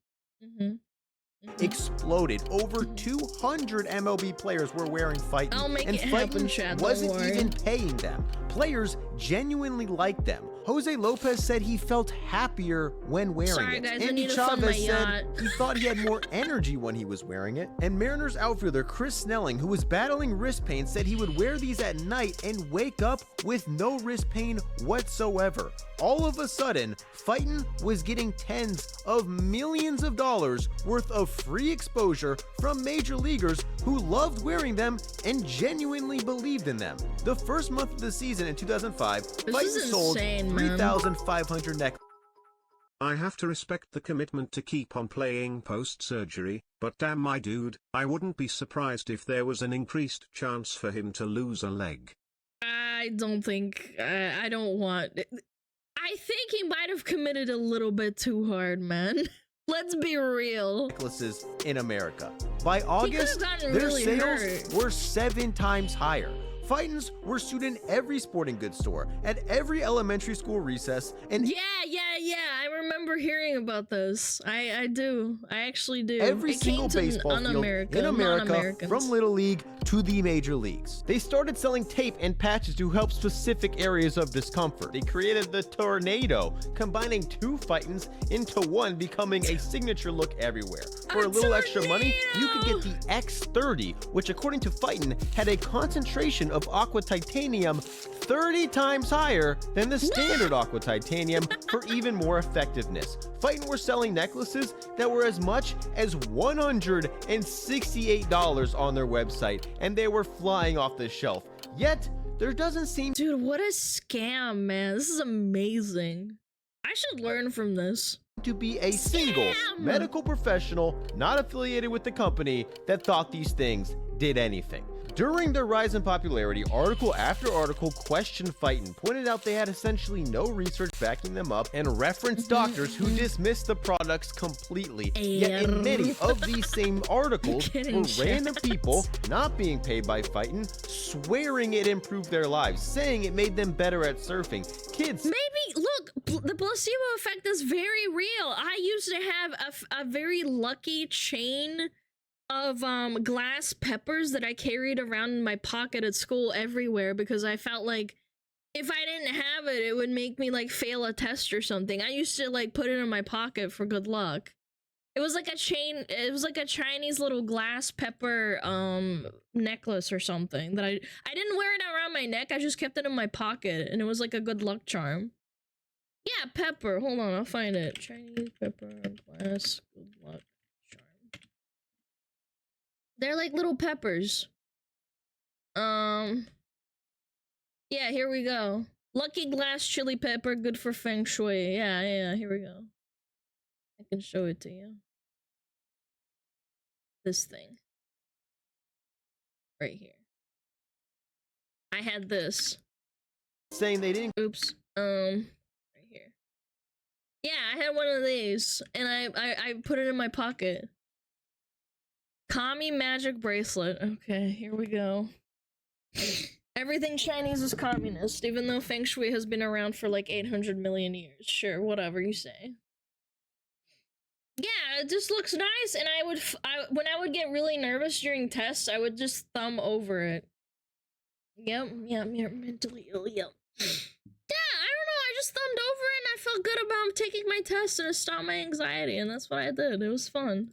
Exploded. Over 200 MLB players were wearing Fightin', I'll make and it happen, Fightin' Chad, don't wasn't worry. even paying them. Players genuinely liked them. Jose Lopez said he felt happier when wearing Sorry, it. guys, I Andy need to fund my Chavez said yacht. he thought he had more energy when he was wearing it. And Mariners outfielder Chris Snelling, who was battling wrist pain, said he would wear these at night and wake up with no wrist pain whatsoever. All of a sudden, Fightin' was getting tens of millions of dollars worth of free exposure from major leaguers who loved wearing them and genuinely believed in them. The first month of the season in 2005, This Fightin' is sold insane, man. 3,500 necklaces. I have to respect the commitment to keep on playing post-surgery, but damn my dude, I wouldn't be surprised if there was an increased chance for him to lose a leg. I don't think I don't want. I think he might have committed a little bit too hard, man. Let's be real. Necklaces in America. By August, gotten their really sales hurt. were 7 times higher. Fightin's were sued in every sporting goods store, at every elementary school recess, and Yeah. I remember hearing about this. I do. I actually do. every It single came to baseball field in America, non-Americans. from Little League to the major leagues. They started selling tape and patches to help specific areas of discomfort. They created the Tornado, combining 2 Fightin's into one, becoming a signature look everywhere. For a little extra money, you could get the X30, which according to Fightin had a concentration of aqua titanium 30 times higher than the standard aqua titanium for even more effectiveness. Fightin were selling necklaces that were as much as $168 on their website, and they were flying off the shelf. Yet, there doesn't seem Dude, what a scam, man. This is amazing. I should learn from this. to be a single medical professional not affiliated with the company that thought these things did anything. During their rise in popularity, article after article questioned Fightin, pointed out they had essentially no research backing them up, and referenced doctors who dismissed the products completely. Yet in many of these same articles were random people not being paid by Fightin, swearing it improved their lives, saying it made them better at surfing. Kids, Maybe, look, the placebo effect is very real. I used to have a very lucky chain of glass peppers that I carried around in my pocket at school everywhere because I felt like if I didn't have it, it would make me like fail a test or something. I used to like put it in my pocket for good luck. It was like a chain, it was like a Chinese little glass pepper necklace or something that I didn't wear it around my neck. I just kept it in my pocket, and it was like a good luck charm. Yeah, pepper. Hold on, I'll find it. Chinese pepper glass good luck charm. They're like little peppers. Yeah, here we go. Lucky glass chili pepper, good for feng shui. Yeah, here we go. I can show it to you. This thing. Right here. I had this. Saying they didn't. Oops. Right here. Yeah, I had one of these, and I put it in my pocket. Kami magic bracelet. Okay, here we go. Everything Chinese is communist, even though feng shui has been around for like 800 million years. Sure, whatever you say. Yeah, it just looks nice, and when I would get really nervous during tests, I would just thumb over it. Yep, mentally ill, yep. Yeah, I don't know, I just thumbed over it, and I felt good about taking my test, and it stopped my anxiety, and that's what I did. It was fun.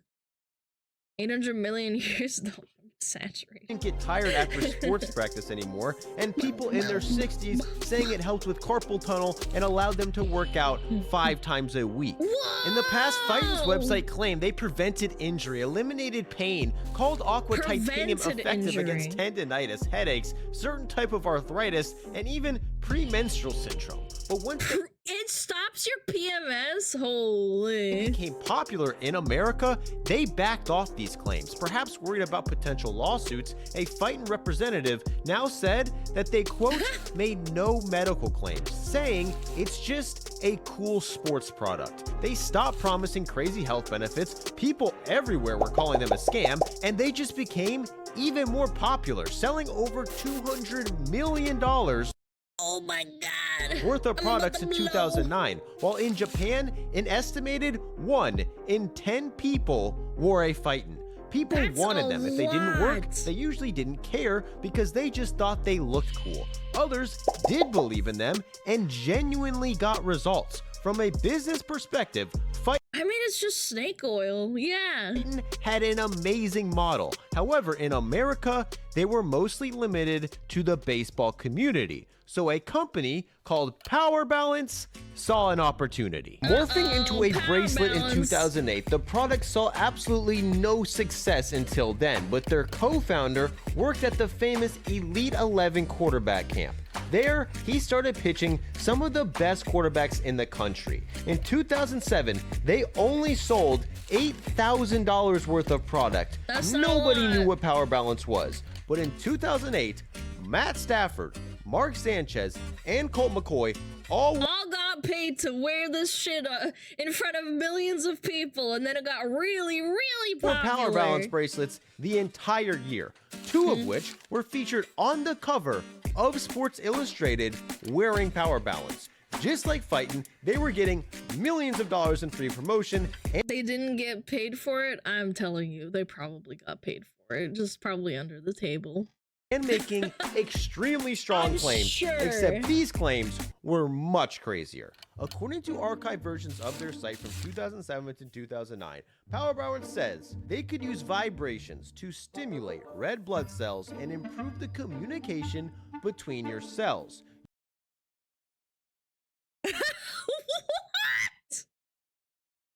800 million years, no, I'm saturated. Didn't get tired after sports practice anymore, and people in their 60s saying it helped with carpal tunnel and allowed them to work out 5 times a week. Whoa! In the past, Fighting's website claimed they prevented injury, eliminated pain, called aqua titanium effective against tendinitis, headaches, certain type of arthritis, and even premenstrual syndrome. But once it stops your PMS? Holy. Became popular in America, they backed off these claims. Perhaps worried about potential lawsuits, a Fighting representative now said that they, quote, made no medical claims, saying it's just a cool sports product. They stopped promising crazy health benefits, people everywhere were calling them a scam, and they just became even more popular, selling over $200 million oh my god, worth of products in 2009, while in Japan, an estimated 1 in 10 people wore a Fighting. People wanted them. If they didn't work, they usually didn't care because they just thought they looked cool. Others did believe in them and genuinely got results. From a business perspective, I mean, it's just snake oil, yeah. Fighting had an amazing model. However, in America, they were mostly limited to the baseball community. So a company called Power Balance saw an opportunity. Morphing into a bracelet in 2008, the product saw absolutely no success until then, but their co-founder worked at the famous Elite 11 quarterback camp. There, he started pitching some of the best quarterbacks in the country. In 2007, they only sold $8,000 worth of product. Nobody knew what Power Balance was. But in 2008, Matt Stafford, Mark Sanchez, and Colt McCoy all got paid to wear this shit in front of millions of people, and then it got really, really popular. Power Balance bracelets the entire year, 2 of which were featured on the cover of Sports Illustrated wearing Power Balance. Just like Fighting, they were getting millions of dollars in free promotion. And they didn't get paid for it? I'm telling you, they probably got paid for it, just probably under the table. And making extremely strong claims, except these claims were much crazier. According to archived versions of their site from 2007 to 2009, Power Balance says they could use vibrations to stimulate red blood cells and improve the communication between your cells. What?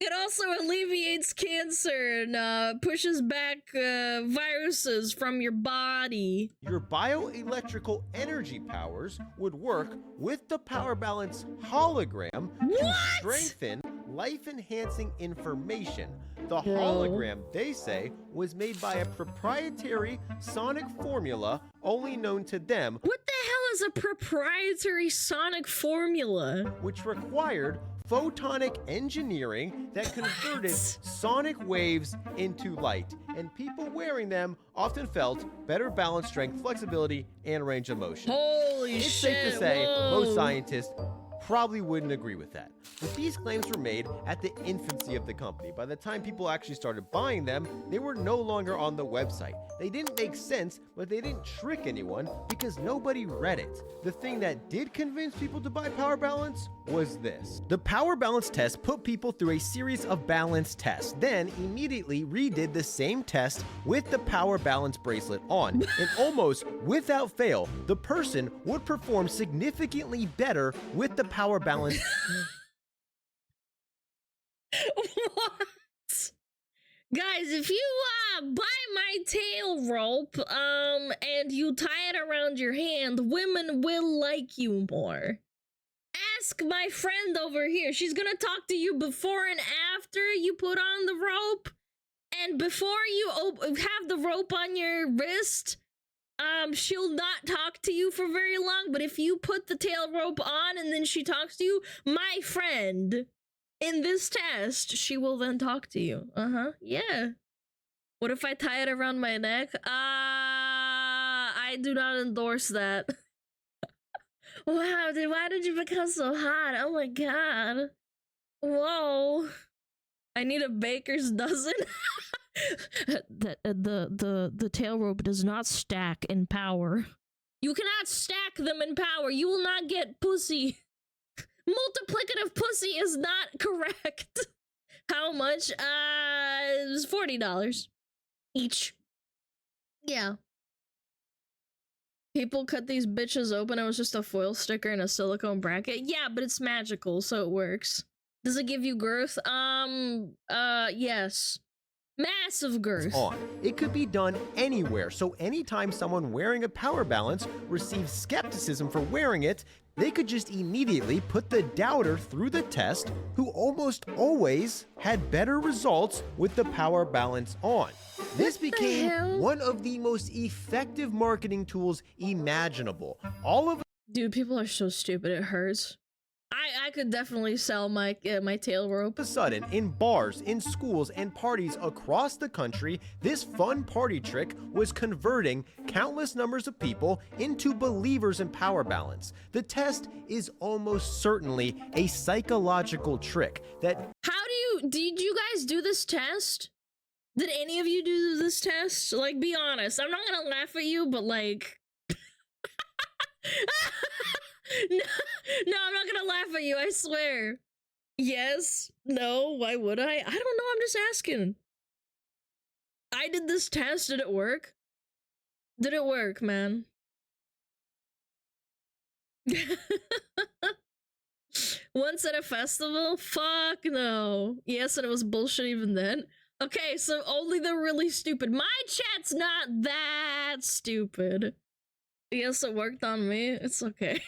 It also alleviates cancer and pushes back viruses from your body. Your bioelectrical energy powers would work with the Power Balance hologram to strengthen life-enhancing information. The hologram, they say, was made by a proprietary sonic formula only known to them. What the hell is a proprietary sonic formula? Which required photonic engineering that converted sonic waves into light, and people wearing them often felt better balance, strength, flexibility, and range of motion. Holy it's shit, safe to say most scientists probably wouldn't agree with that. But these claims were made at the infancy of the company. By the time people actually started buying them, they were no longer on the website. They didn't make sense, but they didn't trick anyone because nobody read it. The thing that did convince people to buy Power Balance was this. The Power Balance test put people through a series of balance tests, then immediately redid the same test with the Power Balance bracelet on. And almost without fail, the person would perform significantly better with the Power Balance. What? Guys, if you buy my tail rope and you tie it around your hand, women will like you more. Ask my friend over here. She's gonna talk to you before and after you put on the rope, and before you have the rope on your wrist. She'll not talk to you for very long, but if you put the tail rope on and then she talks to you, my friend, in this test, she will then talk to you. Yeah. What if I tie it around my neck? I do not endorse that. Wow, dude, why did you become so hot? Oh my god. Whoa. I need a baker's dozen. The tail rope does not stack in power. You cannot stack them in power. You will not get pussy. Multiplicative pussy is not correct. How much? It was $40 each. Yeah. People cut these bitches open. It was just a foil sticker and a silicone bracket. Yeah, but it's magical, so it works. Does it give you girth? Yes. Massive girth. On. It could be done anywhere, so anytime someone wearing a Power Balance receives skepticism for wearing it, they could just immediately put the doubter through the test, who almost always had better results with the Power Balance on. This became one of the most effective marketing tools imaginable. Dude, people are so stupid, it hurts. I could definitely sell my tail rope. All of a sudden, in bars, in schools, and parties across the country, this fun party trick was converting countless numbers of people into believers in Power Balance. The test is almost certainly a psychological trick that... Did you guys do this test? Did any of you do this test? Like, be honest. I'm not gonna laugh at you, but like... No, I'm not gonna laugh at you, I swear. Yes? No? Why would I? I don't know, I'm just asking. I did this test, did it work? Did it work, man? Once at a festival? Fuck no. Yes, and it was bullshit even then. Okay, so only the really stupid. My chat's not that stupid. Yes, it worked on me. It's okay.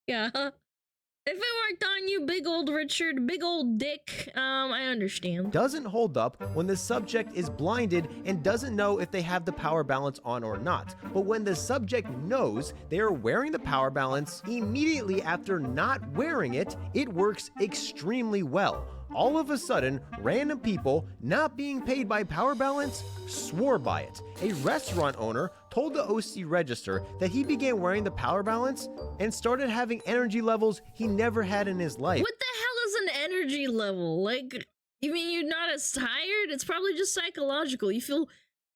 Yeah. If it worked on you, big old Richard, big old dick, I understand. Doesn't hold up when the subject is blinded and doesn't know if they have the Power Balance on or not. But when the subject knows they are wearing the Power Balance, immediately after not wearing it, it works extremely well. All of a sudden, random people not being paid by Power Balance swore by it. A restaurant owner told the OC Register that he began wearing the Power Balance and started having energy levels he never had in his life. What the hell is an energy level? Like, you mean you're not as tired? It's probably just psychological. You feel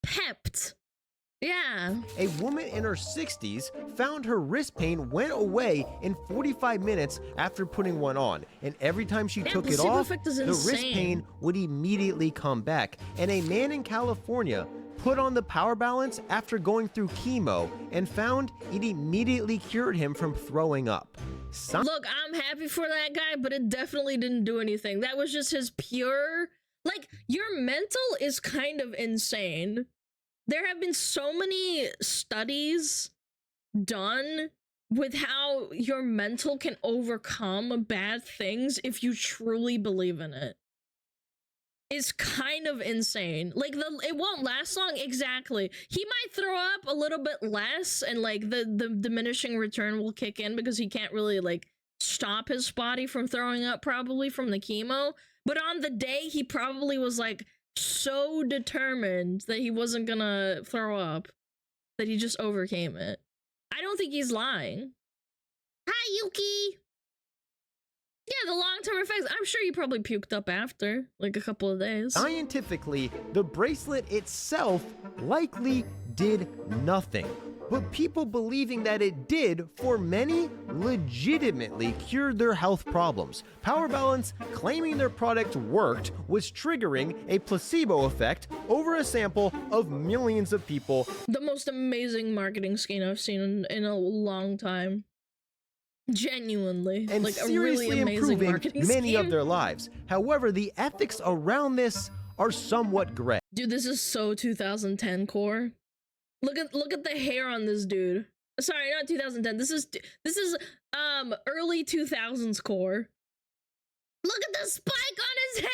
pepped. Yeah. A woman in her 60s found her wrist pain went away in 45 minutes after putting one on. And every time she took it off, the wrist pain would immediately come back. And a man in California put on the Power Balance after going through chemo and found it immediately cured him from throwing up. Look, I'm happy for that guy, but it definitely didn't do anything. That was just his pure... Like, your mental is kind of insane. There have been so many studies done with how your mental can overcome bad things if you truly believe in it. It's kind of insane. Like, it won't last long, exactly. He might throw up a little bit less, and like the diminishing return will kick in because he can't really like stop his body from throwing up, probably from the chemo. But on the day, he probably was like so determined that he wasn't gonna throw up that he just overcame it. I don't think he's lying. Hi, Yuki! Yeah, the long-term effects. I'm sure you probably puked up after, like a couple of days. Scientifically, the bracelet itself likely did nothing. But people believing that it did, for many, legitimately cured their health problems. Power Balance claiming their product worked was triggering a placebo effect over a sample of millions of people. The most amazing marketing scheme I've seen in a long time. Genuinely. And like seriously a really amazing improving marketing many scheme. of their lives. However, the ethics around this are somewhat gray. Dude, this is so 2010 core. Look at the hair on this dude. Sorry, not 2010. This is early 2000s core. Look at the spike on his hair.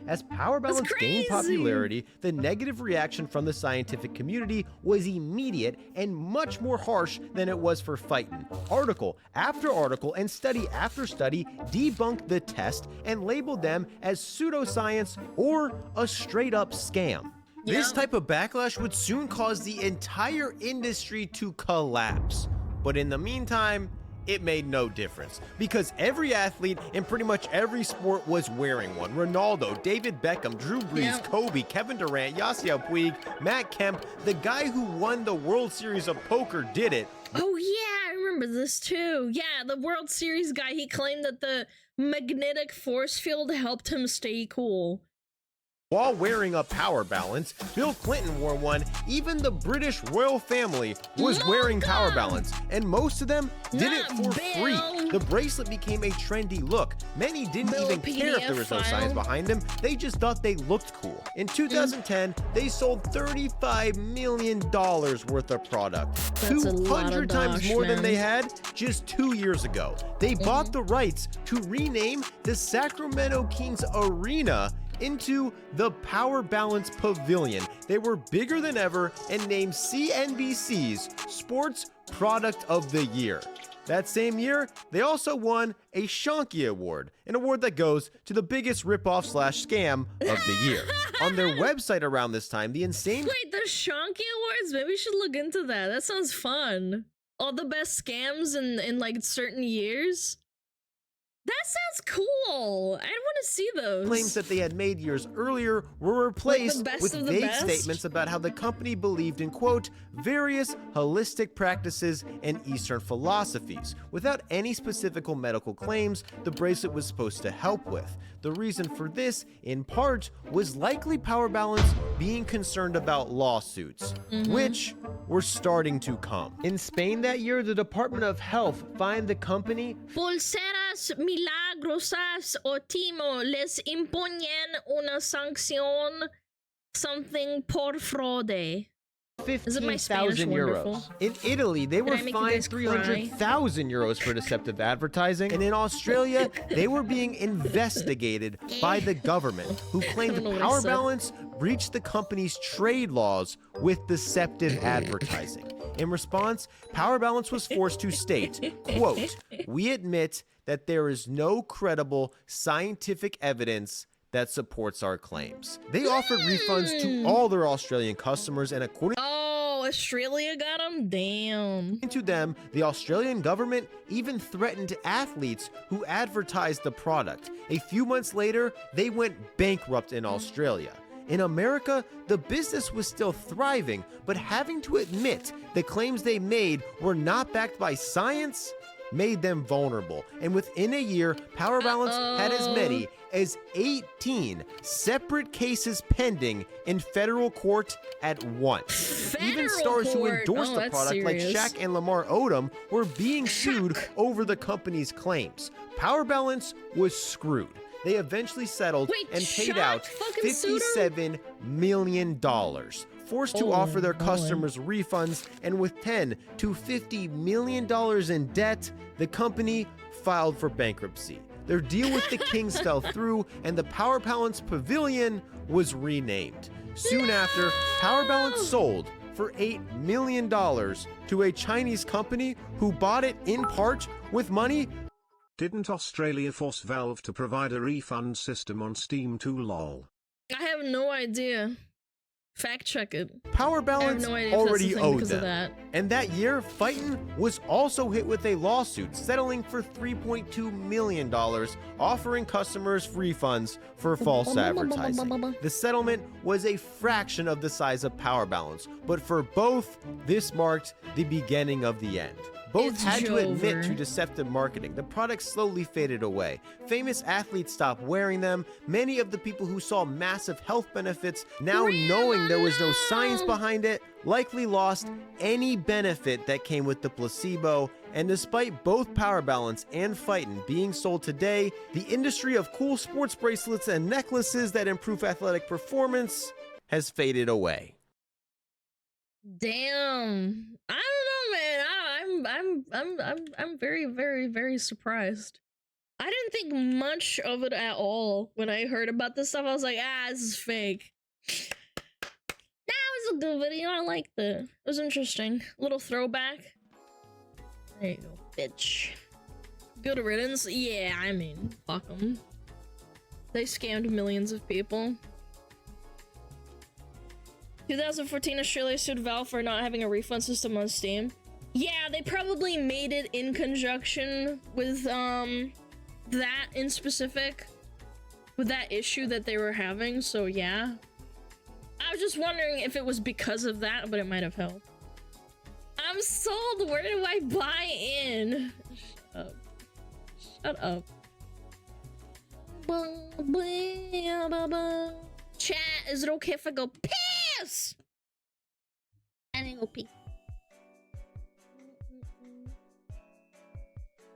As Power Balance gained popularity, the negative reaction from the scientific community was immediate and much more harsh than it was for fighting. Article after article and study after study debunked the test and labeled them as pseudoscience or a straight-up scam. This type of backlash would soon cause the entire industry to collapse. But in the meantime, it made no difference because every athlete in pretty much every sport was wearing one. Ronaldo, David Beckham, Drew Brees, Kobe, Kevin Durant, Yasiel Puig, Matt Kemp, the guy who won the World Series of Poker did it. Oh yeah, I remember this too. Yeah, the World Series guy, he claimed that the magnetic force field helped him stay cool. While wearing a Power Balance, Bill Clinton wore one. Even the British royal family was wearing Power Balance, and most of them did it for free. The bracelet became a trendy look. Many didn't even care if there was no science behind them. They just thought they looked cool. In 2010, they sold $35 million worth of product. That's 200 times dosh, more than they man. had just 2 years ago. They bought the rights to rename the Sacramento Kings Arena into the Power Balance Pavilion. They were bigger than ever and named CNBC's Sports Product of the Year. That same year, they also won a Shonky Award, an award that goes to the biggest ripoff / scam of the year. On their website around this time, the insane... Wait, the Shonky Awards? Maybe we should look into that. That sounds fun. All the best scams in like certain years? That sounds cool. I want to see those. Claims that they had made years earlier were replaced best with of the vague best? statements about how the company believed in, quote, various holistic practices and Eastern philosophies. Without any specific medical claims the bracelet was supposed to help with. The reason for this, in part, was likely Power Balance being concerned about lawsuits, which were starting to come. In Spain that year, the Department of Health fined the company Pulseras milagrosas o timo les imponen una sanción something por fraude. Isn't my Spanish 15,000 wonderful? euros. In Italy, they were I make you fined guys cry? 300,000 euros for deceptive advertising. And in Australia, they were being investigated by the government, who claimed know what I Power said. Balance breached the company's trade laws with deceptive advertising. In response, Power Balance was forced to state, quote, we admit that there is no credible scientific evidence that supports our claims. They offered refunds to all their Australian customers, and according Oh, Australia got them? Damn. to them, the Australian government even threatened athletes who advertised the product. A few months later, they went bankrupt in Australia. In America, the business was still thriving, but having to admit the claims they made were not backed by science made them vulnerable. And within a year, Power Balance had as many as 18 separate cases pending in federal court at once. Even stars who court? endorsed Oh, the that's product, like serious. Shaq and Lamar Odom, were being sued over the company's claims. Power Balance was screwed. They eventually settled Wait, and paid Shaq out fucking sued 'em? $57 million. Forced to Oh, offer their boy. customers refunds, and with $10 to $50 million in debt, the company filed for bankruptcy. Their deal with the Kings fell through, and the Power Balance Pavilion was renamed. Soon after, Power Balance sold for $8 million to a Chinese company who bought it in part with money. Didn't Australia force Valve to provide a refund system on Steam too, lol? I have no idea. Fact check it. Power Balance no idea if that's already the thing owed because of them. that. And that year, Fightin was also hit with a lawsuit settling for $3.2 million, offering customers refunds for false advertising. The settlement was a fraction of the size of Power Balance, but for both, this marked the beginning of the end. Both It's had to admit Jover. to deceptive marketing. The product slowly faded away. Famous athletes stopped wearing them. Many of the people who saw massive health benefits, now knowing there was no science behind it, likely lost any benefit that came with the placebo. And despite both Power Balance and Fightin being sold today, the industry of cool sports bracelets and necklaces that improve athletic performance has faded away. Damn. I don't know, man. I'm very, very, very surprised. I didn't think much of it at all when I heard about this stuff. I was like, this is fake. That was a good video. I liked it. It was interesting. Little throwback. There you go, bitch. Good riddance. Yeah, I mean, fuck them. They scammed millions of people. 2014, Australia sued Valve for not having a refund system on Steam. Yeah, they probably made it in conjunction with, that in specific. With that issue that they were having, so yeah. I was just wondering if it was because of that, but it might have helped. I'm sold! Where do I buy in? Shut up. Shut up. Chat, is it okay if I go piss? I need to go pee.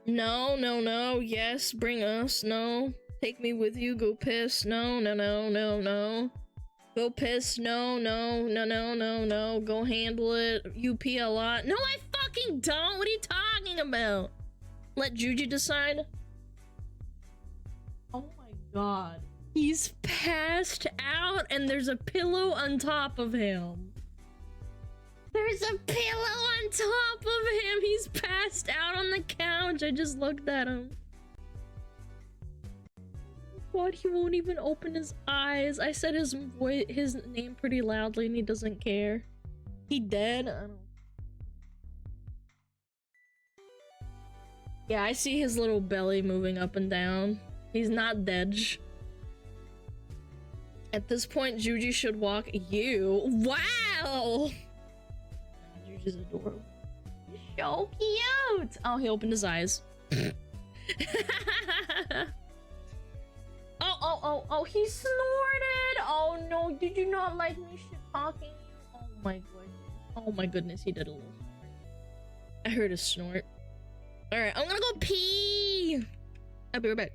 No, no, no. Yes, bring us. No. Take me with you. Go piss. No, no, no, no, no. Go piss. No, no, no, no, no, no. Go handle it. You pee a lot. No, I fucking don't. What are you talking about? Let Juju decide. Oh my god. He's passed out and there's a pillow on top of him. There's a pillow on top of him. He's passed out on the couch. I just looked at him. God, he won't even open his eyes. I said his name pretty loudly and he doesn't care. He dead? I don't. Yeah, I see his little belly moving up and down. He's not dead. At this point, Juju should walk you. Wow! Juju's adorable. So cute! Oh, he opened his eyes. Oh, he snorted! Oh no, did you not like me shit talking? Oh my goodness. Oh my goodness, he did a little snort. I heard a snort. Alright, I'm gonna go pee! I'll be right back.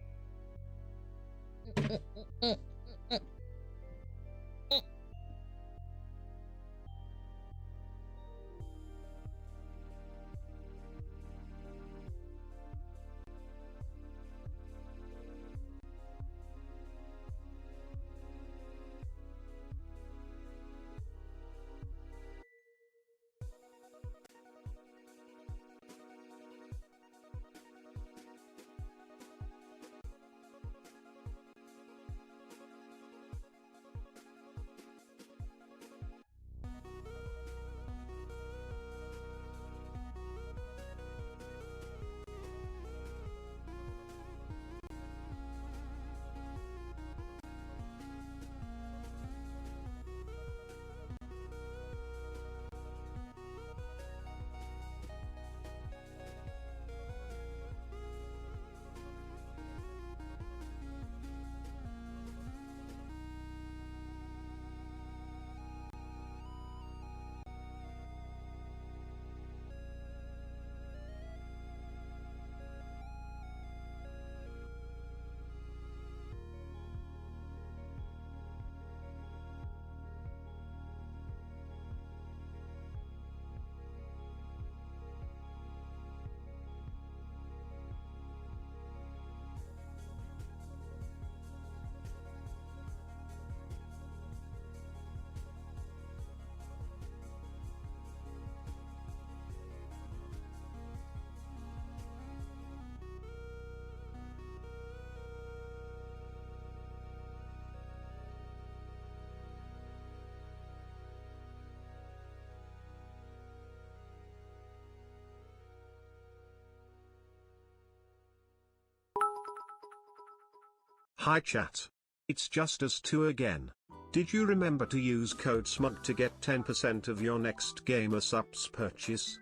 Hi chat. It's just us two again. Did you remember to use code SMUG to get 10% of your next Gamer Supps purchase?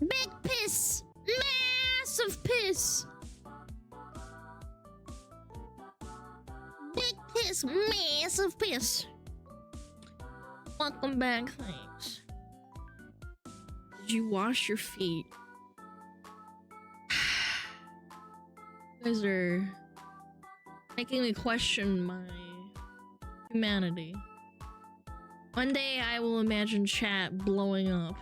Big piss! Massive piss! Big piss! Massive piss! Welcome back, thanks. Did you wash your feet? You guys are making me question my humanity. One day I will imagine chat blowing up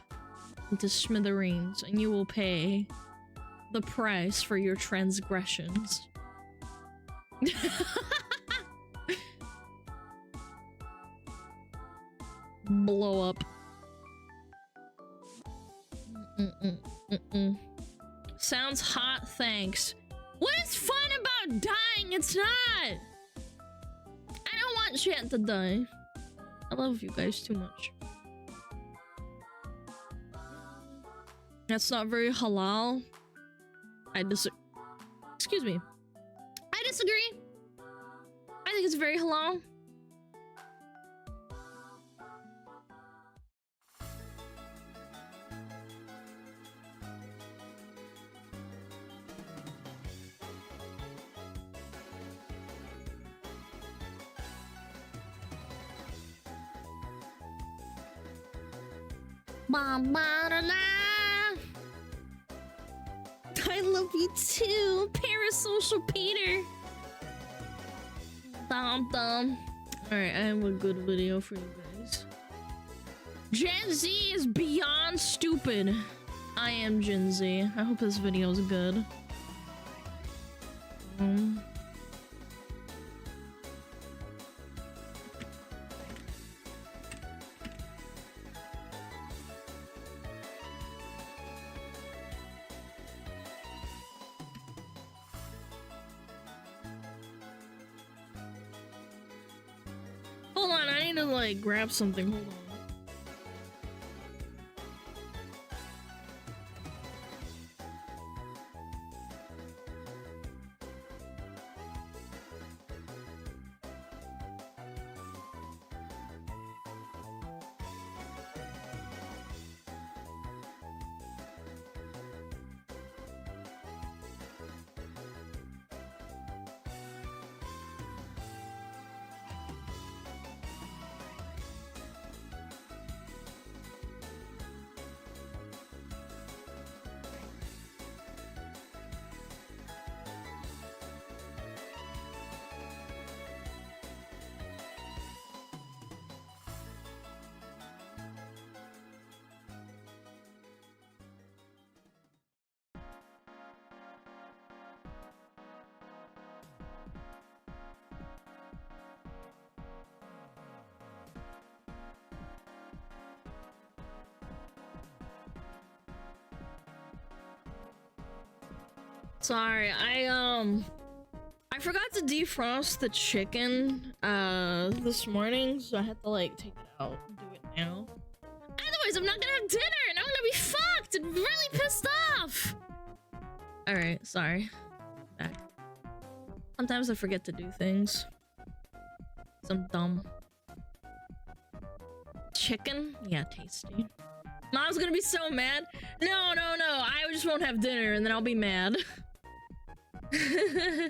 into smithereens and you will pay the price for your transgressions. Blow up. Sounds hot, thanks. What is fun about dying? It's not! I don't want chat to die. I love you guys too much. That's not very halal. Excuse me. I disagree. I think it's very halal. I love you too, Parasocial Peter. Alright, I have a good video for you guys. Gen Z is beyond stupid. I am Gen Z. I hope this video is good. Hold on, I need to like grab something. Hold on. Sorry, I forgot to defrost the chicken this morning, so I had to like take it out and do it now. Otherwise, I'm not gonna have dinner and I'm gonna be fucked and really pissed off. All right, sorry. Back. Sometimes I forget to do things. I'm dumb. Chicken? Yeah, tasty. Mom's gonna be so mad. No. I just won't have dinner and then I'll be mad.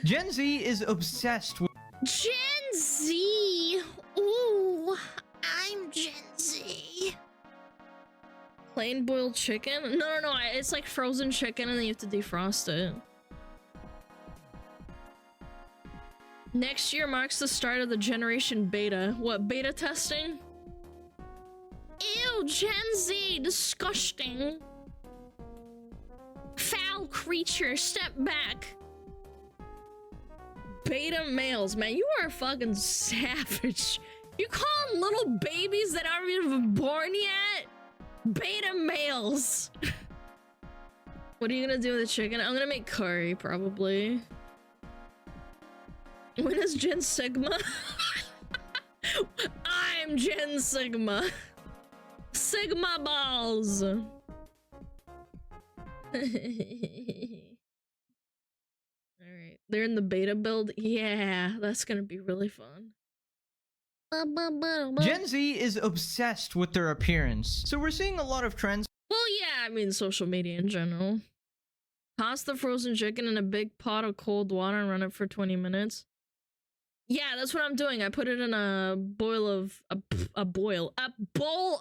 Gen Z is obsessed with Gen Z. Ooh, I'm Gen Z. Plain boiled chicken? No. It's like frozen chicken and then you have to defrost it. Next year marks the start of the generation beta. What, beta testing? Ew, Gen Z, disgusting. Foul creature, step back. Beta males, man, you are fucking savage. You call them little babies that aren't even born yet? Beta males. What are you gonna do with the chicken? I'm gonna make curry, probably. When is Gen Sigma? I'm Gen Sigma. Sigma balls. Alright. They're in the beta build? Yeah, that's gonna be really fun. Gen Z is obsessed with their appearance, so we're seeing a lot of trends. Well, yeah, I mean social media in general. Toss the frozen chicken in a big pot of cold water and run it for 20 minutes. Yeah, that's what I'm doing. I put it in a bowl of a bowl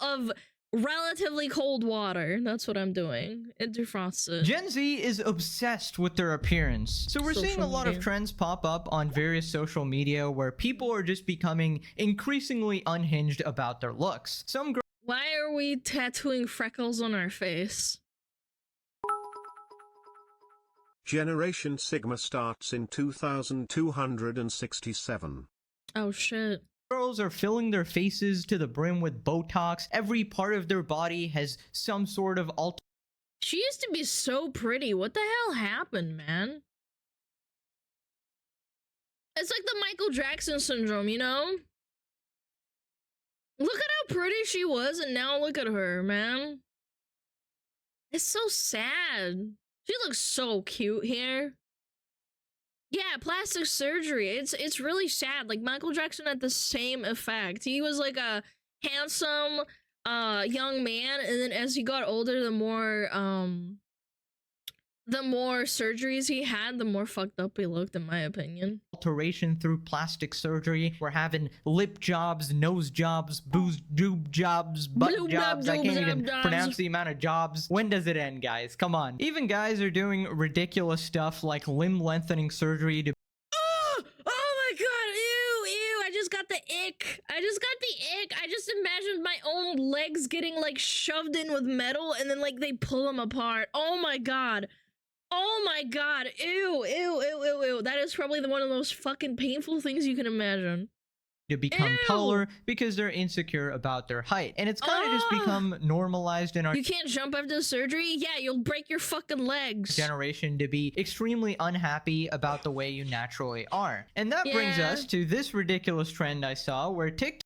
of relatively cold water. That's what I'm doing. It defrosts it. Gen Z is obsessed with their appearance. So we're seeing a lot of media. trends pop up on various social media where people are just becoming increasingly unhinged about their looks. Some Why are we tattooing freckles on our face? Generation Sigma starts in 2267. Oh shit. girls are filling their faces to the brim with Botox. Every part of their body has some sort of She used to be so pretty. What the hell happened, man? It's like the Michael Jackson syndrome, you know? Look at how pretty she was, and now look at her, man. It's so sad. She looks so cute here. Yeah, plastic surgery. It's really sad. Like, Michael Jackson had the same effect. He was like a handsome young man, and then as he got older, the more surgeries he had, the more fucked up he looked, in my opinion. Alteration through plastic surgery. We're having lip jobs, nose jobs, boob jobs, butt jobs. I can't even pronounce the amount of jobs. When does it end, guys? Come on. Even guys are doing ridiculous stuff like limb lengthening surgery to Oh my god, ew, I just got the ick. I just imagined my own legs getting like shoved in with metal and then like they pull them apart. Oh my god. Oh my god, ew. That is probably one of the most fucking painful things you can imagine. to become taller because they're insecure about their height. And it's kind of just become normalized in our You can't jump after surgery? Yeah, you'll break your fucking legs. generation to be extremely unhappy about the way you naturally are. And that brings Yeah. us to this ridiculous trend I saw where TikTok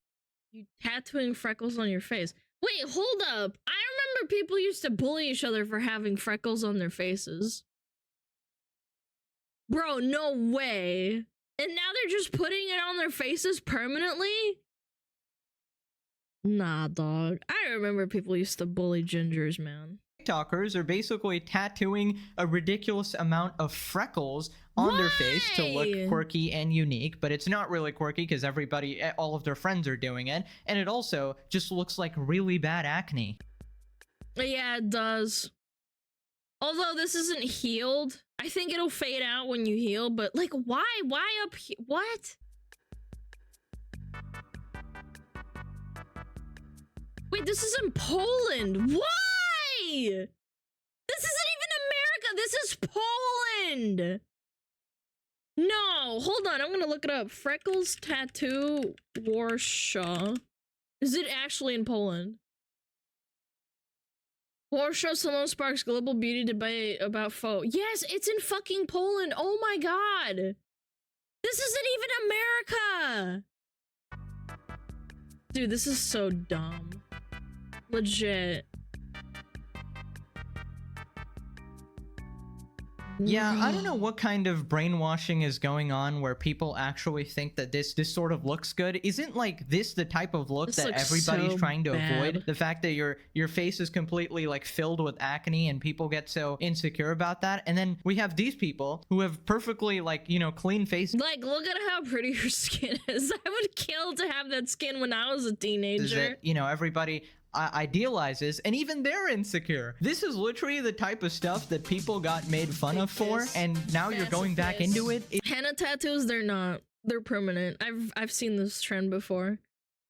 You tattooing freckles on your face. Wait, hold up. I remember people used to bully each other for having freckles on their faces. Bro, no way. And now they're just putting it on their faces permanently? Nah, dog. I remember people used to bully gingers, man. TikTokers are basically tattooing a ridiculous amount of freckles on their face to look quirky and unique, but it's not really quirky because all of their friends are doing it, and it also just looks like really bad acne. Yeah, it does. Although this isn't healed, I think it'll fade out when you heal, but like, why? Why up here? What? Wait, this is in Poland. Why? This isn't even America. This is Poland. No, hold on. I'm gonna look it up. Freckles Tattoo Warsaw. Is it actually in Poland? Warsaw Salon sparks global beauty debate about faux. Yes, it's in fucking Poland. Oh my god. This isn't even America. Dude, this is so dumb. Legit. Yeah, I don't know what kind of brainwashing is going on where people actually think that this sort of looks good. Isn't like this the type of look that everybody's trying to avoid? The fact that your face is completely like filled with acne and people get so insecure about that. And then we have these people who have perfectly like, you know, clean faces. Like, look at how pretty her skin is. I would kill to have that skin when I was a teenager. That, you know, everybody idealizes, and even they're insecure. This is literally the type of stuff that people got made fun of for, and now you're going back into it. Henna tattoos, they're not. They're permanent. I've seen this trend before.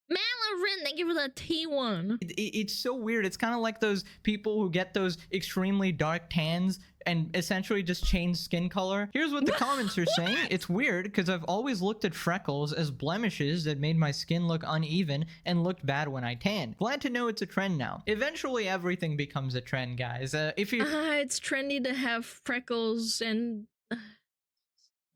Malarin, thank you for the T1. It's so weird. It's kind of like those people who get those extremely dark tans and essentially just change skin color. Here's what the comments are saying. It's weird because I've always looked at freckles as blemishes that made my skin look uneven and looked bad when I tanned. Glad to know it's a trend now. Eventually everything becomes a trend, guys. If you it's trendy to have freckles and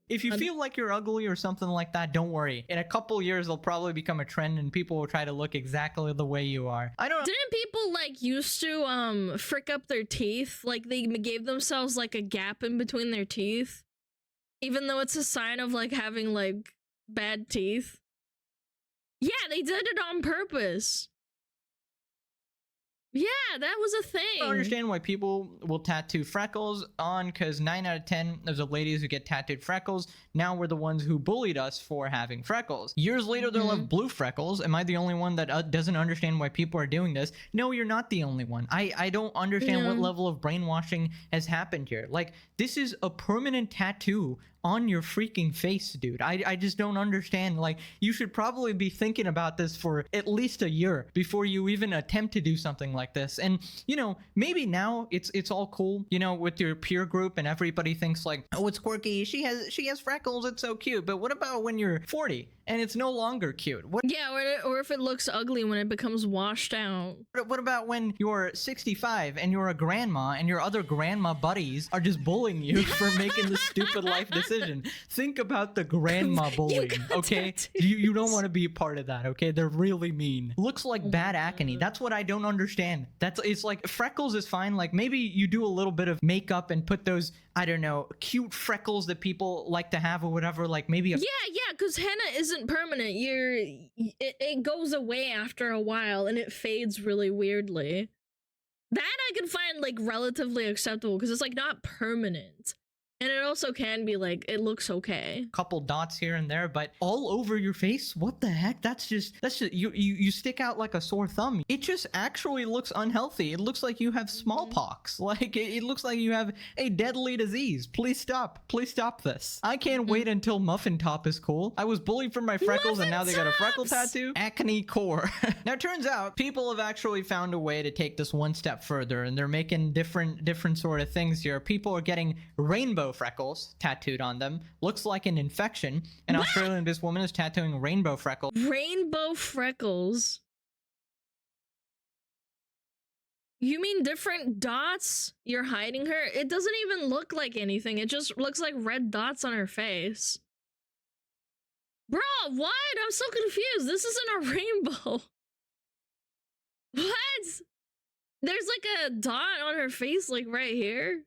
if you feel like you're ugly or something like that, don't worry. In a couple years, it'll probably become a trend and people will try to look exactly the way you are. Didn't people like used to frick up their teeth? Like they gave themselves like a gap in between their teeth, even though it's a sign of like having like bad teeth. Yeah, they did it on purpose. Yeah, that was a thing. I don't understand why people will tattoo freckles on, because 9 out of 10 of the ladies who get tattooed freckles now were the ones who bullied us for having freckles. Years later, they'll have blue freckles. Am I the only one that doesn't understand why people are doing this? No, you're not the only one. I don't understand what level of brainwashing has happened here. Like, this is a permanent tattoo on your freaking face, dude. I just don't understand. Like, you should probably be thinking about this for at least a year before you even attempt to do something like this. And, you know, maybe now it's all cool, you know, with your peer group and everybody thinks like, oh, it's quirky, she has freckles, it's so cute. But what about when you're 40 and it's no longer cute? Yeah, or if it looks ugly when it becomes washed out. What about when you're 65 and you're a grandma and your other grandma buddies are just bullying you for making this stupid life decision? Think about the grandma bullying, okay? You don't want to be a part of that, okay? They're really mean. Looks like bad acne. That's what I don't understand. It's like freckles is fine. Like maybe you do a little bit of makeup and put those, I don't know, cute freckles that people like to have or whatever. Like maybe yeah, because henna isn't permanent. It goes away after a while and it fades really weirdly. That I can find like relatively acceptable because it's like not permanent. And it also can be like, it looks okay. Couple dots here and there, but all over your face? What the heck? That's just, you stick out like a sore thumb. It just actually looks unhealthy. It looks like you have smallpox. Like, it looks like you have a deadly disease. Please stop. Please stop this. I can't wait until Muffin Top is cool. I was bullied for my freckles and now they got a freckle tattoo. Acne core. Now, it turns out people have actually found a way to take this one step further and they're making different sort of things here. People are getting rainbow freckles tattooed on them. Looks like an infection. An Australian businesswoman is tattooing rainbow freckles. Rainbow freckles? You mean different dots? You're hiding her? It doesn't even look like anything. It just looks like red dots on her face. Bro, what? I'm so confused. This isn't a rainbow. What? There's like a dot on her face, like right here.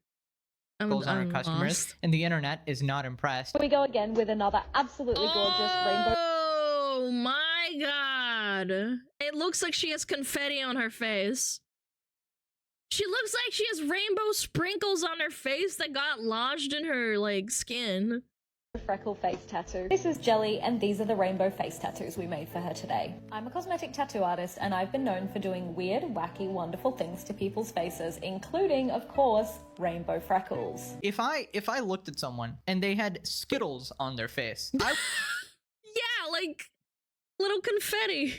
On our customers, and the internet is not impressed. Here we go again with another absolutely gorgeous rainbow. Oh my god. It looks like she has confetti on her face. She looks like she has rainbow sprinkles on her face that got lodged in her, like, skin. Freckle face tattoo. This is Jelly, and these are the rainbow face tattoos we made for her today. I'm a cosmetic tattoo artist, and I've been known for doing weird, wacky, wonderful things to people's faces, including, of course, rainbow freckles. If I looked at someone and they had Skittles on their face, yeah, like little confetti.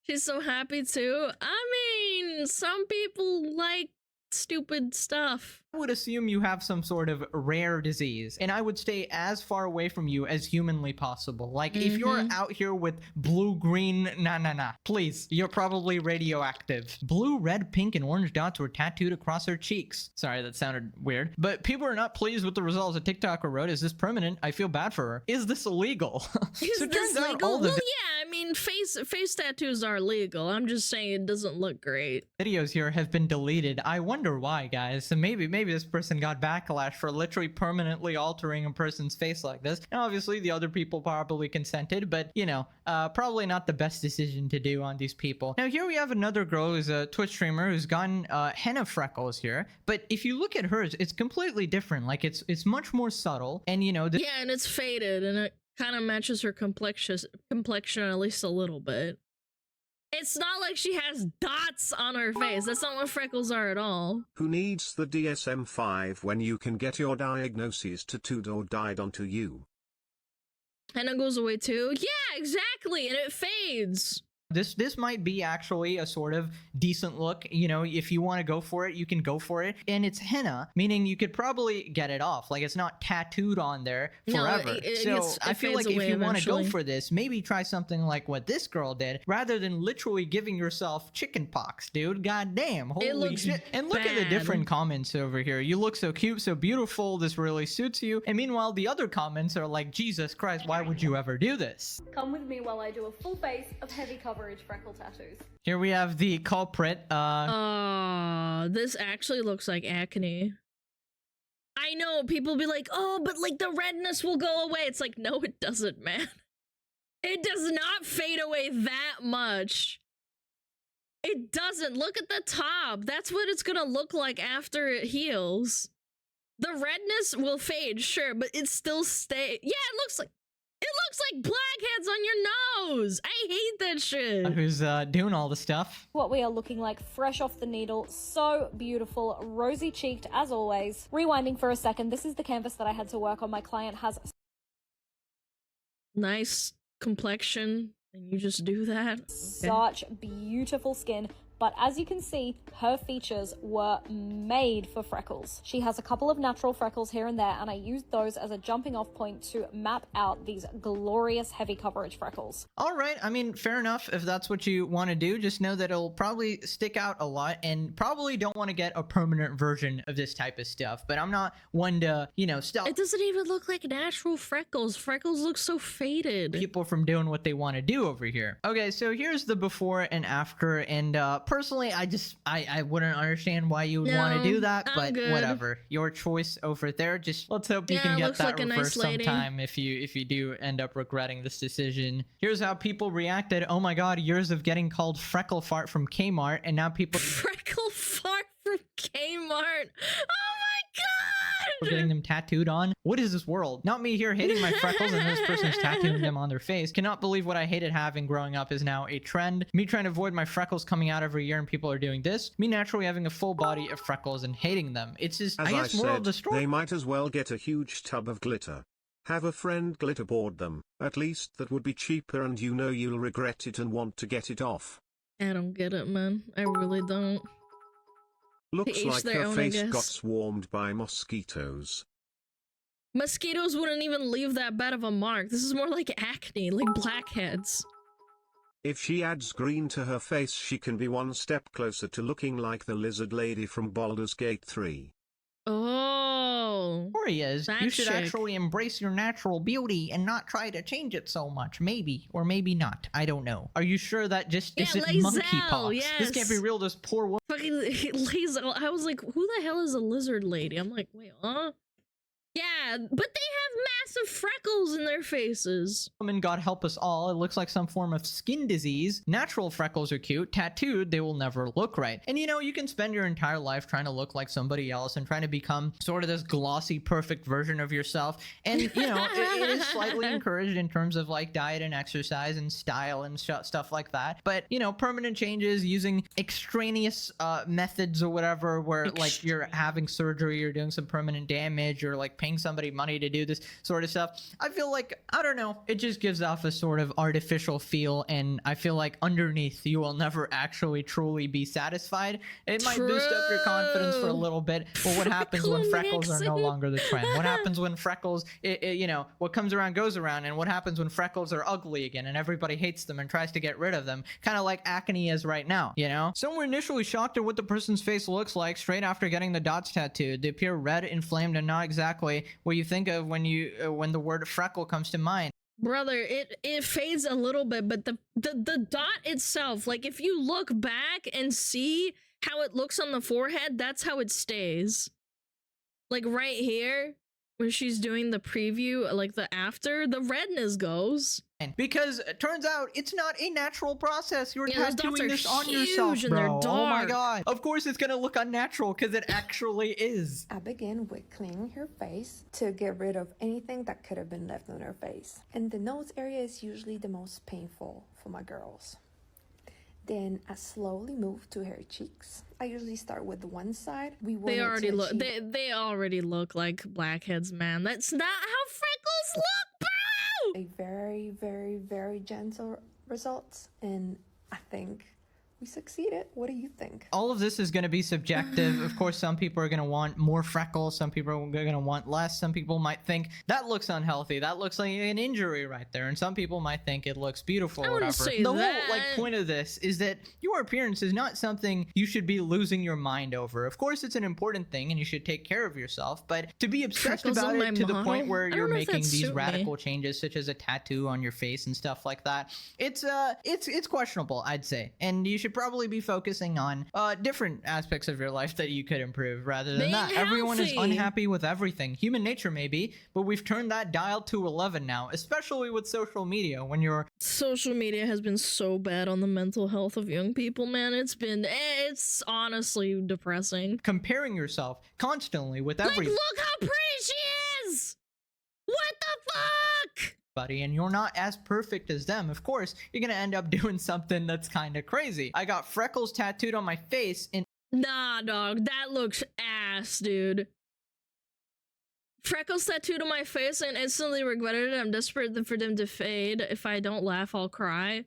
She's so happy too. I mean, some people like stupid stuff. I would assume you have some sort of rare disease, and I would stay as far away from you as humanly possible. Like, if you're out here with blue, green, nah, please, you're probably radioactive. Blue, red, pink, and orange dots were tattooed across her cheeks. Sorry, that sounded weird. But people are not pleased with the results. A TikToker wrote, "Is this permanent? I feel bad for her. Is this illegal?" Is this legal? Well, yeah, I mean, face tattoos are legal. I'm just saying it doesn't look great. Videos here have been deleted. I wonder why, guys. So maybe this person got backlash for literally permanently altering a person's face like this. Now, obviously, the other people probably consented, but, you know, probably not the best decision to do on these people. Now, here we have another girl who's a Twitch streamer who's gotten henna freckles here, but if you look at hers, it's completely different. Like, it's much more subtle, and, you know... Yeah, and it's faded, and it kind of matches her complexion at least a little bit. It's not like she has dots on her face. That's not what freckles are at all. Who needs the DSM-5 when you can get your diagnoses tattooed or dyed onto you? And it goes away too? Yeah, exactly, and it fades. This might be actually a sort of decent look. You know, if you want to go for it, you can go for it. And it's henna, meaning you could probably get it off. Like, it's not tattooed on there forever. So I feel like if you want to go for this, maybe try something like what this girl did, rather than literally giving yourself chicken pox, dude. God damn. Holy shit. And look at the different comments over here. You look so cute, so beautiful. This really suits you. And meanwhile, the other comments are like, Jesus Christ, why would you ever do this? Come with me while I do a full face of heavy coverage freckle tattoos. Here we have the culprit. This actually looks like acne. I know people be like, oh, but like the redness will go away. It's like, no, it doesn't, man. It does not fade away that much. It doesn't. Look at the top. That's what it's gonna look like after it heals. The redness will fade, sure, but it still stays. Yeah, it looks like blackheads on your nose. I hate that shit. Who's doing all the stuff? What we are looking like fresh off the needle. So beautiful, rosy cheeked as always. Rewinding for a second, this is the canvas that I had to work on. My client has nice complexion, and you just do that. Okay. Such beautiful skin. But as you can see, her features were made for freckles. She has a couple of natural freckles here and there, and I used those as a jumping off point to map out these glorious heavy coverage freckles. All right, I mean, fair enough. If that's what you want to do, just know that it'll probably stick out a lot, and probably don't want to get a permanent version of this type of stuff. But I'm not one to, you know, stop. It doesn't even look like natural freckles. Freckles look so faded. People from doing what they want to do over here. Okay, so here's the before and after, and personally, I wouldn't understand why you would want to do that, but whatever. Your choice over there. Just let's hope you can get that reversed sometime if you do end up regretting this decision. Here's how people reacted. Oh my god, years of getting called freckle fart from Kmart, and now people freckle fart from Kmart. Oh my god! We're getting them tattooed on. What is this world? Not me here hating my freckles and this person's tattooing them on their face. Cannot believe what I hated having growing up is now a trend. Me trying to avoid my freckles coming out every year and people are doing this. Me naturally having a full body of freckles and hating them. It's just, I guess, moral of the story. They might as well get a huge tub of glitter. Have a friend glitterboard them. At least that would be cheaper, and you know you'll regret it and want to get it off. I don't get it, man. I really don't. Looks like her face got swarmed by mosquitoes. Mosquitoes wouldn't even leave that bad of a mark. This is more like acne, like blackheads. If she adds green to her face, she can be one step closer to looking like the lizard lady from Baldur's Gate 3. Oh. Story is, you should actually embrace your natural beauty and not try to change it so much. Maybe, or maybe not. I don't know. Are you sure that just isn't monkeypox? Yes. This can't be real, this poor woman. Fucking Lae'zel. I was like, who the hell is a lizard lady? I'm like, wait, huh? Yeah, but they have massive freckles in their faces. Woman, God help us all. It looks like some form of skin disease. Natural freckles are cute. Tattooed, they will never look right. And you know, you can spend your entire life trying to look like somebody else and trying to become sort of this glossy, perfect version of yourself. And you know, it is slightly encouraged in terms of like diet and exercise and style and stuff like that. But you know, permanent changes using extraneous methods or whatever, where like you're having surgery or doing some permanent damage or like paying somebody money to do this sort of stuff. I feel like, I don't know, it just gives off a sort of artificial feel, and I feel like underneath you will never actually truly be satisfied. It might boost up your confidence for a little bit, but what happens when freckles are no longer the trend? What happens when freckles, you know, what comes around goes around, and what happens when freckles are ugly again and everybody hates them and tries to get rid of them, kind of like acne is right now, you know? Some were initially shocked at what the person's face looks like straight after getting the dots tattooed. They appear red, inflamed, and not exactly what you think of when the word freckle comes to mind. Brother, it fades a little bit, but the dot itself, like if you look back and see how it looks on the forehead, that's how it stays. Like right here, when she's doing the preview, like the after, the redness goes. Because it turns out it's not a natural process. You're tattooing this on huge yourself, and bro. they're dark. Oh my god. Of course it's gonna look unnatural, because it actually is. I begin with cleaning her face to get rid of anything that could have been left on her face. And the nose area is usually the most painful for my girls. Then I slowly move to her cheeks. I usually start with one side. They already look. They already look like blackheads, man. That's not how freckles look, bro. A very, very, very gentle results, and I think we succeeded. What do you think? All of this is going to be subjective. Of course, some people are going to want more freckles. Some people are going to want less. Some people might think that looks unhealthy. That looks like an injury right there. And some people might think it looks beautiful or whatever. The whole point of this is that your appearance is not something you should be losing your mind over. Of course, it's an important thing and you should take care of yourself. But to be obsessed about it to the point where you're making these radical changes, such as a tattoo on your face and stuff like that, it's questionable, I'd say. And you should probably be focusing on different aspects of your life that you could improve rather than that. Everyone is unhappy with everything. Human nature maybe, but we've turned that dial to 11 now, especially with social media. When your social media has been so bad on the mental health of young people, man. It's honestly depressing. Comparing yourself constantly with everything. Like, look how pretty she is! What the fuck? And you're not as perfect as them. Of course, you're gonna end up doing something that's kind of crazy. I got freckles tattooed on my face and nah, dog, that looks ass, dude. Freckles tattooed on my face and instantly regretted it. I'm desperate for them to fade. If I don't laugh, I'll cry.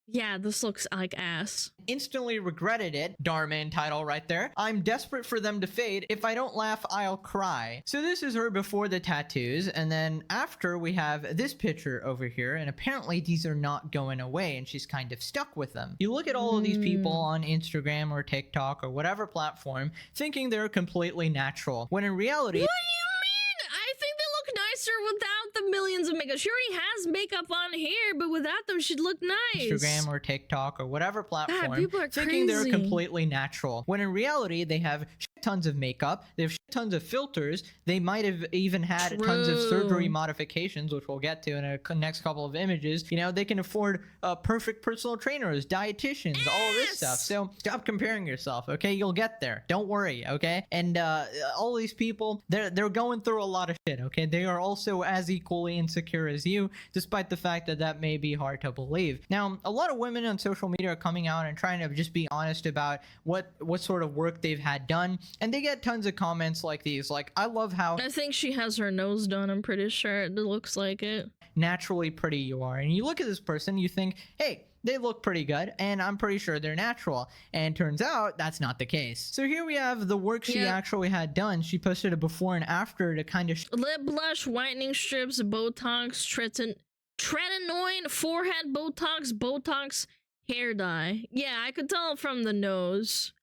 Yeah, this looks like ass. Instantly regretted it. Darman title right there. I'm desperate for them to fade. If I don't laugh, I'll cry. So this is her before the tattoos. And then after we have this picture over here. And apparently these are not going away. And she's kind of stuck with them. You look at all of these people on Instagram or TikTok or whatever platform thinking they're completely natural. When in reality... What do you mean? I think they look nicer without the millions of makeup. She already has makeup on here, but without them, she'd look nice. Instagram or TikTok or whatever platform, God, people are thinking crazy. they're completely natural. When in reality, they have tons of makeup, they have tons of filters, they might have even had tons of surgery modifications, which we'll get to in a next couple of images. You know, they can afford perfect personal trainers, dietitians, all of this stuff. So stop comparing yourself, okay? You'll get there. Don't worry, okay? And all these people, they're going through a lot of shit, okay? They are also as equally insecure as you, despite the fact that that may be hard to believe. Now, a lot of women on social media are coming out and trying to just be honest about what sort of work they've had done. And they get tons of comments like these, like, I love how... I think she has her nose done, I'm pretty sure. It looks like it. Naturally pretty you are. And you look at this person, you think, hey, they look pretty good, and I'm pretty sure they're natural. And turns out, that's not the case. So here we have the work she actually had done. She posted a before and after to kind of... Lip blush, whitening strips, Botox, tretinoin, forehead Botox, hair dye. Yeah, I could tell from the nose.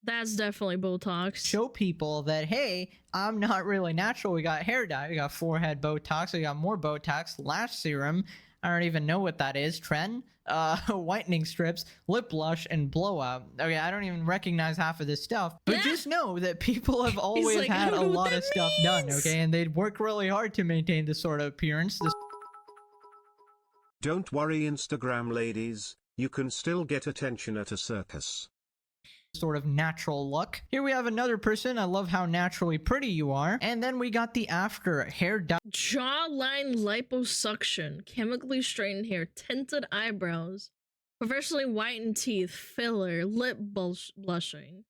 That's definitely Botox. Show people that, hey, I'm not really natural. We got hair dye, we got forehead Botox, we got more Botox, lash serum. I don't even know what that is. Tren, whitening strips, lip blush, and blowout. Okay, I don't even recognize half of this stuff. But just know that people have always had a lot of stuff done, okay? And they'd work really hard to maintain this sort of appearance. Don't worry, Instagram ladies. You can still get attention at a circus. Sort of natural look. Here we have another person. I love how naturally pretty you are. And then we got the after hair dye. Jawline liposuction, chemically straightened hair, tinted eyebrows, professionally whitened teeth, filler, lip blushing.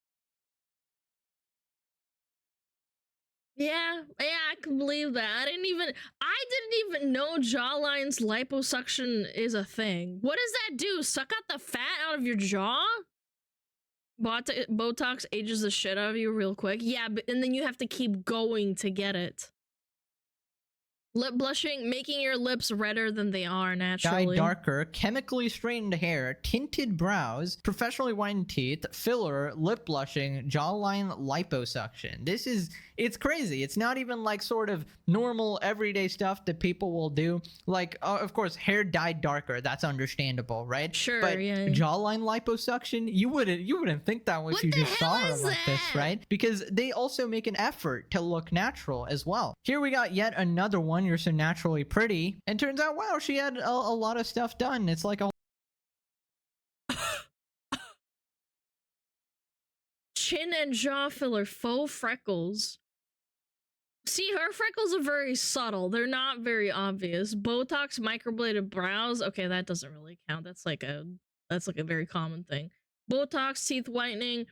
Yeah, I can believe that. I didn't even know jawline's liposuction is a thing. What does that do? Suck out the fat out of your jaw? Botox ages the shit out of you real quick. Yeah, and then you have to keep going to get it. Lip blushing, making your lips redder than they are naturally. Dye darker, chemically straightened hair, tinted brows, professionally whitened teeth, filler, lip blushing, jawline liposuction. It's crazy. It's not even like sort of normal everyday stuff that people will do. Like, of course, hair dyed darker. That's understandable, right? Sure, but yeah. Jawline liposuction, you wouldn't think that if you just saw her like this, right? Because they also make an effort to look natural as well. Here we got yet another one. You're so naturally pretty. And turns out, wow, she had a lot of stuff done. It's like a chin and jaw filler, faux freckles. See, her freckles are very subtle. They're not very obvious. Botox, microbladed brows. Okay, that doesn't really count. That's like a very common thing. Botox, teeth whitening,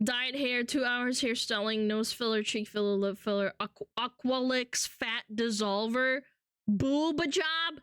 dyed hair, 2 hours hairstyling, nose filler, cheek filler, lip filler, Aqualix fat dissolver, booba job.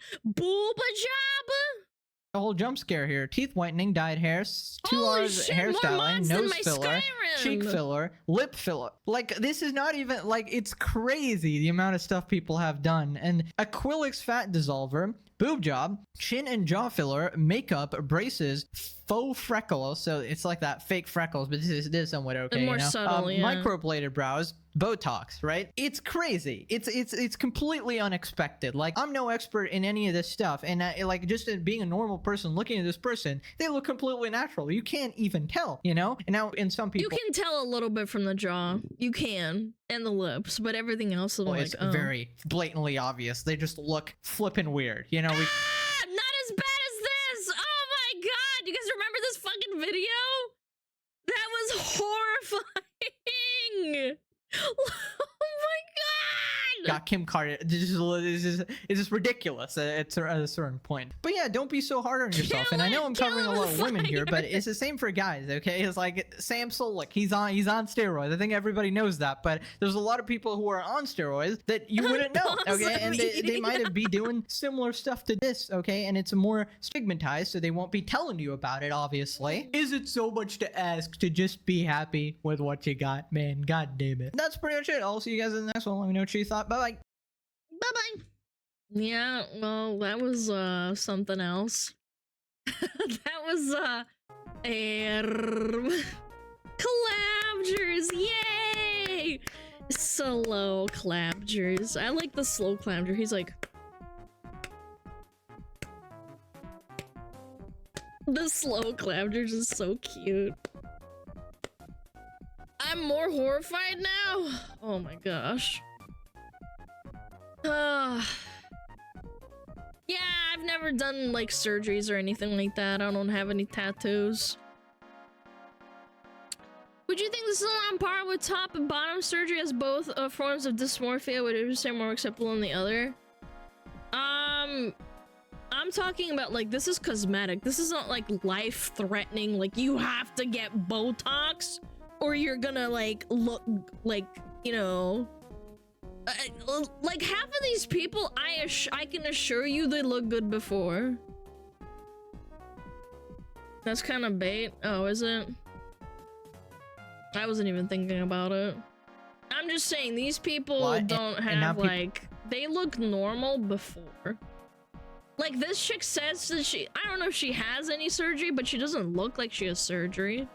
A whole jump scare here. Teeth whitening, dyed hair, 2 hours hairstyling, nose filler, cheek filler, lip filler. Like, this is not even, like, it's crazy the amount of stuff people have done. And acrylics fat dissolver, boob job, chin and jaw filler, makeup, braces, faux freckles. So it's like that fake freckles, but this is somewhat okay. They're more subtle, yeah. Microbladed brows, Botox, right? It's crazy. It's completely unexpected. Like, I'm no expert in any of this stuff, and like, just being a normal person looking at this person, they look completely natural. You can't even tell, you know? And now, in some people, you can tell a little bit from the jaw. You can, and the lips, but everything else is it's very blatantly obvious. They just look flippin' weird, you know? Not as bad as this. Oh my god! You guys remember this fucking video? That was horrifying. Oh my god! Got Kim Kardashian. It's just ridiculous at a certain point. But yeah, don't be so hard on yourself. And I know I'm covering a lot of women here, but it's the same for guys, okay? It's like Sam Solik, he's on steroids. I think everybody knows that, but there's a lot of people who are on steroids that you wouldn't know, okay? And they might be doing similar stuff to this, okay? And it's more stigmatized, so they won't be telling you about it, obviously. Is it so much to ask to just be happy with what you got, man? God damn it. That's pretty much it. I'll see you guys in the next one. Let me know what you thought. Bye-bye. Bye-bye. Yeah, well, that was something else. That was collabders, yay! Slow collabders. I like the slow collabder. He's like, the slow collabders is so cute. I'm more horrified now. Oh my gosh. Yeah, I've never done like surgeries or anything like that. I don't have any tattoos. Would you think this is on par with top and bottom surgery as both forms of dysmorphia? Would you say more acceptable than the other? I'm talking about like, this is cosmetic. This is not like life-threatening. Like, you have to get Botox or you're gonna like look like, you know, like half of these people, I can assure you they look good before. That's kind of bait. Oh, is it? I wasn't even thinking about it. I'm just saying these people don't have like, they look normal before. Like, this chick says that I don't know if she has any surgery, but she doesn't look like she has surgery.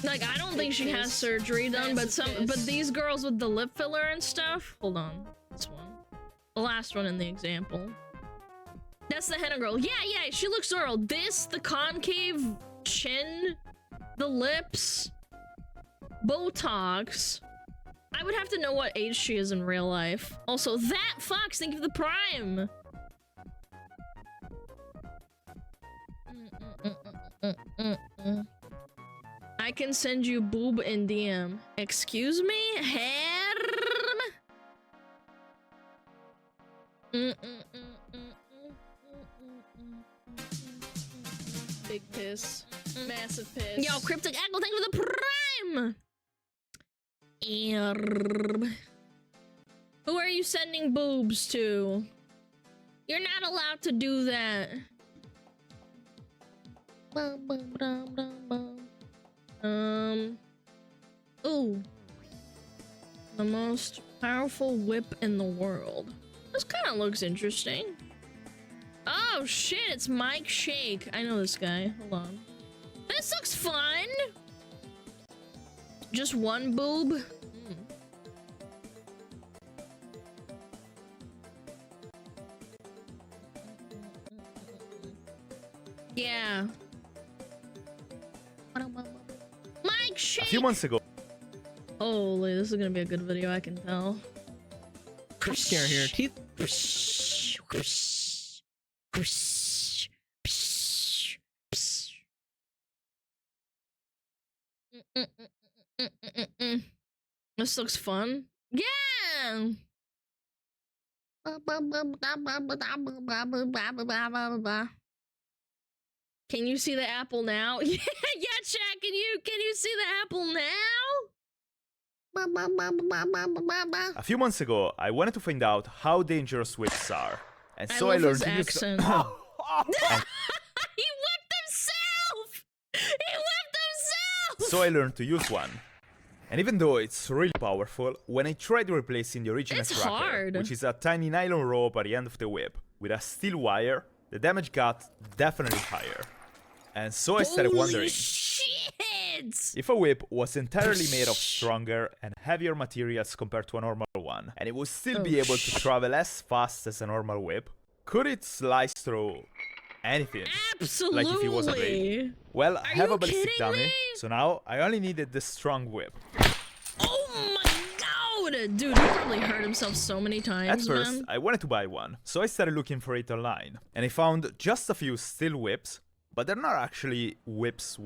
Like, I don't think she has surgery done, but these girls with the lip filler and stuff. Hold on, this one, the last one in the example. That's the henna girl. Yeah, she looks normal. This, the concave chin, the lips, Botox. I would have to know what age she is in real life. Also, that Fox, thank you for the prime. I can send you boob in DM. Excuse me? Herm? Big piss. Massive piss. Yo, Cryptic Echo, thank you for the prime! Who are you sending boobs to? You're not allowed to do that. Ooh. The most powerful whip in the world. This kind of looks interesting. Oh shit, it's Mike Shake. I know this guy. Hold on. This looks fun! Just one boob? Yeah. Mike Shake! A few months ago. Holy, this is gonna be a good video, I can tell. Scare here. Teeth. This looks fun. Yeah! Can you see the apple now? Yeah, chat, can you see the apple now? A few months ago, I wanted to find out how dangerous whips are. And so I learned to use accent. He whipped himself! He whipped himself! So I learned to use one. And even though it's really powerful, when I tried replacing the original tracker, which is a tiny nylon rope at the end of the whip, with a steel wire, the damage got definitely higher. And so I started wondering if a whip was entirely made of stronger and heavier materials compared to a normal one, and it would still be able to travel as fast as a normal whip, could it slice through anything? Absolutely. Like if it was a blade. Well, I have a ballistic dummy, so now I only needed the strong whip. Oh my god! Dude, he probably hurt himself so many times, At first, man. I wanted to buy one, so I started looking for it online. And I found just a few steel whips, but they're not actually whips.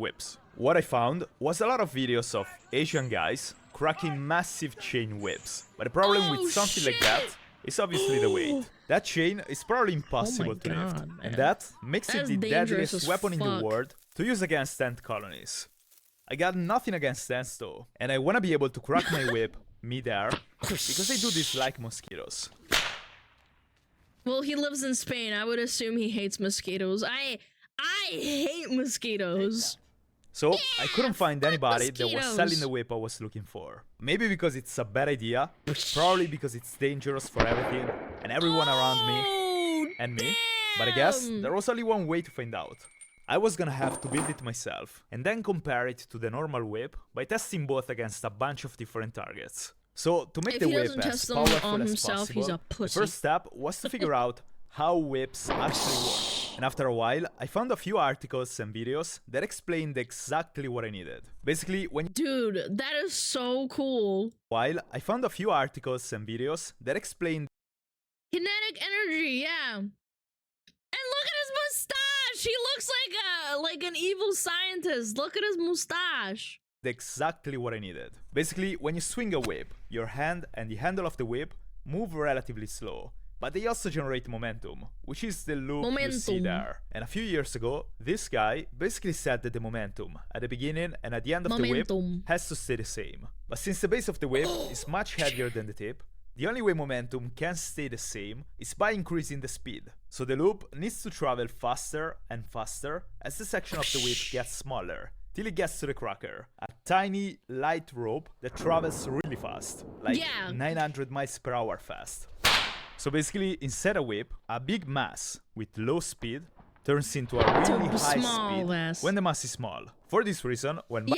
What I found was a lot of videos of Asian guys cracking massive chain whips. But the problem with something like that is obviously the weight. That chain is probably impossible to lift, and that makes it the deadliest weapon in the world to use against ant colonies. I got nothing against ants though, and I want to be able to crack my whip mid-air, because they do this like mosquitoes. Well, he lives in Spain. I would assume he hates mosquitoes. I hate mosquitoes. So, I couldn't find anybody that was selling the whip I was looking for. Maybe because it's a bad idea, probably because it's dangerous for everything and everyone around me and me. But I guess there was only one way to find out. I was gonna have to build it myself and then compare it to the normal whip by testing both against a bunch of different targets. So, to make the whip as powerful as possible, the first step was to figure out how whips actually work. And after a while, I found a few articles and videos that explained exactly what I needed. Basically, Dude, that is so cool. While I found a few articles and videos that explained Kinetic energy, yeah. And look at his mustache! He looks like an evil scientist. Look at his mustache. Exactly what I needed. Basically, when you swing a whip, your hand and the handle of the whip move relatively slow. But they also generate momentum, which is the loop you see there. And a few years ago, this guy basically said that the momentum at the beginning and at the end of the whip has to stay the same. But since the base of the whip is much heavier than the tip, the only way momentum can stay the same is by increasing the speed. So the loop needs to travel faster and faster as the section of the whip gets smaller, till it gets to the cracker, a tiny light rope that travels really fast, like 900 miles per hour fast. So basically, instead of a whip, a big mass with low speed turns into a really high speed when the mass is small. For this reason, when the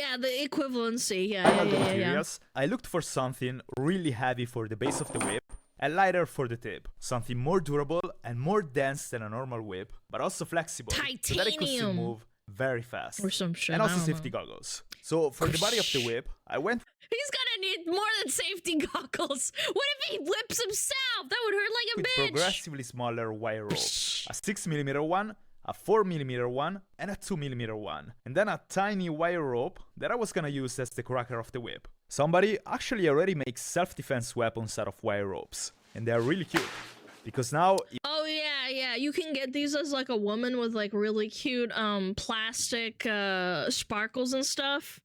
equivalency, materials, I looked for something really heavy for the base of the whip and lighter for the tip. Something more durable and more dense than a normal whip, but also flexible, so that it could still move very fast. Or some shit, and also safety goggles. So for the body of the whip, I went... He's gonna need more than safety goggles. What if he whips himself? That would hurt like a with bitch. Progressively smaller wire rope. A 6mm one, a 4mm one, and a 2mm one. And then a tiny wire rope that I was gonna use as the cracker of the whip. Somebody actually already makes self-defense weapons out of wire ropes. And they are really cute. Because now... Oh yeah, you can get these as like a woman with like really cute plastic sparkles and stuff.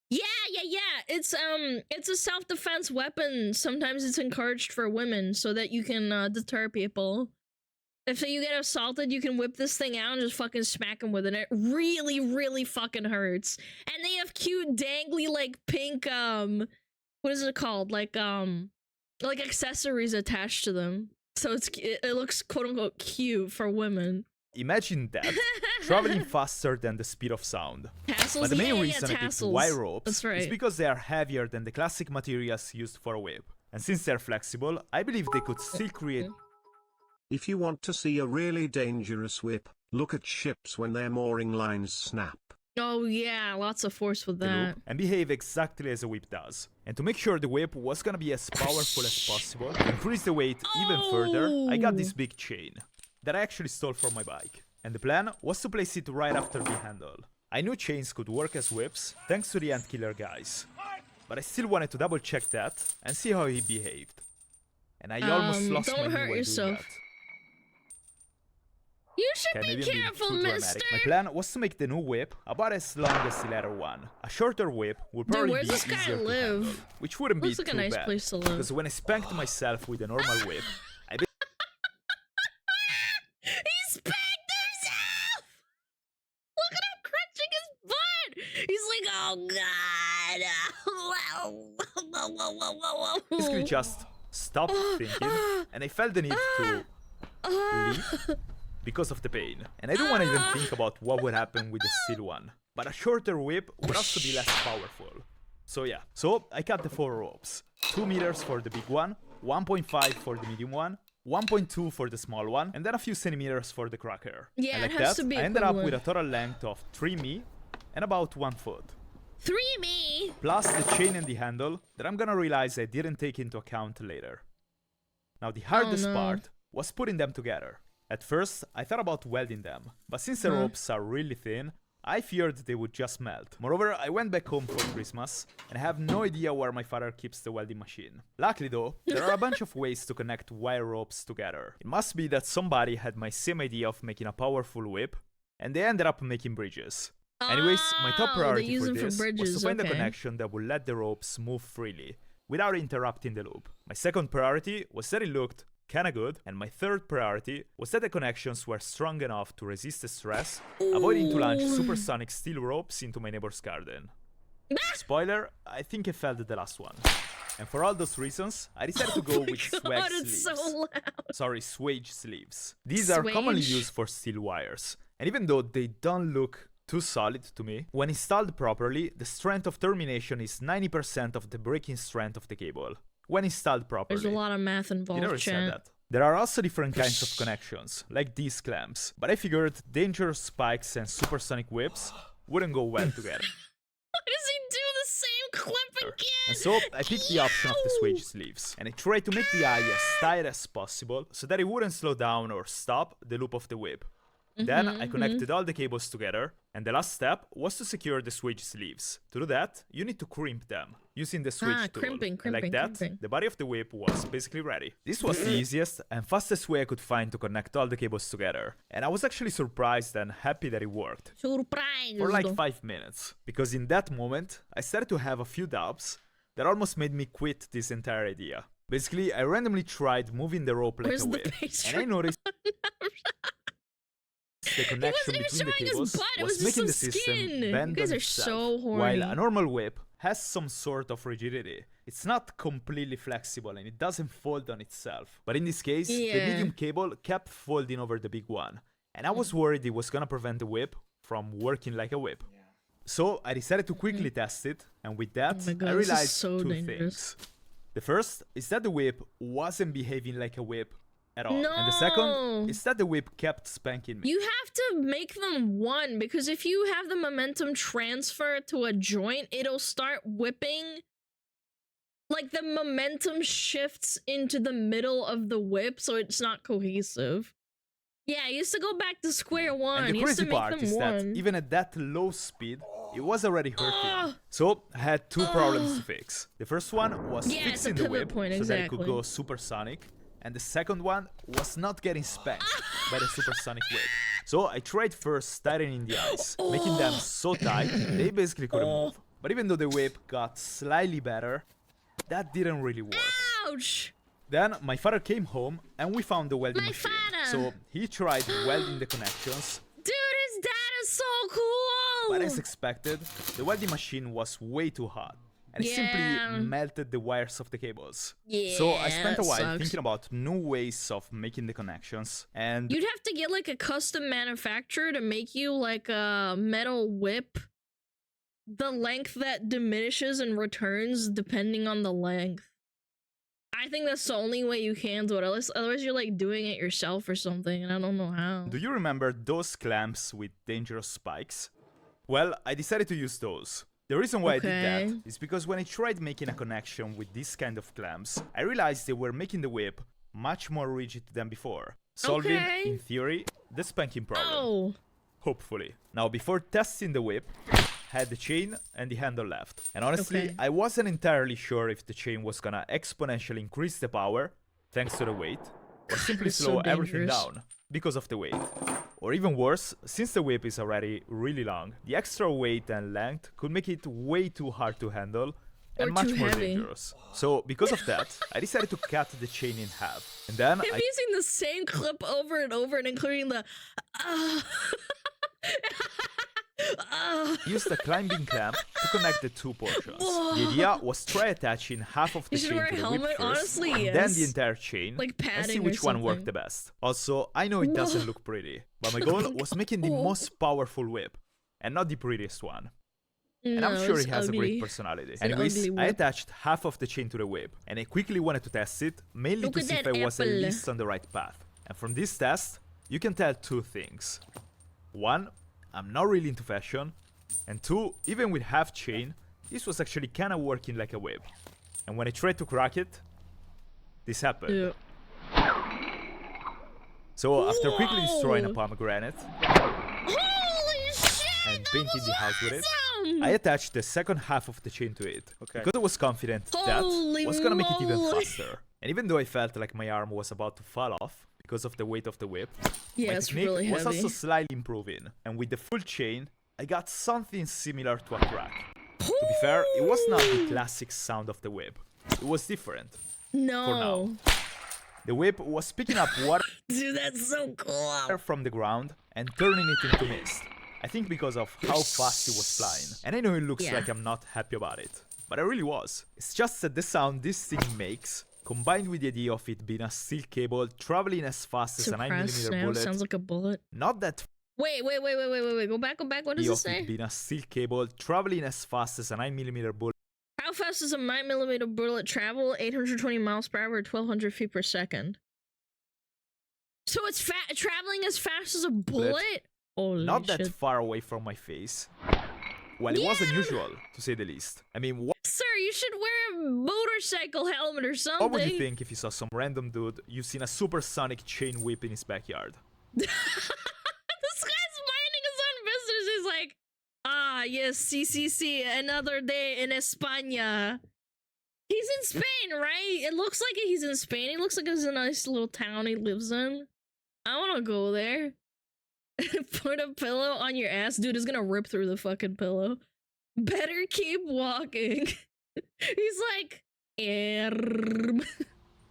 Yeah. It's a self-defense weapon. Sometimes it's encouraged for women so that you can deter people. If you get assaulted, you can whip this thing out and just fucking smack them with it. It really, really fucking hurts. And they have cute, dangly, like pink what is it called? Like accessories attached to them. So it looks quote-unquote cute for women. Imagine that, traveling faster than the speed of sound. Tassels? But the main reason I picked tassels. wire ropes right. is because they are heavier than the classic materials used for a whip. And since they're flexible, I believe they could still create... If you want to see a really dangerous whip, look at ships when their mooring lines snap. Oh yeah, lots of force with that. And behave exactly as a whip does. And to make sure the whip was gonna be as powerful as possible, to increase the weight even further, I got this big chain that I actually stole from my bike. And the plan was to place it right after the handle. I knew chains could work as whips, thanks to the ant killer guys. But I still wanted to double check that and see how he behaved. And I almost lost my knee while doing that. You should Canadian be being careful, too dramatic. mister. My plan was to make the new whip about as long as the latter one. A shorter whip would probably where's be this guy easier to live? handle, which wouldn't Looks be like a too nice bad. place to live. Because when I spanked myself with a normal whip, I He spanked himself! Look at him crunching his butt! He's like, oh god! basically just stopped thinking, and I felt the need to leave because of the pain. And I don't want to even think about what would happen with the steel one. But a shorter whip would also be less powerful. So yeah, so I cut the 4 ropes. 2 meters for the big one, 1.5 for the medium one, 1.2 for the small one, and then a few centimeters for the cracker. Yeah, and like it has that, to be I ended up with a equivalent. total length of 3 me and about 1 foot. 3 me! Plus the chain and the handle that I'm gonna realize I didn't take into account later. Now the hardest no. part was putting them together. At first, I thought about welding them, but since the ropes are really thin, I feared they would just melt. Moreover, I went back home for Christmas, and I have no idea where my father keeps the welding machine. Luckily though, there are a bunch of ways to connect wire ropes together. It must be that somebody had my same idea of making a powerful whip, and they ended up making bridges. Anyways, my top priority for this was to find a connection that would let the ropes move freely, without interrupting the loop. My second priority was that it looked kinda good, and my third priority was that the connections were strong enough to resist the stress, avoiding to launch supersonic steel ropes into my neighbor's garden. Spoiler, I think I failed the last one. And for all those reasons, I decided to go with swag sleeves. So loud. Sorry, swage sleeves. These are commonly Swage? used for steel wires, and even though they don't look too solid to me, when installed properly, the strength of termination is 90% of the breaking strength of the cable. When installed properly. There's a lot of math You involved, never said chat. that. There are also different kinds of connections, like these clamps, but I figured dangerous spikes and supersonic whips wouldn't go well together. Why does he do the same clip again? And so I picked the option of the swage sleeves, and I tried to make the eye as tight as possible so that it wouldn't slow down or stop the loop of the whip. Then I connected all the cables together, and the last step was to secure the swage sleeves. To do that, you need to crimp them, using the swage tool. crimping, And like that, crimping. the body of the whip was basically ready. This was the easiest and fastest way I could find to connect all the cables together, and I was actually surprised and happy that it worked. Surprise! For like 5 minutes, because in that moment, I started to have a few doubts that almost made me quit this entire idea. Basically, I randomly tried moving the rope like Where's a the whip, pastry? and I noticed the connection even between the showing his cables butt, it was was just making the some system skin. bend You guys on are itself, so while horny. a normal whip has some sort of rigidity. It's not completely flexible and it doesn't fold on itself. But in this case, the medium cable kept folding over the big one, and I was worried it was gonna prevent the whip from working like a whip. So I decided to quickly test it, and with that, my God, I this is realized so 2 dangerous. things. The first is that the whip wasn't behaving like a whip at all. And the second is that the whip kept spanking me. You have to make them one, because if you have the momentum transfer to a joint, it'll start whipping. Like, the momentum shifts into the middle of the whip, so it's not cohesive. Yeah, I used to go back to square one. And the You used to crazy make part them is one. that even at that low speed, it was already hurting. So I had 2 problems to fix. The first one was Yeah, it's a fixing the pivot whip point, so that it exactly. could go supersonic. And the second one was not getting spanked by the supersonic whip. So I tried first tightening the eyes, making them so tight they basically couldn't move. But even though the whip got slightly better, that didn't really work. Ouch! Then my father came home and we found the welding My machine. father! So he tried welding the connections. Dude, his dad is so cool! But as expected, the welding machine was way too hot, and it Yeah. simply melted the wires of the cables. Yeah, So I spent a that while sucks. thinking about new ways of making the connections, and You'd have to get like a custom manufacturer to make you like a metal whip. The length that diminishes and returns depending on the length. I think that's the only way you can do it. Otherwise you're like doing it yourself or something, and I don't know how. do you remember those clamps with dangerous spikes? Well, I decided to use those. The reason why I did Okay. that is because when I tried making a connection with this kind of clamps, I realized they were making the whip much more rigid than before, solving, Okay. in theory, the spanking problem. Oh. Hopefully. Now, before testing the whip, I had the chain and the handle left. And honestly, Okay. I wasn't entirely sure if the chain was gonna exponentially increase the power, thanks to the weight, or simply It's so slow everything dangerous. down because of the weight. Or even worse, since the whip is already really long, the extra weight and length could make it way too hard to handle and much more dangerous. So because of that, I decided to cut the chain in half. And then I'm using the same clip over and over and including the used a climbing clamp to connect the two portions. The idea was try attaching half of the chain to the whip first, honestly, and then the entire chain, like and see which one worked the best. Also, I know it doesn't look pretty, but my goal was making the most powerful whip, and not the prettiest one. And I'm sure he has a great personality. Anyways, I attached half of the chain to the whip, and I quickly wanted to test it, mainly to see if I was at least on the right path. And from this test, you can tell two things. One, I'm not really into fashion, and two, even with half chain, this was actually kinda working like a whip. And when I tried to crack it, this happened. So after quickly destroying a pomegranate and painting the house with it, I attached the second half of the chain to it, because I was confident that was gonna make it even faster. And even though I felt like my arm was about to fall off because of the weight of the whip, my technique was also slightly improving. And with the full chain, I got something similar to a crack. To be fair, it was not the classic sound of the whip. It was different. No. For now. The whip was picking up water Dude, that's so cool. from the ground and turning it into mist. I think because of how fast it was flying. And I know it looks like I'm not happy about it, but I really was. It's just that the sound this thing makes, combined with the idea of it being a steel cable traveling as fast as a 9mm bullet. Sounds like a bullet. Not that. Wait. Go back. What does it say? It being a steel cable traveling as fast as a 9mm bullet. How fast does a 9mm bullet travel? 820 miles per hour, 1,200 feet per second. So it's traveling as fast as a bullet? Holy not shit. that far away from my face. Well, it was unusual, to say the least. I mean, what? Sir, you should wear a motorcycle helmet or something. What would you think if you saw some random dude using a supersonic chain whip in his backyard? This guy's minding his own business. He's like, yes, sí, another day in España. He's in Spain, right? It looks like he's in Spain. He looks like it's a nice little town he lives in. I want to go there. Put a pillow on your ass. Dude, it's gonna rip through the fucking pillow. Better keep walking. He's like,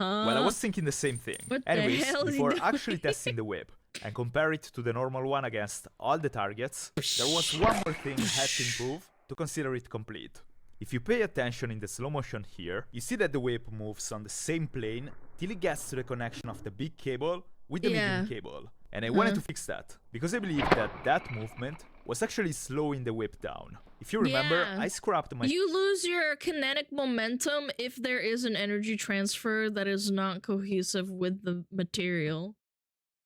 Well, I was thinking the same thing. Anyways, before actually testing the whip and compare it to the normal one against all the targets, there was one more thing I had to improve to consider it complete. If you pay attention in the slow motion here, you see that the whip moves on the same plane till it gets to the connection of the big cable with the medium cable. And I wanted to fix that, because I believe that that movement was actually slowing the whip down. If you remember, I scrapped my... You lose your kinetic momentum if there is an energy transfer that is not cohesive with the material.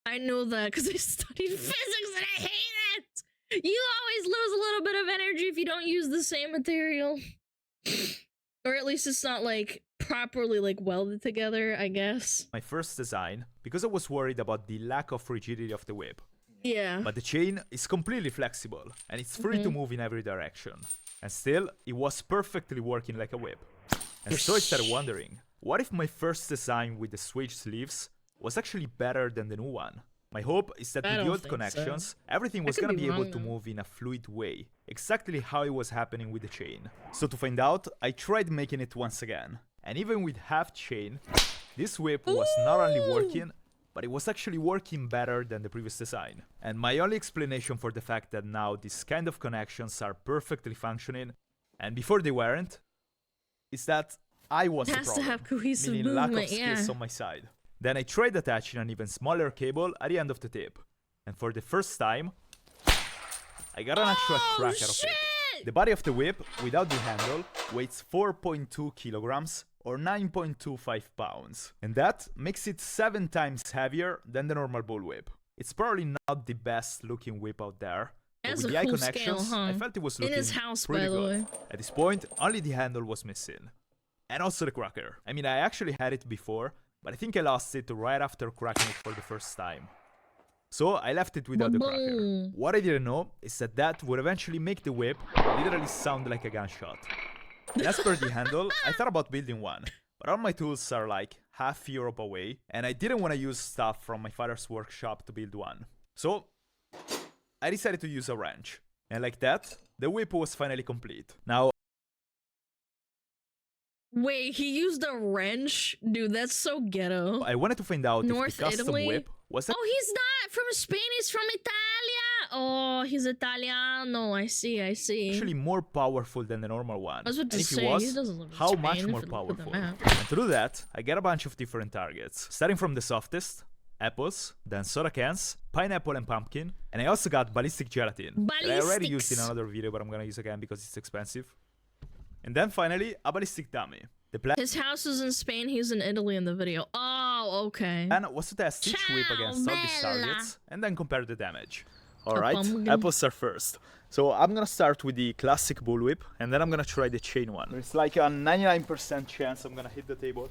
I know that because I studied physics and I hate it! You always lose a little bit of energy if you don't use the same material. Or at least it's not, like, properly, like, welded together, I guess. My first design, because I was worried about the lack of rigidity of the whip. Yeah. But the chain is completely flexible, and it's free to move in every direction. And still, it was perfectly working like a whip. And so I started wondering, what if my first design with the swage sleeves was actually better than the new one? My hope is that with the old connections, everything was gonna be able to move in a fluid way, exactly how it was happening with the chain. So to find out, I tried making it once again. And even with half chain, this whip was not only working, but it was actually working better than the previous design. And my only explanation for the fact that now these kind of connections are perfectly functioning, and before they weren't, is that I was the problem, to have cohesive meaning movement, lack of skills on my side. Then I tried attaching an even smaller cable at the end of the tip, and for the first time, I got an actual crack out of it. The body of the whip, without the handle, weighs 4.2 kilograms, or 9.25 pounds, and that makes it 7 times heavier than the normal bullwhip. It's probably not the best looking whip out there, but with the eye connections, I felt it was looking pretty good. At this point, only the handle was missing. And also the cracker. I mean, I actually had it before, but I think I lost it right after cracking it for the first time. So I left it without the cracker. What I didn't know is that that would eventually make the whip literally sound like a gunshot. And as per the handle, I thought about building one, but all my tools are like half Europe away, and I didn't want to use stuff from my father's workshop to build one. So I decided to use a wrench. And like that, the whip was finally complete. Now, Wait, he used a wrench? Dude, that's so ghetto. I wanted to find out North if the custom Italy? whip was Oh, he's not from Spain, he's from Italia. Oh, he's Italiano. I see. actually more powerful than the normal one. I was about to and if say, he was, he doesn't live in how Spain, much if more you look at the powerful? map. And to do that, I get a bunch of different targets, starting from the softest, apples, then soda cans, pineapple and pumpkin, and I also got ballistic gelatin. That I already used in another video, but I'm gonna use again because it's expensive. And then finally, a ballistic dummy. The plan His house is in Spain, he's in Italy in the video. Oh, okay. was to test each whip against all these targets, and then compare the damage. Alright, apples are first. So I'm gonna start with the classic bullwhip, and then I'm gonna try the chain one. It's like a 99% chance I'm gonna hit the table.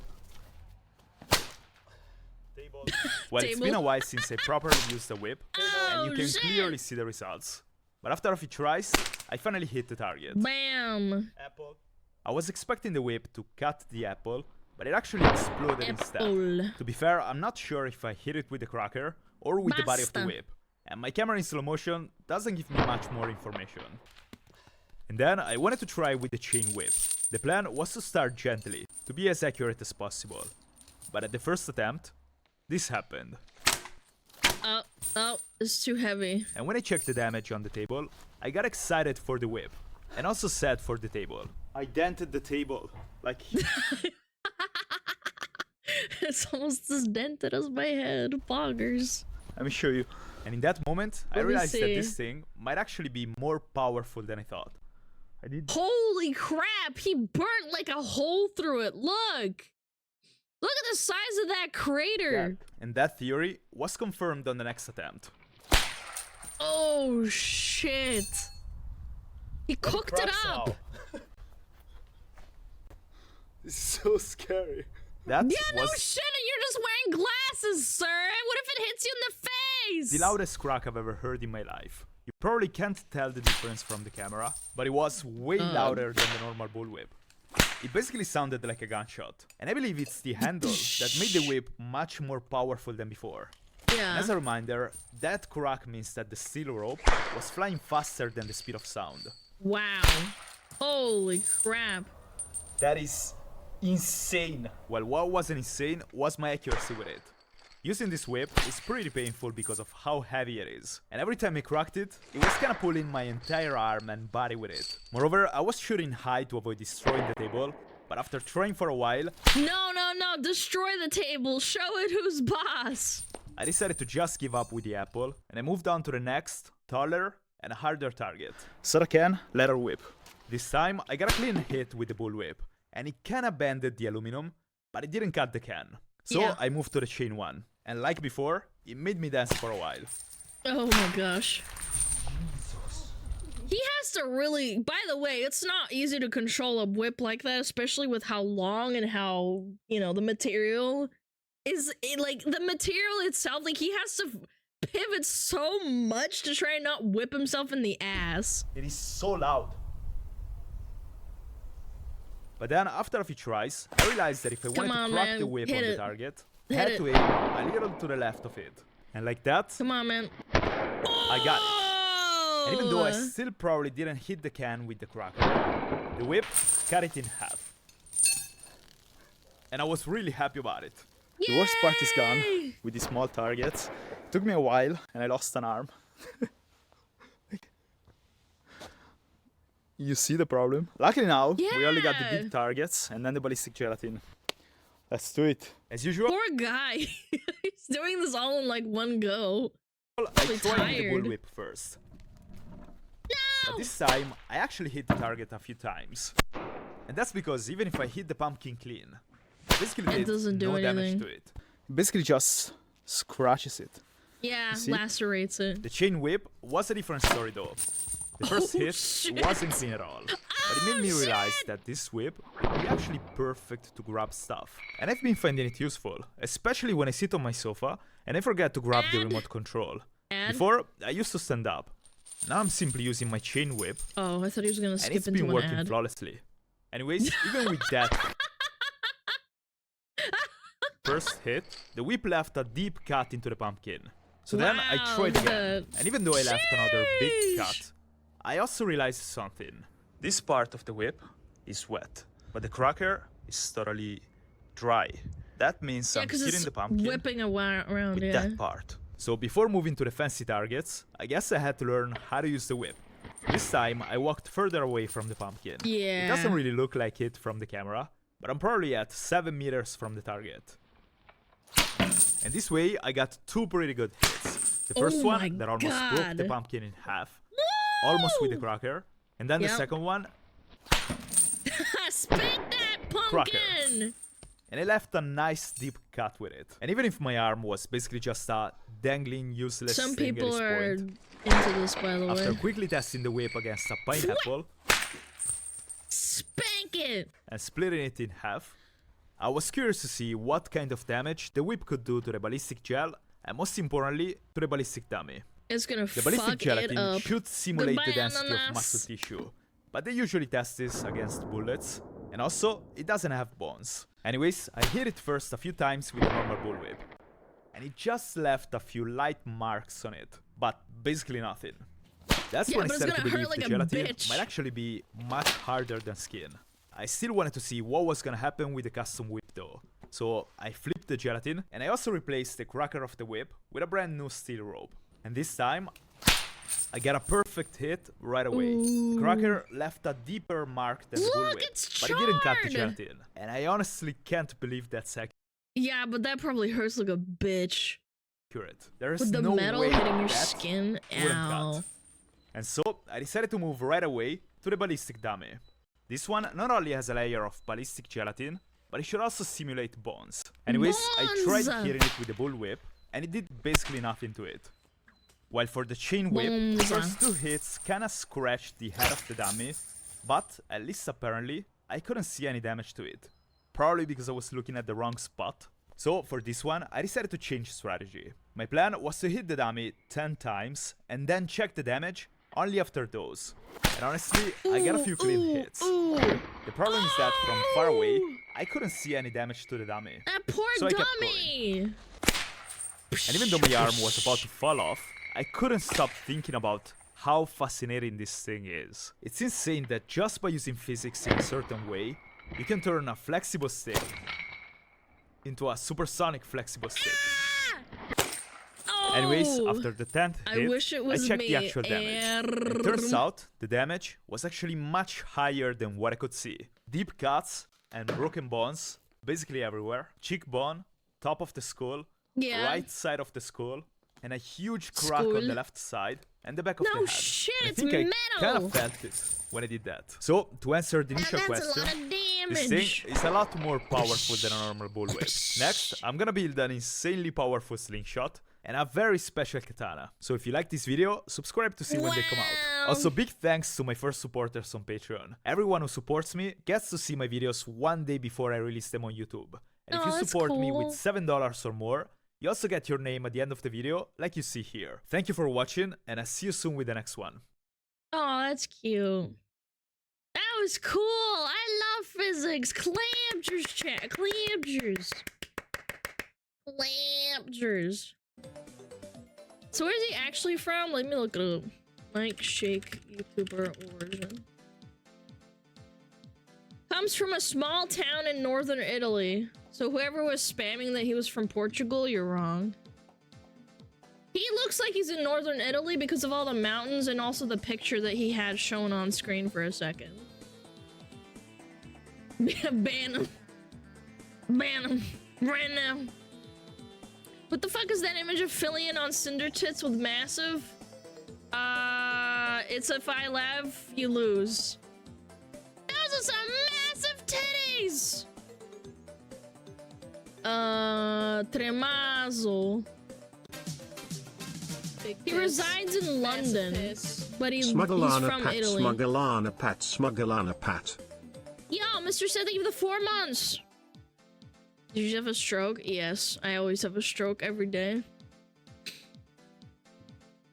Well, it's been a while since I properly used the whip, and you can clearly see the results. But after a few tries, I finally hit the target. Bam! Apple. I was expecting the whip to cut the apple, but it actually exploded instead. To be fair, I'm not sure if I hit it with the cracker or with the body of the whip, and my camera in slow motion doesn't give me much more information. And then I wanted to try with the chain whip. The plan was to start gently, to be as accurate as possible. But at the first attempt, this happened. Oh, it's too heavy. And when I checked the damage on the table, I got excited for the whip, and also sad for the table. I dented the table, like... It's almost as dented as my head. Boggers. Let me show you. And in that moment, I realized that this thing might actually be more powerful than I thought. Holy crap, he burnt like a hole through it. Look at the size of that crater. And that theory was confirmed on the next attempt. Oh shit, he cooked it up. This is so scary. That no was shit, you're just wearing glasses, sir. What if it hits you in the face? the loudest crack I've ever heard in my life. You probably can't tell the difference from the camera, but it was way louder than the normal bullwhip. It basically sounded like a gunshot, and I believe it's the handle that made the whip much more powerful than before. Yeah. And as a reminder, that crack means that the steel rope was flying faster than the speed of sound. Wow. Holy crap. That is insane. Well, what wasn't insane was my accuracy with it. Using this whip is pretty painful because of how heavy it is, and every time I cracked it, it was kinda pulling my entire arm and body with it. Moreover, I was shooting high to avoid destroying the table, but after trying for a while... No, destroy the table, show it who's boss! I decided to just give up with the apple, and I moved on to the next, taller, and harder target. Soda can, leather whip. This time, I got a clean hit with the bullwhip, and it kinda bended the aluminum, but it didn't cut the can. So I moved to the chain one, and like before, it made me dance for a while. Oh my gosh. He has to really, by the way, it's not easy to control a whip like that, especially with how long and how, the material is, the material itself, like he has to pivot so much to try and not whip himself in the ass. It is so loud. But then, after a few tries, I realized that if I wanted to crack the whip on the target, I had to aim a little to the left of it. And like that, come on, man. I got it. And even though I still probably didn't hit the can with the cracker, the whip cut it in half. And I was really happy about it. The worst part is gone with these small targets. It took me a while and I lost an arm. You see the problem? Luckily now, we only got the big targets and then the ballistic gelatin. Let's do it. As usual. Poor guy. He's doing this all in like one go. I tried the bullwhip first. No! But this time, I actually hit the target a few times. And that's because even if I hit the pumpkin clean, basically it doesn't do anything. Damage to it. Basically just scratches it. Yeah, lacerates it. The chain whip was a different story though. The first hit wasn't clean at all, but it made me realize that this whip would be actually perfect to grab stuff. And I've been finding it useful, especially when I sit on my sofa and I forget to grab the remote control. Before, I used to stand up. Now I'm simply using my chain whip. Oh, I thought he was gonna skip into an ad. And it's been working flawlessly. Anyways, even with that first hit, the whip left a deep cut into the pumpkin. So then I tried again, and even though I left another big cut, I also realized something. This part of the whip is wet, but the cracker is totally dry. That means I'm hitting the pumpkin whipping around with that part. So before moving to the fancy targets, I guess I had to learn how to use the whip. This time I walked further away from the pumpkin. Yeah. It doesn't really look like it from the camera, but I'm probably at 7 meters from the target. And this way I got 2 pretty good hits. The first one that almost broke the pumpkin in half, almost with the cracker. And then the second one, spit that pumpkin! Cracker. And I left a nice deep cut with it. And even if my arm was basically just a dangling useless Some thing people at are this point, into this, by the after way. quickly testing the whip against a pineapple, Spank it! and splitting it in half, I was curious to see what kind of damage the whip could do to the ballistic gel, and most importantly, to the ballistic dummy. It's gonna The ballistic fuck gelatin it up. should simulate Goodbye, the density of ananas. muscle tissue, but they usually test this against bullets, and also, it doesn't have bones. Anyways, I hit it first a few times with a normal bullwhip, and it just left a few light marks on it, but basically nothing. That's when I but it's started to gonna believe hurt like the a gelatin bitch. might actually be much harder than skin. I still wanted to see what was gonna happen with the custom whip though. So I flipped the gelatin, and I also replaced the cracker of the whip with a brand new steel rope. And this time, I got a perfect hit right away. The cracker left a deeper mark than the bullwhip, but it didn't cut the charred! gelatin. And I honestly can't believe that's Yeah, but that probably hurts like a bitch. accurate. There's With the no metal way hitting your that skin, wouldn't ow. cut. And so I decided to move right away to the ballistic dummy. This one not only has a layer of ballistic gelatin, but it should also simulate bones. Anyways, I tried Bones! hitting it with the bullwhip, and it did basically nothing to it. While for the chain whip, the Bones. first 2 hits kinda scratched the head of the dummy, but at least apparently, I couldn't see any damage to it. Probably because I was looking at the wrong spot. So for this one, I decided to change strategy. My plan was to hit the dummy 10 times, and then check the damage only after those. And honestly, I got a few clean hits. The problem is that from far away, I couldn't see any damage to the dummy. That poor So I kept dummy! And even though my arm was about to fall off, I couldn't stop thinking about how fascinating this thing is. It's insane that just by using physics in a certain way, you can turn a flexible stick into a supersonic flexible stick. Anyways, after the 10th hit, wish it was checked me. the actual damage. It turns out the damage was actually much higher than what I could see. Deep cuts and broken bones, basically everywhere. Cheekbone, top of the skull, Yeah. right side of the skull, and a huge crack on the left side and the back of the No head. shit, And I it's think I kind metal! of felt it when I did that. So, to answer the initial That's question, a lot of this damage. thing is a lot more powerful than a normal bullwhip. Next, I'm gonna build an insanely powerful slingshot and a very special katana. So if you like this video, subscribe to see when they come out. Also, big thanks to my first supporters on Patreon. Everyone who supports me gets to see my videos one day before I release them on YouTube. And if you that's support me with cool. $7 or more, you also get your name at the end of the video, like you see here. Thank you for watching, and I'll see you soon with the next one. Oh, that's cute. That was cool. I love physics. Clamgers, chat. Clamgers. Clamgers. So where's he actually from? Let me look it up. Mike Shake YouTuber origin. Comes from a small town in northern Italy. So whoever was spamming that he was from Portugal, you're wrong. He looks like he's in northern Italy because of all the mountains and also the picture that he had shown on screen for a second. Ban him. Ban him. Right now. What the fuck is that image of Fillion on Cinder Tits with massive? It's if I laugh, you lose. Those are some massive titties! Tremazo. He resides in London, but he's from SmugAlana Italy. Pat, SmugAlana Pat. Yo, Mr. Said, thank you for the 4 months. Did you have a stroke? Yes, I always have a stroke every day.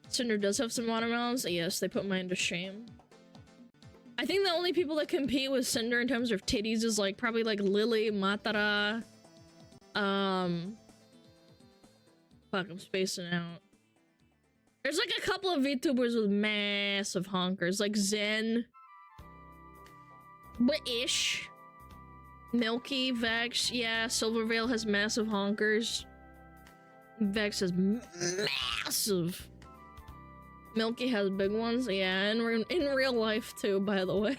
Cinder does have some watermelons. Yes, they put mine to shame. I think the only people that compete with Cinder in terms of titties is like probably like Lily, Matara. Fuck, I'm spacing out. There's like a couple of VTubers with massive honkers, like Zen, but ish. Milky, Vex, yeah, Silvervale has massive honkers. Vex has massive. Milky has big ones, yeah, in real life too, by the way.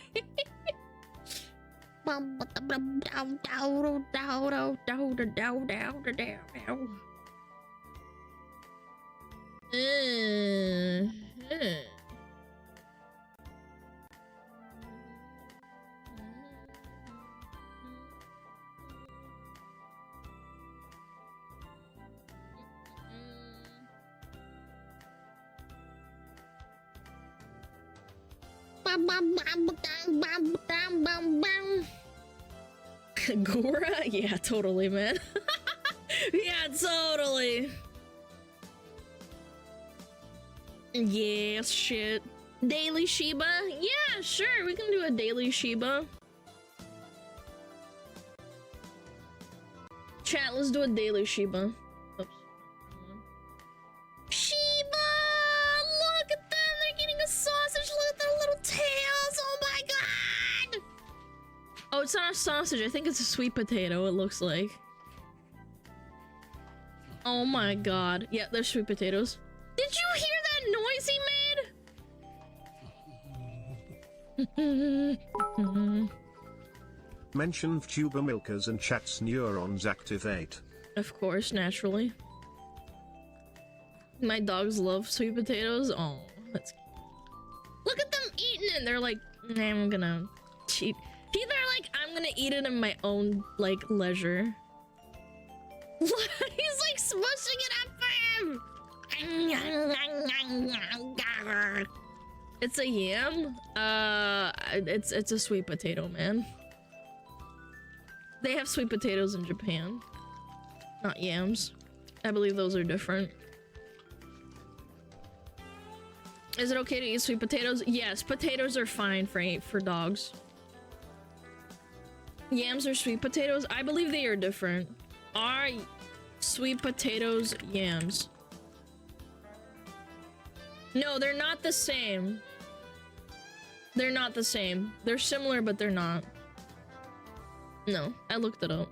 Gora? Yeah, totally, man. Yeah, totally. Yeah, shit. Daily Shiba? Yeah, sure, we can do a daily Shiba. Chat, let's do a daily Shiba. Oops. Shiba! Look at them! They're getting a sausage! Look at their little tails! Oh my god! Oh, it's not a sausage. I think it's a sweet potato, it looks like. Oh my god. Yeah, they're sweet potatoes. Did you hear that noise he made? Mention Vtuber milkers and chat's neurons activate. Of course, naturally. My dogs love sweet potatoes. Oh, that's cute. Look at them eating it. They're like, I'm gonna cheat. They're like, I'm gonna eat it in my own, like, leisure. He's like smushing it up for him. It's a yam. It's a sweet potato, man. They have sweet potatoes in Japan, not yams. I believe those are different. Is it okay to eat sweet potatoes? Yes, potatoes are fine for dogs. Yams are sweet potatoes? I believe they are different. Are sweet potatoes yams? No, they're not the same. They're not the same. They're similar, but they're not. No, I looked it up.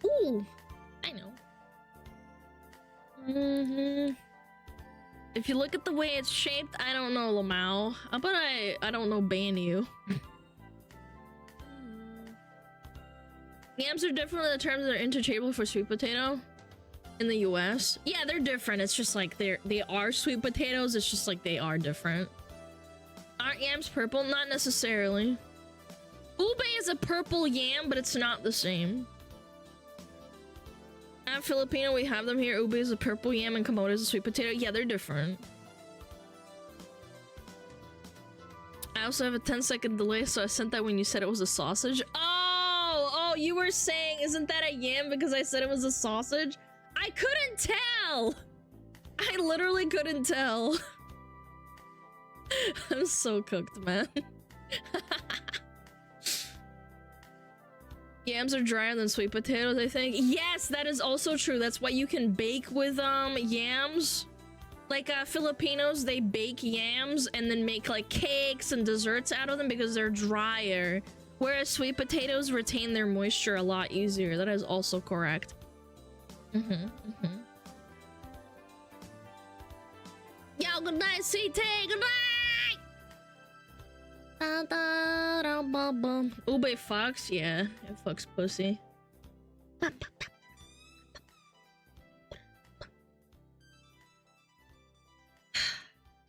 Ooh, I know. If you look at the way it's shaped, I don't know, Lamau. How about I don't know, ban you. Yams are different in the terms that are interchangeable for sweet potato in the US. Yeah, they're different. It's just like they are sweet potatoes. It's just like they are different. Aren't yams purple? Not necessarily. Ube is a purple yam, but it's not the same. At Filipino, we have them here. Ube is a purple yam and kamote is a sweet potato. Yeah, they're different. I also have a 10-second delay, so I sent that when you said it was a sausage. Oh, you were saying, isn't that a yam because I said it was a sausage? I couldn't tell! I literally couldn't tell. I'm so cooked, man. Yams are drier than sweet potatoes, I think. Yes, that is also true. That's why you can bake with yams. Like Filipinos, they bake yams and then make like cakes and desserts out of them because they're drier. Whereas sweet potatoes retain their moisture a lot easier. That is also correct. Yo, good night, CT. Good night. Ube fucks, yeah, it fucks pussy.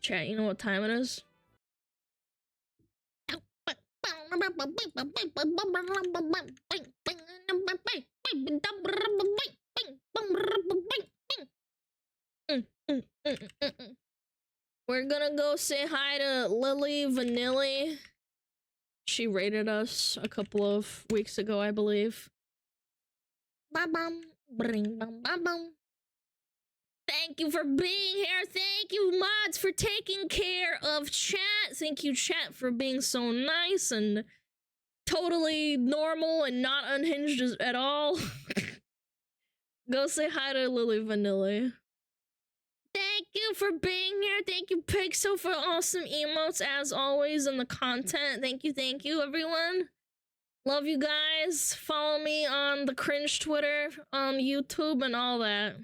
Chat, you know what time it is? We're gonna go say hi to Lily Vanilli. She rated us a couple of weeks ago, I believe. Ba-bum, bring bum bum bum. Thank you for being here. Thank you, mods, for taking care of chat. Thank you, chat, for being so nice and totally normal and not unhinged at all. Go say hi to Lily Vanilli. Thank you for being here. Thank you, Pixel, for awesome emotes as always and the content. Thank you, everyone. Love you guys. Follow me on the cringe Twitter, on YouTube, and all that.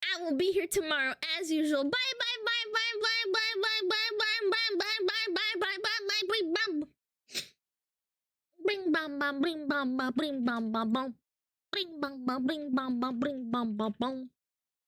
I will be here tomorrow as usual. Bye bye bye bye bye bye bye bye bye bye bye bye bye bye bye bye. Bring bum bum bring bum bum bring bum bum bum. Bring bum bum bring bum bum bring bum bum bum.